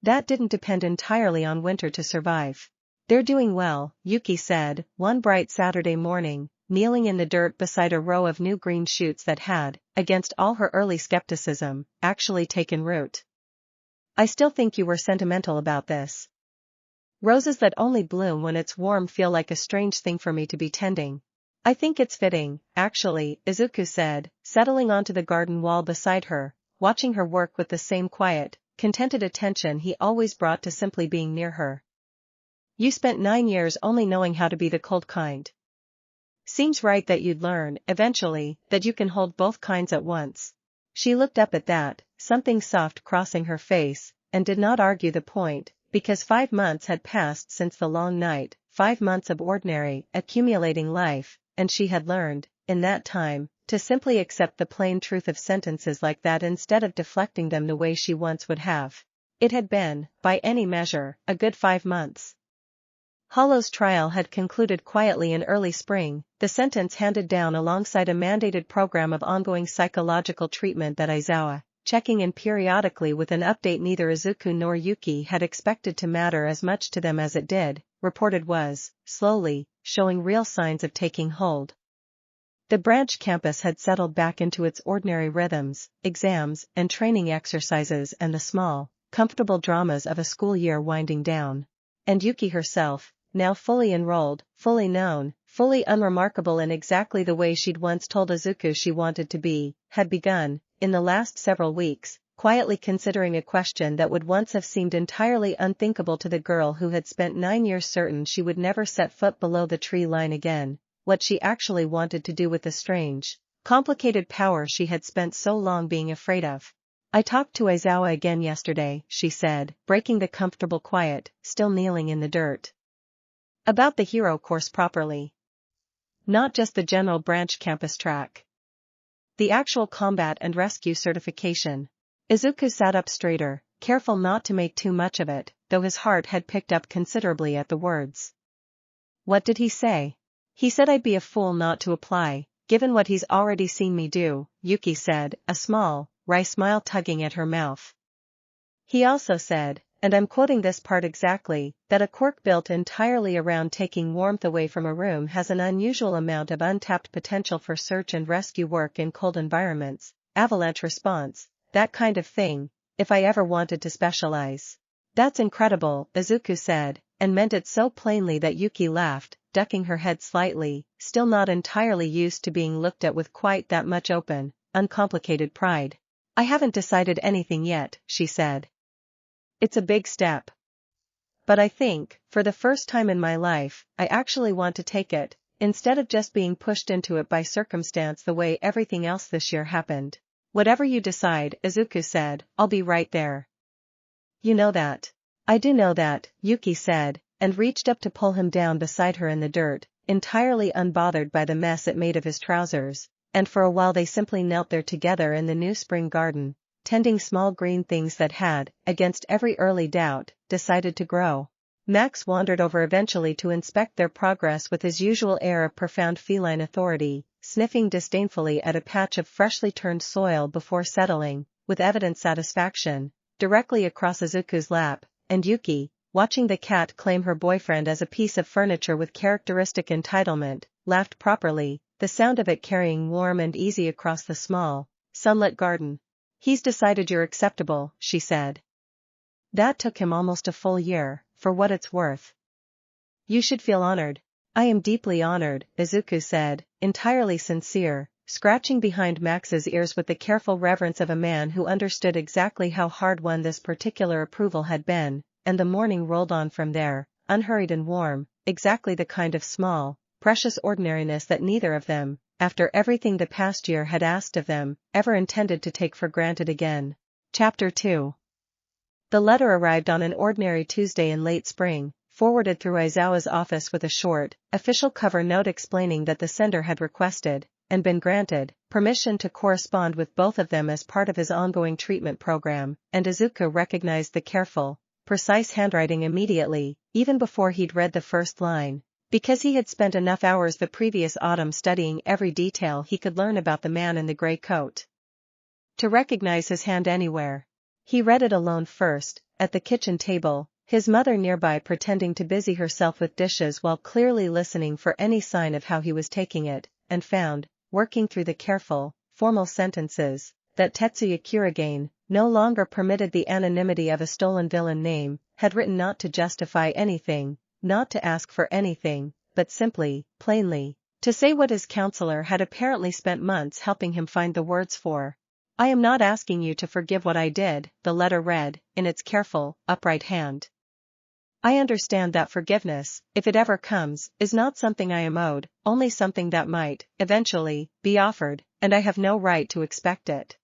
That didn't depend entirely on winter to survive. They're doing well, Yuki said, one bright Saturday morning, kneeling in the dirt beside a row of new green shoots that had, against all her early skepticism, actually taken root. I still think you were sentimental about this. Roses that only bloom when it's warm feel like a strange thing for me to be tending. I think it's fitting, actually, Izuku said, settling onto the garden wall beside her, watching her work with the same quiet, contented attention he always brought to simply being near her. You spent 9 years only knowing how to be the cold kind. Seems right that you'd learn, eventually, that you can hold both kinds at once. She looked up at that, something soft crossing her face, and did not argue the point, because 5 months had passed since the long night, 5 months of ordinary, accumulating life, and she had learned, in that time, to simply accept the plain truth of sentences like that instead of deflecting them the way she once would have. It had been, by any measure, a good 5 months. Hollow's trial had concluded quietly in early spring, the sentence handed down alongside a mandated program of ongoing psychological treatment that Aizawa, checking in periodically with an update neither Izuku nor Yuki had expected to matter as much to them as it did, reported was, slowly, showing real signs of taking hold. The branch campus had settled back into its ordinary rhythms, exams and training exercises and the small, comfortable dramas of a school year winding down. And Yuki herself, now fully enrolled, fully known, fully unremarkable in exactly the way she'd once told Izuku she wanted to be, had begun, in the last several weeks, quietly considering a question that would once have seemed entirely unthinkable to the girl who had spent 9 years certain she would never set foot below the tree line again, what she actually wanted to do with the strange, complicated power she had spent so long being afraid of. I talked to Aizawa again yesterday, she said, breaking the comfortable quiet, still kneeling in the dirt. About the hero course properly. Not just the general branch campus track. The actual combat and rescue certification. Izuku sat up straighter, careful not to make too much of it, though his heart had picked up considerably at the words. What did he say? He said I'd be a fool not to apply, given what he's already seen me do, Yuki said, a small, wry smile tugging at her mouth. He also said, and I'm quoting this part exactly, that a quirk built entirely around taking warmth away from a room has an unusual amount of untapped potential for search and rescue work in cold environments, avalanche response, that kind of thing, if I ever wanted to specialize. That's incredible, Izuku said, and meant it so plainly that Yuki laughed, ducking her head slightly, still not entirely used to being looked at with quite that much open, uncomplicated pride. I haven't decided anything yet, she said. It's a big step. But I think, for the first time in my life, I actually want to take it, instead of just being pushed into it by circumstance the way everything else this year happened. Whatever you decide, Izuku said, I'll be right there. You know that. I do know that, Yuki said, and reached up to pull him down beside her in the dirt, entirely unbothered by the mess it made of his trousers, and for a while they simply knelt there together in the new spring garden, tending small green things that had, against every early doubt, decided to grow. Max wandered over eventually to inspect their progress with his usual air of profound feline authority, sniffing disdainfully at a patch of freshly turned soil before settling, with evident satisfaction, directly across Izuku's lap, and Yuki, watching the cat claim her boyfriend as a piece of furniture with characteristic entitlement, laughed properly, the sound of it carrying warm and easy across the small, sunlit garden. He's decided you're acceptable, she said. That took him almost a full year, for what it's worth. You should feel honored. I am deeply honored, Izuku said, entirely sincere, scratching behind Max's ears with the careful reverence of a man who understood exactly how hard won this particular approval had been, and the morning rolled on from there, unhurried and warm, exactly the kind of small, precious ordinariness that neither of them, after everything the past year had asked of them, ever intended to take for granted again. Chapter 2. The letter arrived on an ordinary Tuesday in late spring, forwarded through Aizawa's office with a short, official cover note explaining that the sender had requested, and been granted, permission to correspond with both of them as part of his ongoing treatment program, and Izuku recognized the careful, precise handwriting immediately, even before he'd read the first line, because he had spent enough hours the previous autumn studying every detail he could learn about the man in the gray coat to recognize his hand anywhere. He read it alone first, at the kitchen table, his mother nearby pretending to busy herself with dishes while clearly listening for any sign of how he was taking it, and found, working through the careful, formal sentences, that Tetsuya Kurigane, no longer permitted the anonymity of a stolen villain name, had written not to justify anything, not to ask for anything, but simply, plainly, to say what his counselor had apparently spent months helping him find the words for. I am not asking you to forgive what I did, the letter read, in its careful, upright hand. I understand that forgiveness, if it ever comes, is not something I am owed, only something that might, eventually, be offered, and I have no right to expect it.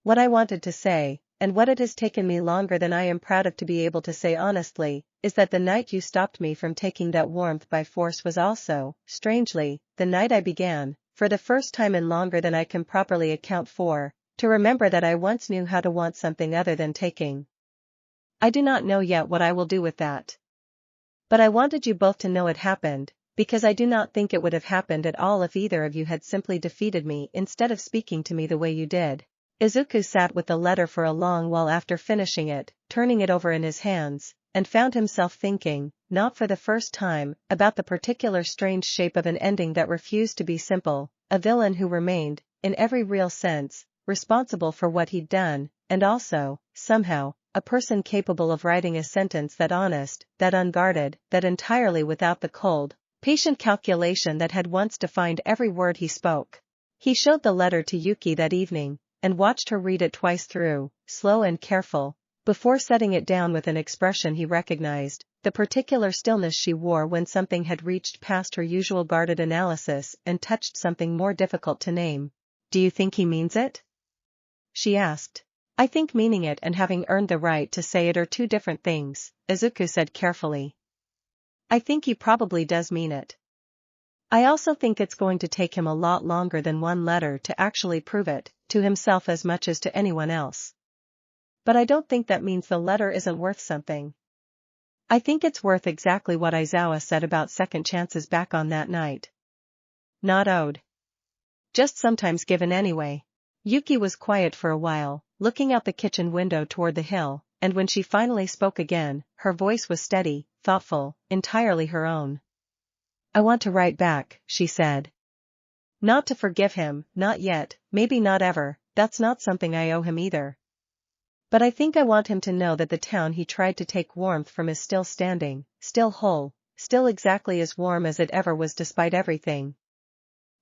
What I wanted to say, and what it has taken me longer than I am proud of to be able to say honestly, is that the night you stopped me from taking that warmth by force was also, strangely, the night I began, for the first time in longer than I can properly account for, to remember that I once knew how to want something other than taking. I do not know yet what I will do with that. But I wanted you both to know it happened, because I do not think it would have happened at all if either of you had simply defeated me instead of speaking to me the way you did. Izuku sat with the letter for a long while after finishing it, turning it over in his hands, and found himself thinking, not for the first time, about the particular strange shape of an ending that refused to be simple, a villain who remained, in every real sense, responsible for what he'd done, and also, somehow, a person capable of writing a sentence that honest, that unguarded, that entirely without the cold, patient calculation that had once defined every word he spoke. He showed the letter to Yuki that evening, and watched her read it twice through, slow and careful, before setting it down with an expression he recognized, the particular stillness she wore when something had reached past her usual guarded analysis and touched something more difficult to name. "Do you think he means it?" she asked. "I think meaning it and having earned the right to say it are two different things," Izuku said carefully. "I think he probably does mean it. I also think it's going to take him a lot longer than one letter to actually prove it, to himself as much as to anyone else. But I don't think that means the letter isn't worth something. I think it's worth exactly what Aizawa said about second chances back on that night. Not owed. Just sometimes given anyway." Yuki was quiet for a while, looking out the kitchen window toward the hill, and when she finally spoke again, her voice was steady, thoughtful, entirely her own. "I want to write back," she said. "Not to forgive him, not yet, maybe not ever, that's not something I owe him either. But I think I want him to know that the town he tried to take warmth from is still standing, still whole, still exactly as warm as it ever was despite everything.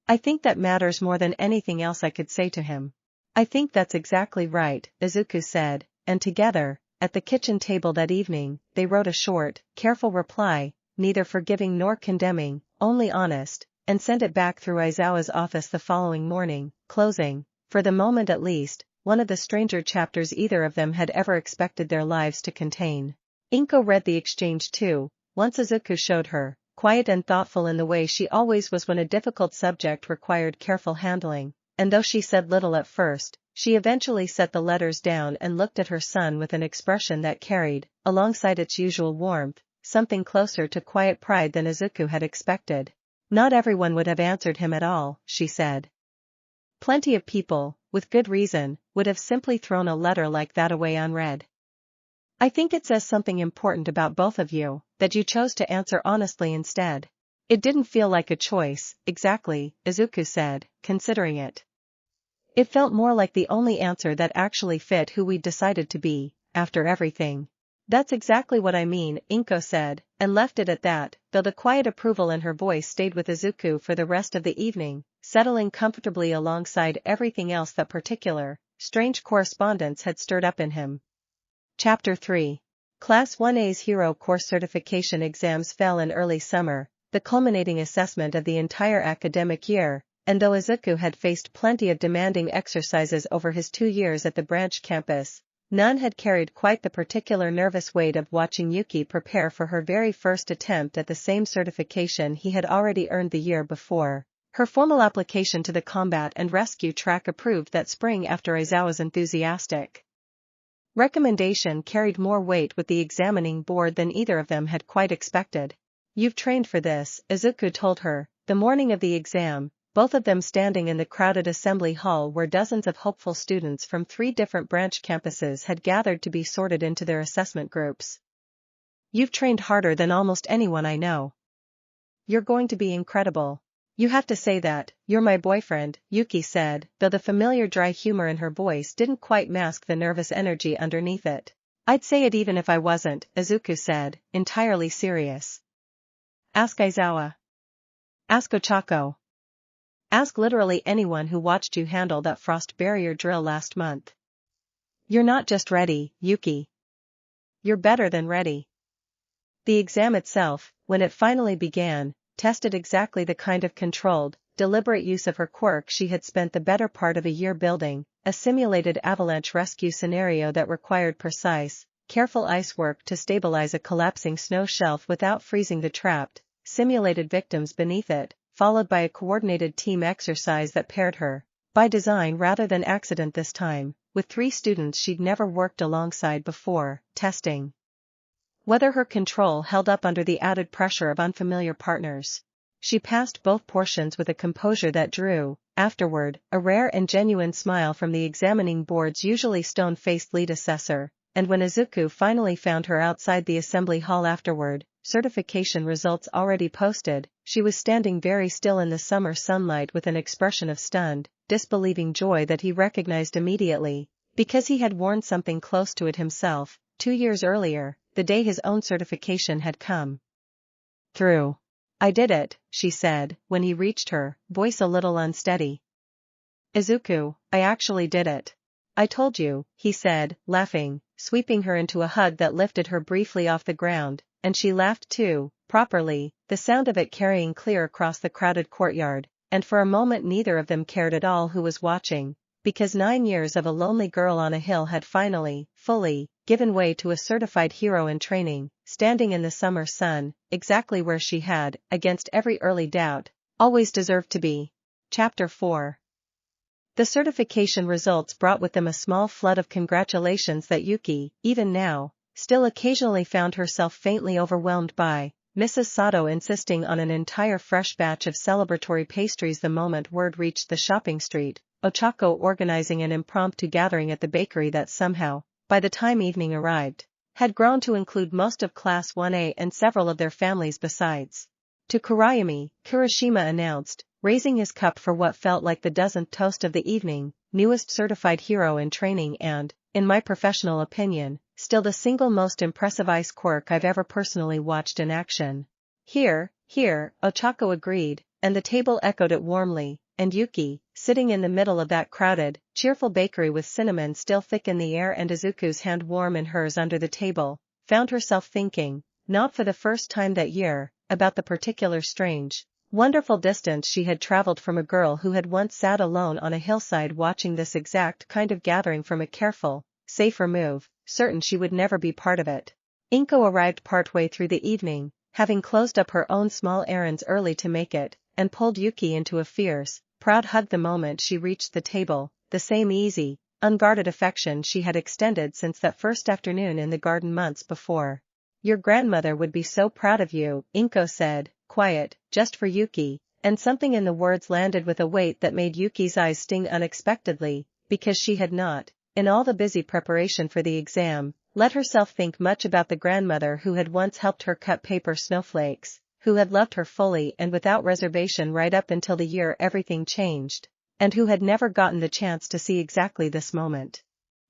I think that matters more than anything else I could say to him." "I think that's exactly right," Izuku said, and together, at the kitchen table that evening, they wrote a short, careful reply, neither forgiving nor condemning, only honest, and sent it back through Aizawa's office the following morning, closing, for the moment at least, one of the stranger chapters either of them had ever expected their lives to contain. Inko read the exchange too, once Izuku showed her, quiet and thoughtful in the way she always was when a difficult subject required careful handling, and though she said little at first, she eventually set the letters down and looked at her son with an expression that carried, alongside its usual warmth, something closer to quiet pride than Izuku had expected. "Not everyone would have answered him at all," she said. "Plenty of people, with good reason, would have simply thrown a letter like that away unread. I think it says something important about both of you, that you chose to answer honestly instead." "It didn't feel like a choice, exactly," Izuku said, considering it. "It felt more like the only answer that actually fit who we'd decided to be, after everything." "That's exactly what I mean," Inko said, and left it at that, though the quiet approval in her voice stayed with Izuku for the rest of the evening, settling comfortably alongside everything else that particular, strange correspondence had stirred up in him. Chapter 3. Class 1A's Hero Course Certification exams fell in early summer, the culminating assessment of the entire academic year, and though Izuku had faced plenty of demanding exercises over his 2 years at the branch campus, none had carried quite the particular nervous weight of watching Yuki prepare for her very first attempt at the same certification he had already earned the year before. Her formal application to the combat and rescue track approved that spring after Aizawa's enthusiastic recommendation carried more weight with the examining board than either of them had quite expected. "You've trained for this," Izuku told her, the morning of the exam, both of them standing in the crowded assembly hall where dozens of hopeful students from 3 different branch campuses had gathered to be sorted into their assessment groups. "You've trained harder than almost anyone I know. You're going to be incredible." "You have to say that, you're my boyfriend," Yuki said, though the familiar dry humor in her voice didn't quite mask the nervous energy underneath it. "I'd say it even if I wasn't," Izuku said, entirely serious. "Ask Aizawa. Ask Ochako. Ask literally anyone who watched you handle that frost barrier drill last month. You're not just ready, Yuki. You're better than ready." The exam itself, when it finally began, tested exactly the kind of controlled, deliberate use of her quirk she had spent the better part of a year building, a simulated avalanche rescue scenario that required precise, careful ice work to stabilize a collapsing snow shelf without freezing the trapped, simulated victims beneath it, followed by a coordinated team exercise that paired her, by design rather than accident this time, with 3 students she'd never worked alongside before, testing whether her control held up under the added pressure of unfamiliar partners. She passed both portions with a composure that drew, afterward, a rare and genuine smile from the examining board's usually stone-faced lead assessor, and when Izuku finally found her outside the assembly hall afterward, certification results already posted, she was standing very still in the summer sunlight with an expression of stunned, disbelieving joy that he recognized immediately, because he had worn something close to it himself, 2 years earlier, the day his own certification had come through. "I did it," she said, when he reached her, voice a little unsteady. "Izuku, I actually did it. I told you," he said, laughing, sweeping her into a hug that lifted her briefly off the ground, and she laughed too, properly, the sound of it carrying clear across the crowded courtyard, and for a moment neither of them cared at all who was watching, because 9 years of a lonely girl on a hill had finally, fully, given way to a certified hero in training, standing in the summer sun, exactly where she had, against every early doubt, always deserved to be. Chapter 4. The certification results brought with them a small flood of congratulations that Yuki, even now, still occasionally found herself faintly overwhelmed by, Mrs. Sato insisting on an entire fresh batch of celebratory pastries the moment word reached the shopping street, Ochako organizing an impromptu gathering at the bakery that somehow, by the time evening arrived, had grown to include most of Class 1A and several of their families besides. To Kurayami, Kirishima announced, raising his cup for what felt like the dozenth toast of the evening, newest certified hero in training and, in my professional opinion, still the single most impressive ice quirk I've ever personally watched in action. Here, Ochako agreed, and the table echoed it warmly, and Yuki, sitting in the middle of that crowded, cheerful bakery with cinnamon still thick in the air and Izuku's hand warm in hers under the table, found herself thinking, not for the first time that year, about the particular strange, wonderful distance she had traveled from a girl who had once sat alone on a hillside watching this exact kind of gathering from a careful, safe remove, certain she would never be part of it. Inko arrived partway through the evening, having closed up her own small errands early to make it, and pulled Yuki into a fierce, proud hug the moment she reached the table, the same easy, unguarded affection she had extended since that first afternoon in the garden months before. "Your grandmother would be so proud of you," Inko said, quiet, just for Yuki, and something in the words landed with a weight that made Yuki's eyes sting unexpectedly, because she had not, in all the busy preparation for the exam, let herself think much about the grandmother who had once helped her cut paper snowflakes, who had loved her fully and without reservation right up until the year everything changed, and who had never gotten the chance to see exactly this moment.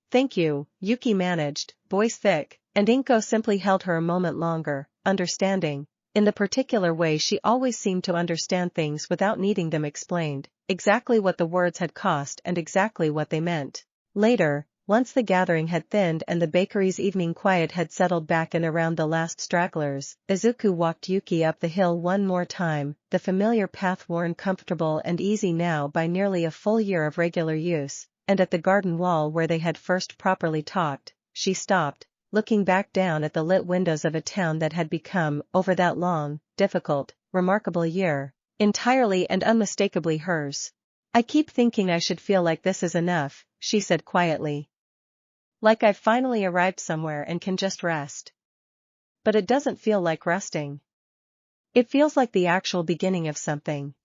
"Thank you," Yuki managed, voice thick, and Inko simply held her a moment longer, understanding, in the particular way she always seemed to understand things without needing them explained, exactly what the words had cost and exactly what they meant. Later, once the gathering had thinned and the bakery's evening quiet had settled back and around the last stragglers, Izuku walked Yuki up the hill one more time, the familiar path worn comfortable and easy now by nearly a full year of regular use, and at the garden wall where they had first properly talked, she stopped, looking back down at the lit windows of a town that had become, over that long, difficult, remarkable year, entirely and unmistakably hers. "I keep thinking I should feel like this is enough," she said quietly. "Like I've finally arrived somewhere and can just rest. But it doesn't feel like resting. It feels like the actual beginning of something."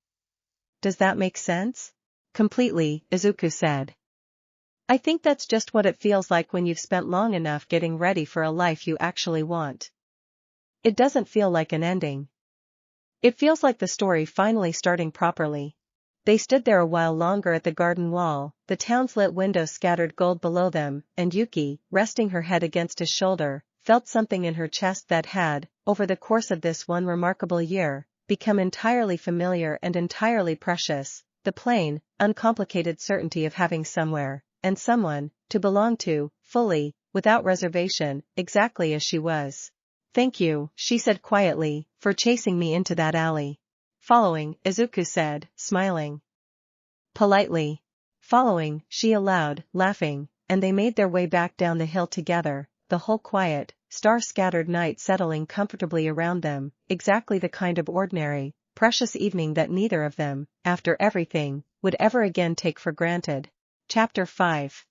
"Does that make sense?" "Completely," Izuku said. "I think that's just what it feels like when you've spent long enough getting ready for a life you actually want. It doesn't feel like an ending. It feels like the story finally starting properly." They stood there a while longer at the garden wall, the town's lit windows scattered gold below them, and Yuki, resting her head against his shoulder, felt something in her chest that had, over the course of this one remarkable year, become entirely familiar and entirely precious, the plain, uncomplicated certainty of having somewhere, and someone, to belong to, fully, without reservation, exactly as she was. Thank you, she said quietly, for chasing me into that alley. Following, Izuku said, smiling. Politely. Following, she allowed, laughing, and they made their way back down the hill together, the whole quiet, star-scattered night settling comfortably around them, exactly the kind of ordinary, precious evening that neither of them, after everything, would ever again take for granted. Chapter 5.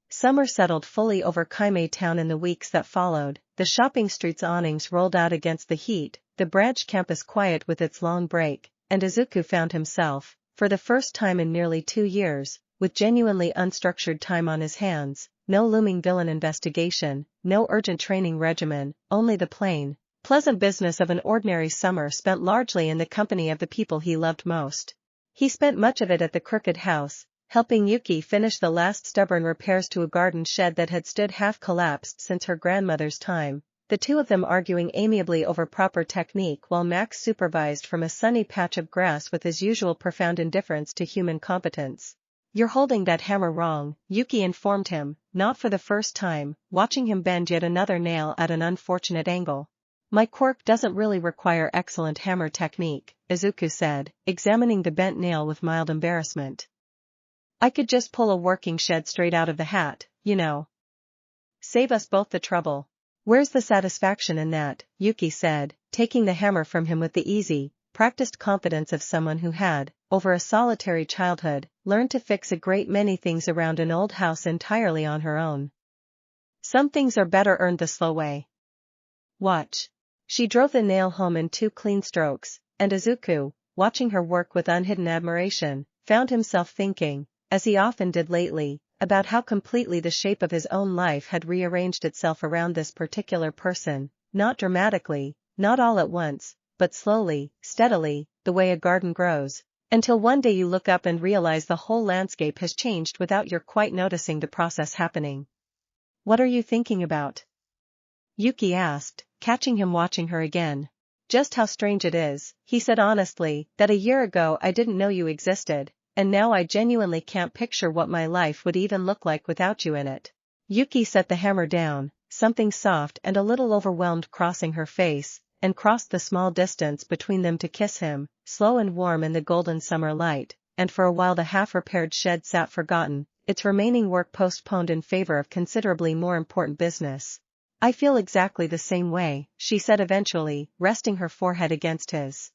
Summer settled fully over Kaimei town in the weeks that followed, the shopping street's awnings rolled out against the heat, the branch campus quiet with its long break, and Izuku found himself, for the first time in nearly 2 years, with genuinely unstructured time on his hands, no looming villain investigation, no urgent training regimen, only the plain, pleasant business of an ordinary summer spent largely in the company of the people he loved most. He spent much of it at the Crooked House, helping Yuki finish the last stubborn repairs to a garden shed that had stood half-collapsed since her grandmother's time, the two of them arguing amiably over proper technique while Max supervised from a sunny patch of grass with his usual profound indifference to human competence. "You're holding that hammer wrong," Yuki informed him, not for the first time, watching him bend yet another nail at an unfortunate angle. "My quirk doesn't really require excellent hammer technique," Izuku said, examining the bent nail with mild embarrassment. "I could just pull a working shed straight out of the hat, you know. Save us both the trouble." "Where's the satisfaction in that?" Yuki said, taking the hammer from him with the easy, practiced confidence of someone who had, over a solitary childhood, learned to fix a great many things around an old house entirely on her own. "Some things are better earned the slow way. Watch." She drove the nail home in 2 clean strokes, and Izuku, watching her work with unhidden admiration, found himself thinking, as he often did lately, about how completely the shape of his own life had rearranged itself around this particular person, not dramatically, not all at once, but slowly, steadily, the way a garden grows, until one day you look up and realize the whole landscape has changed without your quite noticing the process happening. "What are you thinking about?" Yuki asked, catching him watching her again. "Just how strange it is," he said honestly, "that a year ago I didn't know you existed, and now I genuinely can't picture what my life would even look like without you in it." Yuki set the hammer down, something soft and a little overwhelmed crossing her face, and crossed the small distance between them to kiss him, slow and warm in the golden summer light, and for a while the half-repaired shed sat forgotten, its remaining work postponed in favor of considerably more important business. "I feel exactly the same way," she said eventually, resting her forehead against his.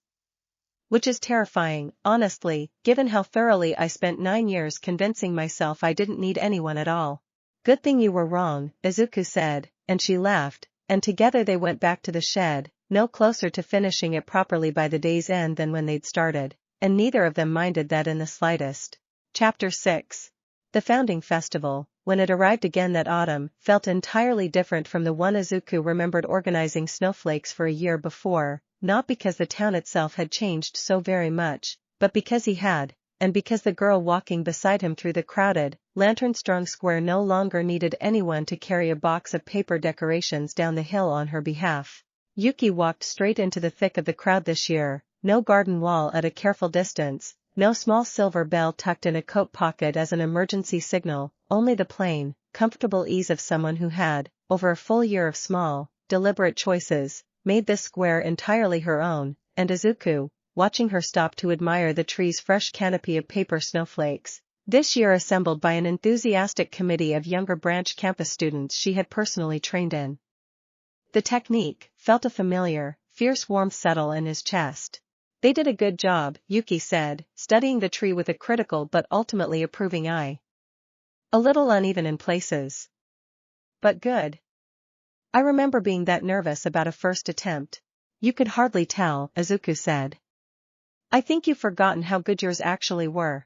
"Which is terrifying, honestly, given how thoroughly I spent 9 years convincing myself I didn't need anyone at all." "Good thing you were wrong," Izuku said, and she laughed, and together they went back to the shed, no closer to finishing it properly by the day's end than when they'd started, and neither of them minded that in the slightest. Chapter 6. The Founding Festival, when it arrived again that autumn, felt entirely different from the one Izuku remembered organizing snowflakes for a year before, not because the town itself had changed so very much, but because he had, and because the girl walking beside him through the crowded, lantern-strung square no longer needed anyone to carry a box of paper decorations down the hill on her behalf. Yuki walked straight into the thick of the crowd this year, no garden wall at a careful distance, no small silver bell tucked in a coat pocket as an emergency signal, only the plain, comfortable ease of someone who had, over a full year of small, deliberate choices, made this square entirely her own, and Izuku, watching her stop to admire the tree's fresh canopy of paper snowflakes, this year assembled by an enthusiastic committee of younger branch campus students she had personally trained in. The technique felt a familiar, fierce warmth settle in his chest. "They did a good job," Yuki said, studying the tree with a critical but ultimately approving eye. "A little uneven in places, but good." "I remember being that nervous about a first attempt." "You could hardly tell," Izuku said. "I think you've forgotten how good yours actually were."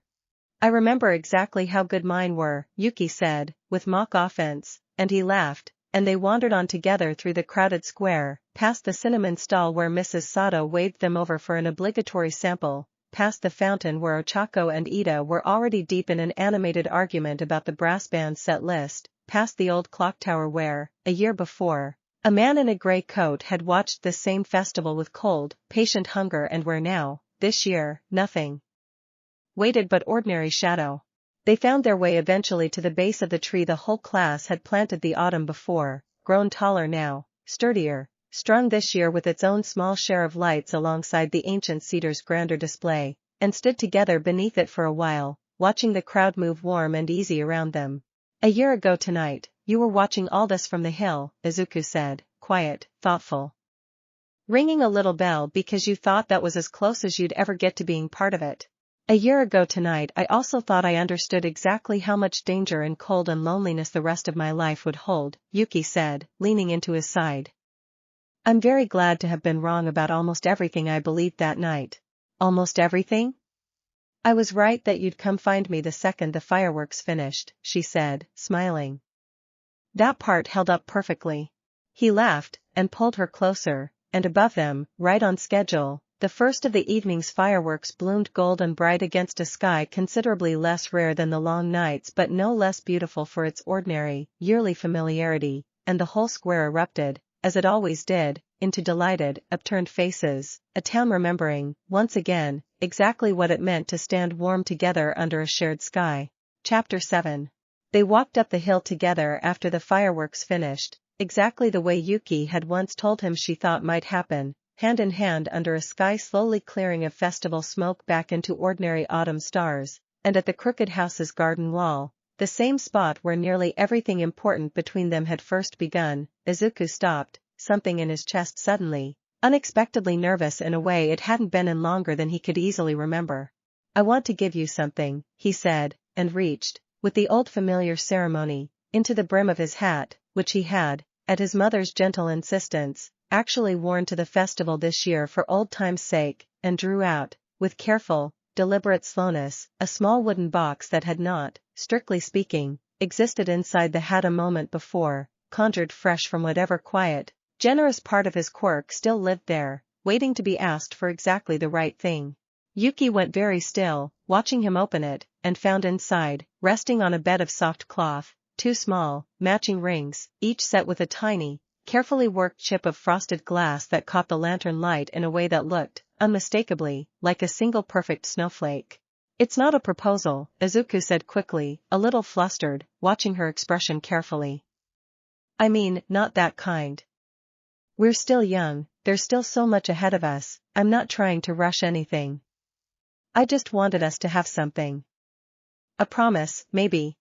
"I remember exactly how good mine were," Yuki said, with mock offense, and he laughed, and they wandered on together through the crowded square, past the cinnamon stall where Mrs. Sato waved them over for an obligatory sample, past the fountain where Ochako and Ida were already deep in an animated argument about the brass band's set list, past the old clock tower where, a year before, a man in a gray coat had watched this same festival with cold, patient hunger, and where now, this year, nothing waited but ordinary shadow. They found their way eventually to the base of the tree the whole class had planted the autumn before, grown taller now, sturdier, strung this year with its own small share of lights alongside the ancient cedar's grander display, and stood together beneath it for a while, watching the crowd move warm and easy around them. A year ago tonight, you were watching all this from the hill, Izuku said, quiet, thoughtful. Ringing a little bell because you thought that was as close as you'd ever get to being part of it. A year ago tonight I also thought I understood exactly how much danger and cold and loneliness the rest of my life would hold, Yuki said, leaning into his side. I'm very glad to have been wrong about almost everything I believed that night. Almost everything? I was right that you'd come find me the second the fireworks finished, she said, smiling. That part held up perfectly. He laughed, and pulled her closer, and above them, right on schedule, the first of the evening's fireworks bloomed gold and bright against a sky considerably less rare than the long nights but no less beautiful for its ordinary, yearly familiarity, and the whole square erupted, as it always did, into delighted, upturned faces, a town remembering, once again, exactly what it meant to stand warm together under a shared sky. Chapter 7. They walked up the hill together after the fireworks finished, exactly the way Yuki had once told him she thought might happen, hand in hand under a sky slowly clearing of festival smoke back into ordinary autumn stars, and at the crooked house's garden wall, the same spot where nearly everything important between them had first begun, Izuku stopped, something in his chest suddenly, unexpectedly nervous in a way it hadn't been in longer than he could easily remember. I want to give you something, he said, and reached, with the old familiar ceremony, into the brim of his hat, which he had, at his mother's gentle insistence, actually worn to the festival this year for old time's sake, and drew out, with careful, deliberate slowness, a small wooden box that had not, strictly speaking, existed inside the hat a moment before, conjured fresh from whatever quiet, generous part of his Quirk still lived there, waiting to be asked for exactly the right thing. Yuki went very still, watching him open it, and found inside, resting on a bed of soft cloth, two small, matching rings, each set with a tiny, carefully worked chip of frosted glass that caught the lantern light in a way that looked, unmistakably, like a single perfect snowflake. It's not a proposal, Izuku said quickly, a little flustered, watching her expression carefully. I mean, not that kind. We're still young, there's still so much ahead of us, I'm not trying to rush anything. I just wanted us to have something. A promise, maybe.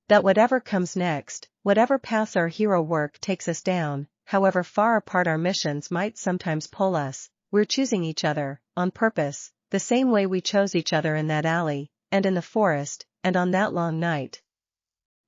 That whatever comes next, whatever paths our hero work takes us down, however far apart our missions might sometimes pull us, we're choosing each other, on purpose, the same way we chose each other in that alley, and in the forest, and on that long night.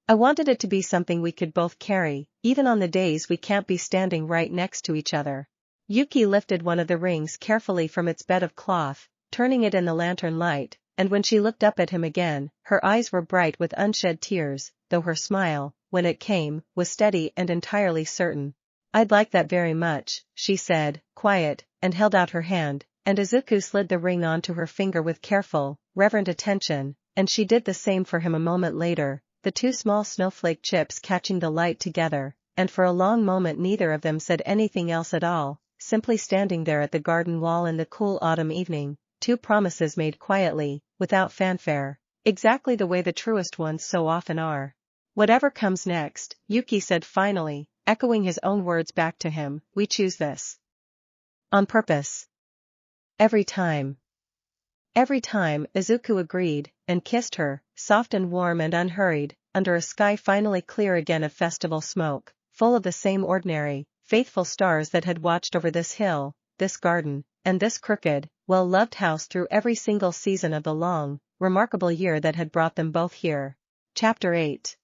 I wanted it to be something we could both carry, even on the days we can't be standing right next to each other. Yuki lifted one of the rings carefully from its bed of cloth, turning it in the lantern light, and when she looked up at him again, her eyes were bright with unshed tears, though her smile, when it came, was steady and entirely certain. I'd like that very much, she said, quiet, and held out her hand, and Izuku slid the ring onto her finger with careful, reverent attention, and she did the same for him a moment later, the two small snowflake chips catching the light together, and for a long moment neither of them said anything else at all, simply standing there at the garden wall in the cool autumn evening, two promises made quietly, without fanfare, exactly the way the truest ones so often are. Whatever comes next, Yuki said finally, echoing his own words back to him, we choose this. On purpose. Every time. Every time, Izuku agreed, and kissed her, soft and warm and unhurried, under a sky finally clear again of festival smoke, full of the same ordinary, faithful stars that had watched over this hill, this garden, and this crooked, well-loved house through every single season of the long, remarkable year that had brought them both here. Chapter 8.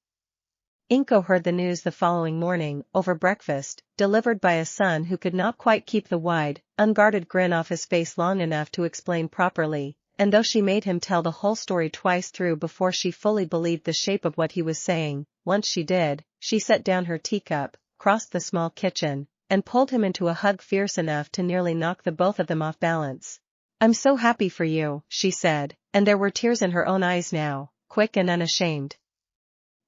Inko heard the news the following morning, over breakfast, delivered by a son who could not quite keep the wide, unguarded grin off his face long enough to explain properly, and though she made him tell the whole story twice through before she fully believed the shape of what he was saying, once she did, she set down her teacup, crossed the small kitchen, and pulled him into a hug fierce enough to nearly knock the both of them off balance. I'm so happy for you, she said, and there were tears in her own eyes now, quick and unashamed.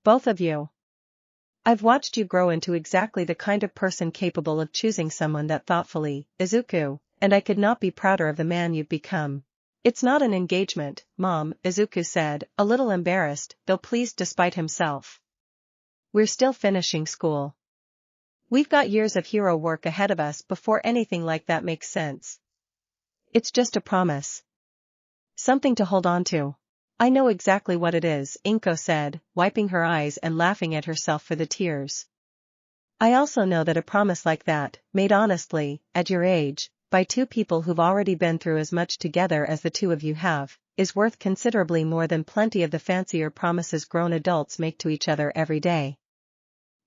Both of you. I've watched you grow into exactly the kind of person capable of choosing someone that thoughtfully, Izuku, and I could not be prouder of the man you've become. It's not an engagement, Mom, Izuku said, a little embarrassed, though pleased despite himself. We're still finishing school. We've got years of hero work ahead of us before anything like that makes sense. It's just a promise. Something to hold on to. I know exactly what it is, Inko said, wiping her eyes and laughing at herself for the tears. I also know that a promise like that, made honestly, at your age, by two people who've already been through as much together as the two of you have, is worth considerably more than plenty of the fancier promises grown adults make to each other every day.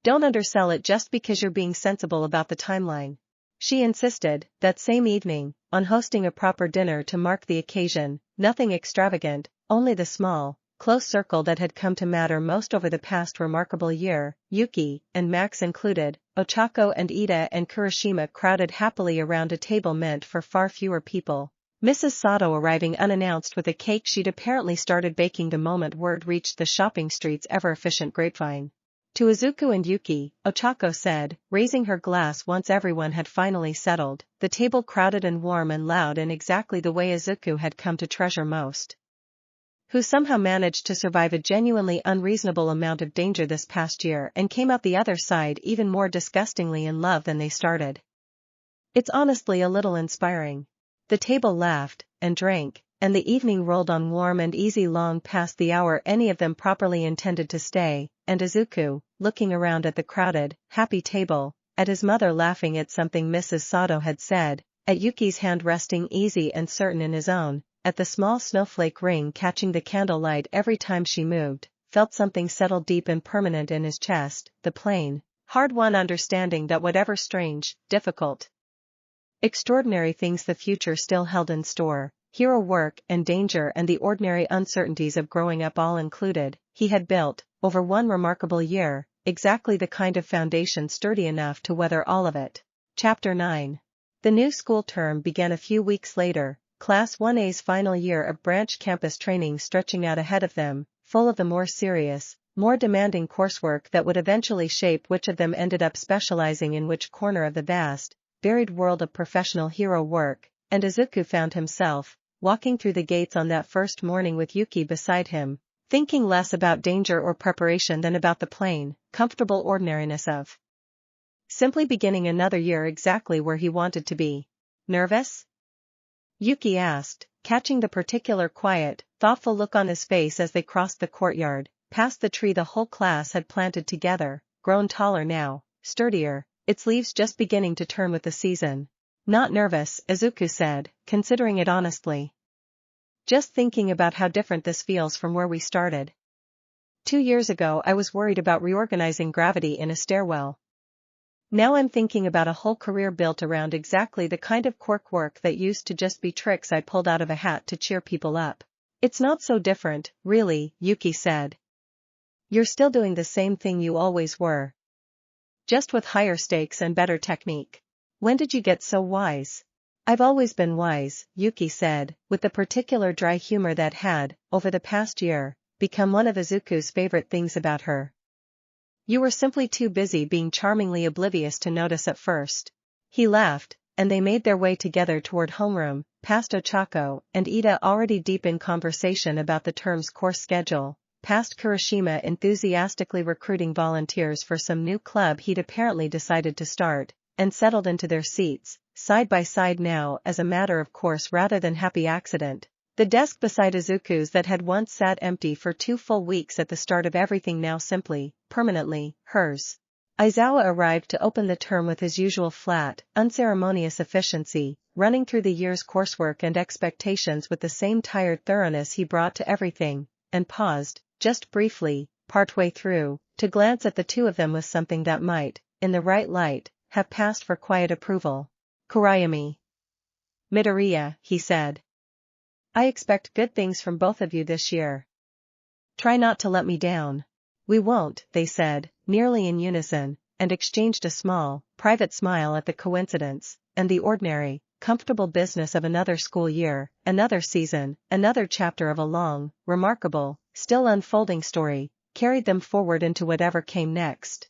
Don't undersell it just because you're being sensible about the timeline. She insisted, that same evening, on hosting a proper dinner to mark the occasion, nothing extravagant, only the small, close circle that had come to matter most over the past remarkable year, Yuki, and Max included. Ochako and Ida and Kurashima crowded happily around a table meant for far fewer people, Mrs. Sato arriving unannounced with a cake she'd apparently started baking the moment word reached the shopping street's ever-efficient grapevine. To Izuku and Yuki, Ochako said, raising her glass once everyone had finally settled, the table crowded and warm and loud in exactly the way Izuku had come to treasure most. Who somehow managed to survive a genuinely unreasonable amount of danger this past year and came out the other side even more disgustingly in love than they started. It's honestly a little inspiring. The table laughed, and drank, and the evening rolled on warm and easy long past the hour any of them properly intended to stay, and Izuku, looking around at the crowded, happy table, at his mother laughing at something Mrs. Sato had said, at Yuki's hand resting easy and certain in his own, at the small snowflake ring catching the candlelight every time she moved, felt something settle deep and permanent in his chest, the plain, hard-won understanding that whatever strange, difficult, extraordinary things the future still held in store, hero work and danger and the ordinary uncertainties of growing up all included, he had built, over one remarkable year, exactly the kind of foundation sturdy enough to weather all of it. Chapter 9. The new school term began a few weeks later, Class 1A's final year of branch campus training stretching out ahead of them, full of the more serious, more demanding coursework that would eventually shape which of them ended up specializing in which corner of the vast, varied world of professional hero work, and Izuku found himself, walking through the gates on that first morning with Yuki beside him, thinking less about danger or preparation than about the plain, comfortable ordinariness of simply beginning another year exactly where he wanted to be. Nervous? Yuki asked, catching the particular quiet, thoughtful look on his face as they crossed the courtyard, past the tree the whole class had planted together, grown taller now, sturdier, its leaves just beginning to turn with the season. Not nervous, Izuku said, considering it honestly. Just thinking about how different this feels from where we started. 2 years ago I was worried about reorganizing gravity in a stairwell. Now I'm thinking about a whole career built around exactly the kind of quirk work that used to just be tricks I pulled out of a hat to cheer people up. It's not so different, really, Yuki said. You're still doing the same thing you always were. Just with higher stakes and better technique. When did you get so wise? I've always been wise, Yuki said, with the particular dry humor that had, over the past year, become one of Izuku's favorite things about her. You were simply too busy being charmingly oblivious to notice at first. He laughed, and they made their way together toward homeroom, past Ochako and Ida already deep in conversation about the term's course schedule, past Kurashima enthusiastically recruiting volunteers for some new club he'd apparently decided to start, and settled into their seats, side by side now as a matter of course rather than happy accident. The desk beside Izuku's that had once sat empty for 2 full weeks at the start of everything now simply, permanently, hers. Aizawa arrived to open the term with his usual flat, unceremonious efficiency, running through the year's coursework and expectations with the same tired thoroughness he brought to everything, and paused, just briefly, partway through, to glance at the two of them with something that might, in the right light, have passed for quiet approval. Kurayami Midoriya, he said. I expect good things from both of you this year. Try not to let me down. We won't, they said, nearly in unison, and exchanged a small, private smile at the coincidence, and the ordinary, comfortable business of another school year, another season, another chapter of a long, remarkable, still unfolding story, carried them forward into whatever came next.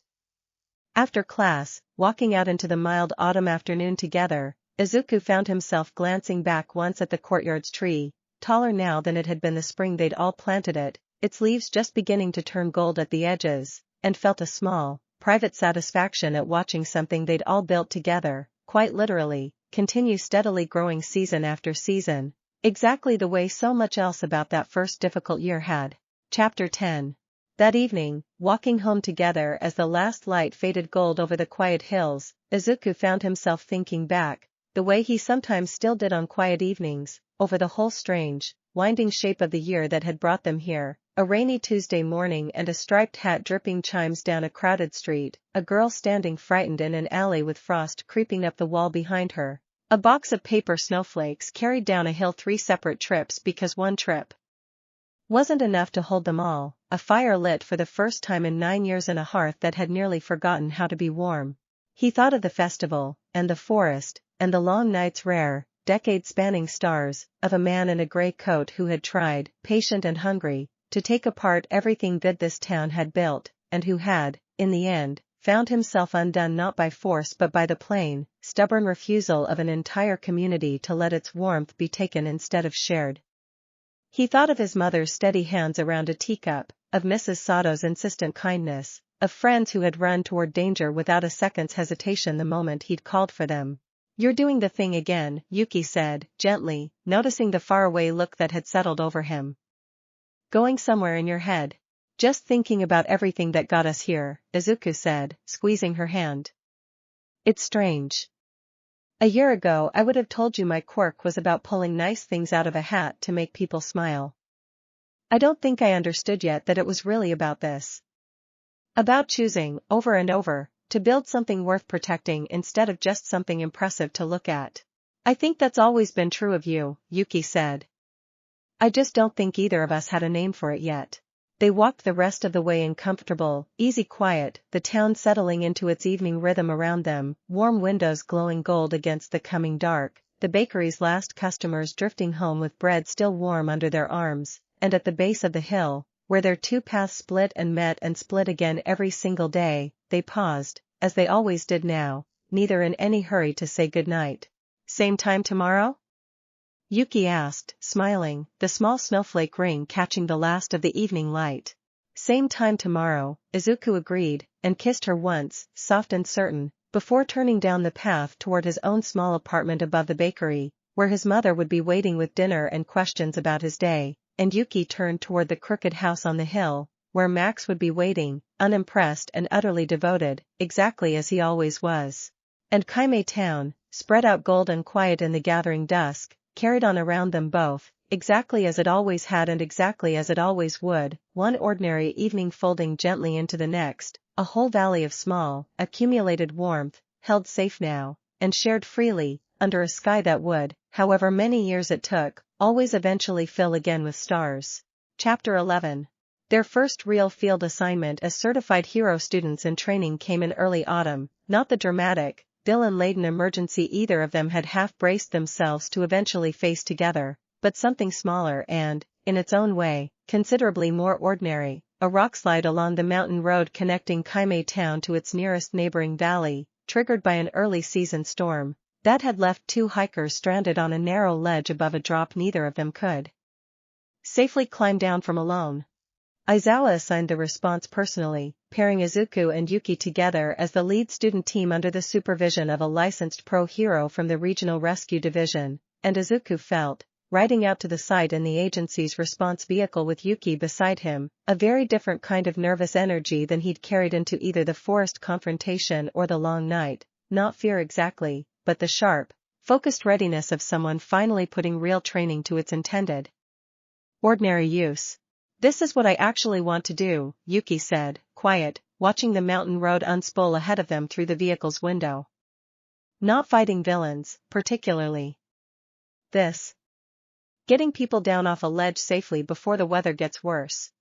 After class, walking out into the mild autumn afternoon together, Izuku found himself glancing back once at the courtyard's tree, taller now than it had been the spring they'd all planted it, its leaves just beginning to turn gold at the edges, and felt a small, private satisfaction at watching something they'd all built together, quite literally, continue steadily growing season after season, exactly the way so much else about that first difficult year had. Chapter 10. That evening, walking home together as the last light faded gold over the quiet hills, Izuku found himself thinking back, the way he sometimes still did on quiet evenings, over the whole strange, winding shape of the year that had brought them here. A rainy Tuesday morning and a striped hat dripping chimes down a crowded street, a girl standing frightened in an alley with frost creeping up the wall behind her, a box of paper snowflakes carried down a hill 3 separate trips because one trip wasn't enough to hold them all, a fire lit for the first time in 9 years in a hearth that had nearly forgotten how to be warm. He thought of the festival, and the forest, and the long night's rare, decade-spanning stars, of a man in a gray coat who had tried, patient and hungry, to take apart everything good this town had built, and who had, in the end, found himself undone not by force but by the plain, stubborn refusal of an entire community to let its warmth be taken instead of shared. He thought of his mother's steady hands around a teacup, of Mrs. Sato's insistent kindness, of friends who had run toward danger without a second's hesitation the moment he'd called for them. "You're doing the thing again," Yuki said, gently, noticing the faraway look that had settled over him. "Going somewhere in your head. Just thinking about everything that got us here," Izuku said, squeezing her hand. "It's strange. A year ago I would have told you my quirk was about pulling nice things out of a hat to make people smile. I don't think I understood yet that it was really about this. About choosing, over and over, to build something worth protecting instead of just something impressive to look at. I think that's always been true of you," Yuki said. "I just don't think either of us had a name for it yet." They walked the rest of the way in comfortable, easy quiet, the town settling into its evening rhythm around them, warm windows glowing gold against the coming dark, the bakery's last customers drifting home with bread still warm under their arms, and at the base of the hill, where their two paths split and met and split again every single day, they paused, as they always did now, neither in any hurry to say goodnight. "Same time tomorrow?" Yuki asked, smiling, the small snowflake ring catching the last of the evening light. "Same time tomorrow," Izuku agreed, and kissed her once, soft and certain, before turning down the path toward his own small apartment above the bakery, where his mother would be waiting with dinner and questions about his day, and Yuki turned toward the crooked house on the hill, where Max would be waiting, unimpressed and utterly devoted, exactly as he always was. And Kaimei town, spread out gold and quiet in the gathering dusk, carried on around them both, exactly as it always had and exactly as it always would, one ordinary evening folding gently into the next, a whole valley of small, accumulated warmth, held safe now, and shared freely, under a sky that would, however many years it took, always eventually fill again with stars. Chapter 11. Their first real field assignment as certified hero students in training came in early autumn, not the dramatic, villain-laden emergency either of them had half-braced themselves to eventually face together, but something smaller and, in its own way, considerably more ordinary, a rockslide along the mountain road connecting Kaimei town to its nearest neighboring valley, triggered by an early-season storm, that had left two hikers stranded on a narrow ledge above a drop neither of them could safely climb down from alone. Aizawa assigned the response personally, pairing Izuku and Yuki together as the lead student team under the supervision of a licensed pro hero from the Regional Rescue Division, and Izuku felt, riding out to the site in the agency's response vehicle with Yuki beside him, a very different kind of nervous energy than he'd carried into either the forest confrontation or the long night, not fear exactly, but the sharp, focused readiness of someone finally putting real training to its intended ordinary use. "This is what I actually want to do," Yuki said, quiet, watching the mountain road unspool ahead of them through the vehicle's window. "Not fighting villains, particularly. This. Getting people down off a ledge safely before the weather gets worse.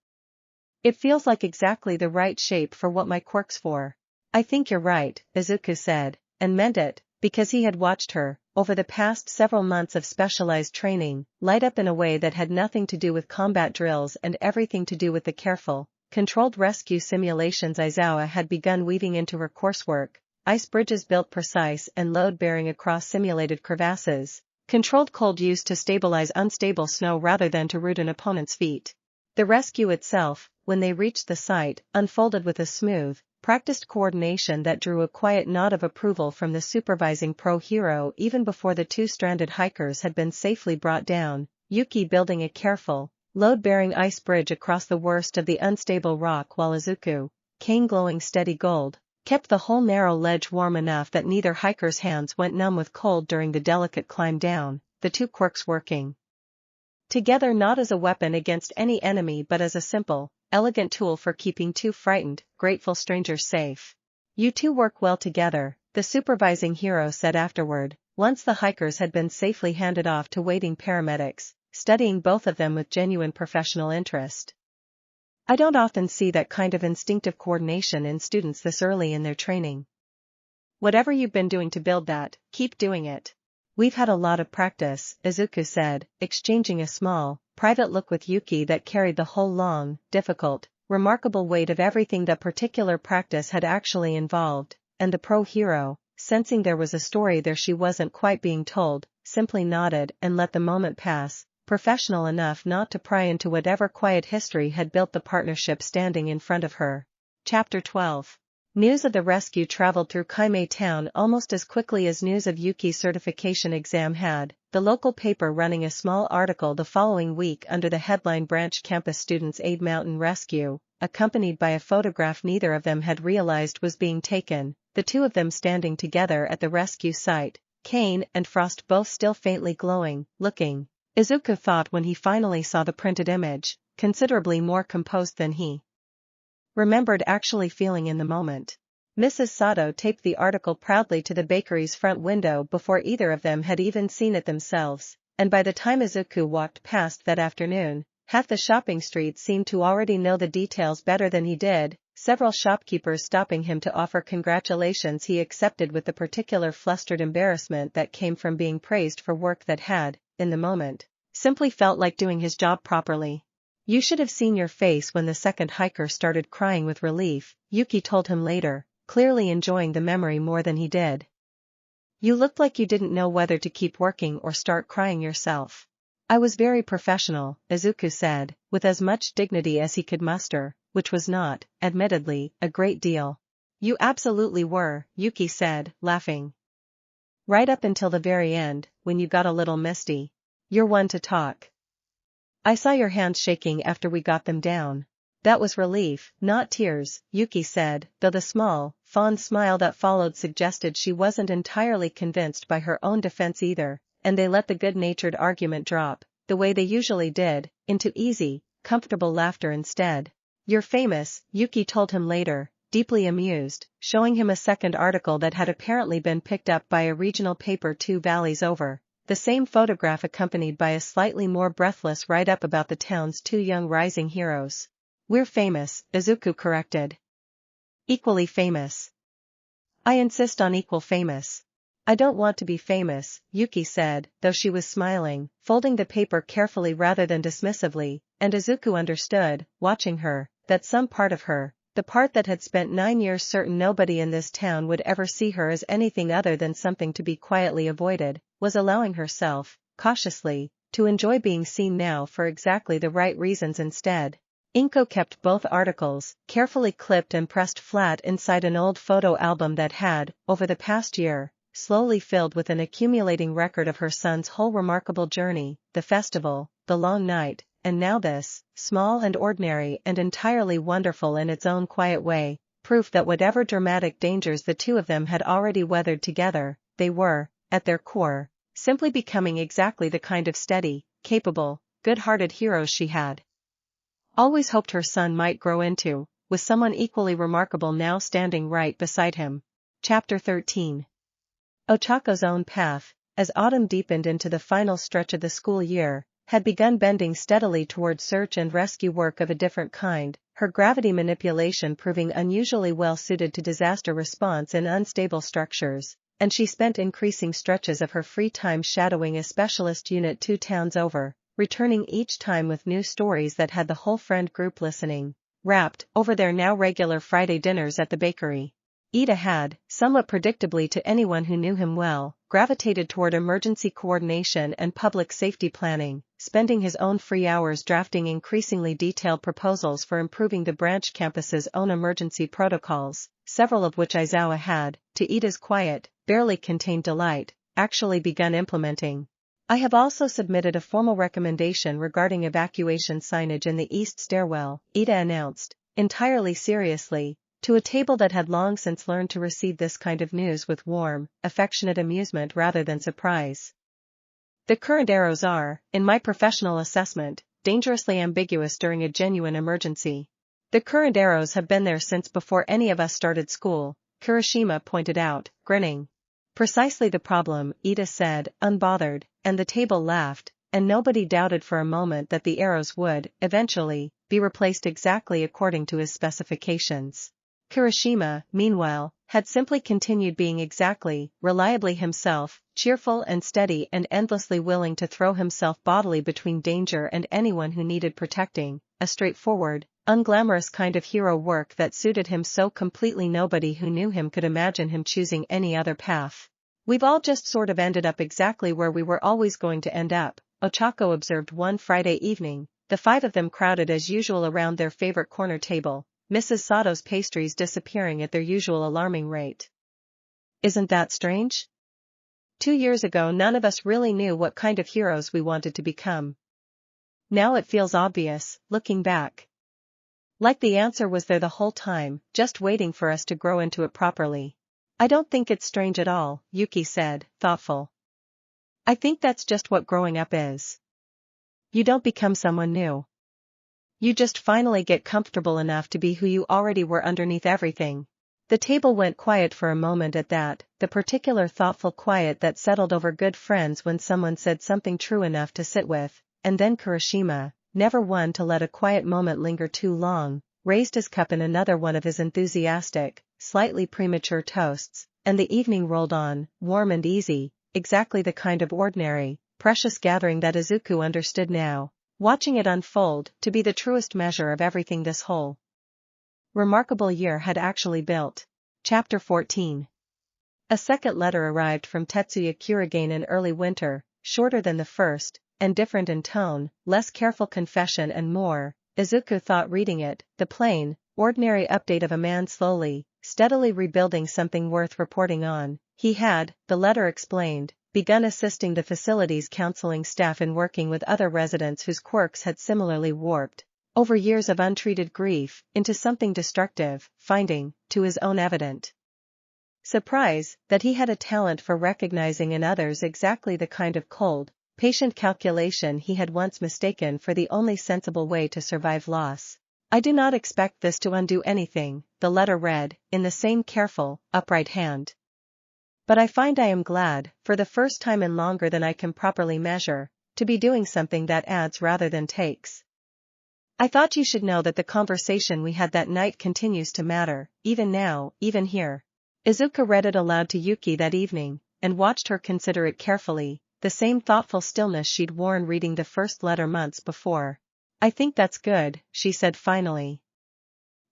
It feels like exactly the right shape for what my quirk's for." "I think you're right," Izuku said, and meant it, because he had watched her, over the past several months of specialized training, light up in a way that had nothing to do with combat drills and everything to do with the careful, controlled rescue simulations Aizawa had begun weaving into her coursework, ice bridges built precise and load-bearing across simulated crevasses, controlled cold used to stabilize unstable snow rather than to root an opponent's feet. The rescue itself, when they reached the site, unfolded with a smooth, practiced coordination that drew a quiet nod of approval from the supervising pro-hero even before the two stranded hikers had been safely brought down. Yuki building a careful, load-bearing ice bridge across the worst of the unstable rock, while Izuku, cane glowing steady gold, kept the whole narrow ledge warm enough that neither hiker's hands went numb with cold during the delicate climb down, the two quirks working together not as a weapon against any enemy but as a simple, elegant tool for keeping two frightened, grateful strangers safe. "You two work well together," the supervising hero said afterward, once the hikers had been safely handed off to waiting paramedics, studying both of them with genuine professional interest. "I don't often see that kind of instinctive coordination in students this early in their training. Whatever you've been doing to build that, keep doing it." "We've had a lot of practice," Izuku said, exchanging a small, private look with Yuki that carried the whole long, difficult, remarkable weight of everything that particular practice had actually involved, and the pro-hero, sensing there was a story there she wasn't quite being told, simply nodded and let the moment pass, professional enough not to pry into whatever quiet history had built the partnership standing in front of her. Chapter 12. News of the rescue traveled through Kaimei town almost as quickly as news of Yuki's certification exam had, the local paper running a small article the following week under the headline "Branch Campus Students Aid Mountain Rescue," accompanied by a photograph neither of them had realized was being taken, the two of them standing together at the rescue site, Kane and Frost both still faintly glowing, looking, Izuku thought when he finally saw the printed image, considerably more composed than he remembered actually feeling in the moment. Mrs. Sato taped the article proudly to the bakery's front window before either of them had even seen it themselves, and by the time Izuku walked past that afternoon, half the shopping street seemed to already know the details better than he did, several shopkeepers stopping him to offer congratulations he accepted with the particular flustered embarrassment that came from being praised for work that had, in the moment, simply felt like doing his job properly. "You should have seen your face when the second hiker started crying with relief," Yuki told him later, clearly enjoying the memory more than he did. "You looked like you didn't know whether to keep working or start crying yourself." "I was very professional," Izuku said, with as much dignity as he could muster, which was not, admittedly, a great deal. "You absolutely were," Yuki said, laughing. "Right up until the very end, when you got a little misty. You're one to talk. I saw your hands shaking after we got them down." "That was relief, not tears," Yuki said, though the small, fond smile that followed suggested she wasn't entirely convinced by her own defense either, and they let the good-natured argument drop, the way they usually did, into easy, comfortable laughter instead. "You're famous," Yuki told him later, deeply amused, showing him a second article that had apparently been picked up by a regional paper 2 valleys over. The same photograph accompanied by a slightly more breathless write-up about the town's two young rising heroes. "We're famous," Izuku corrected. "Equally famous." "I insist on equal famous." "I don't want to be famous," Yuki said, though she was smiling, folding the paper carefully rather than dismissively, and Izuku understood, watching her, that some part of her, the part that had spent 9 years certain nobody in this town would ever see her as anything other than something to be quietly avoided, was allowing herself, cautiously, to enjoy being seen now for exactly the right reasons instead. Inko kept both articles, carefully clipped and pressed flat inside an old photo album that had, over the past year, slowly filled with an accumulating record of her son's whole remarkable journey, the festival, the long night, and now this, small and ordinary and entirely wonderful in its own quiet way, proof that whatever dramatic dangers the two of them had already weathered together, they were, at their core, simply becoming exactly the kind of steady, capable, good-hearted heroes she had always hoped her son might grow into, with someone equally remarkable now standing right beside him. Chapter 13. Ochako's own path, as autumn deepened into the final stretch of the school year, had begun bending steadily toward search and rescue work of a different kind, her gravity manipulation proving unusually well suited to disaster response in unstable structures, and she spent increasing stretches of her free time shadowing a specialist unit 2 towns over, returning each time with new stories that had the whole friend group listening, rapt over their now regular Friday dinners at the bakery. Ida had, somewhat predictably to anyone who knew him well, gravitated toward emergency coordination and public safety planning, spending his own free hours drafting increasingly detailed proposals for improving the branch campus's own emergency protocols, several of which Izawa had, to Ida's quiet, barely contained delight, actually begun implementing. I have also submitted a formal recommendation regarding evacuation signage in the east stairwell, Ida announced, entirely seriously, to a table that had long since learned to receive this kind of news with warm, affectionate amusement rather than surprise. The current arrows are, in my professional assessment, dangerously ambiguous during a genuine emergency. The current arrows have been there since before any of us started school, Kirishima pointed out, grinning. Precisely the problem, Ida said, unbothered, and the table laughed, and nobody doubted for a moment that the arrows would, eventually, be replaced exactly according to his specifications. Kirishima, meanwhile, had simply continued being exactly, reliably himself, cheerful and steady and endlessly willing to throw himself bodily between danger and anyone who needed protecting, a straightforward, unglamorous kind of hero work that suited him so completely nobody who knew him could imagine him choosing any other path. We've all just sort of ended up exactly where we were always going to end up, Ochako observed one Friday evening, the five of them crowded as usual around their favorite corner table, Mrs. Sato's pastries disappearing at their usual alarming rate. Isn't that strange? 2 years ago none of us really knew what kind of heroes we wanted to become. Now it feels obvious, looking back. Like the answer was there the whole time, just waiting for us to grow into it properly. I don't think it's strange at all, Yuki said, thoughtful. I think that's just what growing up is. You don't become someone new. You just finally get comfortable enough to be who you already were underneath everything. The table went quiet for a moment at that, the particular thoughtful quiet that settled over good friends when someone said something true enough to sit with, and then Kirishima, never one to let a quiet moment linger too long, raised his cup in another one of his enthusiastic, slightly premature toasts, and the evening rolled on, warm and easy, exactly the kind of ordinary, precious gathering that Izuku understood now, watching it unfold, to be the truest measure of everything this whole remarkable year had actually built. Chapter 14. A second letter arrived from Tetsuya Kurigane in early winter, shorter than the first, and different in tone, less careful confession and more, Izuku thought reading it, the plain, ordinary update of a man slowly, steadily rebuilding something worth reporting on. He had, the letter explained, begun assisting the facility's counseling staff in working with other residents whose quirks had similarly warped, over years of untreated grief, into something destructive, finding, to his own evident surprise, that he had a talent for recognizing in others exactly the kind of cold, patient calculation he had once mistaken for the only sensible way to survive loss. I do not expect this to undo anything, the letter read, in the same careful, upright hand. But I find I am glad, for the first time in longer than I can properly measure, to be doing something that adds rather than takes. I thought you should know that the conversation we had that night continues to matter, even now, even here. Izuku read it aloud to Yuki that evening, and watched her consider it carefully, the same thoughtful stillness she'd worn reading the first letter months before. I think that's good, she said finally.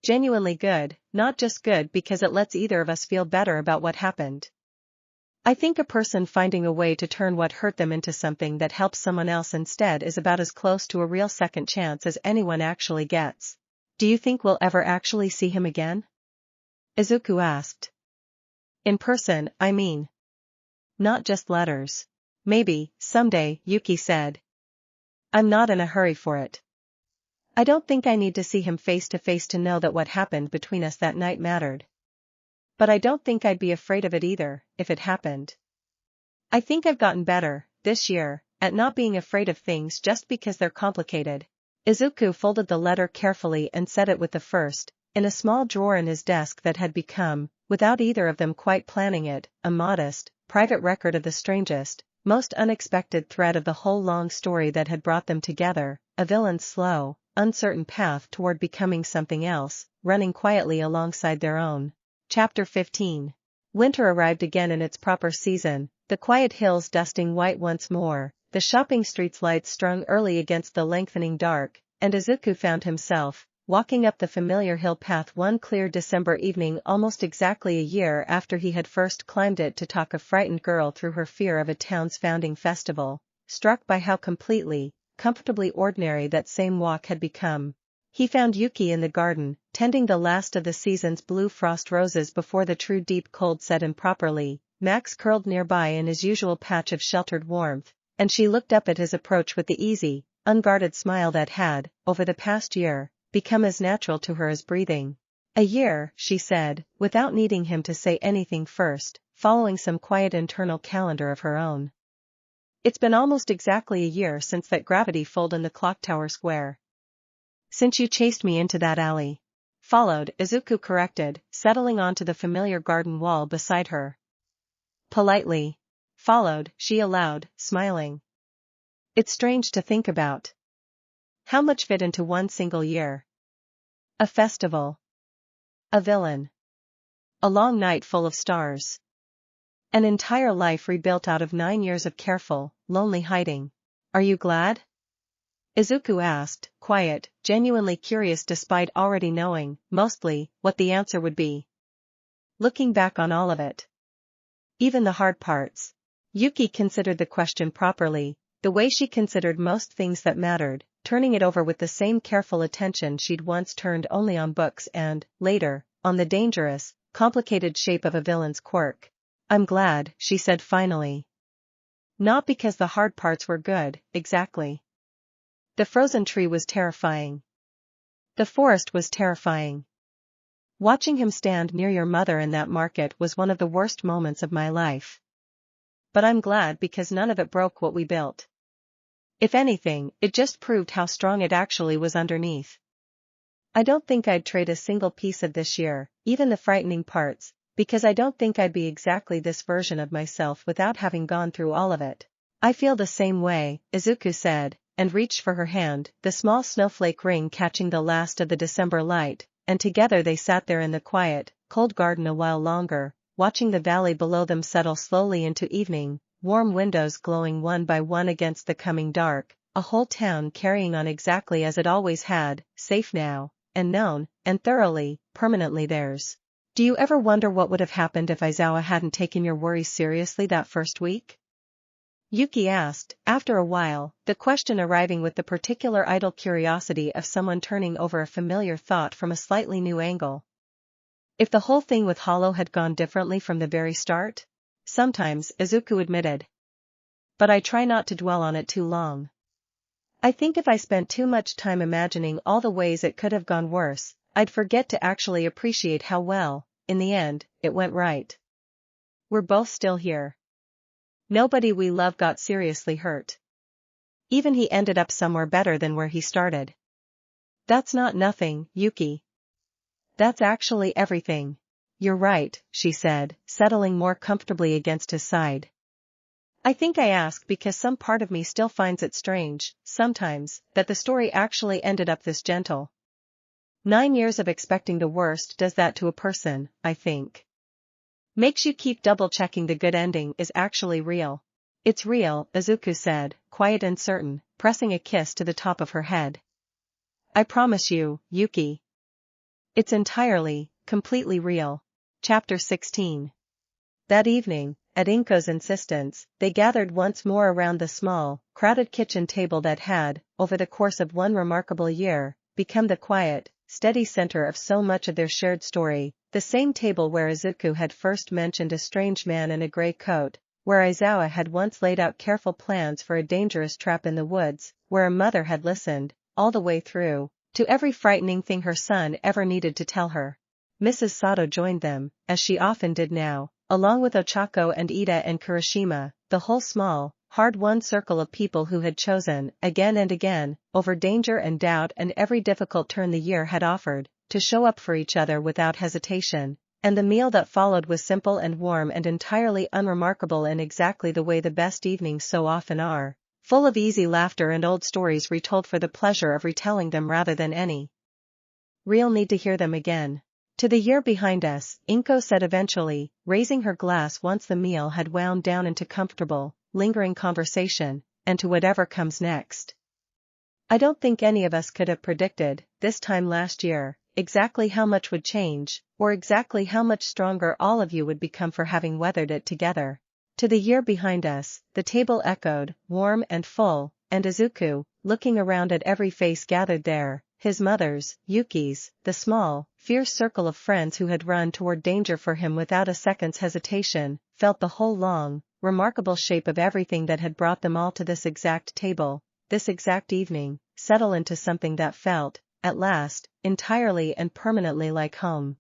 Genuinely good, not just good because it lets either of us feel better about what happened. I think a person finding a way to turn what hurt them into something that helps someone else instead is about as close to a real second chance as anyone actually gets. Do you think we'll ever actually see him again? Izuku asked. In person, I mean. Not just letters. Maybe, someday, Yuki said. I'm not in a hurry for it. I don't think I need to see him face to face to know that what happened between us that night mattered. But I don't think I'd be afraid of it either, if it happened. I think I've gotten better, this year, at not being afraid of things just because they're complicated. Izuku folded the letter carefully and set it with the first, in a small drawer in his desk that had become, without either of them quite planning it, a modest, private record of the strangest, most unexpected thread of the whole long story that had brought them together, a villain's slow, uncertain path toward becoming something else, running quietly alongside their own. Chapter 15. Winter arrived again in its proper season, the quiet hills dusting white once more, the shopping streets' lights strung early against the lengthening dark, and Izuku found himself, walking up the familiar hill path one clear December evening almost exactly a year after he had first climbed it to talk a frightened girl through her fear of a town's founding festival, struck by how comfortably ordinary that same walk had become. He found Yuki in the garden, tending the last of the season's blue frost roses before the true deep cold set in properly, Max curled nearby in his usual patch of sheltered warmth, and she looked up at his approach with the easy, unguarded smile that had, over the past year, become as natural to her as breathing. A year, she said, without needing him to say anything first, following some quiet internal calendar of her own. It's been almost exactly a year since that gravity fold in the clock tower square. Since you chased me into that alley. Followed, Izuku corrected, settling onto the familiar garden wall beside her. Politely. Followed, she allowed, smiling. It's strange to think about. How much fit into one single year? A festival. A villain. A long night full of stars. An entire life rebuilt out of 9 years of careful, lonely hiding. Are you glad? Izuku asked, quiet, genuinely curious despite already knowing, mostly, what the answer would be. Looking back on all of it. Even the hard parts. Yuki considered the question properly, the way she considered most things that mattered, turning it over with the same careful attention she'd once turned only on books and, later, on the dangerous, complicated shape of a villain's quirk. I'm glad, she said finally. Not because the hard parts were good, exactly. The frozen tree was terrifying. The forest was terrifying. Watching him stand near your mother in that market was one of the worst moments of my life. But I'm glad because none of it broke what we built. If anything, it just proved how strong it actually was underneath. I don't think I'd trade a single piece of this year, even the frightening parts, because I don't think I'd be exactly this version of myself without having gone through all of it. I feel the same way, Izuku said, and reached for her hand, the small snowflake ring catching the last of the December light, and together they sat there in the quiet, cold garden a while longer, watching the valley below them settle slowly into evening, warm windows glowing one by one against the coming dark, a whole town carrying on exactly as it always had, safe now, and known, and thoroughly, permanently theirs. Do you ever wonder what would have happened if Aizawa hadn't taken your worries seriously that first week? Yuki asked, after a while, the question arriving with the particular idle curiosity of someone turning over a familiar thought from a slightly new angle. If the whole thing with Hollow had gone differently from the very start? Sometimes, Izuku admitted. But I try not to dwell on it too long. I think if I spent too much time imagining all the ways it could have gone worse, I'd forget to actually appreciate how well, in the end, it went right. We're both still here. Nobody we love got seriously hurt. Even he ended up somewhere better than where he started. That's not nothing, Yuki. That's actually everything. You're right, she said, settling more comfortably against his side. I think I ask because some part of me still finds it strange, sometimes, that the story actually ended up this gentle. 9 years of expecting the worst does that to a person, I think. Makes you keep double-checking the good ending is actually real. It's real, Izuku said, quiet and certain, pressing a kiss to the top of her head. I promise you, Yuki. It's entirely, completely real. Chapter 16. That evening, at Inko's insistence, they gathered once more around the small, crowded kitchen table that had, over the course of one remarkable year, become the quiet, steady center of so much of their shared story, the same table where Izuku had first mentioned a strange man in a gray coat, where Aizawa had once laid out careful plans for a dangerous trap in the woods, where a mother had listened, all the way through, to every frightening thing her son ever needed to tell her. Mrs. Sato joined them, as she often did now, along with Ochako and Ida and Kurashima, the whole small, hard-won circle of people who had chosen, again and again, over danger and doubt and every difficult turn the year had offered, to show up for each other without hesitation, and the meal that followed was simple and warm and entirely unremarkable in exactly the way the best evenings so often are, full of easy laughter and old stories retold for the pleasure of retelling them rather than any real need to hear them again. To the year behind us, Inko said eventually, raising her glass once the meal had wound down into comfortable, lingering conversation, and to whatever comes next. I don't think any of us could have predicted, this time last year, exactly how much would change, or exactly how much stronger all of you would become for having weathered it together. To the year behind us, the table echoed, warm and full, and Izuku, looking around at every face gathered there, his mother's, Yuki's, the small, fierce circle of friends who had run toward danger for him without a second's hesitation, felt the whole long, remarkable shape of everything that had brought them all to this exact table, this exact evening, settle into something that felt, at last, entirely and permanently like home.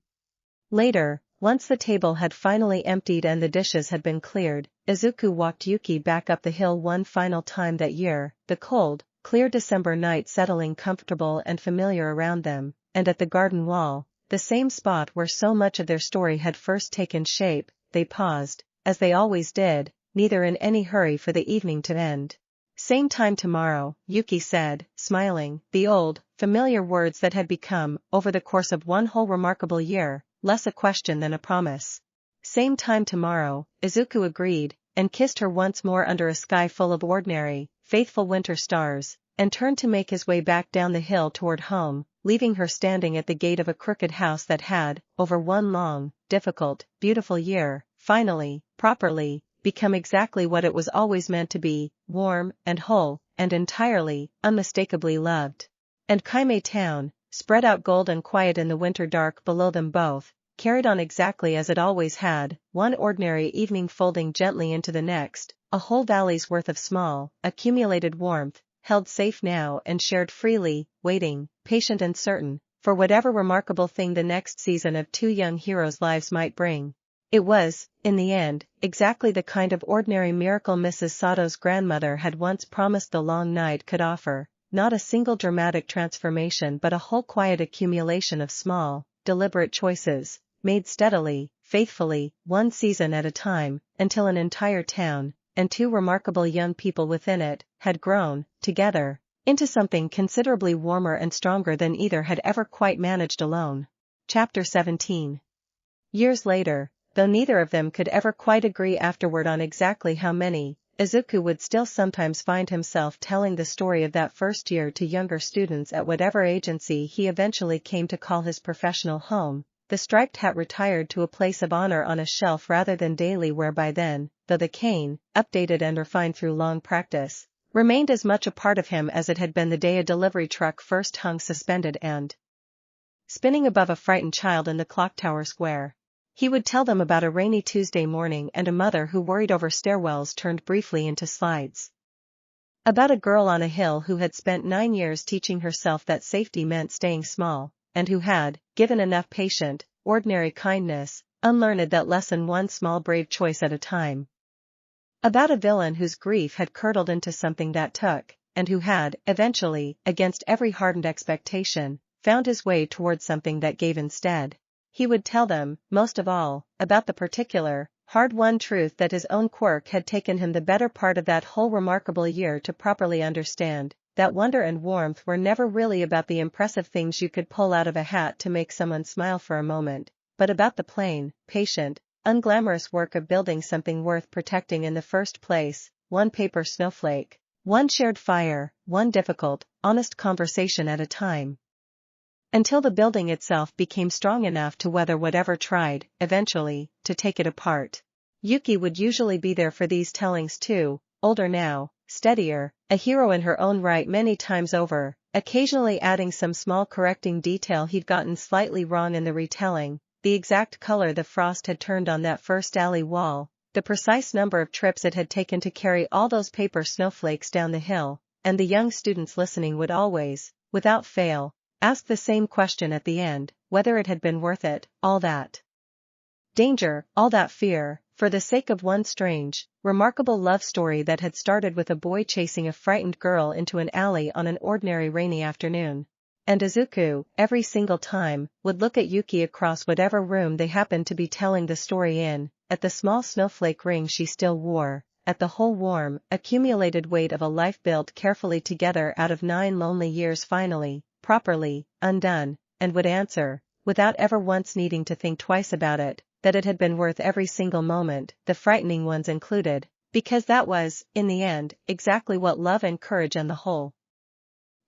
Later, once the table had finally emptied and the dishes had been cleared, Izuku walked Yuki back up the hill one final time that year, the cold, clear December night settling comfortable and familiar around them, and at the garden wall, the same spot where so much of their story had first taken shape, they paused, as they always did, neither in any hurry for the evening to end. Same time tomorrow, Yuki said, smiling, the old, familiar words that had become, over the course of one whole remarkable year, less a question than a promise. Same time tomorrow, Izuku agreed, and kissed her once more under a sky full of ordinary, faithful winter stars, and turned to make his way back down the hill toward home, leaving her standing at the gate of a crooked house that had, over one long, difficult, beautiful year, finally, properly, become exactly what it was always meant to be, warm, and whole, and entirely, unmistakably loved. And Kaimei Town, spread out gold and quiet in the winter dark below them both, carried on exactly as it always had, one ordinary evening folding gently into the next, a whole valley's worth of small, accumulated warmth, held safe now and shared freely, waiting, patient and certain, for whatever remarkable thing the next season of two young heroes' lives might bring. It was, in the end, exactly the kind of ordinary miracle Mrs. Sato's grandmother had once promised the long night could offer, not a single dramatic transformation but a whole quiet accumulation of small, deliberate choices, made steadily, faithfully, one season at a time, until an entire town, and two remarkable young people within it, had grown, together, into something considerably warmer and stronger than either had ever quite managed alone. Chapter 17. Years later, though neither of them could ever quite agree afterward on exactly how many, Izuku would still sometimes find himself telling the story of that first year to younger students at whatever agency he eventually came to call his professional home, the striped hat retired to a place of honor on a shelf rather than daily wear by then, though the cane, updated and refined through long practice, remained as much a part of him as it had been the day a delivery truck first hung suspended and spinning above a frightened child in the clock tower square. He would tell them about a rainy Tuesday morning and a mother who worried over stairwells turned briefly into slides. About a girl on a hill who had spent 9 years teaching herself that safety meant staying small, and who had, given enough patient, ordinary kindness, unlearned that lesson one small brave choice at a time. About a villain whose grief had curdled into something that took, and who had, eventually, against every hardened expectation, found his way towards something that gave instead. He would tell them, most of all, about the particular, hard-won truth that his own Quirk had taken him the better part of that whole remarkable year to properly understand, that wonder and warmth were never really about the impressive things you could pull out of a hat to make someone smile for a moment, but about the plain, patient, unglamorous work of building something worth protecting in the first place, one paper snowflake, one shared fire, one difficult, honest conversation at a time. Until the building itself became strong enough to weather whatever tried, eventually, to take it apart. Yuki would usually be there for these tellings too, older now, steadier, a hero in her own right many times over, occasionally adding some small correcting detail he'd gotten slightly wrong in the retelling, the exact color the frost had turned on that first alley wall, the precise number of trips it had taken to carry all those paper snowflakes down the hill, and the young students listening would always, without fail, ask the same question at the end, whether it had been worth it, all that danger, all that fear, for the sake of one strange, remarkable love story that had started with a boy chasing a frightened girl into an alley on an ordinary rainy afternoon. And Izuku, every single time, would look at Yuki across whatever room they happened to be telling the story in, at the small snowflake ring she still wore, at the whole warm, accumulated weight of a life built carefully together out of 9 lonely years finally, properly, undone, and would answer, without ever once needing to think twice about it, that it had been worth every single moment, the frightening ones included, because that was, in the end, exactly what love and courage and the whole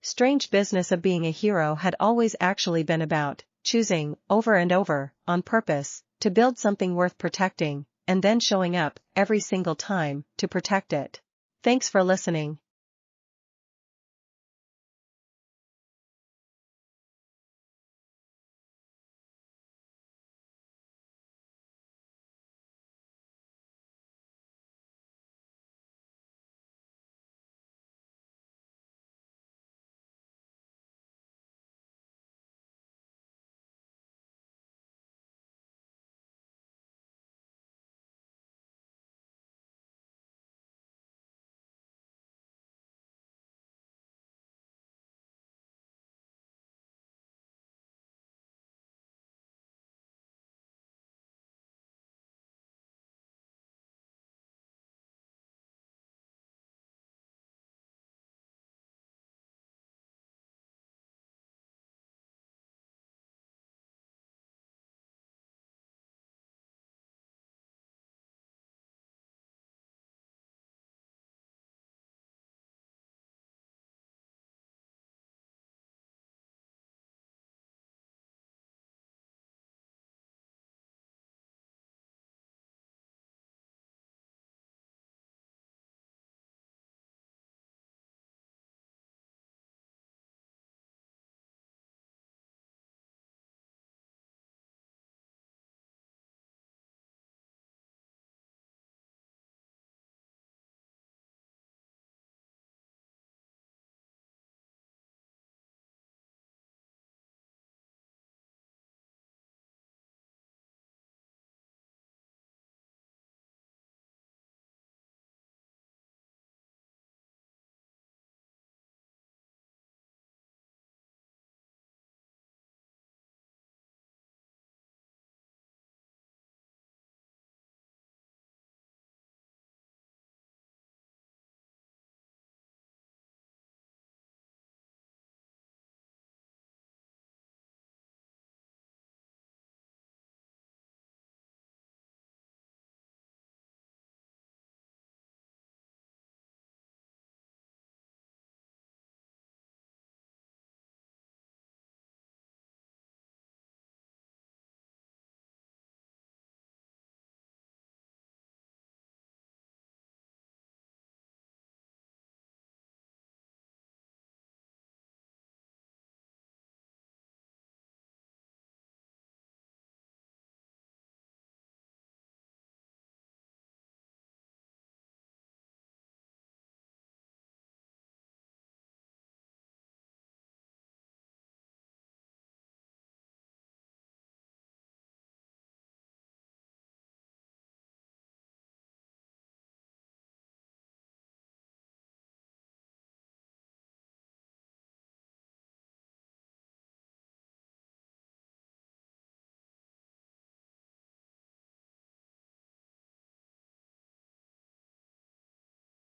strange business of being a hero had always actually been about choosing, over and over, on purpose, to build something worth protecting, and then showing up, every single time, to protect it. Thanks for listening.